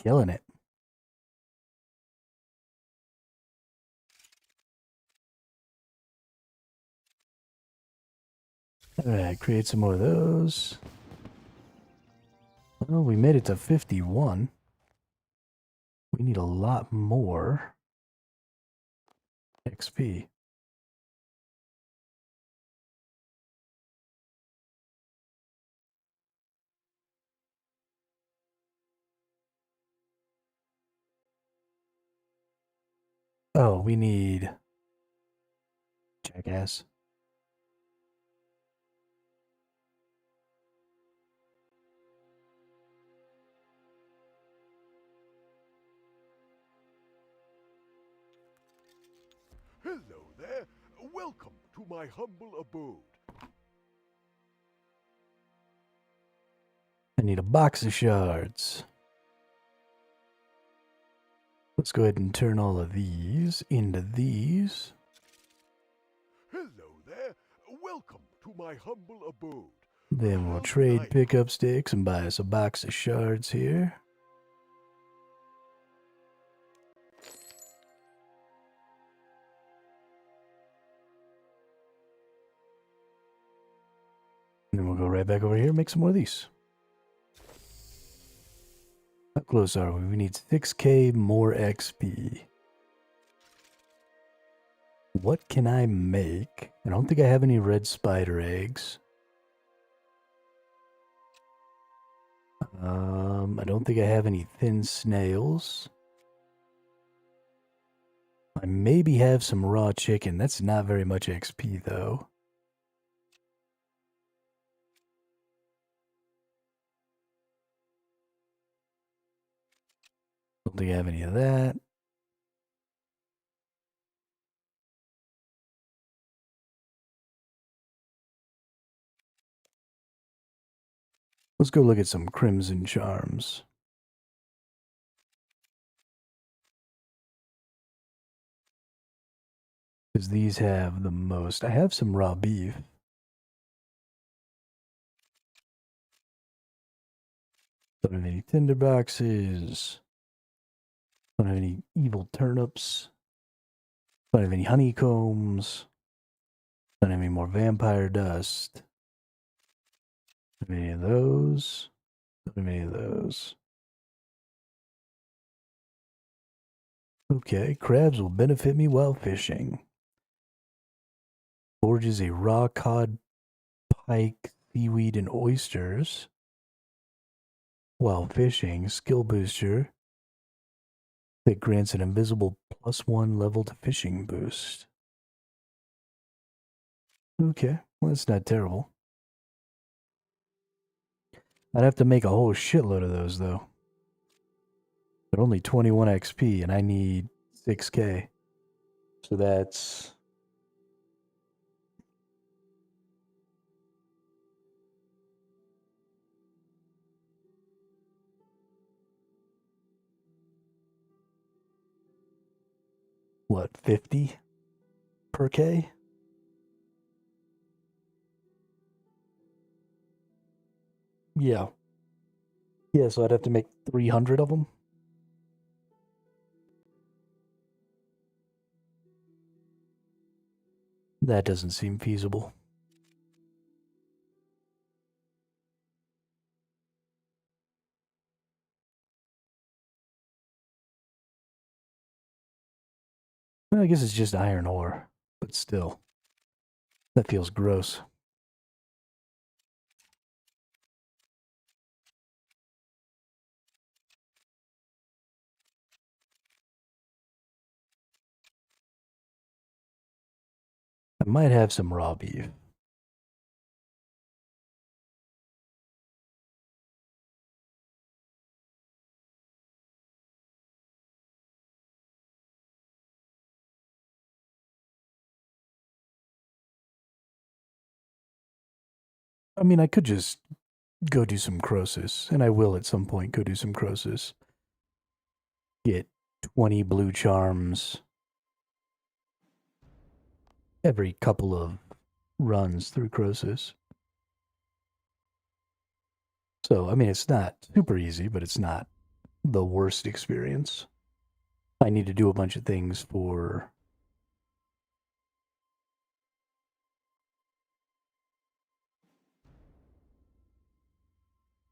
Killing it. Alright, create some more of those. Well, we made it to 51. We need a lot more XP. Oh, we need... Jackass. Hello there. Welcome to my humble abode. I need a box of shards. Let's go ahead and turn all of these into these. Hello there. Welcome to my humble abode. Then we'll How trade can I- pickup sticks and buy us a box of shards here. And then we'll go right back over here and make some more of these. How close are we? We need 6k more XP. What can I make? I don't think I have any red spider eggs. I don't think I have any thin snails. I maybe have some raw chicken. That's not very much XP though. Don't think I have any of that. Let's go look at some crimson charms. Because these have the most. I have some raw beef. Don't have any tinder boxes. Don't have any evil turnips. Don't have any honeycombs. Don't have any more vampire dust. Don't have any of those. Don't have any of those. Okay, crabs will benefit me while fishing. Forges a raw cod, pike, seaweed, and oysters while fishing. Skill booster that grants an invisible +1 level to fishing boost. Okay, well, that's not terrible. I'd have to make a whole shitload of those, though. But only 21 XP, and I need 6k. So that's... what, 50 per K? Yeah. Yeah, so I'd have to make 300 of them. That doesn't seem feasible. Well, I guess it's just iron ore, but still. That feels gross. I might have some raw beef. I mean, I could just go do some Croesus, and I will at some point go do some Croesus. Get 20 blue charms every couple of runs through Croesus. So, I mean, it's not super easy, but it's not the worst experience. I need to do a bunch of things for...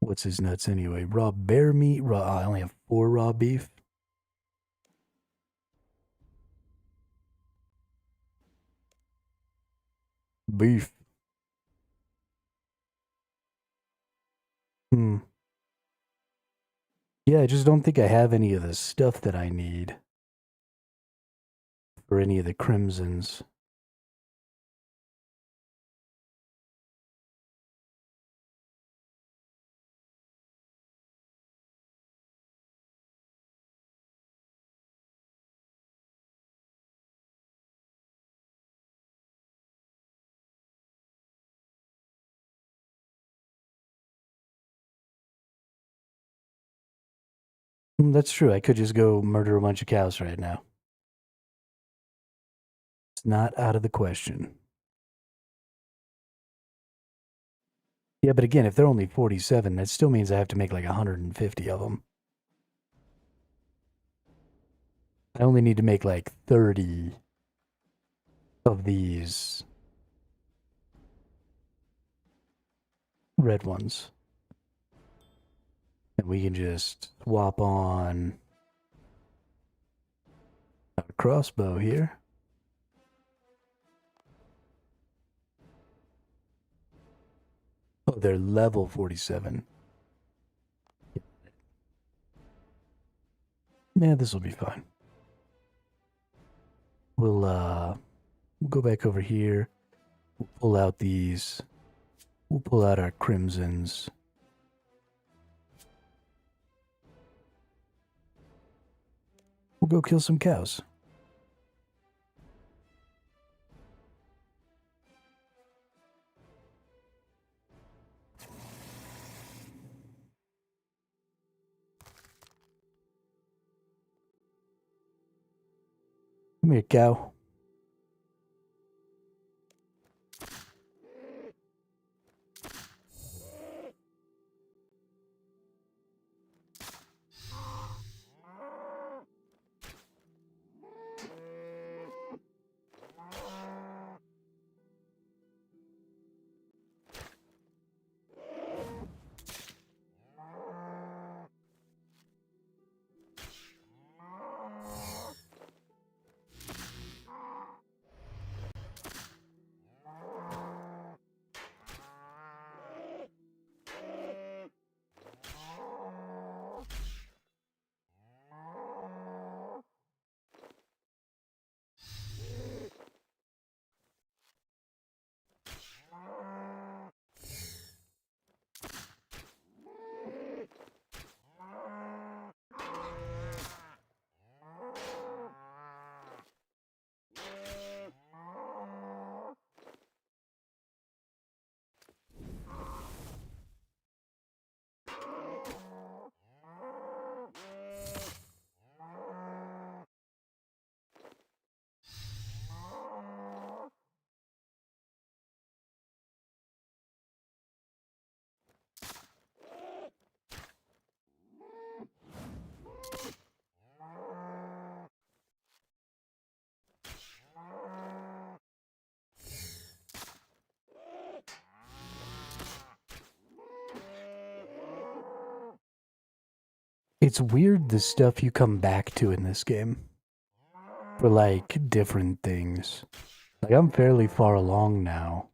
What's his nuts anyway? Raw bear meat, raw... I only have 4 raw beef. Beef. Hmm. Yeah, I just don't think I have any of the stuff that I need for any of the crimsons. That's true. I could just go murder a bunch of cows right now. It's not out of the question. Yeah, but again, if they're only 47, that still means I have to make like 150 of them. I only need to make like 30 of these red ones. And we can just swap on a crossbow here. Oh, they're level 47. Yeah, this will be fine. We'll go back over here. We'll pull out these. We'll pull out our crimsons. We'll go kill some cows. Come here, cow. It's weird the stuff you come back to in this game for like different things. Like I'm fairly far along now.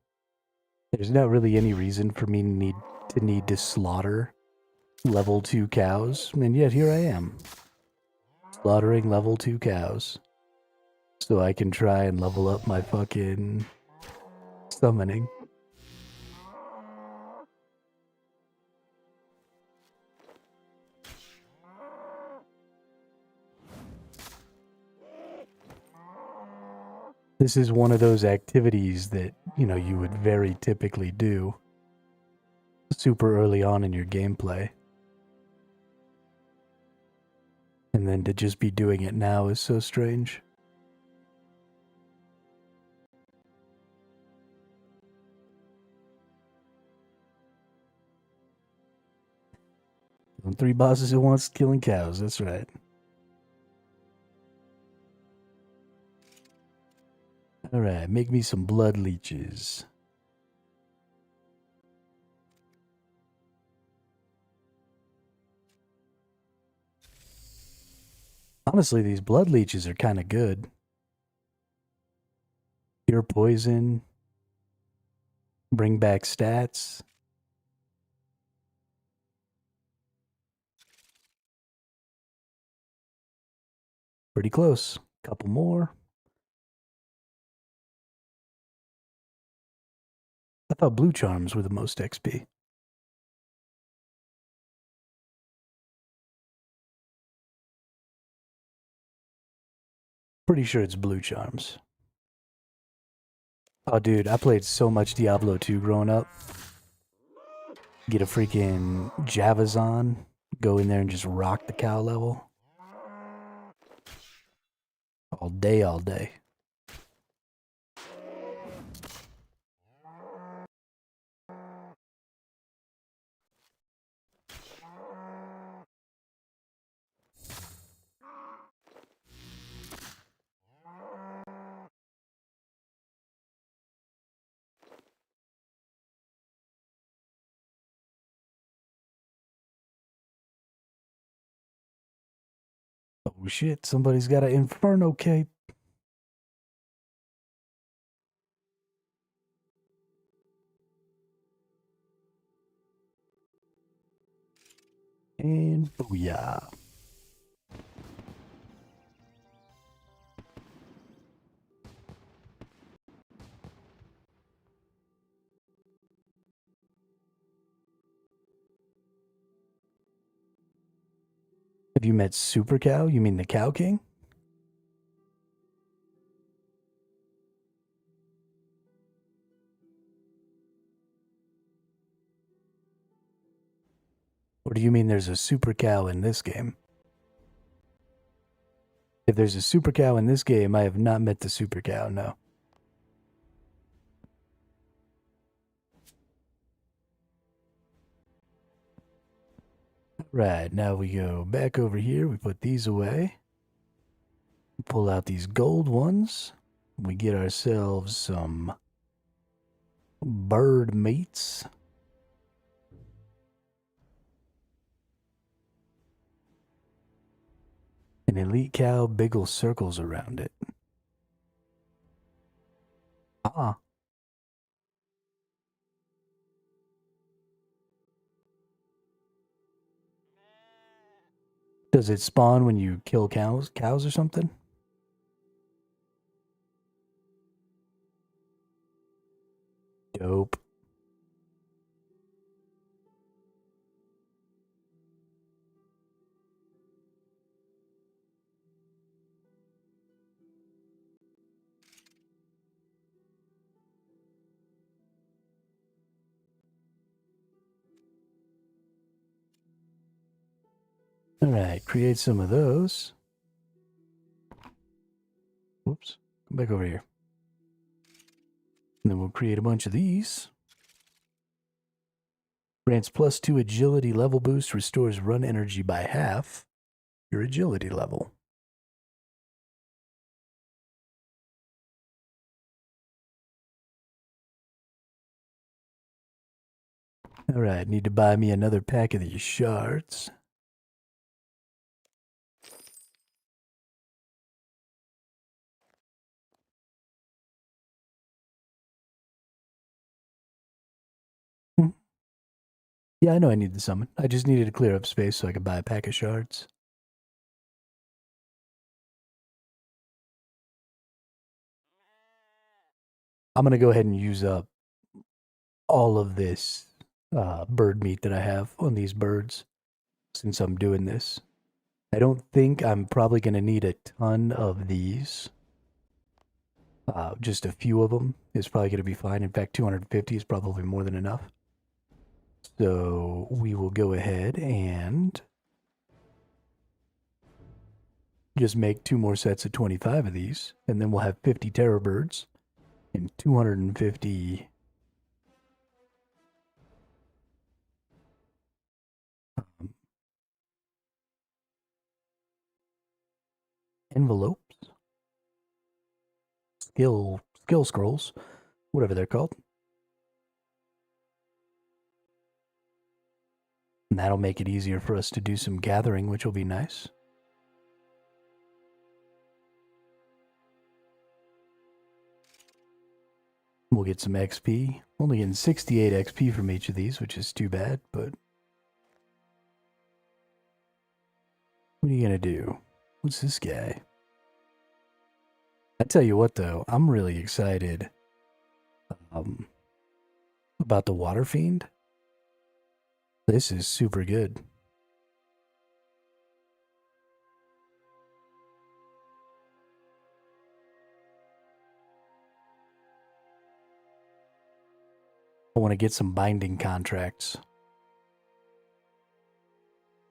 There's not really any reason for me to need to slaughter level 2 cows, and yet here I am. Slaughtering level 2 cows. So I can try and level up my fucking summoning. This is one of those activities that, you know, you would very typically do super early on in your gameplay. And then to just be doing it now is so strange. Killing 3 bosses at once, killing cows, that's right. Alright, make me some blood leeches. Honestly, these blood leeches are kind of good. Cure poison. Bring back stats. Pretty close. Couple more. I thought blue charms were the most XP. Pretty sure it's blue charms. Oh, dude, I played so much Diablo 2 growing up. Get a freaking Javazon. Go in there and just rock the cow level. All day, all day. Oh shit, somebody's got an inferno cape. And booyah. Have you met Super Cow? You mean the Cow King? Or do you mean there's a Super Cow in this game? If there's a Super Cow in this game, I have not met the Super Cow, no. Right, now we go back over here. We put these away. Pull out these gold ones. We get ourselves some bird mates. An elite cow, big ol' circles around it. Ah. Does it spawn when you kill cows or something? Dope. Alright, create some of those. Whoops. Come back over here. And then we'll create a bunch of these. Grants +2 agility level boost, restores run energy by half your agility level. Alright, need to buy me another pack of these shards. Yeah, I know I need the summon. I just needed to clear up space so I could buy a pack of shards. I'm going to go ahead and use up all of this bird meat that I have on these birds since I'm doing this. I don't think I'm probably going to need a ton of these. Just a few of them is probably going to be fine. In fact, 250 is probably more than enough. So we will go ahead and just make 2 more sets of 25 of these, and then we'll have 50 terror birds and 250 envelopes, skill scrolls, whatever they're called. And that'll make it easier for us to do some gathering, which will be nice. We'll get some XP. Only getting 68 XP from each of these, which is too bad, but what are you gonna do? What's this guy? I tell you what, though, I'm really excited about the Water Fiend. This is super good. I want to get some binding contracts.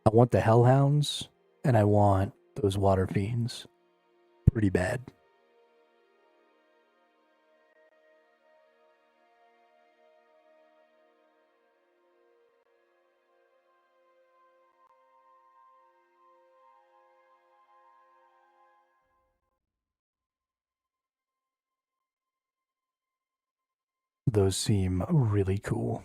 I want the hellhounds, and I want those water fiends. Pretty bad. Those seem really cool.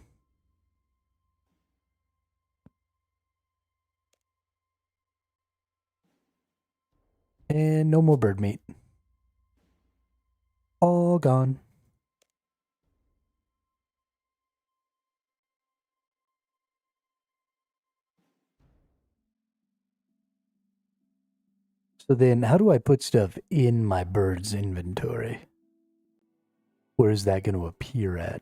And no more bird meat. All gone. So then, how do I put stuff in my bird's inventory? Where is that going to appear at?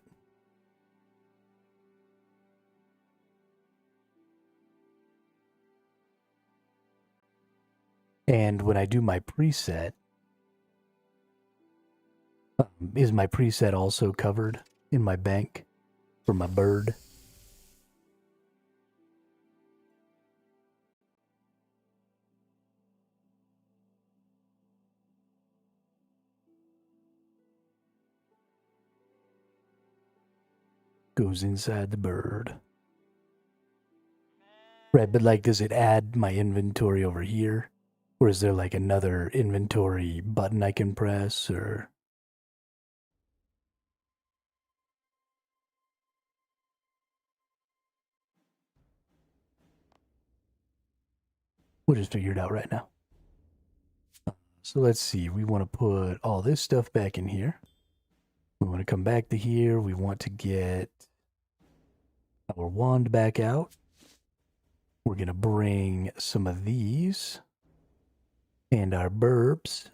And when I do my preset, is my preset also covered in my bank for my bird? Goes inside the bird. Right, but like, does it add my inventory over here? Or is there like another inventory button I can press, or... We'll just figure it out right now. So let's see, we want to put all this stuff back in here. We want to come back to here. We want to get our wand back out. We're going to bring some of these and our burbs.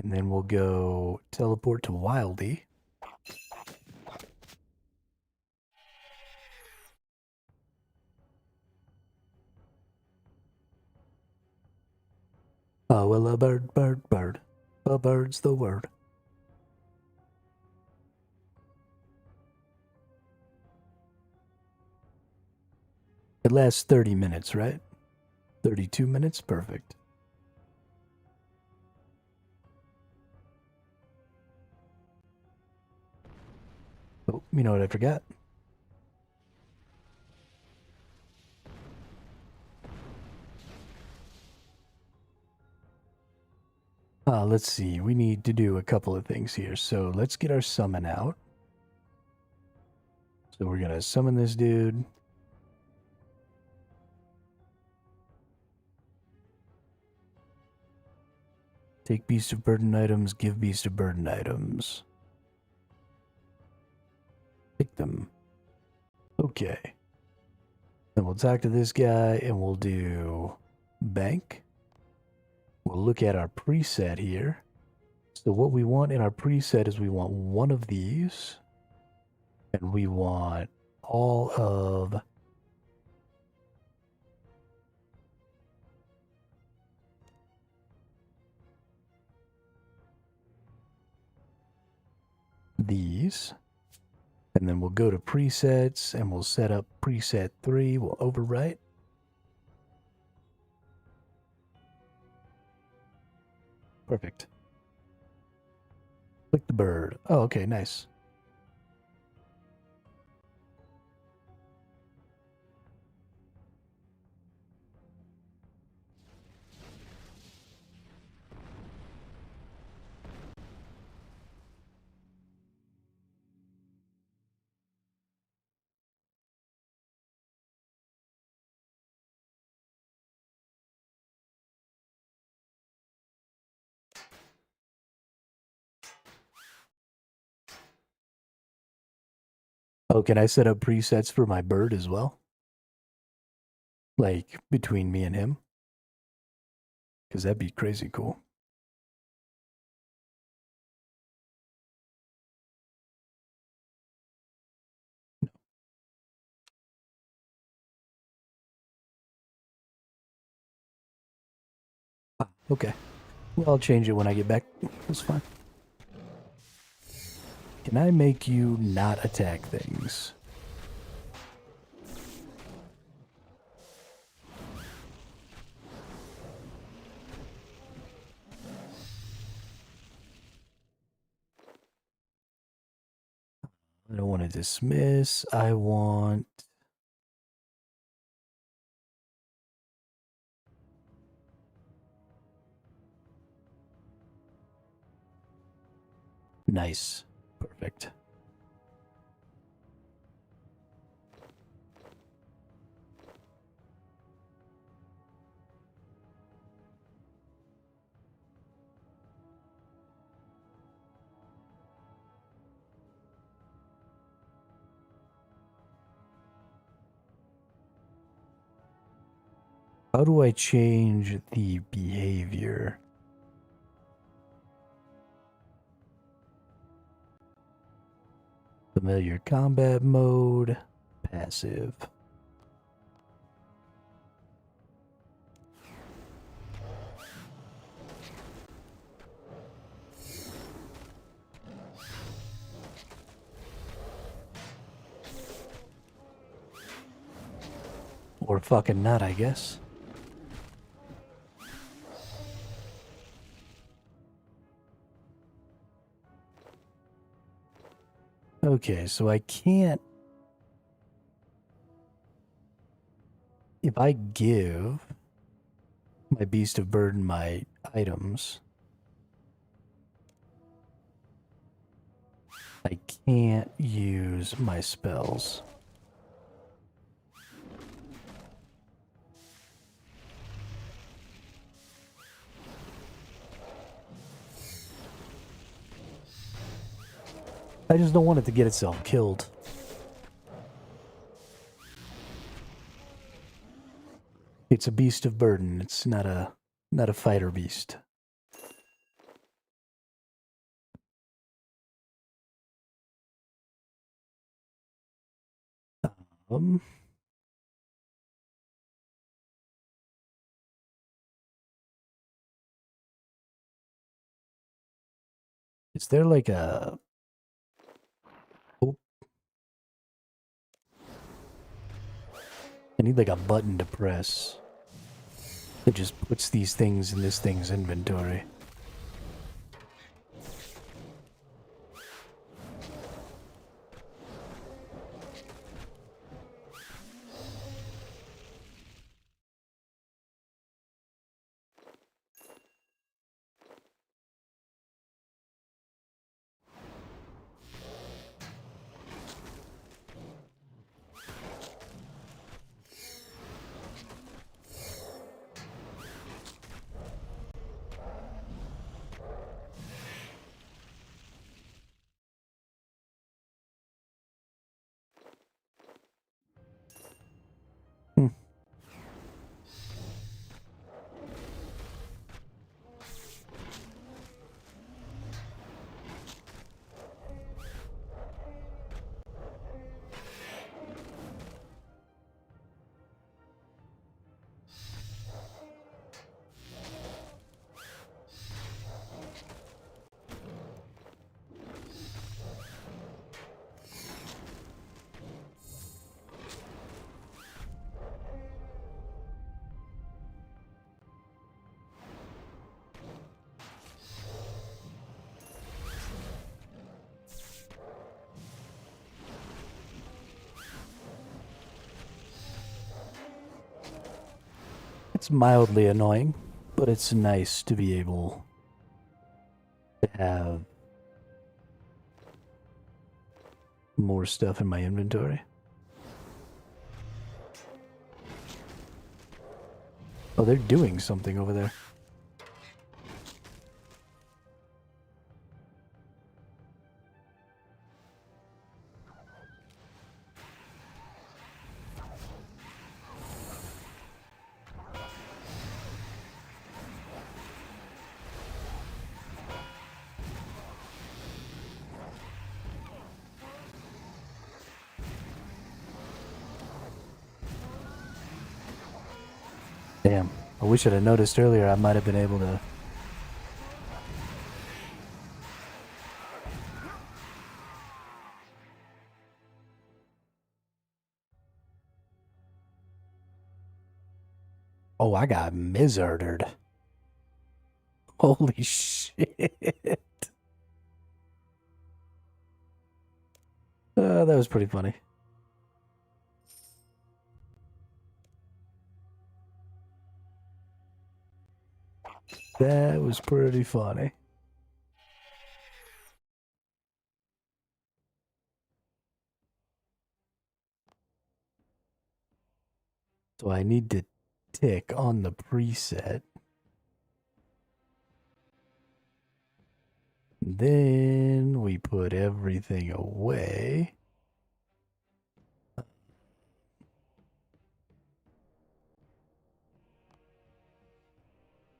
And then we'll go teleport to Wildy. Oh, well, a bird. A bird's the word. It lasts 30 minutes, right? 32 minutes? Perfect. Oh, you know what I forgot? Let's see. We need to do a couple of things here. So let's get our summon out. So we're going to summon this dude. Take beast of burden items, give beast of burden items. Pick them. Okay. Then we'll talk to this guy and we'll do bank. We'll look at our preset here. So what we want in our preset is we want one of these. And we want all of these. And then we'll go to presets and we'll set up preset 3. We'll overwrite. Perfect. Click the bird. Oh, okay, nice. Oh, can I set up presets for my bird as well? Like, between me and him? Because that'd be crazy cool. Okay. Well, I'll change it when I get back. That's fine. Can I make you not attack things? to dismiss. I want... Nice. Perfect. How do I change the behavior? Familiar combat mode, passive. Or fucking not, I guess. Okay, so I can't... If I give my Beast of Burden my items, I can't use my spells. I just don't want it to get itself killed. It's a beast of burden. It's not a fighter beast. Um Is there like a... Oh. I need like a button to press that just puts these things in this thing's inventory. It's mildly annoying, but it's nice to be able to have more stuff in my inventory. Oh, they're doing something over there. Damn. I wish I'd have noticed earlier. I might have been able to... Oh, I got mizardered. Holy shit. That was pretty funny. That was pretty funny. So I need to tick on the preset. Then we put everything away.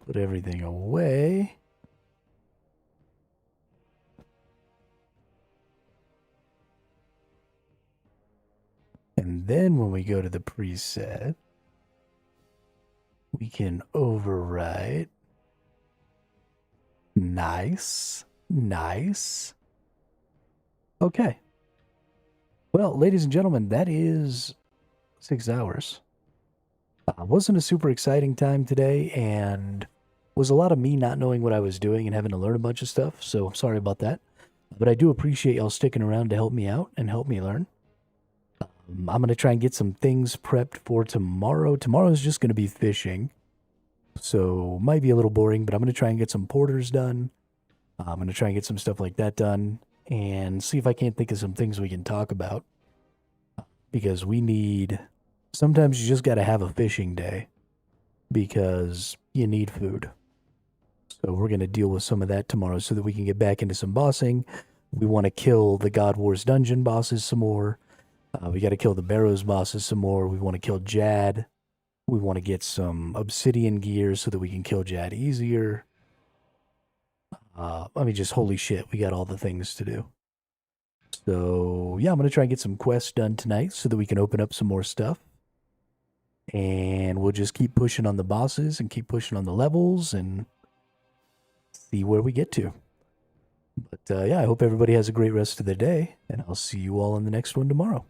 Put everything away. And then when we go to the preset, we can overwrite. Nice. Nice. Okay. Well, ladies and gentlemen, that is 6 hours. Wasn't a super exciting time today, and was a lot of me not knowing what I was doing and having to learn a bunch of stuff, so sorry about that. But I do appreciate y'all sticking around to help me out and help me learn. I'm going to try and get some things prepped for tomorrow. Tomorrow's just going to be fishing, so might be a little boring, but I'm going to try and get some porters done. I'm going to try and get some stuff like that done and see if I can't think of some things we can talk about. Because we need... Sometimes you just got to have a fishing day because you need food. So we're going to deal with some of that tomorrow so that we can get back into some bossing. We want to kill the God Wars dungeon bosses some more. We got to kill the Barrows bosses some more. We want to kill Jad. We want to get some obsidian gear so that we can kill Jad easier. I mean, just holy shit, we got all the things to do. So, yeah, I'm going to try and get some quests done tonight so that we can open up some more stuff. And we'll just keep pushing on the bosses and keep pushing on the levels and see where we get to. But, yeah, I hope everybody has a great rest of the day, and I'll see you all in the next one tomorrow.